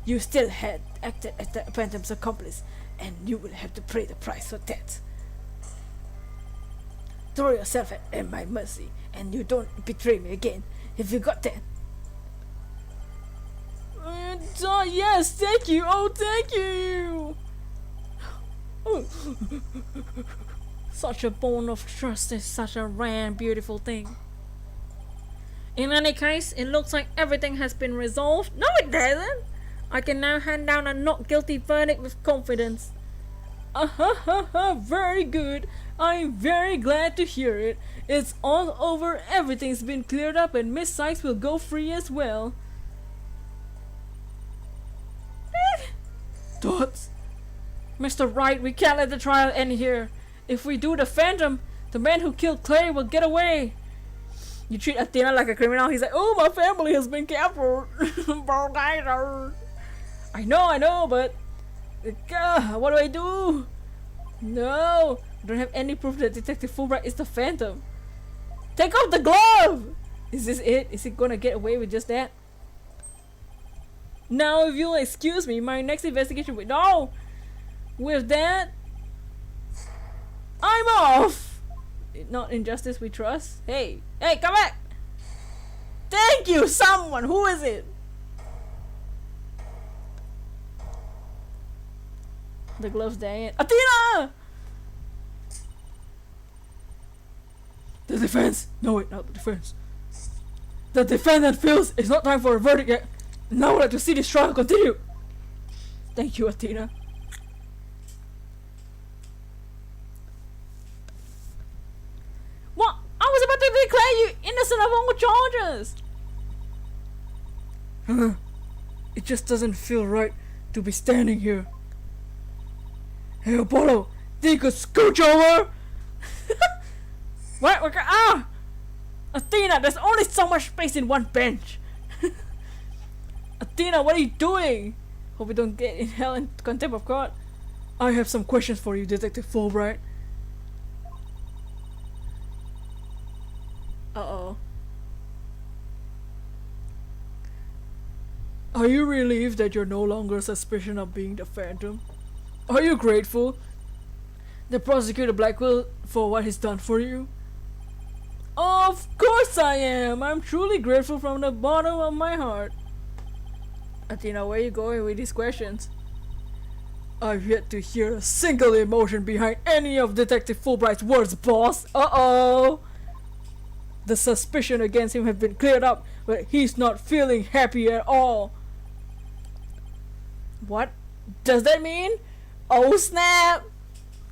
you still had acted as the Phantom's accomplice, and you will have to pay the price for that. Throw yourself at my mercy, and you don't betray me again. Have you got that? Yes, thank you. Oh, thank you. Such a bond of trust is such a rare and beautiful thing. In any case, it looks like everything has been resolved. No, it doesn't. I can now hand down a not guilty verdict with confidence. Very good. I'm very glad to hear it. It's all over, everything's been cleared up, and Miss Sykes will go free as well. Dots. Mr. Wright, we can't let the trial end here. If we do, the Phantom, the man who killed Clay, will get away. You treat Athena like a criminal. He's like, oh, my family has been captured. I know, but what do I do? No, I don't have any proof that Detective Fulbright is the Phantom. Take off the glove! Is this it? Is he gonna get away with just that? Now, if you'll excuse me, my next investigation with with that, I'm off. Not injustice we trust. Hey, come back! Thank you, someone. Who is it? The gloves dang it. Athena! The defense! No, wait, not the defense. The defendant feels it's not time for a verdict yet. Now I would like to see this trial continue. Thank you, Athena. declare you innocent of all charges. It just doesn't feel right to be standing here. Hey Apollo, think you could scooch over? What? Athena, there's only so much space in one bench. Athena, what are you doing? Hope we don't get in hell in contempt of God. I have some questions for you, Detective Fulbright. Uh-oh. Are you relieved that you're no longer suspicious of being the Phantom? Are you grateful the prosecutor Blackwell for what he's done for you? Of course I am. I'm truly grateful from the bottom of my heart. Athena, where are you going with these questions? I've yet to hear a single emotion behind any of Detective Fulbright's words, boss. Uh-oh! The suspicion against him have been cleared up, but he's not feeling happy at all. What does that mean? Oh snap!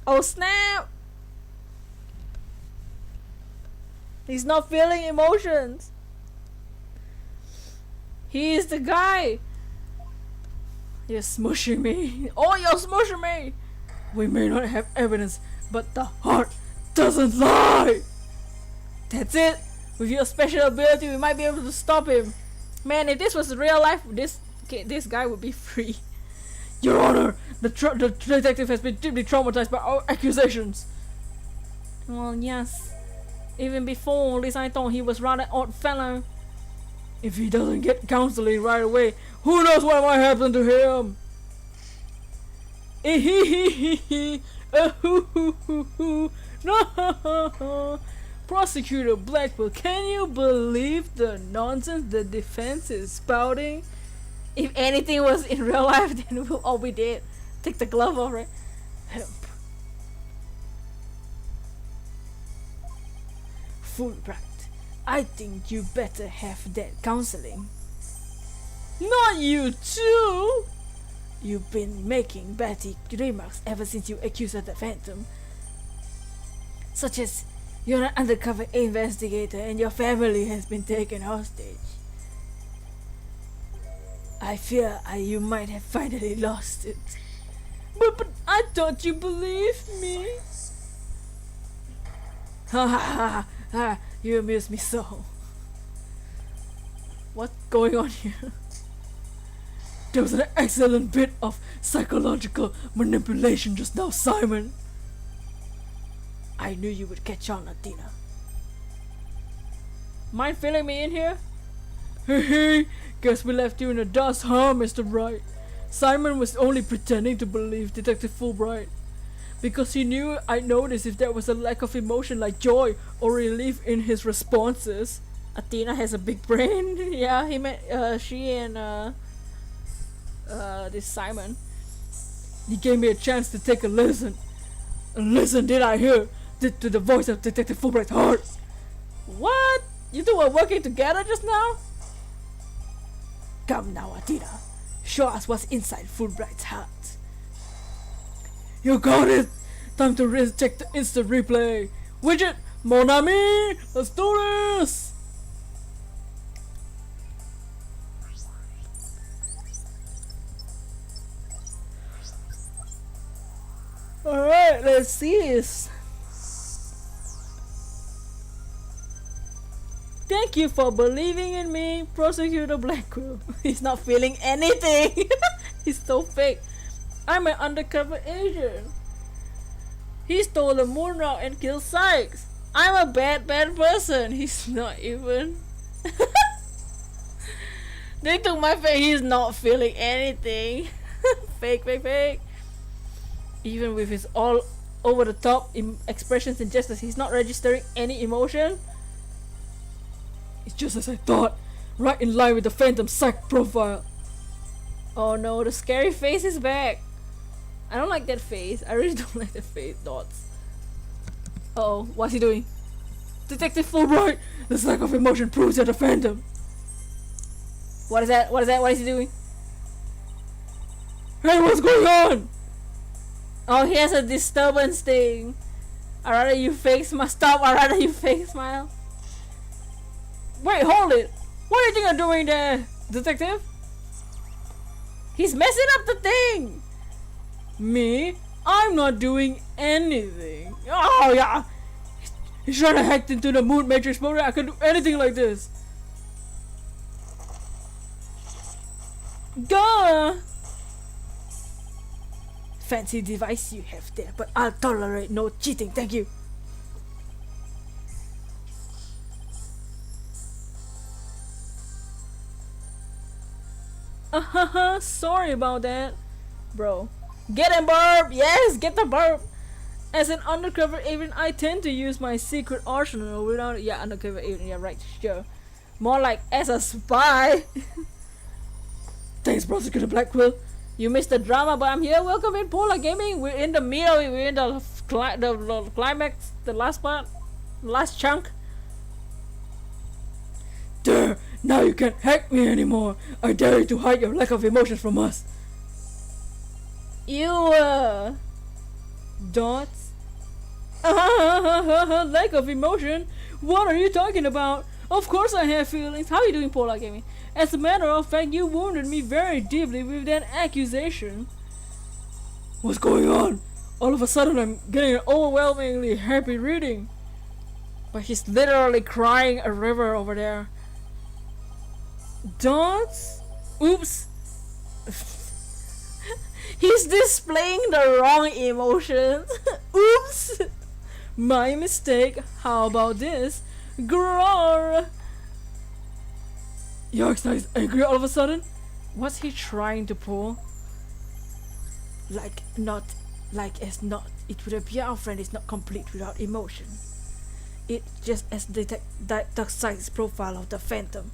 Oh snap! He's not feeling emotions. He is the guy. You're smushing me. Oh, you're smushing me. We may not have evidence, but the heart doesn't lie. That's it. With your special ability, we might be able to stop him. Man, if this was real life, this guy would be free. Your Honor, the detective has been deeply traumatized by our accusations. Well, yes. Even before this, I thought he was rather odd fellow. If he doesn't get counseling right away, who knows what might happen to him? No. Prosecutor Blackwell, can you believe the nonsense the defense is spouting? If anything was in real life, then we'll all be dead. Take the glove off, right? Fulbright, I think you better have that counseling. Not you too! You've been making batty remarks ever since you accused of the Phantom. Such as, you're an undercover investigator and your family has been taken hostage. I fear you might have finally lost it. But I thought you believed me. Ha ha ha! You amuse me so. What's going on here? There was an excellent bit of psychological manipulation just now, Simon. I knew you would catch on, Athena. Mind filling me in here? Hey, guess we left you in the dust, huh, Mr. Wright? Simon was only pretending to believe Detective Fulbright, because he knew I'd notice if there was a lack of emotion like joy or relief in his responses. Athena has a big brain. Yeah, he met she and this Simon. He gave me a chance to take a listen. And listen did I hear to the voice of Detective Fulbright's heart. What? You two were working together just now? Come now, Athena. Show us what's inside Fulbright's heart. You got it! Time to check the instant replay. Widget, mon ami, let's do this! Alright, let's see this. Thank you for believing in me, Prosecutor Blackwell. He's not feeling anything. He's so fake. I'm an undercover agent. He stole the moon rock and killed Sykes. I'm a bad person. He's not even. They took my face. He's not feeling anything. Fake. Even with his all over the top expressions and gestures, he's not registering any emotion. It's just as I thought, right in line with the Phantom psych profile. Oh no, the scary face is back. I don't like that face. I really don't like the face dots. Uh-oh, what's he doing? Detective Fulbright, this lack of emotion proves you're the Phantom. What is that? What is he doing? Hey, what's going on? Oh, he has a disturbance thing. I'd rather you fake smile. Stop, I'd rather you fake smile. Wait, hold it. What do you think I'm doing there, detective? He's messing up the thing. Me? I'm not doing anything. Oh yeah. He's trying to hack into the moon matrix mode. I can do anything like this. Gah! Fancy device you have there, but I'll tolerate no cheating, thank you. Sorry about that, bro. Get him, burp. Yes, get the burp. As an undercover agent, I tend to use my secret arsenal without. Yeah, undercover agent. Yeah, right. Sure. More like as a spy. Thanks, Prosecutor Blackwell. You missed the drama, but I'm here. Welcome in Polar Gaming. We're in the middle. We're in the climax, the last part, last chunk. There! Now you can't hack me anymore. I dare you to hide your lack of emotions from us. You Dots? Lack of emotion? What are you talking about? Of course I have feelings. How are you doing, Polar Gaming? As a matter of fact, you wounded me very deeply with that accusation. What's going on? All of a sudden I'm getting an overwhelmingly happy reading. But he's literally crying a river over there. Dots? Oops. He's displaying the wrong emotions. Oops. My mistake. How about this? Grrr. Yikes, now he's angry all of a sudden. What's he trying to pull? Like as not. It would appear our friend is not complete without emotion. It just as Dark Side's profile of the Phantom.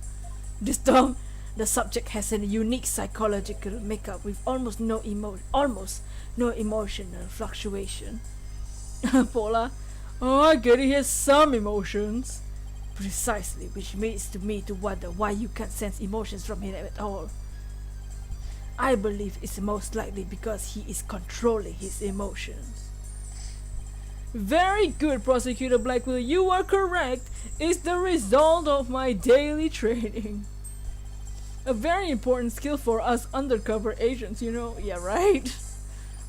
This time, the subject has a unique psychological makeup with almost no emotional fluctuation. Polar. Oh, I get it, he has some emotions. Precisely, which leads me to wonder why you can't sense emotions from him at all. I believe it's most likely because he is controlling his emotions. Very good, Prosecutor Blackwell, you are correct. It's the result of my daily training. A very important skill for us undercover agents, you know. Yeah, right?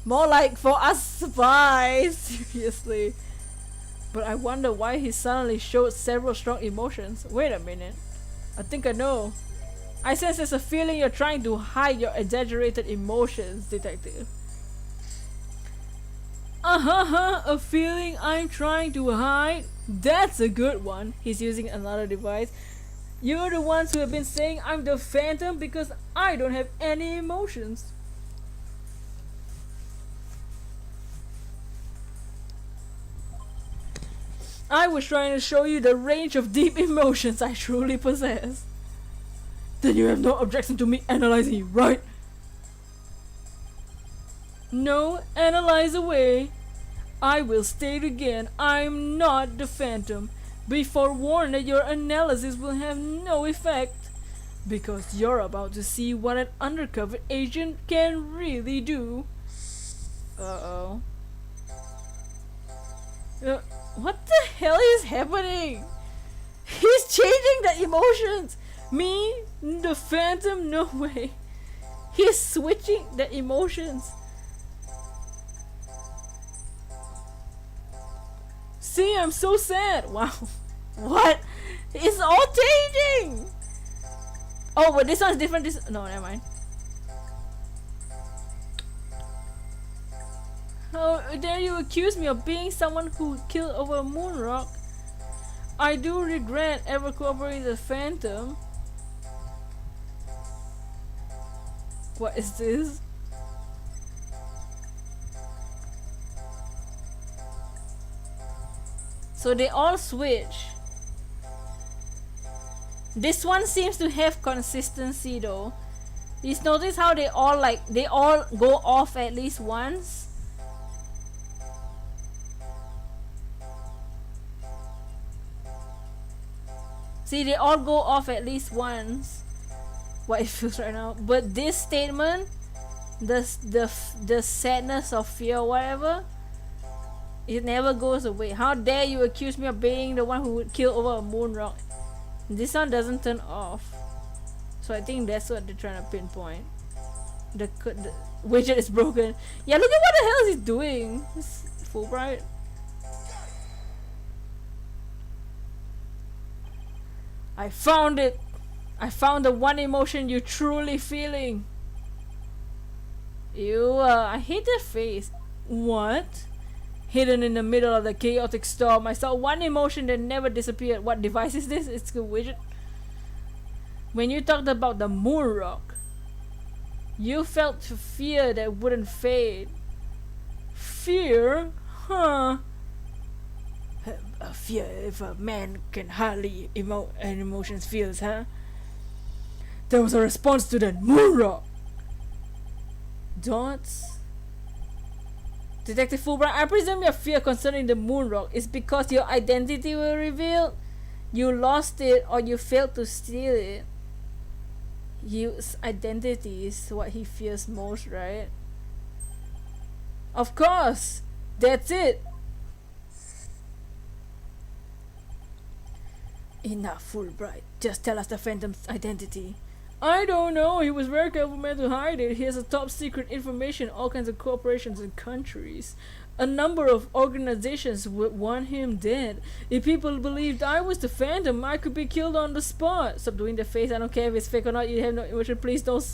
More like for us spies, seriously. But I wonder why he suddenly showed several strong emotions. Wait a minute. I think I know. I sense there's a feeling you're trying to hide your exaggerated emotions, detective. A feeling I'm trying to hide? That's a good one. He's using another device. You're the ones who have been saying I'm the Phantom because I don't have any emotions. I was trying to show you the range of deep emotions I truly possess. Then you have no objection to me analyzing you, right? No, analyze away. I will state again, I'm not the Phantom. Be forewarned that your analysis will have no effect, because you're about to see what an undercover agent can really do. Uh-oh. What the hell is happening? He's changing the emotions! Me? The Phantom? No way. He's switching the emotions. See, I'm so sad. Wow. What? It's all changing! Oh, but this one's different. No, never mind. How dare you accuse me of being someone who killed over a moon rock? I do regret ever cooperating with the Phantom. What is this? So they all switch. This one seems to have consistency though. Just notice how they all go off at least once. See, they all go off at least once. What it feels right now. But this statement, the sadness or fear or whatever, it never goes away. How dare you accuse me of being the one who would kill over a moon rock? This one doesn't turn off. So I think that's what they're trying to pinpoint. The widget is broken. Yeah, look at what the hell is he doing. This Fulbright. I found it. I found the one emotion you're truly feeling. I hate that face. What? Hidden in the middle of the chaotic storm, I saw one emotion that never disappeared. What device is this? It's a widget. When you talked about the moon rock, you felt fear that wouldn't fade. Fear? Huh? Fear if a man can hardly emote and emotions feels, huh? There was a response to that moon rock. Dots? Detective Fulbright, I presume your fear concerning the moon rock is because your identity was revealed? You lost it or you failed to steal it? His identity is what he fears most, right? Of course! That's it! Enough, Fulbright. Just tell us the Phantom's identity. I don't know. He was very careful man to hide it. He has a top secret information, all kinds of corporations and countries. A number of organizations would want him dead. If people believed I was the Phantom, I could be killed on the spot. Stop doing the face. I don't care if it's fake or not. You have no emotion. Please don't.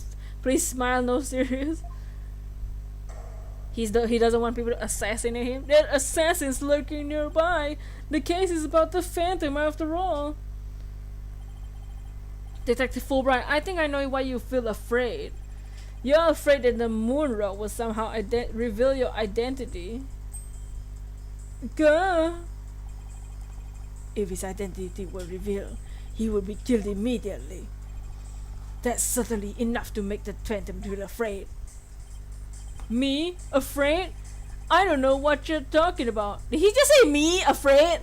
Please smile. No serious. He doesn't want people to assassinate him. There are assassins lurking nearby. The case is about the Phantom after all. Detective Fulbright, I think I know why you feel afraid. You're afraid that the moon rock will somehow reveal your identity. Gah! If his identity were revealed, he would be killed immediately. That's certainly enough to make the Phantom feel afraid. Me? Afraid? I don't know what you're talking about. Did he just say me? Afraid?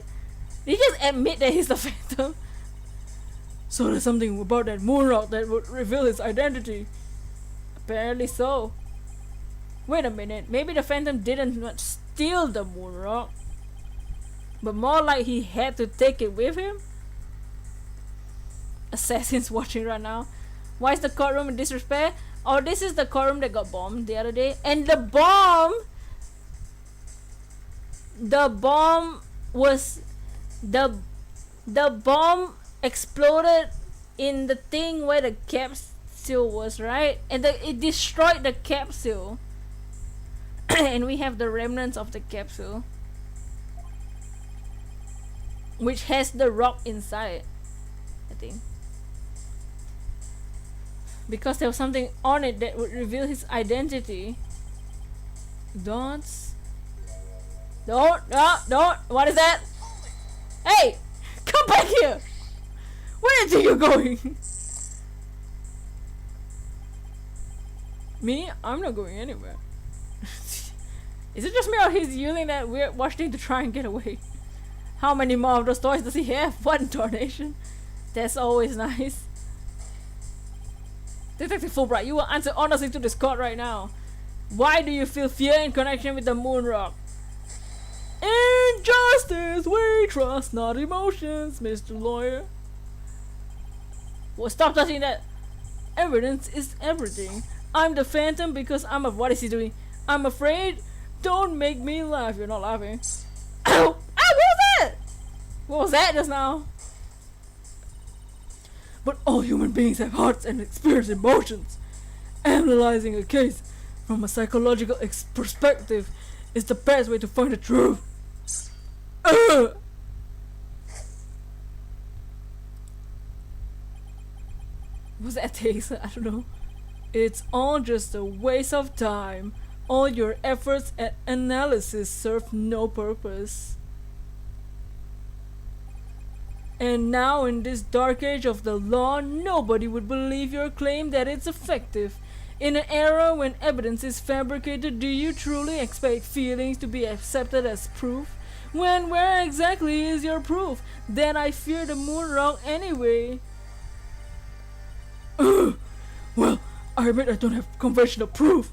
Did he just admit that he's the Phantom? So there's something about that moon rock that would reveal his identity. Apparently so. Wait a minute, maybe the Phantom didn't not steal the moon rock, but more like he had to take it with him? Assassins watching right now. Why is the courtroom in disrepair? Oh, this is the courtroom that got bombed the other day. And the bomb was the bomb exploded in the thing where the capsule was, right? And it destroyed the capsule. And we have the remnants of the capsule, which has the rock inside, I think. Because there was something on it that would reveal his identity. Don't. What is that? Hey! Come back here! Where do you think you're going? Me? I'm not going anywhere. Is it just me or he's using that weird watch thing to try and get away? How many more of those toys does he have? What donation? That's always nice. Detective Fulbright, you will answer honestly to this court right now. Why do you feel fear in connection with the moon rock? In justice, we trust not emotions, Mr. Lawyer. Well, stop touching that. Evidence is everything. I'm the Phantom because what is he doing? I'm afraid. Don't make me laugh. You're not laughing. Ow! Ah, what was that? What was that just now? But all human beings have hearts and experience emotions. Analyzing a case from a psychological perspective is the best way to find the truth. What's that taste? I don't know. It's all just a waste of time. All your efforts at analysis serve no purpose. And now in this dark age of the law, nobody would believe your claim that it's effective. In an era when evidence is fabricated, do you truly expect feelings to be accepted as proof? Where exactly is your proof? Then I fear the moon rock anyway. Well, I admit I don't have conventional proof,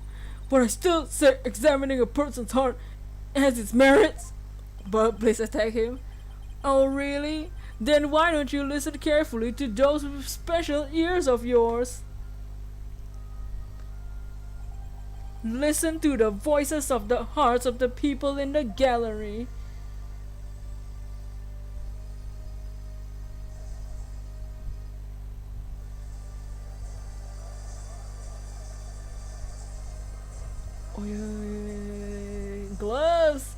but I still say examining a person's heart has its merits. But please attack him. Oh really? Then why don't you listen carefully to those with special ears of yours? Listen to the voices of the hearts of the people in the gallery. Oh yeah, gloves.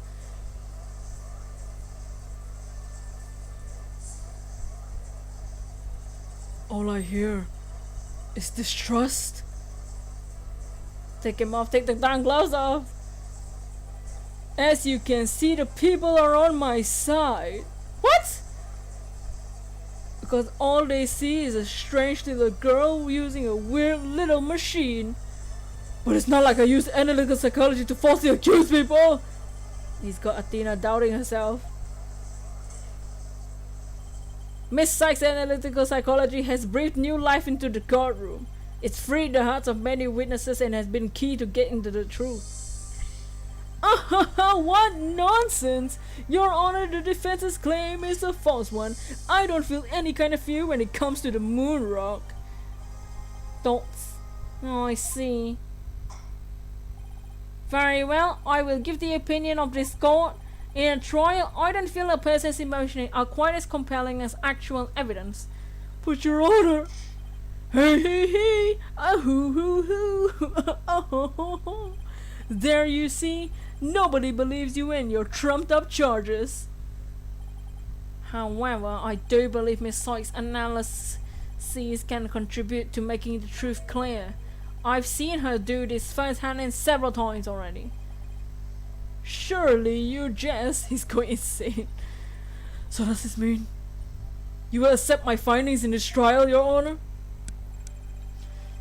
All I hear is distrust. Take him off, take the darn gloves off. As you can see, the people are on my side. What? Because all they see is a strange little girl using a weird little machine. But it's not like I use analytical psychology to falsely accuse people. He's got Athena doubting herself. Miss Sykes' analytical psychology has breathed new life into the courtroom. It's freed the hearts of many witnesses and has been key to getting to the truth. What nonsense! Your Honor, the defense's claim is a false one. I don't feel any kind of fear when it comes to the moon rock. Don't. Oh, I see. Very well, I will give the opinion of this court. In a trial, I don't feel a person's emotions are quite as compelling as actual evidence. But Your Honor, hey hey hey, hoo hoo hoo, oh ho ho ho. There you see, nobody believes you and your trumped up charges. However, I do believe Miss Sykes' analyses can contribute to making the truth clear. I've seen her do this firsthand and several times already. Surely you jest. He's going insane. So does this mean you will accept my findings in this trial, Your Honor?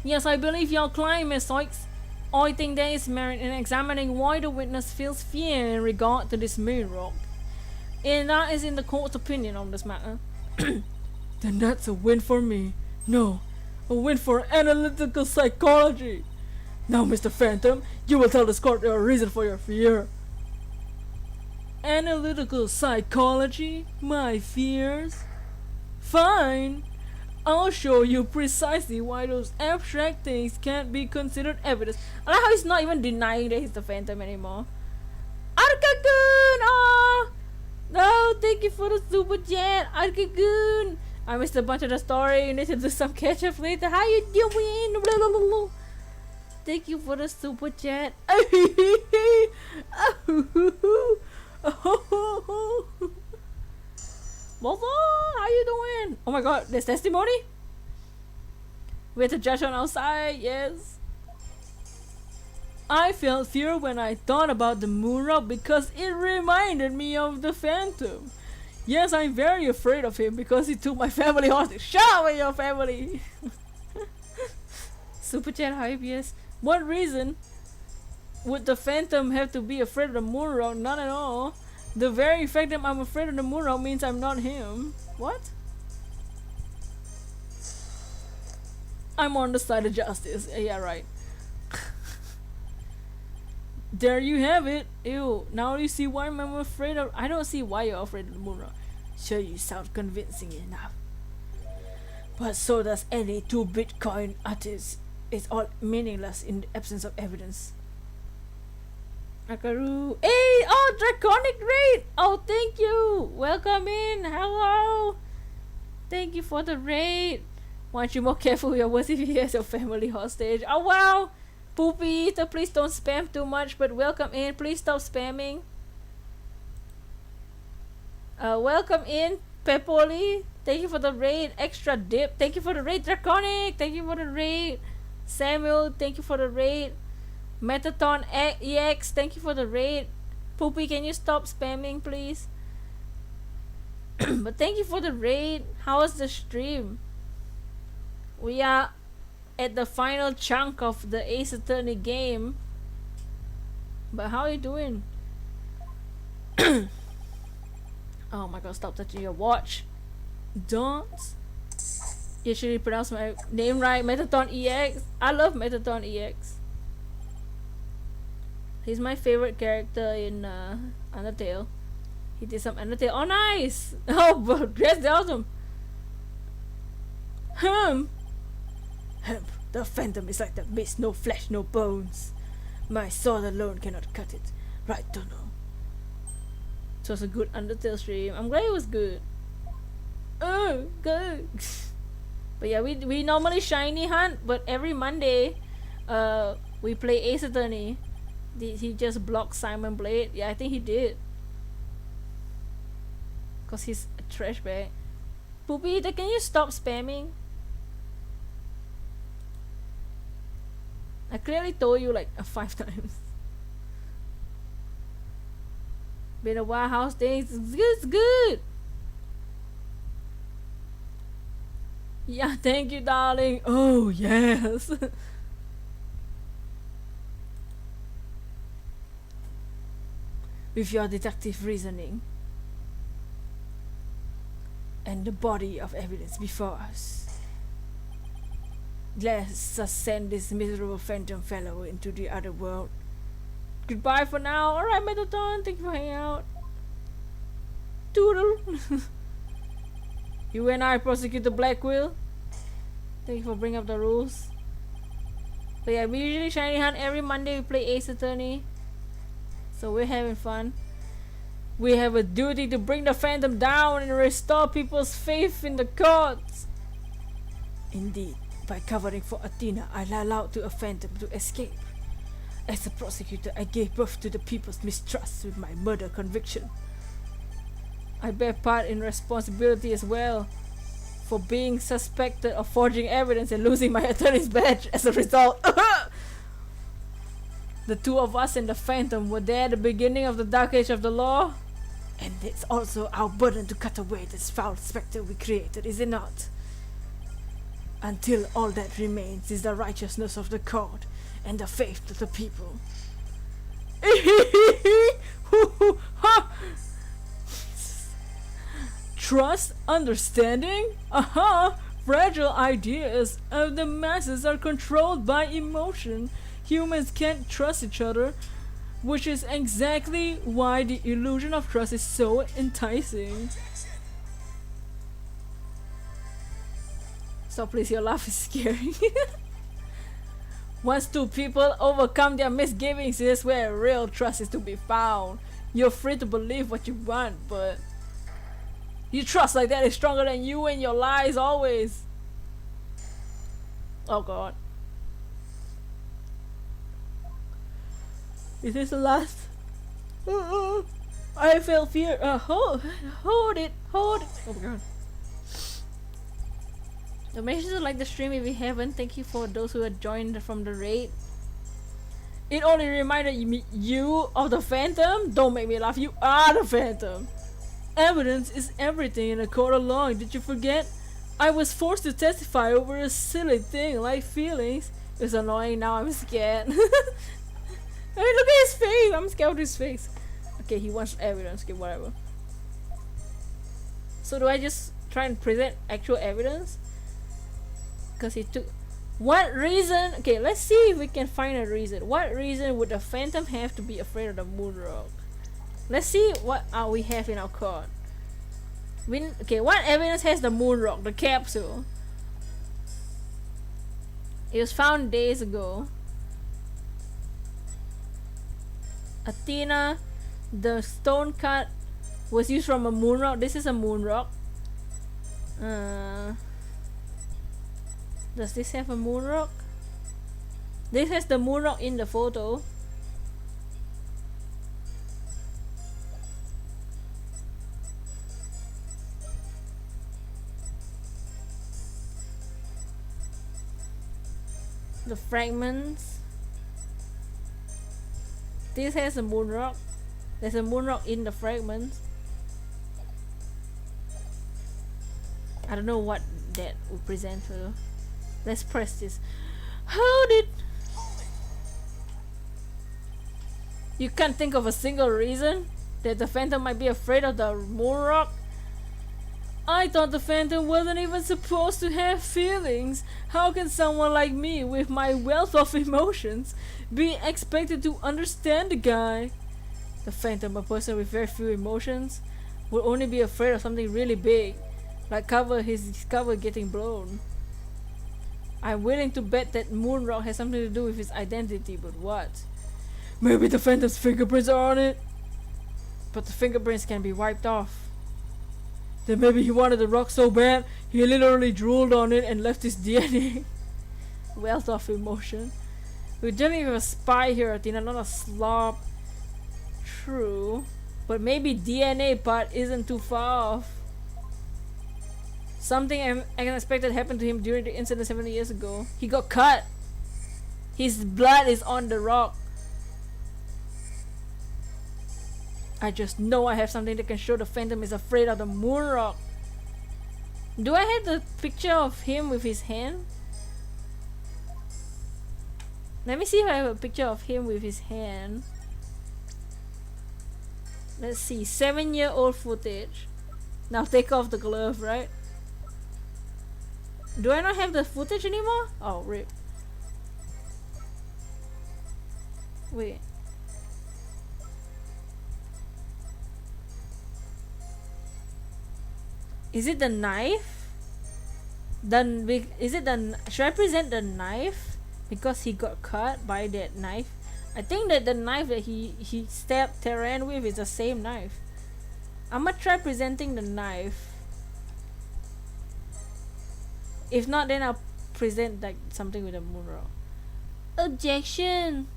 Yes, I believe your claim, Miss Sykes. I think there is merit in examining why the witness feels fear in regard to this moon rock. And that is in the court's opinion on this matter. Then that's a win for me. No, a win for analytical psychology. Now, Mr. Phantom, you will tell this court your reason for your fear. Analytical psychology? My fears? Fine. I'll show you precisely why those abstract things can't be considered evidence. I like how he's not even denying that he's the Phantom anymore. Arkagoon! Oh! No, thank you for the super chat, Arkagoon! I missed a bunch of the story. You need to do some catch up later. How you doing? Blah, blah, blah, blah. Thank you for the super chat. Mozo, how you doing? Oh my god, there's testimony? We have to judge on our side, yes. I felt fear when I thought about the moon rock because it reminded me of the Phantom. Yes, I'm very afraid of him because he took my family hostage. Shut up with your family! Super chat hype, yes. What reason would the Phantom have to be afraid of the moon rock? None at all. The very fact that I'm afraid of the moon rock means I'm not him. What? I'm on the side of justice. Yeah, right. There you have it. Ew. Now you see why I'm afraid of. I don't see why you're afraid of the moon rock. Sure, you sound convincing enough. But so does any 2 Bitcoin artist. It's all meaningless in the absence of evidence. Akaru. Hey! Oh, Draconic Raid! Oh, thank you! Welcome in! Hello! Thank you for the raid! Want you more careful with your words if you has your family hostage. Oh, wow! Poopy Eater, please don't spam too much, but welcome in. Please stop spamming. Welcome in, Pepoli. Thank you for the raid. Extra dip. Thank you for the raid, Draconic. Thank you for the raid. Samuel, thank you for the raid. Metaton EX, thank you for the raid. Poopy, can you stop spamming, please? But thank you for the raid. How was the stream? We are at the final chunk of the Ace Attorney game. But how are you doing? Oh my god, stop touching your watch. Don't. You should pronounce my name right. Metaton EX. I love Metaton EX. He's my favorite character in Undertale. He did some Undertale. Oh, nice! Oh, but that's awesome. The Phantom is like the mist, no flesh, no bones. My sword alone cannot cut it. Right, don't know. It was a good Undertale stream. I'm glad it was good. Oh, good. But yeah, we normally shiny hunt, but every Monday, we play Ace Attorney. Did he just block Simon Blade? Yeah, I think he did. Cause he's a trash bag. Poopy, can you stop spamming? I clearly told you like 5 times. Been a while, how's things? It's good. Yeah, thank you, darling. Oh, yes. With your detective reasoning and the body of evidence before us, let's us send this miserable phantom fellow into the other world. Goodbye for now. Alright, Metaton, thank you for hanging out. Toodle. You and I prosecute the Black Wheel. Thank you for bringing up the rules. But yeah, we usually shiny hunt every Monday. We play Ace Attorney, so we're having fun. We have a duty to bring the Phantom down and restore people's faith in the courts. Indeed, by covering for Athena, I allowed a Phantom to escape. As a prosecutor, I gave birth to the people's mistrust with my murder conviction. I bear part in responsibility as well for being suspected of forging evidence and losing my attorney's badge as a result. The two of us and the Phantom were there at the beginning of the Dark Age of the law. And it's also our burden to cut away this foul spectre we created, is it not? Until all that remains is the righteousness of the court and the faith of the people. Trust, understanding? Aha! Fragile ideas of the masses are controlled by emotion. Humans can't trust each other, which is exactly why the illusion of trust is so enticing. So please, your laugh is scary. Once two people overcome their misgivings, this is where real trust is to be found. You're free to believe what you want, but you trust like that is stronger than you and your lies always. Oh god. Is this the last? I feel fear. Hold it. Oh my god. So make sure to like the stream if you haven't. Thank you for those who had joined from the raid. It only reminded you of the Phantom. Don't make me laugh. You are the Phantom. Evidence is everything in a court of law. Did you forget? I was forced to testify over a silly thing like feelings. It's annoying. Now I'm scared. I mean, look at his face. I'm scared of his face. Okay, he wants evidence. Okay, whatever. So do I just try and present actual evidence? Because he took... What reason? Okay, let's see if we can find a reason. What reason would the Phantom have to be afraid of the moon rock? Let's see what we have in our court. Okay, what evidence has the moon rock? The capsule. It was found days ago. Athena, the stone cut was used from a moon rock. This is a moon rock. Does this have a moon rock? This has the moon rock in the photo. The fragments. This has a moon rock. There's a moon rock in the fragments. I don't know what that will present for. Let's press this. Hold it! You can't think of a single reason that the Phantom might be afraid of the moon rock? I thought the Phantom wasn't even supposed to have feelings. How can someone like me, with my wealth of emotions, be expected to understand the guy? The Phantom, a person with very few emotions? would only be afraid of something really big, like his cover getting blown. I'm willing to bet that moon rock has something to do with his identity, but what? Maybe the Phantom's fingerprints are on it? But the fingerprints can be wiped off. Then maybe he wanted the rock so bad, he literally drooled on it and left his DNA. Wealth of emotion. We're dealing with a spy here, Athena, not a slob. True. But maybe DNA part isn't too far off. Something unexpected happened to him during the incident 70 years ago. He got cut. His blood is on the rock. I just know I have something that can show the Phantom is afraid of the moon rock. Do I have the picture of him with his hand? Let me see if I have a picture of him with his hand. Let's see, 7-year-old footage. Now take off the glove, right? Do I not have the footage anymore? Oh, rip. Wait. Is it the knife? Should I present the knife? Because he got cut by that knife. I think that the knife that he stabbed Terran with is the same knife. I'ma try presenting the knife. If not, then I'll present like something with a moon rock. Objection!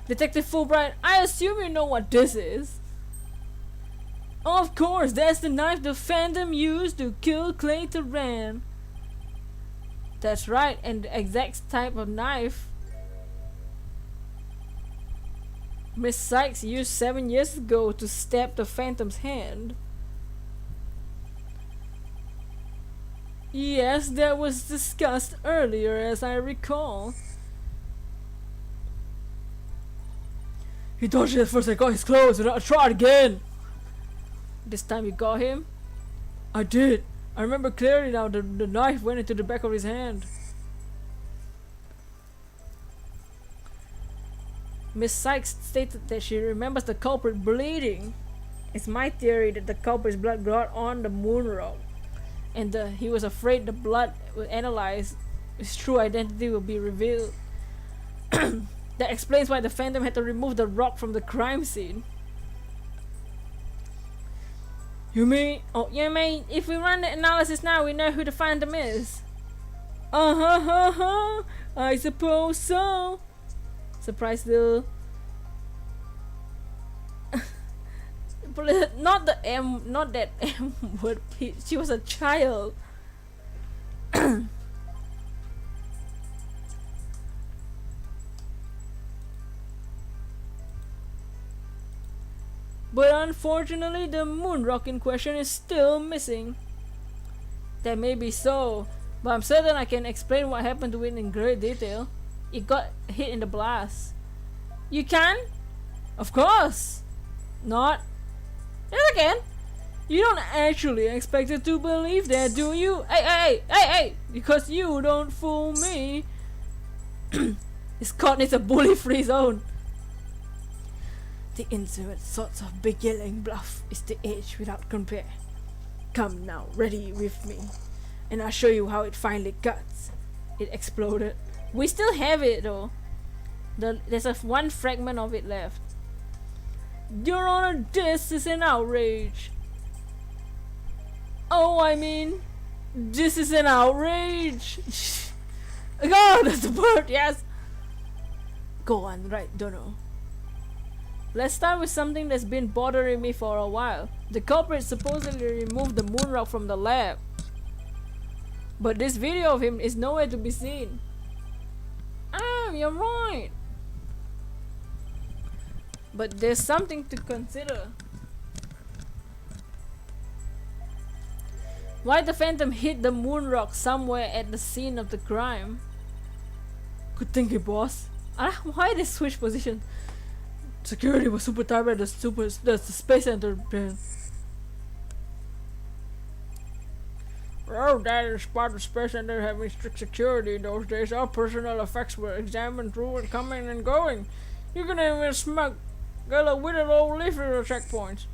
Detective Fulbright, I assume you know what this is. Of course, that's the knife the Phantom used to kill Clay Terran. That's right, and the exact type of knife Miss Sykes used 7 years ago to stab the Phantom's hand. Yes, that was discussed earlier, as I recall. He touched it first I got his clothes and I tried again. This time you got him? I did. I remember clearly now, the knife went into the back of his hand. Miss Sykes stated that she remembers the culprit bleeding. It's my theory that the culprit's blood got on the moon rock, and he was afraid the blood would analyze, his true identity will be revealed. That explains why the Phantom had to remove the rock from the crime scene. You mean? Oh, you mean if we run the analysis now, we know who the Phantom is? I suppose so. Surprise, little. Not the M, not that M word. She was a child. But unfortunately, the moon rock in question is still missing. That may be so, but I'm certain I can explain what happened to it in great detail. It got hit in the blast. You can? Of course! Not. Yes, I can! You don't actually expect it to believe that, do you? Hey! Because you don't fool me. This court needs a bully-free zone. The intimate sorts of beguiling bluff is the age without compare. Come now, ready with me, and I'll show you how it finally cuts. It exploded. We still have it though. There's one fragment of it left. Your Honor, this is an outrage. Oh, I mean, this is an outrage. God, that's the word, yes. Go on, right, Dono. Let's start with something that's been bothering me for a while. The culprit supposedly removed the moon rock from the lab, but this video of him is nowhere to be seen. You're right. But there's something to consider. Why the Phantom hid the moon rock somewhere at the scene of the crime? Good thinking, boss. Why they switch position? Security was super tight at the space center, man. Oh, that is part of the space center having strict security in those days. All personnel effects were examined through and coming and going. You can even Got a withered old leaf at the checkpoint.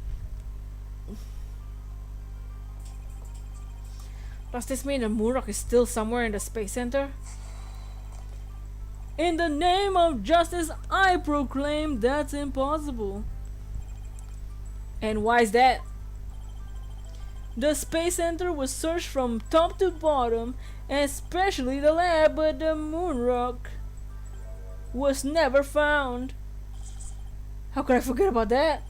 Does this mean the moon rock is still somewhere in the space center? In the name of justice, I proclaim that's impossible. And why is that? The space center was searched from top to bottom, especially the lab, but the moon rock was never found. How could I forget about that?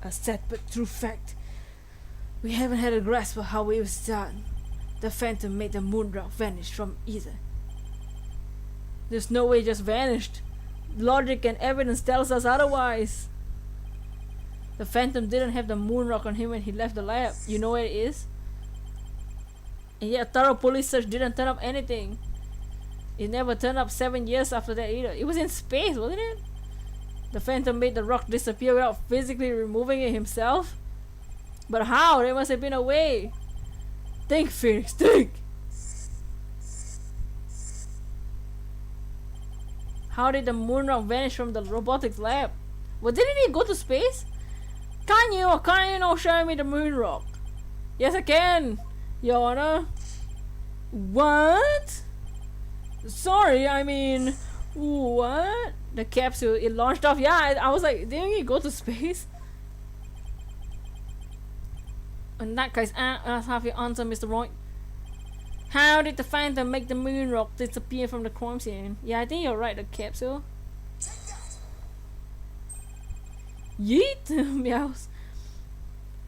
A sad but true fact. We haven't had a grasp of how it was done. The Phantom made the moon rock vanish from either. There's no way it just vanished. Logic and evidence tells us otherwise. The Phantom didn't have the moon rock on him when he left the lab. You know where it is? And yet a thorough police search didn't turn up anything. It never turned up 7 years after that either. It was in space, wasn't it? The Phantom made the rock disappear without physically removing it himself. But how? There must have been a way. Think, Phoenix, think! How did the moon rock vanish from the robotics lab? Well, didn't it go to space? Can you or can you not show me the moon rock? Yes, I can, Your Honor. What? Sorry, I mean, what? The capsule, it launched off. Yeah, I was like, didn't it go to space? In that case, I'll have your answer, Mr. Wright. How did the Phantom make the moon rock disappear from the crime scene? Yeah, I think you're right, the capsule. Yeet! Meows.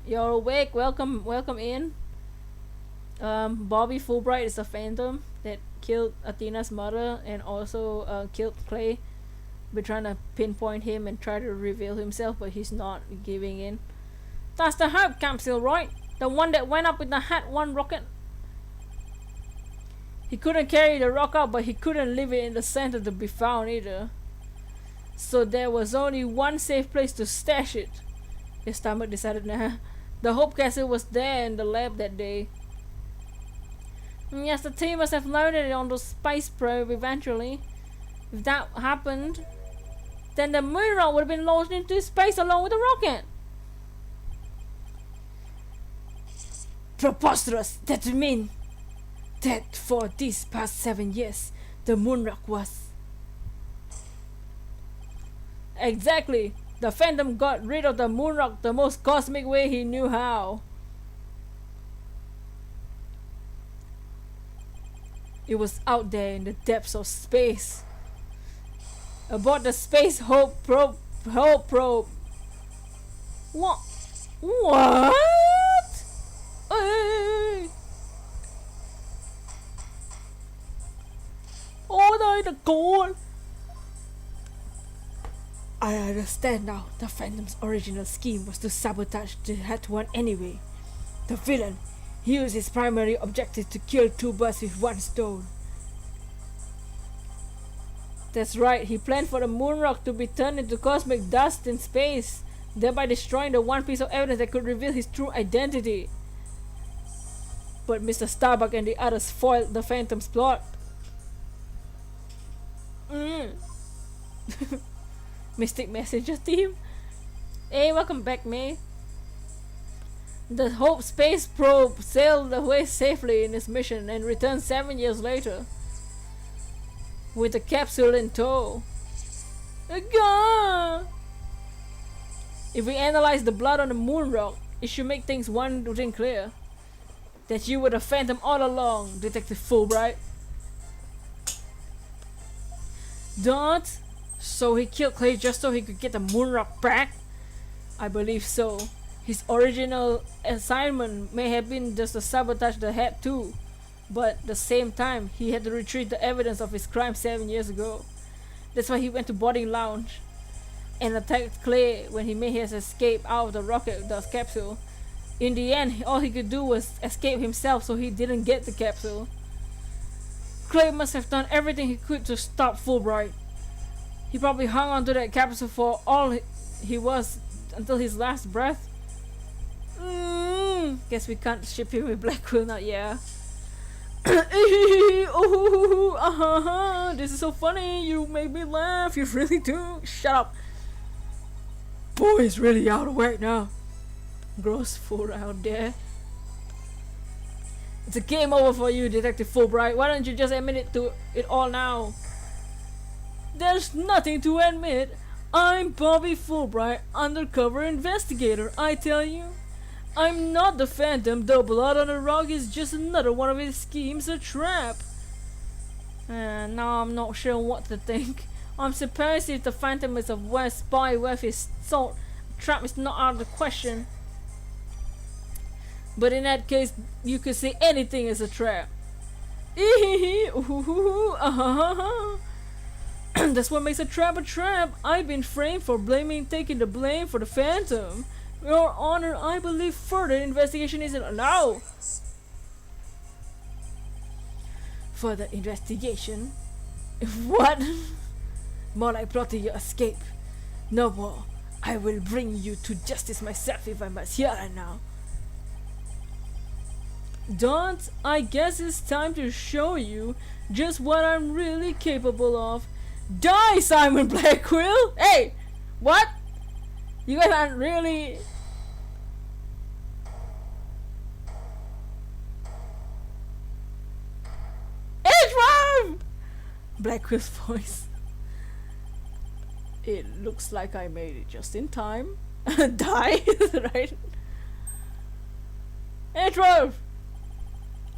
You're awake, welcome in. Bobby Fulbright is the Phantom that killed Athena's mother and also killed Clay. We're trying to pinpoint him and try to reveal himself, but he's not giving in. That's the Hope capsule, right? The one that went up with the Hat 1 rocket. He couldn't carry the rock up, but he couldn't leave it in the center to be found either. So there was only one safe place to stash it. His stomach decided, nah. The Hope capsule was there in the lab that day. Yes, the team must have loaded it on the space probe eventually. If that happened, then the moon rock would have been launched into space along with the rocket. Preposterous! That would mean that for these past 7 years, the moon rock was... Exactly! The Phantom got rid of the moon rock the most cosmic way he knew how. It was out there in the depths of space. Aboard the Space Hope probe. What? What? Hey! Oh the god! I understand now. The Phantom's original scheme was to sabotage the Hat 1 anyway. The villain, he used his primary objective to kill two birds with one stone. That's right, he planned for the moon rock to be turned into cosmic dust in space, thereby destroying the one piece of evidence that could reveal his true identity. But Mr. Starbuck and the others foiled the Phantom's plot. Mystic Messenger team. Hey, welcome back, May. The Hope space probe sailed away safely in its mission and returned 7 years later with the capsule in tow. Again! If we analyze the blood on the moon rock, it should make things one thing clear. That you were the Phantom all along, Detective Fulbright. Don't? So he killed Clay just so he could get the moon rock back? I believe so. His original assignment may have been just to sabotage the Hat too, but at the same time he had to retrieve the evidence of his crime 7 years ago. That's why he went to boarding lounge and attacked Clay when he made his escape out of the rocket, the capsule. In the end, all he could do was escape himself, so he didn't get the capsule. Clay must have done everything he could to stop Fulbright. He probably hung on to that capsule for all he was until his last breath. Guess we can't ship him with Blackquill, not yeah. This is so funny. You make me laugh. You really do. Shut up. Boy is really out of whack now. Gross fool out there. It's a game over for you, Detective Fulbright. Why don't you just admit it all now? There's nothing to admit. I'm Bobby Fulbright, undercover investigator, I tell you. I'm not the Phantom. The blood on the rock is just another one of his schemes, a trap. Now I'm not sure what to think. I'm surprised if the Phantom is a West spy worth his salt. Trap is not out of the question. But in that case, you could say anything is a trap. That's what makes a trap a trap. I've been framed for taking the blame for the Phantom. Your Honor, I believe further investigation isn't allowed. Further investigation? What? More like plotting your escape. No more. I will bring you to justice myself if I must here and now. Don't, I guess it's time to show you just what I'm really capable of. Die, Simon Blackquill! Hey! What? You guys aren't really... Edgeworm! Blackwill's voice. It looks like I made it just in time. Die, right? Edgeworm!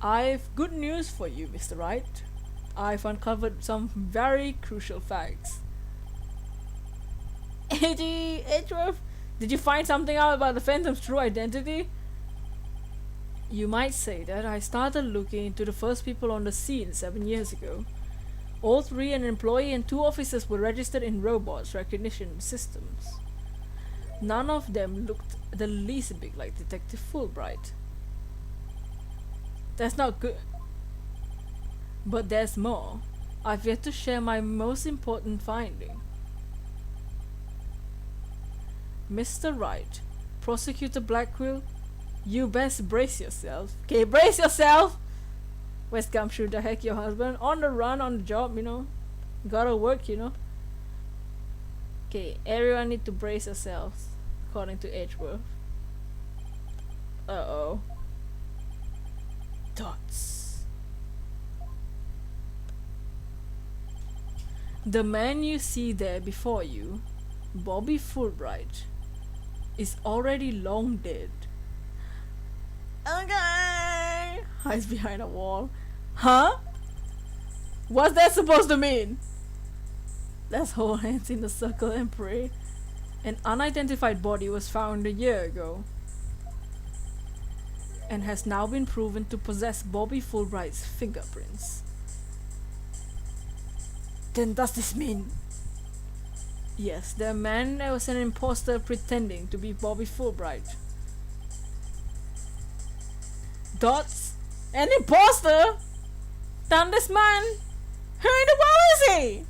I've good news for you, Mr. Wright. I've uncovered some very crucial facts. Edgeworth, did you find something out about the Phantom's true identity? You might say that I started looking into the first people on the scene 7 years ago. All three, an employee and 2 officers, were registered in robots recognition systems. None of them looked the least bit like Detective Fulbright. That's not good. But there's more. I've yet to share my most important finding. Mr. Wright, Prosecutor Blackquill, you best brace yourself. Okay, brace yourself! Where's Gumshoe? The heck, your husband? On the run, on the job, you know. Gotta work, you know. Okay, everyone need to brace yourselves, according to Edgeworth. Uh-oh. Dots. The man you see there before you, Bobby Fulbright, is already long dead. Okay! Hides behind a wall. Huh? What's that supposed to mean? Let's hold hands in a circle and pray. An unidentified body was found a year ago and has now been proven to possess Bobby Fulbright's fingerprints. Then does this mean? Yes, the man was an imposter pretending to be Bobby Fulbright. Dots? An imposter? Damn, this man! Who in the world is he?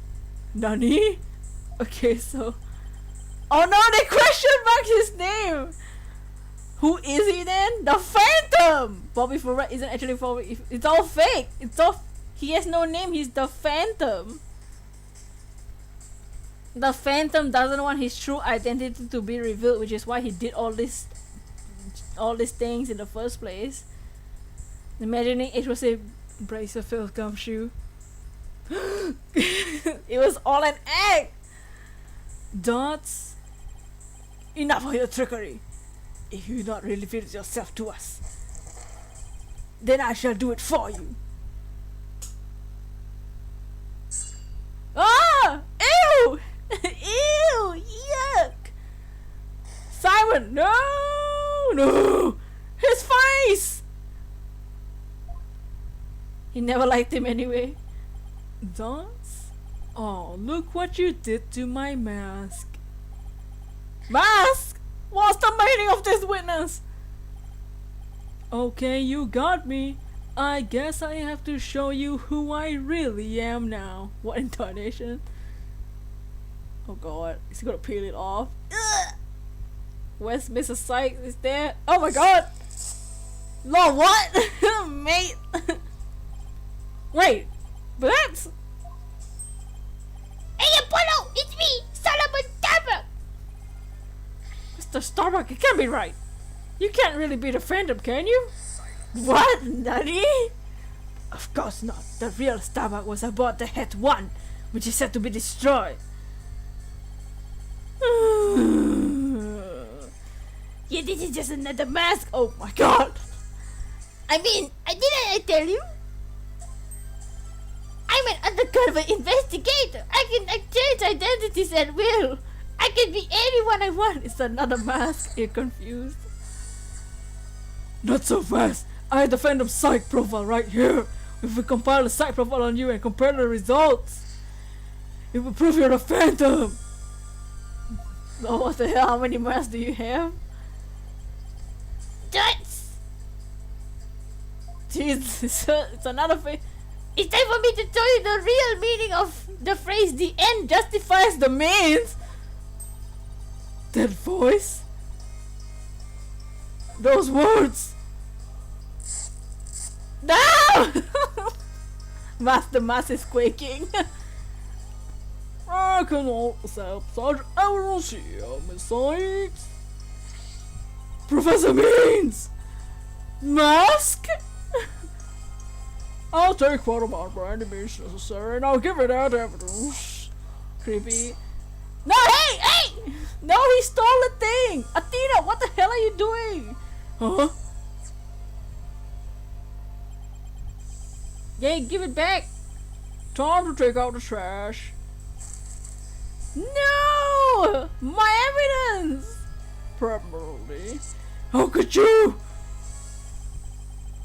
Nani? Okay, so... Oh no, they question mark his name! Who is he then? The Phantom! Bobby Fulbright isn't actually Bobby. It's all fake! It's all... He has no name, he's the Phantom. The Phantom doesn't want his true identity to be revealed, which is why he did all these things in the first place. Imagining it was a brace yourself, Gumshoe. It was all an act! Dots, enough of your trickery. If you do not really reveal yourself to us, then I shall do it for you. Ah! Ew! Ew! Yuck! Simon, no! No! His face! He never liked him anyway. Dots? Oh, look what you did to my mask. Mask? What's the meaning of this witness? Okay, you got me. I guess I have to show you who I really am now. What intonation? Oh god, he's gonna peel it off. Ugh. Where's Mrs. Sykes? Is there? Oh my god! Lord, what? Mate! Wait, but that's... Hey Apollo, it's me, Solomon Tabak! Mr. Starbuck, it can't be right. You can't really be the Phantom, can you? What? Nani? Of course not. The real Starbuck was aboard the Het 1, which is said to be destroyed. Yeah, this is just another mask. Oh my god. I mean, I tell you? I'm an undercover investigator. I can change identities at will. I can be anyone I want. It's another mask. You're confused. Not so fast. I have the Phantom psych profile right here. If we compile a psych profile on you and compare the results, it will prove you're the Phantom. Oh, what the hell? How many masks do you have? That's... Jeez, it's another face. It's time for me to tell you the real meaning of the phrase "the end justifies the means." That voice? Those words? No! The mask is quaking. I cannot accept such evidence here, Miss Sykes. Professor Means! Mask? I'll take what amount of brandy means necessary and I'll give it that evidence. Creepy. No, hey! No, he stole the thing! Athena, what the hell are you doing? Huh? Yeah, give it back. Time to take out the trash. No! My evidence! Probably. How could you?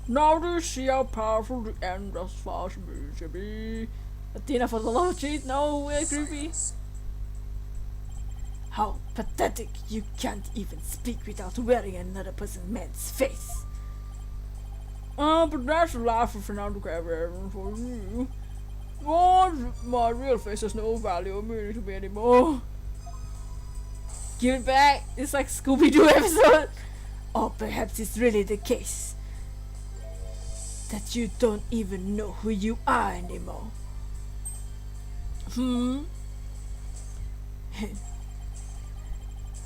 Now do you see how powerful the end justifies the means to be? Athena, for the love of cheese, no way, creepy. How pathetic. You can't even speak without wearing another person's man's face. But that's the life of an undergraduate for you. Well, my real face has no value or meaning to me anymore. Give it back. It's like Scooby-Doo episode. Or perhaps it's really the case that you don't even know who you are anymore.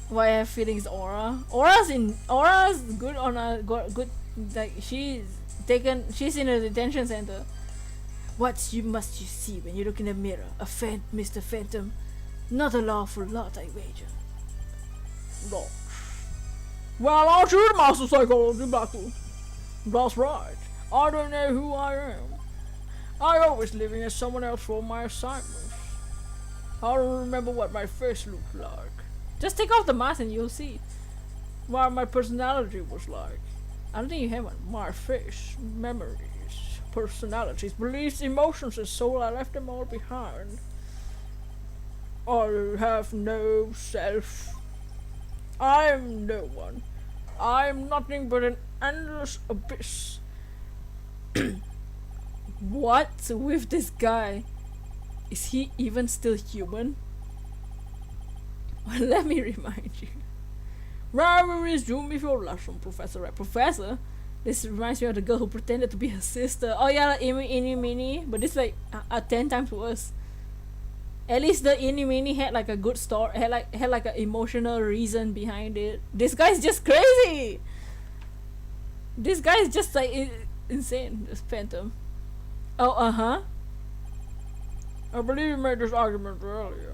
Why I have feelings, Aura? Aura's good on a good, like she's in a detention center. What must you see when you look in the mirror? Mr. Phantom? Not a lawful lot, I wager. No. Well, aren't you the master psychology, Blackwood? That's right. I don't know who I am. I always living as someone else for my assignments. I don't remember what my face looked like. Just take off the mask and you'll see. What my personality was like. I don't think you have one. My face, memories, personalities, beliefs, emotions, and soul, I left them all behind. I have no self. I am no one. I am nothing but an endless abyss. What's with this guy? Is he even still human? Well, let me remind you. Right, we resume with your lesson, Professor. Right, Professor? This reminds me of the girl who pretended to be her sister. Oh yeah, like Eeny Meeny, but this like 10 times worse. At least the Eeny Meeny had like a good story, had like an emotional reason behind it. This guy's just crazy. This guy is just like insane. This Phantom. Oh, I believe you made this argument earlier.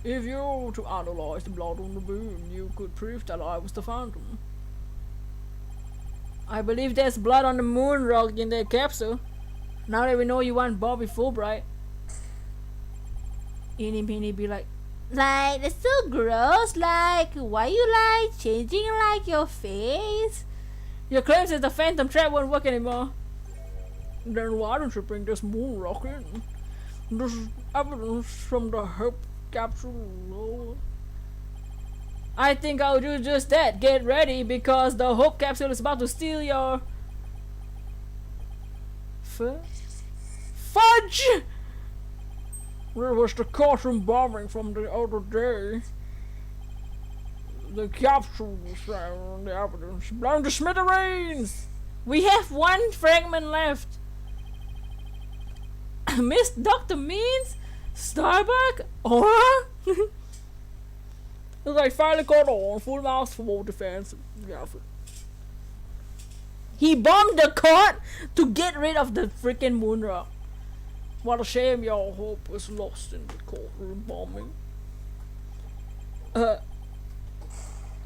If you were to analyze the blood on the moon, you could prove that I was the Phantom. I believe there's blood on the moon rock in the capsule. Now that we know you want Bobby Fulbright. Eeny Meeny be like, That's so gross. Like, why you like changing like your face? your claims that the Phantom trap won't work anymore. Then why don't you bring this moon rock in? This is evidence from the Hope capsule. I think I'll do just that. Get ready because the Hope capsule is about to steal your fudge! There was the courtroom bombing from the other day. The capsule was found on the evidence. Blown to smithereens! We have one fragment left. Miss Dr. Means? Starbuck? Aura? It's like finally caught on, full mouse for defense. Yeah. He bombed the court to get rid of the freaking moon rock. What a shame your hope was lost in the courtroom bombing.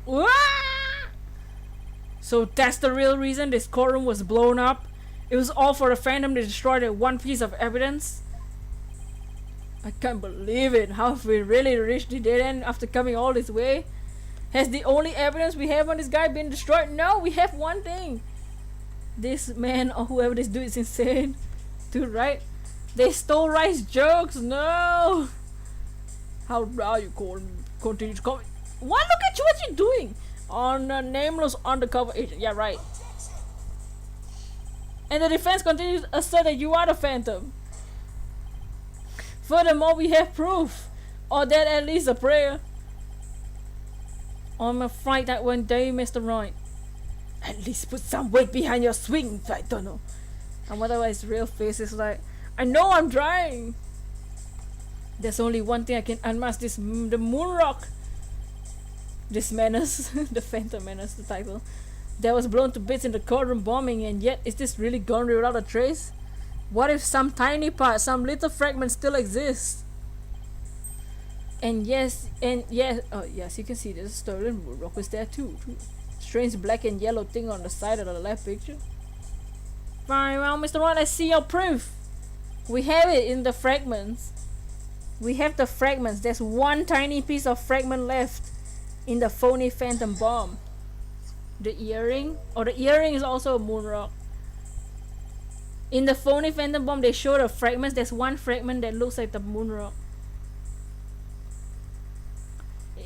Wah! So that's the real reason this courtroom was blown up. It was all for the Phantom to destroy that one piece of evidence. I can't believe it. How have we really reached the dead end after coming all this way? Has the only evidence we have on this guy been destroyed? No, we have one thing. This man or whoever this dude is insane. Dude, right? They stole Wright's jokes. No. How dare you continue to call me? What? Look at you. What you doing? On a nameless undercover agent. Yeah, right. And the defense continues to assert that you are the Phantom. Furthermore, we have proof, or that at least a prayer. I'm afraid that one day, Mr. Wright. At least put some weight behind your swing, I don't know. And whatever his real face is like, I know I'm trying. There's only one thing I can unmask the moon rock. This menace, the Phantom Menace, the title, that was blown to bits in the courtroom bombing, and yet is this really gone without a trace? What if some tiny part, some little fragment still exists? And yes, oh yes, you can see there's a stolen moon rock was there too. Strange black and yellow thing on the side of the left picture. Very well, Mr. Wright, I see your proof. We have it in the fragments. We have the fragments. There's one tiny piece of fragment left in the phony Phantom bomb. The earring? Oh, the earring is also a moon rock. In the phony Phantom bomb, they show the fragments. There's one fragment that looks like the moon rock.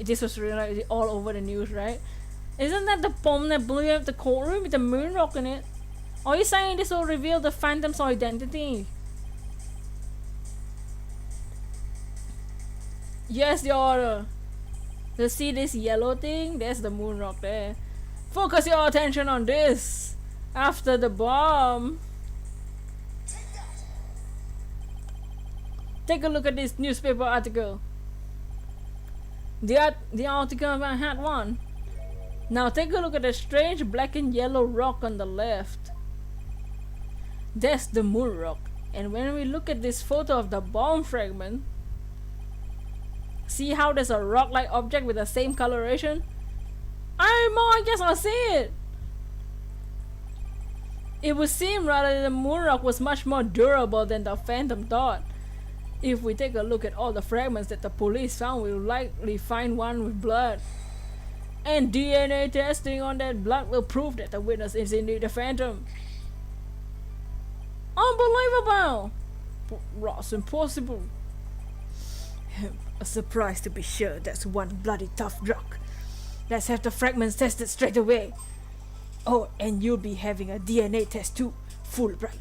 This was really all over the news, right? Isn't that the bomb that blew up the courtroom with the moon rock in it? Are you saying this will reveal the Phantom's identity? Yes, Your Honor. You see this yellow thing? There's the moon rock there. Focus your attention on this. After the bomb. Take a look at this newspaper article. The article about had one. Now take a look at the strange black and yellow rock on the left. That's the moon rock. And when we look at this photo of the bomb fragment, see how there's a rock-like object with the same coloration? I guess I see it. It would seem rather that the moon rock was much more durable than the Phantom thought. If we take a look at all the fragments that the police found, we'll likely find one with blood. And DNA testing on that blood will prove that the witness is indeed the Phantom. Unbelievable! Ross, impossible. A surprise to be sure. That's one bloody tough rock. Let's have the fragments tested straight away. Oh, and you'll be having a DNA test too, Fulbright.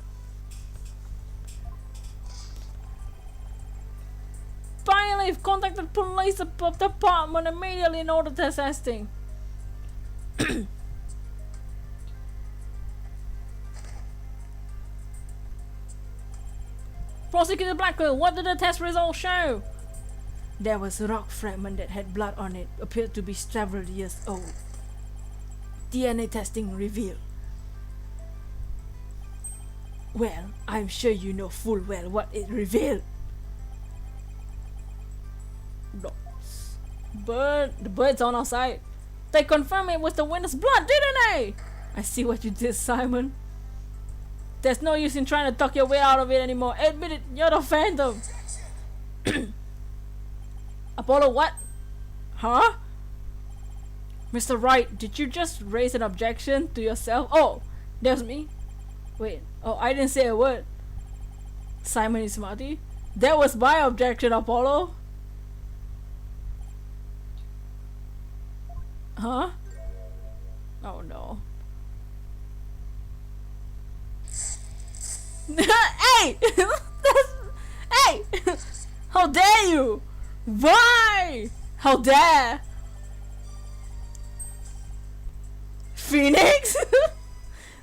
Finally, I've contacted police department immediately in order to testing. Prosecutor Blackwell, what did the test results show? There was a rock fragment that had blood on it, appeared to be several years old. DNA testing revealed. Well, I'm sure you know full well what it revealed. But the bird's on our side. They confirmed it was the witness' blood, didn't they? I see what you did, Simon. There's no use in trying to talk your way out of it anymore. Admit it, you're the Phantom. Apollo, what? Huh? Mr. Wright, did you just raise an objection to yourself? Oh, there's me. Wait, oh, I didn't say a word. Simon is smarty. That was my objection, Apollo. Huh? Oh no. Hey! Hey! How dare you! Why? How dare? Phoenix?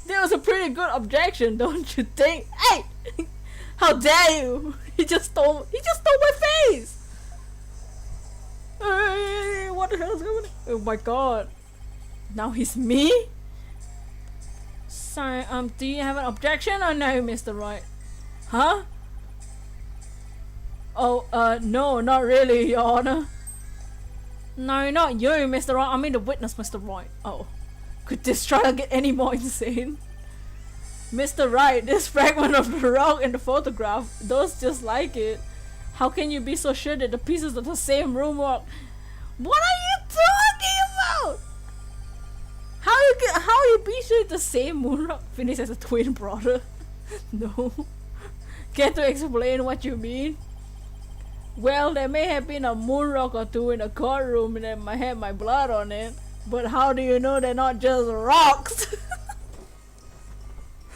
That was a pretty good objection, don't you think? Hey! How dare you! He just stole my face! What what the hell is going on? Oh my god. Now he's me? Sorry, do you have an objection or no, Mr. Wright? Huh? Oh, no, not really, Your Honor. No, not you, Mr. Wright. I mean the witness, Mr. Wright. Oh. Could this trial get any more insane? Mr. Wright, this fragment of the rock in the photograph, those just like it. How can you be so sure that the pieces of the same room rock? What are you talking about? How you be sure it's the same moon rock? Finished as a twin brother? No. Care to explain what you mean? Well, there may have been a moon rock or two in the courtroom that might have my blood on it, but how do you know they're not just rocks?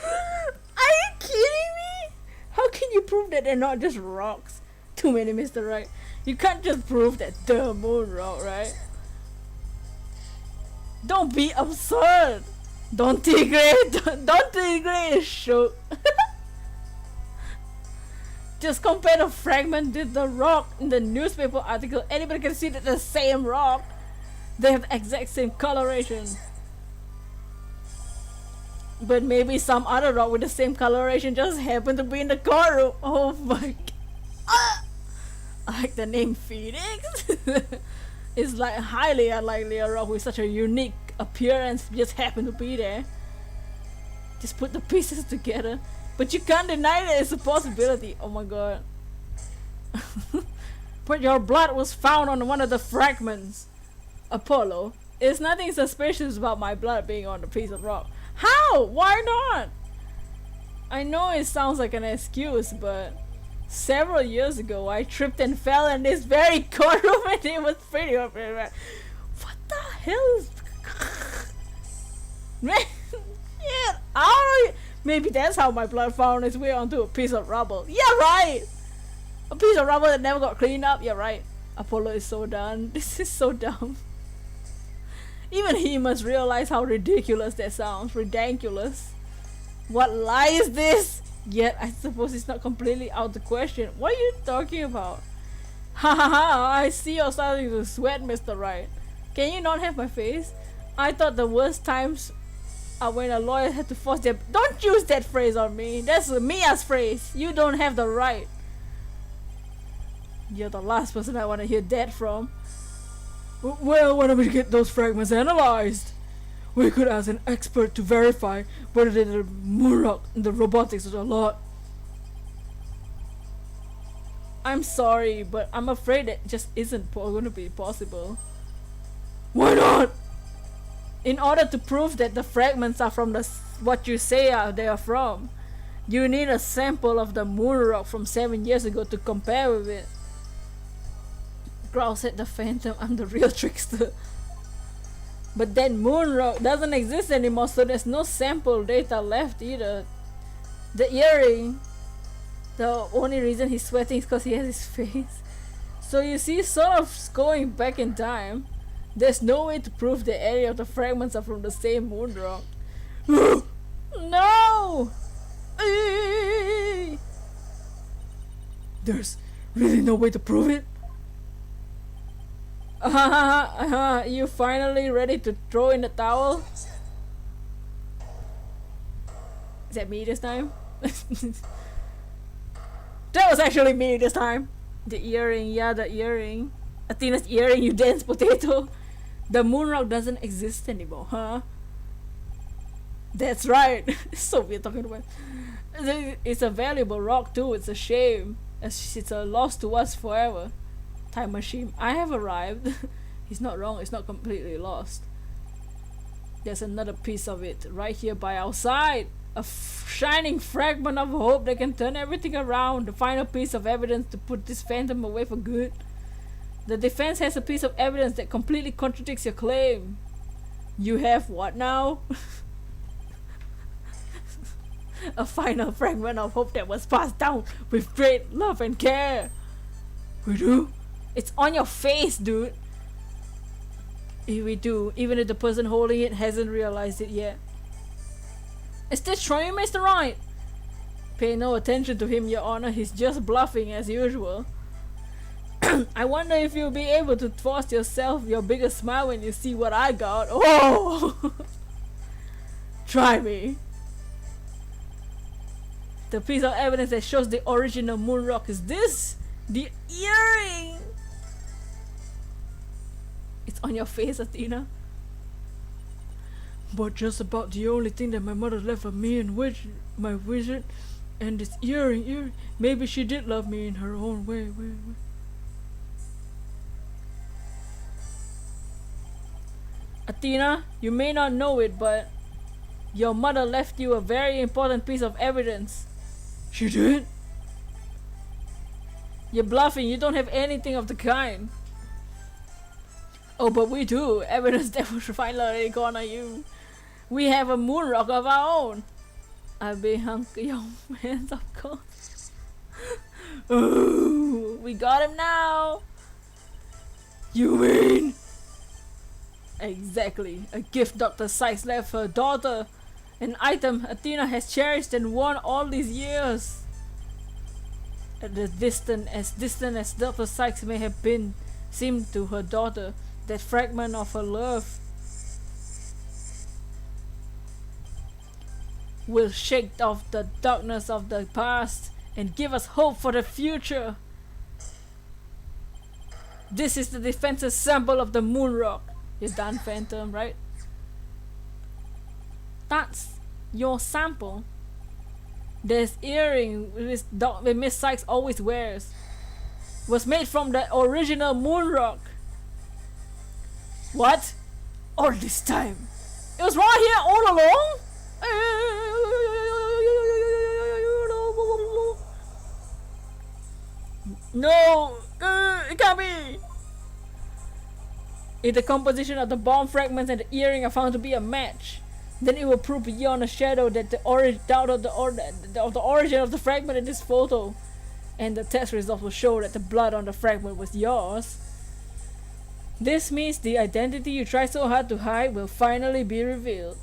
Are you kidding me? How can you prove that they're not just rocks? Too many, Mr. Wright. You can't just prove that the moon rock, right? Don't be absurd. Don't Tigre is shook. Just compare the fragment with the rock in the newspaper article. Anybody can see that the same rock. They have the exact same coloration. But maybe some other rock with the same coloration just happened to be in the courtroom. Oh my god. I like the name Phoenix. It's like highly unlikely a rock with such a unique appearance just happened to be there. Just put the pieces together. But you can't deny that it's a possibility. Oh my god. But your blood was found on one of the fragments. Apollo, there's nothing suspicious about my blood being on the piece of rock. How? Why not? I know it sounds like an excuse, but several years ago I tripped and fell in this very courtroom and it was pretty apparent. What the hell is... Man, yeah, maybe that's how my blood found its way onto a piece of rubble. Yeah, right! A piece of rubble that never got cleaned up. Yeah, right. Apollo is so done. This is so dumb. Even he must realize how ridiculous that sounds. Ridiculous. What lie is this? Yet I suppose it's not completely out of the question. What are you talking about? Ha ha ha! I see you're starting to sweat, Mr. Wright. Can you not have my face? I thought the worst times are when a lawyer had to force their... Don't use that phrase on me. That's Mia's phrase. You don't have the right. You're the last person I want to hear that from. Well, why don't we get those fragments analyzed? We could ask an expert to verify whether the moon rock and the robotics is a lot. I'm sorry, but I'm afraid that just isn't going to be possible. Why not? In order to prove that the fragments are from what you say they are from, you need a sample of the moon rock from 7 years ago to compare with it. Growl said the Phantom, I'm the real trickster. But that moon rock doesn't exist anymore, so there's no sample data left either. The earring, the only reason he's sweating is because he has his face. So you see, sort of going back in time, there's no way to prove the area of the fragments are from the same moon rock. No! There's really no way to prove it? You finally ready to throw in the towel? Is that me this time? That was actually me this time. The earring, yeah, the earring. Athena's earring, you dense potato. The moon rock doesn't exist anymore, huh? That's right. So we're talking about. It's a valuable rock too. It's a shame. It's a loss to us forever. Time machine. I have arrived. He's not wrong. It's not completely lost. There's another piece of it right here by our side. A shining fragment of hope that can turn everything around. The final piece of evidence to put this phantom away for good. The defense has a piece of evidence that completely contradicts your claim. You have what now? A final fragment of hope that was passed down with great love and care. We do? It's on your face, dude. We do, even if the person holding it hasn't realized it yet. Is this true, Mr. Wright? Pay no attention to him, Your Honor. He's just bluffing as usual. I wonder if you'll be able to force yourself your biggest smile when you see what I got. Oh! Try me. The piece of evidence that shows the original moon rock is this. The earring. It's on your face, Athena. But just about the only thing that my mother left of me and my wizard, and this earring. Maybe she did love me in her own way. Athena, you may not know it, but your mother left you a very important piece of evidence. She did? You're bluffing, you don't have anything of the kind. Oh, but we do. Evidence that was finally gonna you. We have a moon rock of our own. I be hungry, young man, of course. Ooh, we got him now. You mean? Exactly. A gift Dr. Sykes left her daughter. An item Athena has cherished and worn all these years. Distant as Dr. Sykes may have been, seemed to her daughter, that fragment of her love will shake off the darkness of the past and give us hope for the future. This is the defensive sample of the moon rock. You're done, Phantom, right? That's your sample. This earring with Miss Sykes always wears was made from the original moon rock. What? All this time? It was right here all along? No! It can't be! If the composition of the bomb fragments and the earring are found to be a match, then it will prove beyond a shadow that the origin of the fragment in this photo, and the test results will show that the blood on the fragment was yours. This means the identity you tried so hard to hide will finally be revealed.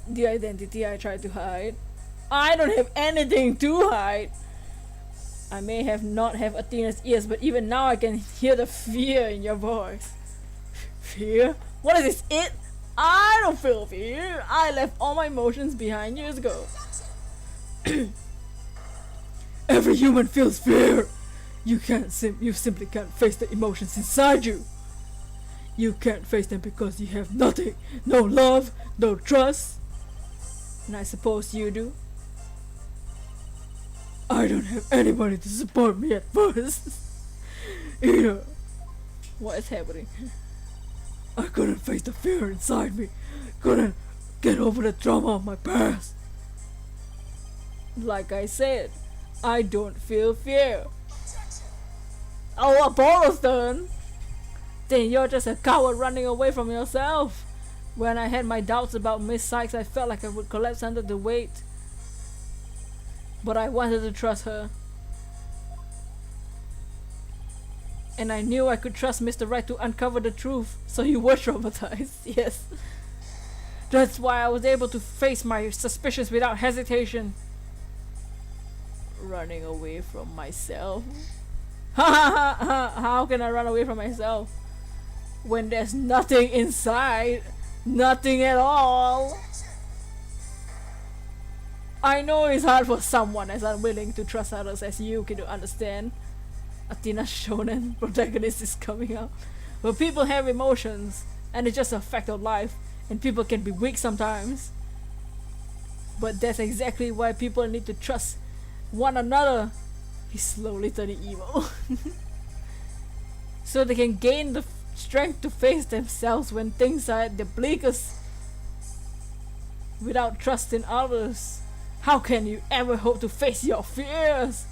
The identity I tried to hide? I don't have anything to hide! I may have not have Athena's ears, but even now I can hear the fear in your voice. Fear? What is this, it? I don't feel fear. I left all my emotions behind years ago. Every human feels fear. You simply can't face the emotions inside you. You can't face them because you have nothing. No love, no trust. And I suppose you do. I don't have anybody to support me at first. Either. What is happening? I couldn't face the fear inside me. Couldn't get over the trauma of my past. Like I said, I don't feel fear. Oh, Apollo's turn. Then you're just a coward running away from yourself. When I had my doubts about Miss Sykes, I felt like I would collapse under the weight. But I wanted to trust her. And I knew I could trust Mr. Wright to uncover the truth. So you were traumatized, yes. That's why I was able to face my suspicions without hesitation. Running away from myself? How can I run away from myself? When there's nothing inside. Nothing at all. I know it's hard for someone as unwilling to trust others as you can understand. Athena Shonen protagonist is coming out. But people have emotions, and it's just a fact of life, and people can be weak sometimes. But that's exactly why people need to trust one another. He's slowly turning evil. So they can gain the strength to face themselves when things are at the bleakest. Without trust in others, how can you ever hope to face your fears?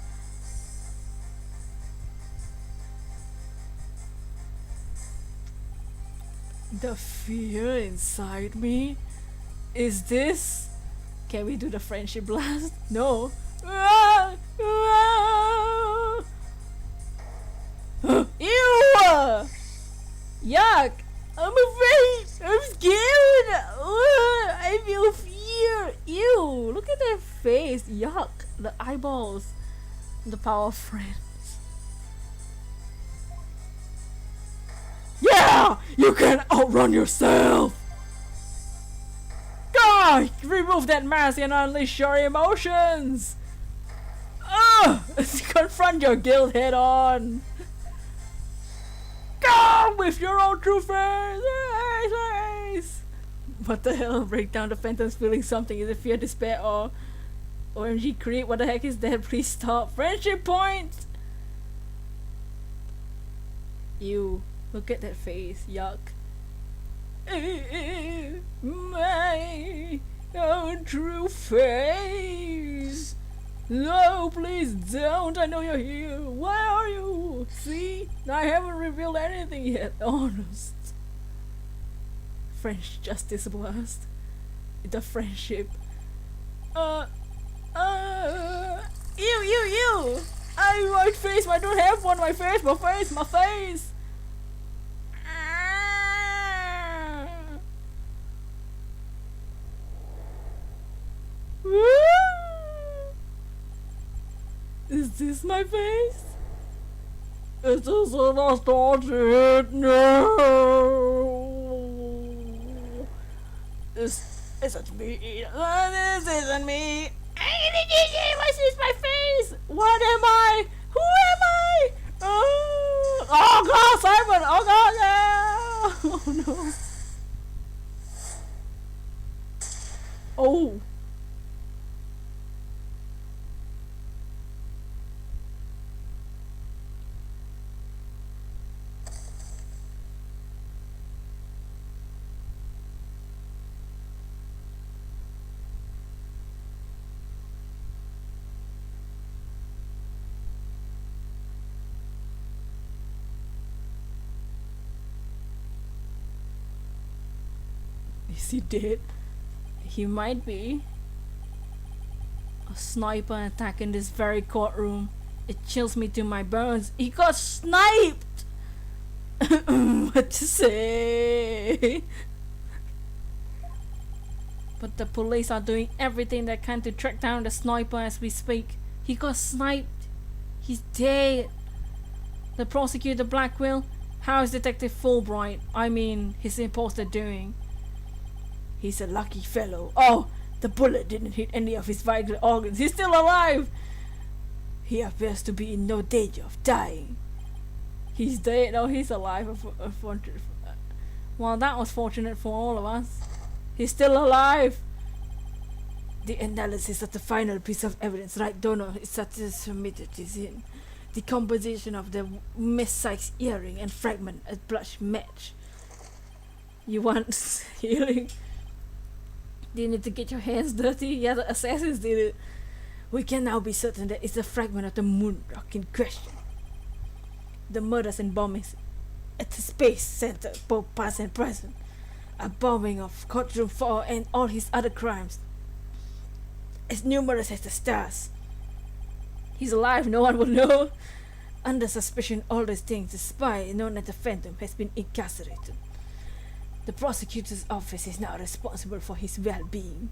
The fear inside me? Is this? Can we do the friendship blast? No. Ew! Yuck! I'm afraid! I'm scared! I feel fear! Ew! Look at their face! Yuck! The eyeballs! The power of friends. You can't outrun yourself! God! Remove that mask and unleash your emotions! Confront your guilt head on! Go with your own true face! What the hell? Break down the phantom's feeling something. Is it fear, despair, or OMG creep? What the heck is that? Please stop. Friendship point! You look at that face. Yuck. My own true face. No, please don't. I know you're here. Why are you? See? I haven't revealed anything yet. Honest. French justice blast. The friendship. You! My face! I don't have one. My face! My face! Is this my face? It isn't. I started. No. This isn't me. This isn't me. This is my face. What am I? Who am I? Oh God, Simon! Oh God, yeah! Oh no! Oh. Is he dead? He might be. A sniper attack in this very courtroom. It chills me to my bones. He got sniped! What to say? But the police are doing everything they can to track down the sniper as we speak. He got sniped. He's dead. The prosecutor Blackwell. How is Detective Fulbright, I mean his imposter, doing? He's a lucky fellow. Oh, the bullet didn't hit any of his vital organs. He's still alive. He appears to be in no danger of dying. He's dead. Oh, he's alive. Well, that was fortunate for all of us. He's still alive. The analysis of the final piece of evidence, right, Donor, is submitted is in. The composition of the Miss Sykes earring and fragment a blush match. You want healing? Do you need to get your hands dirty? Yeah, the assassins did it. We can now be certain that it's a fragment of the moon rock in question. The murders and bombings at the Space Center, both past and present, a bombing of Courtroom 4 and all his other crimes, as numerous as the stars. He's alive, no one will know. Under suspicion, all these things, the spy known as the Phantom has been incarcerated. The prosecutor's office is now responsible for his well-being.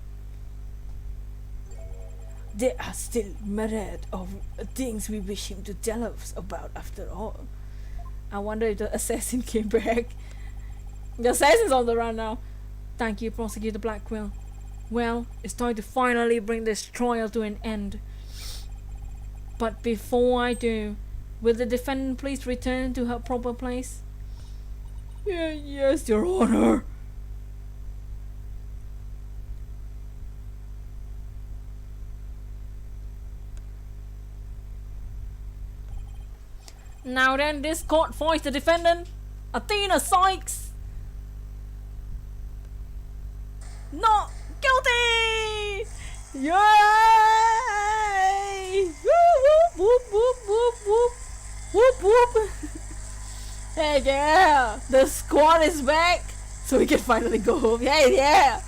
There are still myriad of things we wish him to tell us about after all. I wonder if the assassin came back. The assassin's on the run now. Thank you, Prosecutor Blackwell. Well, it's time to finally bring this trial to an end. But before I do, will the defendant please return to her proper place? Yes, Your Honor. Now then, this court finds the defendant, Athena Sykes, not guilty! Yay! Whoop, whoop, whoop, whoop, whoop, whoop, whoop. Hey, yeah, the squad is back, so we can finally go home. Hey, yeah!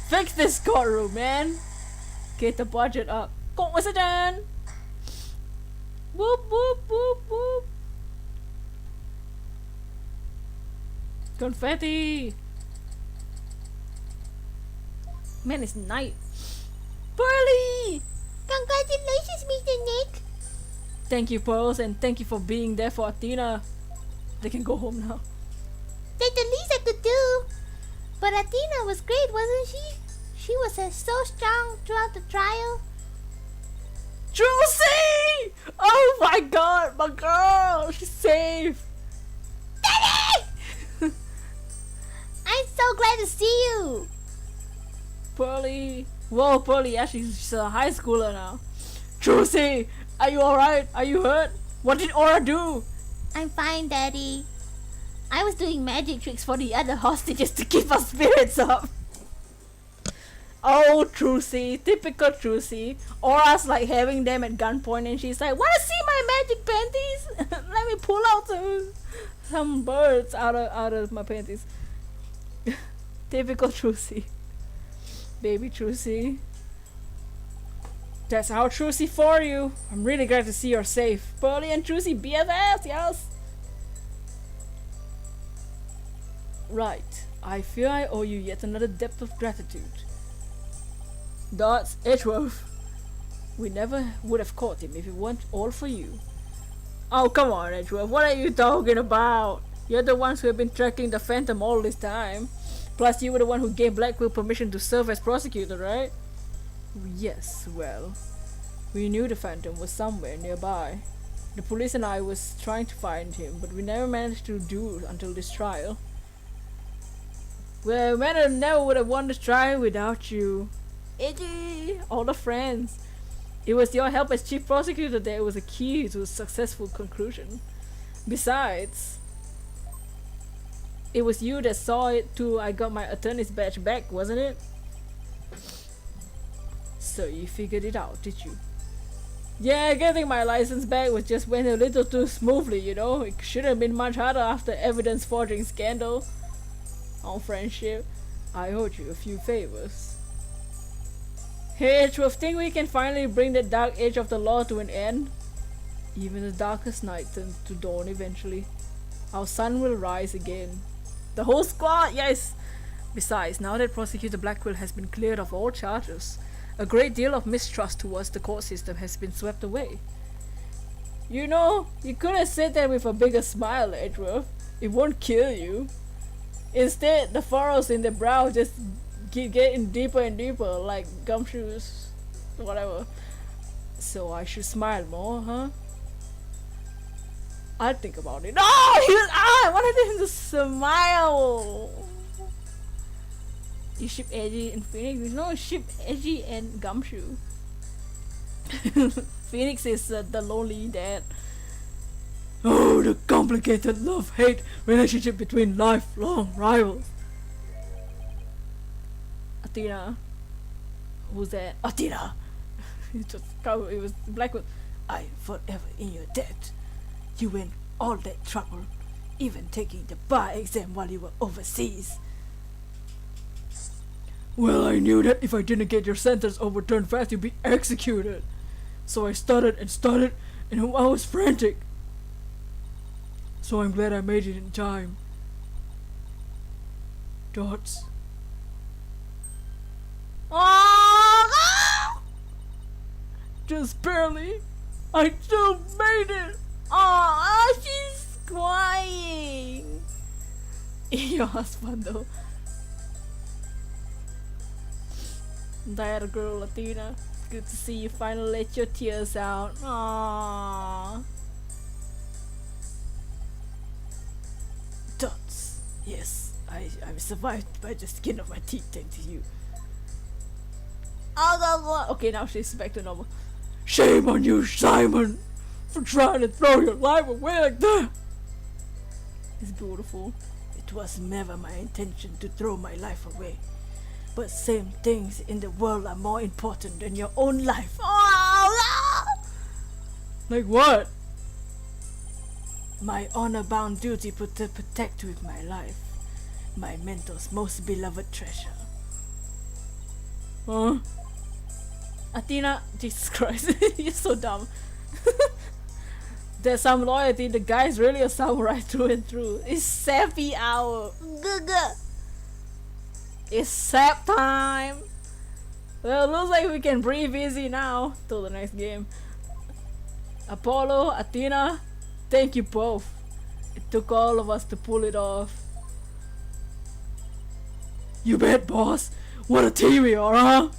Fix this courtroom, man. Get the budget up. Court was done. Whoop, whoop, whoop, whoop. Confetti. Man, it's night. Pearly! Congratulations, Mr. Nick. Thank you, Pearls, and thank you for being there for Athena. They can go home now. That's the least I could do. But Athena was great, wasn't she? She was so strong throughout the trial. Josie! Oh my god, my girl! She's safe! Daddy! I'm so glad to see you. Pearly. Whoa, Pearly, yeah, she's a high schooler now. Josie! Are you alright? Are you hurt? What did Aura do? I'm fine, Daddy. I was doing magic tricks for the other hostages to keep our spirits up. Oh, Trucy, typical Trucy. Aura's like having them at gunpoint and she's like, wanna see my magic panties? Let me pull out some birds out of my panties. Typical Trucy. Baby Trucy. That's how Trucy for you. I'm really glad to see you're safe. Pearly and Trucy BFFs, yes! Right. I fear I owe you yet another debt of gratitude. Dots, Edgeworth. We never would have caught him if it weren't all for you. Oh, come on, Edgeworth. What are you talking about? You're the ones who have been tracking the Phantom all this time. Plus, you were the one who gave Blackwell permission to serve as prosecutor, right? Yes, well, we knew the Phantom was somewhere nearby. The police and I was trying to find him, but we never managed to do until this trial. Well, man, never would have won this trial without you. Edgy! All the friends. It was your help as chief prosecutor that was a key to a successful conclusion. Besides, it was you that saw it too. I got my attorney's badge back, wasn't it? So you figured it out, did you? Yeah, getting my license back was just went a little too smoothly, you know. It should have been much harder after evidence forging scandal. On friendship, I owed you a few favors. Hey, do you think we can finally bring the dark age of the law to an end? Even the darkest night turns to dawn eventually. Our sun will rise again. The whole squad, yes! Besides, now that Prosecutor Blackwell has been cleared of all charges, a great deal of mistrust towards the court system has been swept away. You know, you could have said that with a bigger smile, Edgeworth. It won't kill you. Instead, the furrows in the brow just keep getting deeper and deeper, like gumshoes, whatever. So I should smile more, huh? I'll think about it. I wanted him to smile. You ship Edgy and Phoenix. There's no ship Edgy and Gumshoe. Phoenix is the lonely dad. Oh, the complicated love-hate relationship between lifelong rivals. Athena. Who's that? Athena! It was Blackwood. I'm forever in your debt. You went all that trouble, even taking the bar exam while you were overseas. Well, I knew that if I didn't get your sentence overturned fast, you'd be executed. So I started, and I was frantic. So I'm glad I made it in time. Dots. Oh! Just barely. I still made it. Oh, she's crying. Your husband, though. Diana girl, Athena. It's good to see you finally let your tears out. Aww. Dots. Yes, I'm survived by the skin of my teeth thanks to you. Okay, now she's back to normal. Shame on you, Simon, for trying to throw your life away like that. It's beautiful. It was never my intention to throw my life away. But same things in the world are more important than your own life. Oh, no! Like what? My honor-bound duty to protect with my life. My mentor's most beloved treasure. Huh? Athena, Jesus Christ, you're so dumb. There's some loyalty, the guy's really a samurai through and through. It's sappy hour. It's sap time. Well, looks like we can breathe easy now till the next game. Apollo, Athena, thank you both. It took all of us to pull it off. You bet, boss. What a team we are, huh?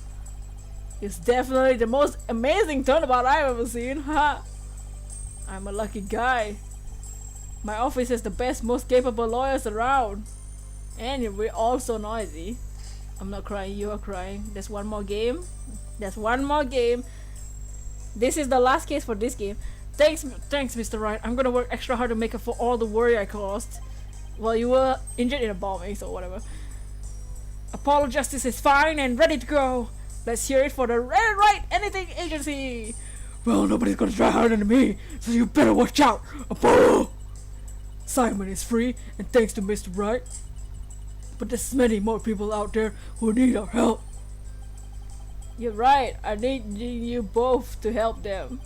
It's definitely the most amazing turnabout I've ever seen, huh? I'm a lucky guy. My office has the best, most capable lawyers around. And we're all so noisy. I'm not crying, you are crying. There's one more game. There's one more game. This is the last case for this game. Thanks, Mr. Wright. I'm gonna work extra hard to make up for all the worry I caused. Well, you were injured in a bombing, so whatever. Apollo Justice is fine and ready to go. Let's hear it for the Wright Anything Agency. Well, nobody's gonna try harder than me, so you better watch out, Apollo! Simon is free, and thanks to Mr. Wright. But there's many more people out there who need our help. You're right. I need you both to help them.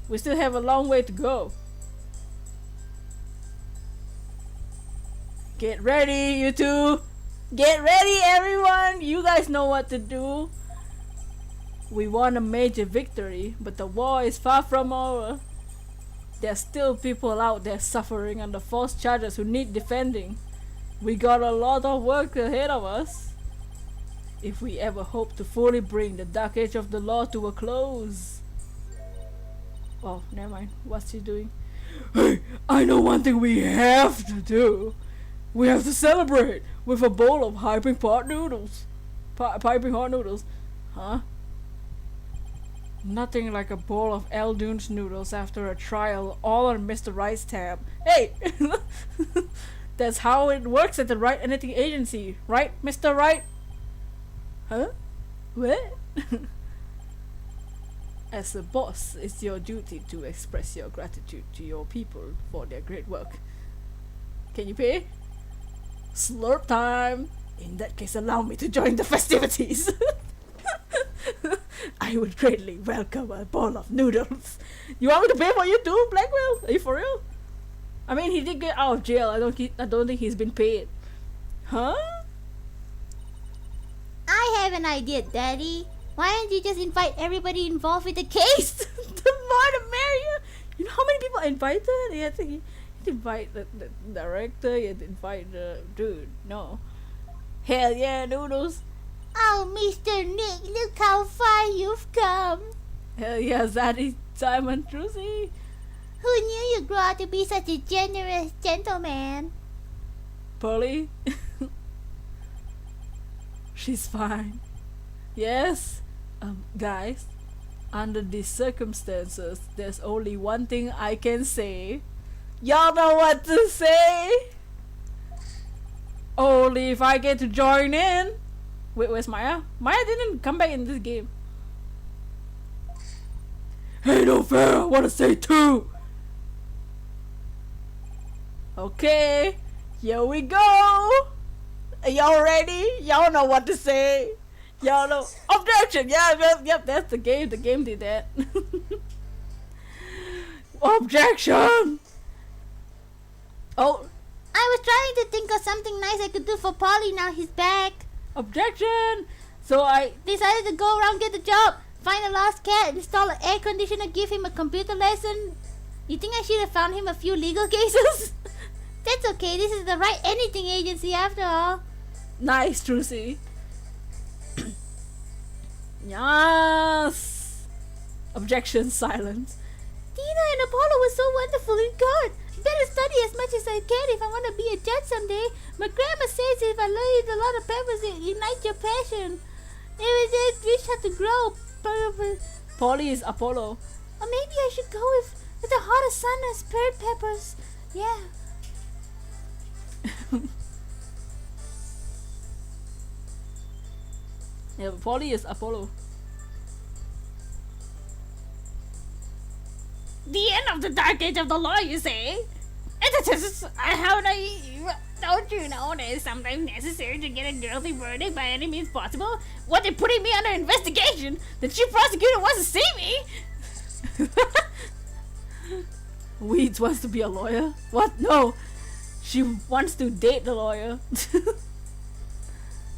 We still have a long way to go. Get ready, you two. Get ready, everyone. You guys know what to do. We won a major victory, but the war is far from over. There's still people out there suffering under false charges who need defending. We got a lot of work ahead of us if we ever hope to fully bring the dark age of the law to a close. Oh, never mind. What's he doing? Hey, I know one thing we have to do. We have to celebrate with a bowl of piping hot noodles. Piping hot noodles. Huh? Nothing like a bowl of Eldune's noodles after a trial, all on Mr. Wright's tab. Hey! That's how it works at the Wright Anything Agency, right, Mr. Wright? Huh? What? As a boss, it's your duty to express your gratitude to your people for their great work. Can you pay? Slurp time! In that case, allow me to join the festivities! I would greatly welcome a bowl of noodles. You want me to pay for you too, Blackwell? Are you for real? I mean, he did get out of jail. I don't think he's been paid. Huh? I have an idea, Daddy. Why don't you just invite everybody involved with the case? The more the merrier. You know how many people I invited? You had to invite the director. You had to invite the dude. No. Hell yeah, noodles. Oh, Mr. Nick, look how far you've come. Hell yeah, Zadie, Simon, Trucy. Who knew you'd grow out to be such a generous gentleman? Polly. She's fine. Yes. Guys, under these circumstances, there's only one thing I can say. Y'all know what to say. Only if I get to join in. Wait, where's Maya? Maya didn't come back in this game. Hey, no fair, I wanna say too! Okay, here we go. Y'all ready? Y'all know what to say. Y'all know. Objection! Yep, that's the game. The game did that. Objection! Oh, I was trying to think of something nice I could do for Polly now he's back. objection! So I Decided to go around, get the job, find a lost cat, install an air conditioner, give him a computer lesson. You think I should have found him a few legal cases? That's okay, this is the Right Anything Agency after all. nice, Trucy. Yes. Objection, silence. Tina and Apollo were so wonderful in court. Better study as much as I can if I want to be a judge someday. My grandma says if I learn a lot of peppers, it ignites your passion. It was just wish had to grow. Polly is Apollo. Or maybe I should go with the hottest sun and spirit peppers. Yeah. Yeah, but Polly is Apollo. The end of the dark age of the law, you say? How naive. Don't you know that it's sometimes necessary to get a guilty verdict by any means possible? What, they're putting me under investigation? The chief prosecutor wants to see me? Weeds wants to be a lawyer? What? No. She wants to date the lawyer.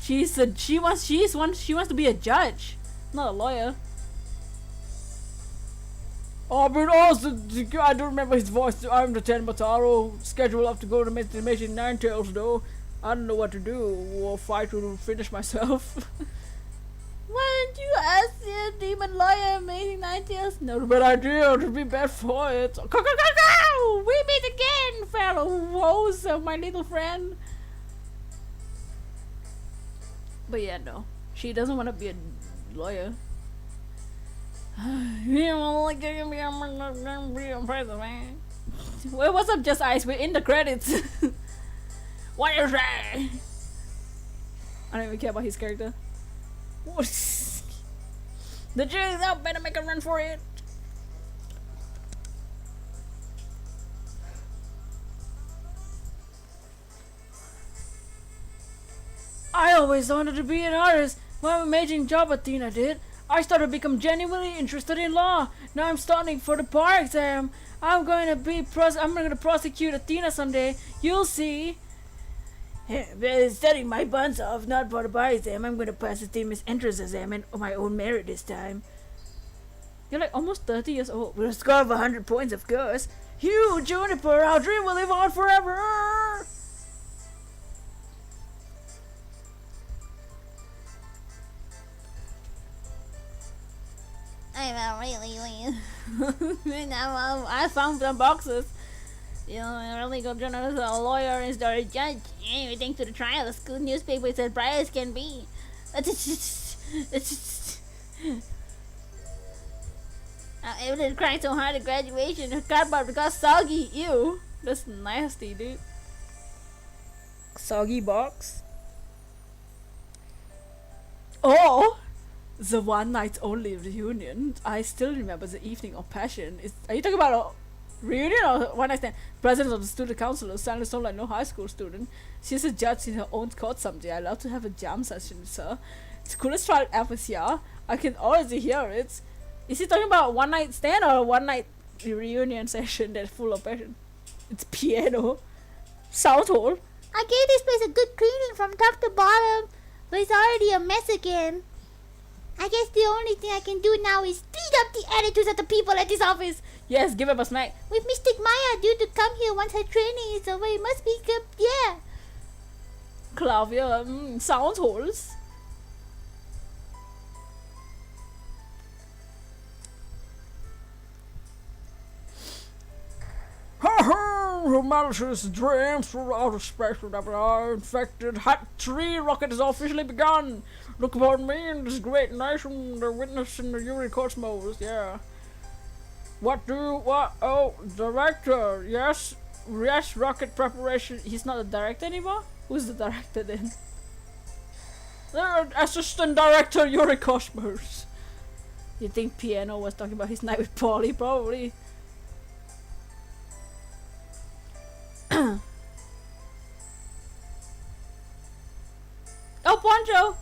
She wants to be a judge, not a lawyer. I've been asked I don't remember his voice. I'm the Ten Mataro, scheduled up to go to Destination Ninetales though. I don't know what to do or fight to finish myself. Why don't you ask the demon lawyer amazing ideas? Not a bad idea to be bad for it. We meet again, fellow woes of my little friend. But yeah, no. She doesn't want to be a lawyer. Wait, what's up, Just Ice? We're in the credits. What is that? I don't even care about his character. The jury's out, better make a run for it. I always wanted to be an artist. What an amazing job Athena did. I started to become genuinely interested in law. Now I'm studying for the bar exam. I'm going to prosecute Athena someday. You'll see. Studying my buns off, not for the bar exam. I'm going to pass the team's entrance exam and my own merit this time. You're like almost 30 years old. With a score of 100 points, of course. You, Juniper, our dream will live on forever. I'm really I found some boxes. You know, a really good journalist, a lawyer, and a judge. Everything to the trial. The school newspaper is as bright as can be. Evelyn cried so hard at graduation. Her cardboard got soggy. Ew. That's nasty, dude. Soggy box. Oh! The one night only reunion. I still remember the evening of passion. Are you talking about a reunion or one night stand? President of the student council, sounded so like no high school student. She's a judge in her own court someday. I love to have a jam session with her. It's the coolest trial ever, yeah. I can already hear it. Is he talking about one night stand or a one night reunion session that's full of passion? It's piano. Sound hole. I gave this place a good cleaning from top to bottom, but it's already a mess again. I guess the only thing I can do now is speed up the attitudes of the people at this office. Yes, give him a smack. With Mystic Maya due to come here once her training is over, it must be good. Yeah. Clavier, sound holes. Her malicious dreams through outer space are infected. Hat 3 rocket has officially begun. Look upon me and this great nation, the witness in the Eurocosmos, yeah. Oh, director, yes, rocket preparation. He's not the director anymore? Who's the director then? Assistant director, Eurocosmos. You think Piano was talking about his night with Polly? Probably. Oh, Poncho!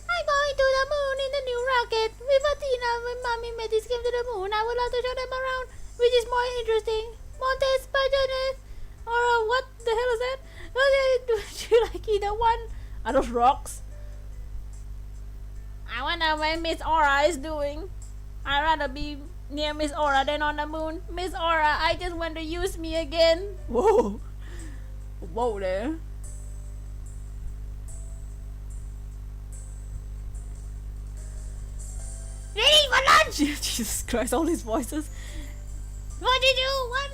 I'm going to the moon in the new rocket. With Athena, when Mommy Metis came to the moon, I would love to show them around, which is more interesting. Montes, Pajones, or what the hell is that? Do you like either one? Are those rocks? I wonder what Miss Aura is doing. I'd rather be near Miss Aura than on the moon. Miss Aura, I just want to use me again. Whoa. Whoa there. ready for lunch! Jesus Christ, all these voices. What did you want?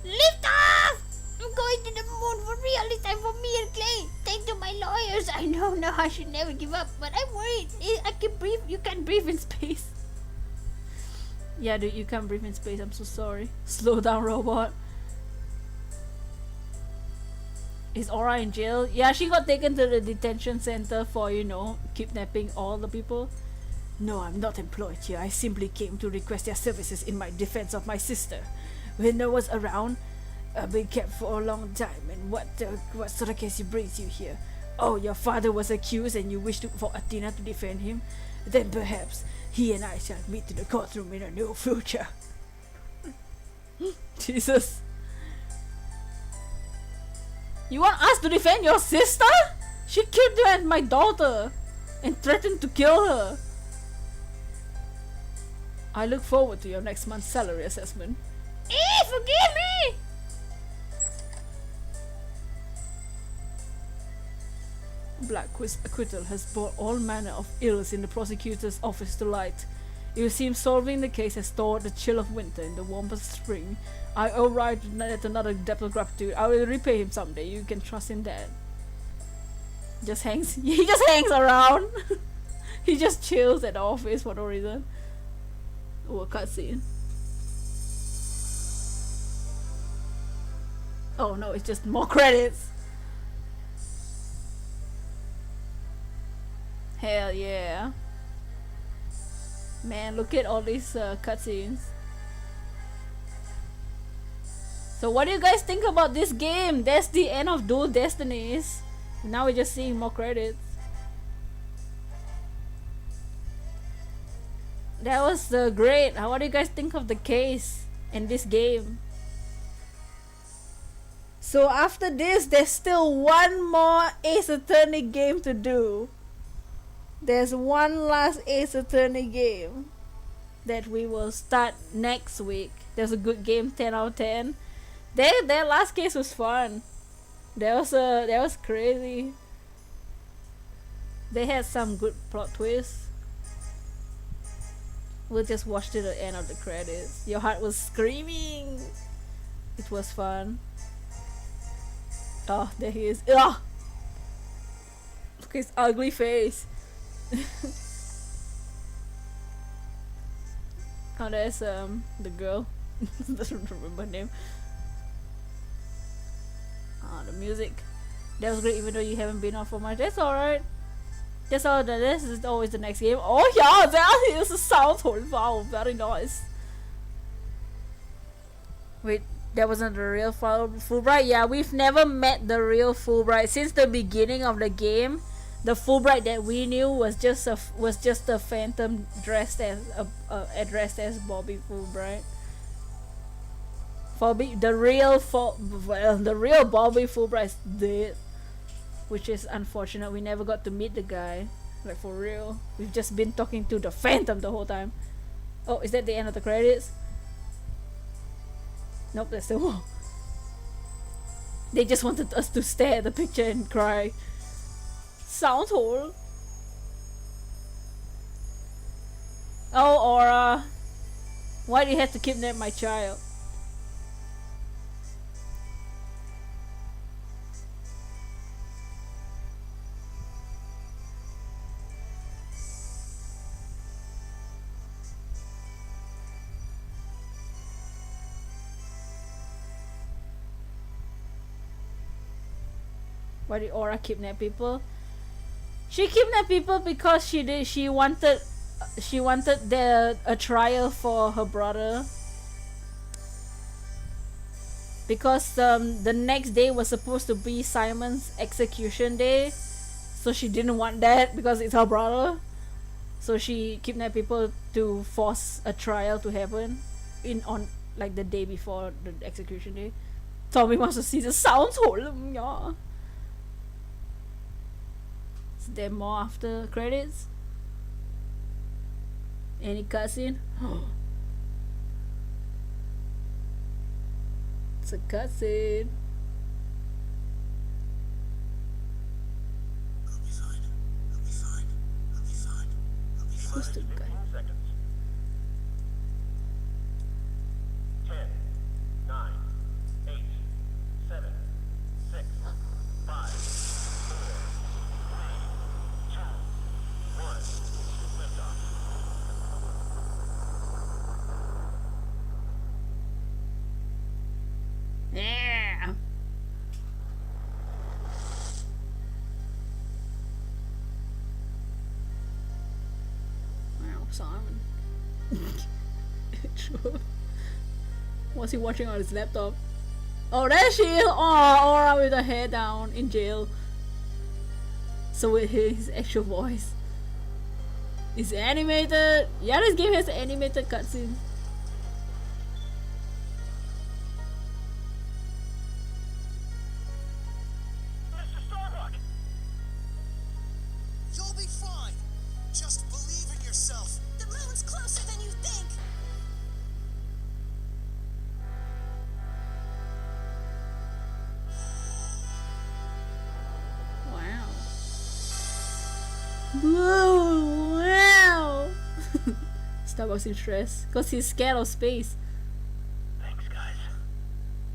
Lift off! I'm going to the moon for real. This time for me and Clay. Thanks to my lawyers. I know now I should never give up, but I'm worried. I can breathe. You can't breathe in space. Yeah, dude, you can't breathe in space. I'm so sorry. Slow down, robot. Is Aura in jail? Yeah, she got taken to the detention center for, you know, kidnapping all the people. No, I'm not employed here. I simply came to request their services in my defense of my sister. When I was around, I've been kept for a long time. And what sort of case brings you here? Oh, your father was accused and you wish for Athena to defend him? Then perhaps he and I shall meet in the courtroom in a near future. Jesus. You want us to defend your sister? She killed you and my daughter and threatened to kill her. I look forward to your next month's salary assessment. Forgive me! black acquittal has brought all manner of ills in the prosecutor's office to light. It seems solving the case has thawed the chill of winter in the warmest spring. I owe Wright yet another debt of gratitude. I will repay him someday. You can trust in that. Just hangs. He just hangs around. He just chills at the office for no reason. Oh, a cutscene. Oh no, it's just more credits. Hell yeah. Man, look at all these cutscenes. So what do you guys think about this game? That's the end of Dual Destinies. Now we're just seeing more credits. That was great. What do you guys think of the case in this game? So after this, there's still one more Ace Attorney game to do. There's one last Ace Attorney game that we will start next week. There's a good game, 10 out of 10. Their last case was fun. That was crazy. They had some good plot twists. We'll just watch to the end of the credits. Your heart was screaming. It was fun. Oh, there he is. Ugh! Look at his ugly face. Oh, there's the girl. Doesn't remember her name. The music. That was great, even though you haven't been on for much. That's alright. That's all. This is always the next game. Oh yeah, that is a sound. Wow, very nice. Wait, that wasn't the real Fulbright? Yeah, we've never met the real Fulbright since the beginning of the game. The Fulbright that we knew was just a phantom dressed as addressed as Bobby Fulbright. The real Bobby Fulbright's dead, which is unfortunate. We never got to meet the guy, like for real. We've just been talking to the Phantom the whole time. Oh, is that the end of the credits? Nope, there's still more. They just wanted us to stare at the picture and cry. Sounds horrible. Oh, Aura, why do you have to kidnap my child? Why did Aura kidnap people? She kidnapped people because she wanted a trial for her brother. Because the next day was supposed to be Simon's execution day, so she didn't want that because it's her brother. So she kidnapped people to force a trial to happen on like the day before the execution day. Tommy wants to see the sounds. Yeah. Is there more after credits? Any cutscene? It's a cutscene. I'll be fine. I'll be fine. I'll be fine. I'll be fine. Who's the guy? seconds. 10, 9, 8, 7, 6, 5, 4, 3, 2, 1. Liftoff. Yeah. Wow, Simon. Sure. What's he watching on his laptop? Oh, there she is! Oh, Aura with her hair down in jail. So we hear his actual voice. It's animated. Yeah, this game has animated cutscenes. Mr. Starbuck! You'll be fine. Just believe in yourself. The moon's closer than you think. Wow. Ooh, wow. Starbucks in stress because he's scared of space. Thanks, guys.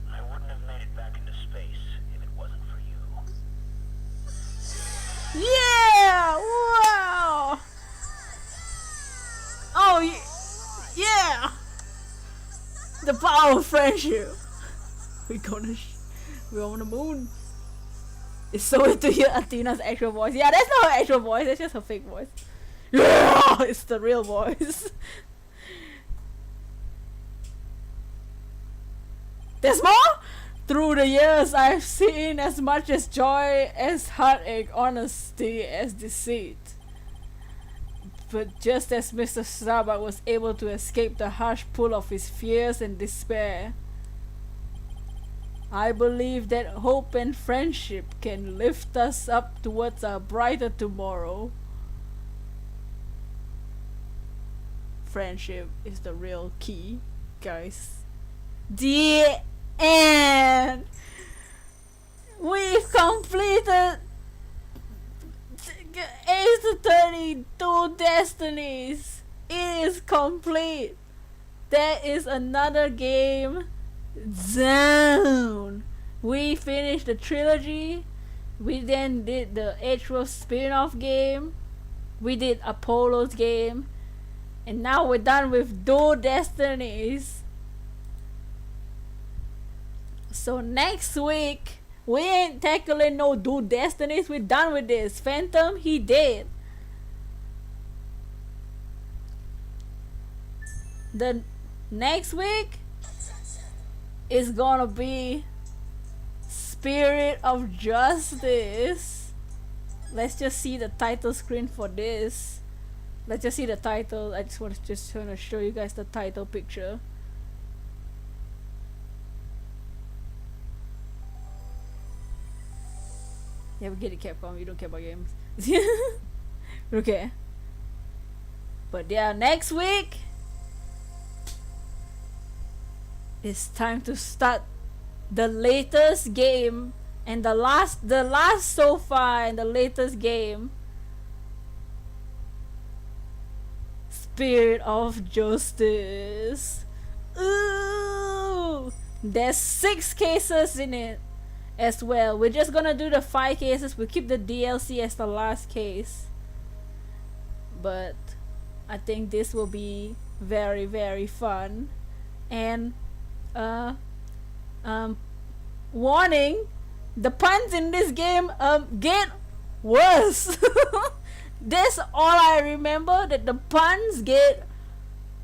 I wouldn't have made it back into space if it wasn't for you. Yeah! Wow! Oh, yeah! The power of friendship. We're on the moon. It's so weird to hear Athena's actual voice. Yeah, that's not her actual voice. That's just her fake voice. Yeah, it's the real voice. There's more? Through the years, I've seen as much as joy, as heartache, honesty, as deceit. But just as Mr. Starbuck was able to escape the harsh pull of his fears and despair, I believe that hope and friendship can lift us up towards a brighter tomorrow. Friendship is the real key, guys. The end! We've completed Ace Attorney 2 Destinies. It is complete. There is another game down. We finished the trilogy. We then did the H-Wolf spin-off game. We did Apollo's game. And now we're done with 2 Destinies. So next week, we ain't tackling no 2 Destinies. We're done with this. Phantom, he dead. The next week is gonna be Spirit of Justice. Let's just see the title screen for this. Let's just see the title. I just want to show you guys the title picture. Yeah, we get it, Capcom. You don't care about games. Okay. But yeah, next week it's time to start the latest game and the last so far and the latest game, Spirit of Justice. Ooh, there's 6 cases in it as well. We're just gonna do the 5 cases. We'll keep the DLC as the last case, but I think this will be very, very fun. And warning, the puns in this game get worse. That's all I remember, that the puns get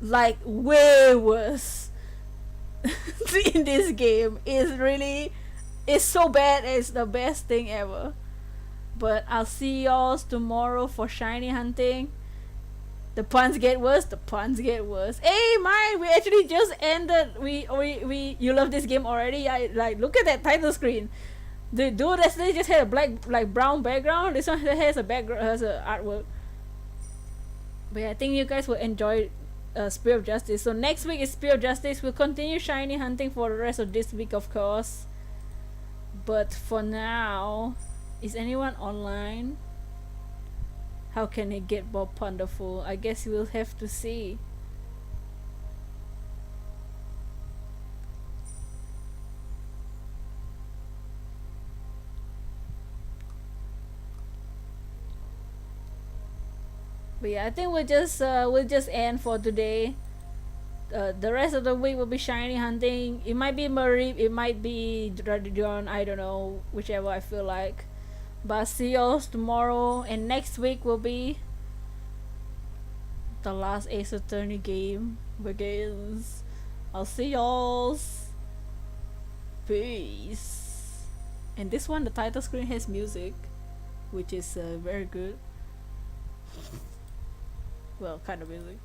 like way worse in this game. It's so bad, it's the best thing ever. But I'll see y'all tomorrow for shiny hunting. The puns get worse. Hey, mine, we actually just ended. You love this game already? I like, look at that title screen. The dude that just had a black, like brown background. This one has a background, has a artwork. But yeah, I think you guys will enjoy Spirit of Justice. So next week is Spirit of Justice. We'll continue shiny hunting for the rest of this week, of course. But for now, is anyone online? How can it get more wonderful? I guess we'll have to see. But yeah, I think we'll just end for today. The rest of the week will be shiny hunting. It might be Marib, it might be Radion, I don't know, whichever I feel like. But I'll see y'all tomorrow, and next week will be the last Ace Attorney game begins. I'll see y'all. Peace. And this one, the title screen has music, which is very good. Well, kind of music.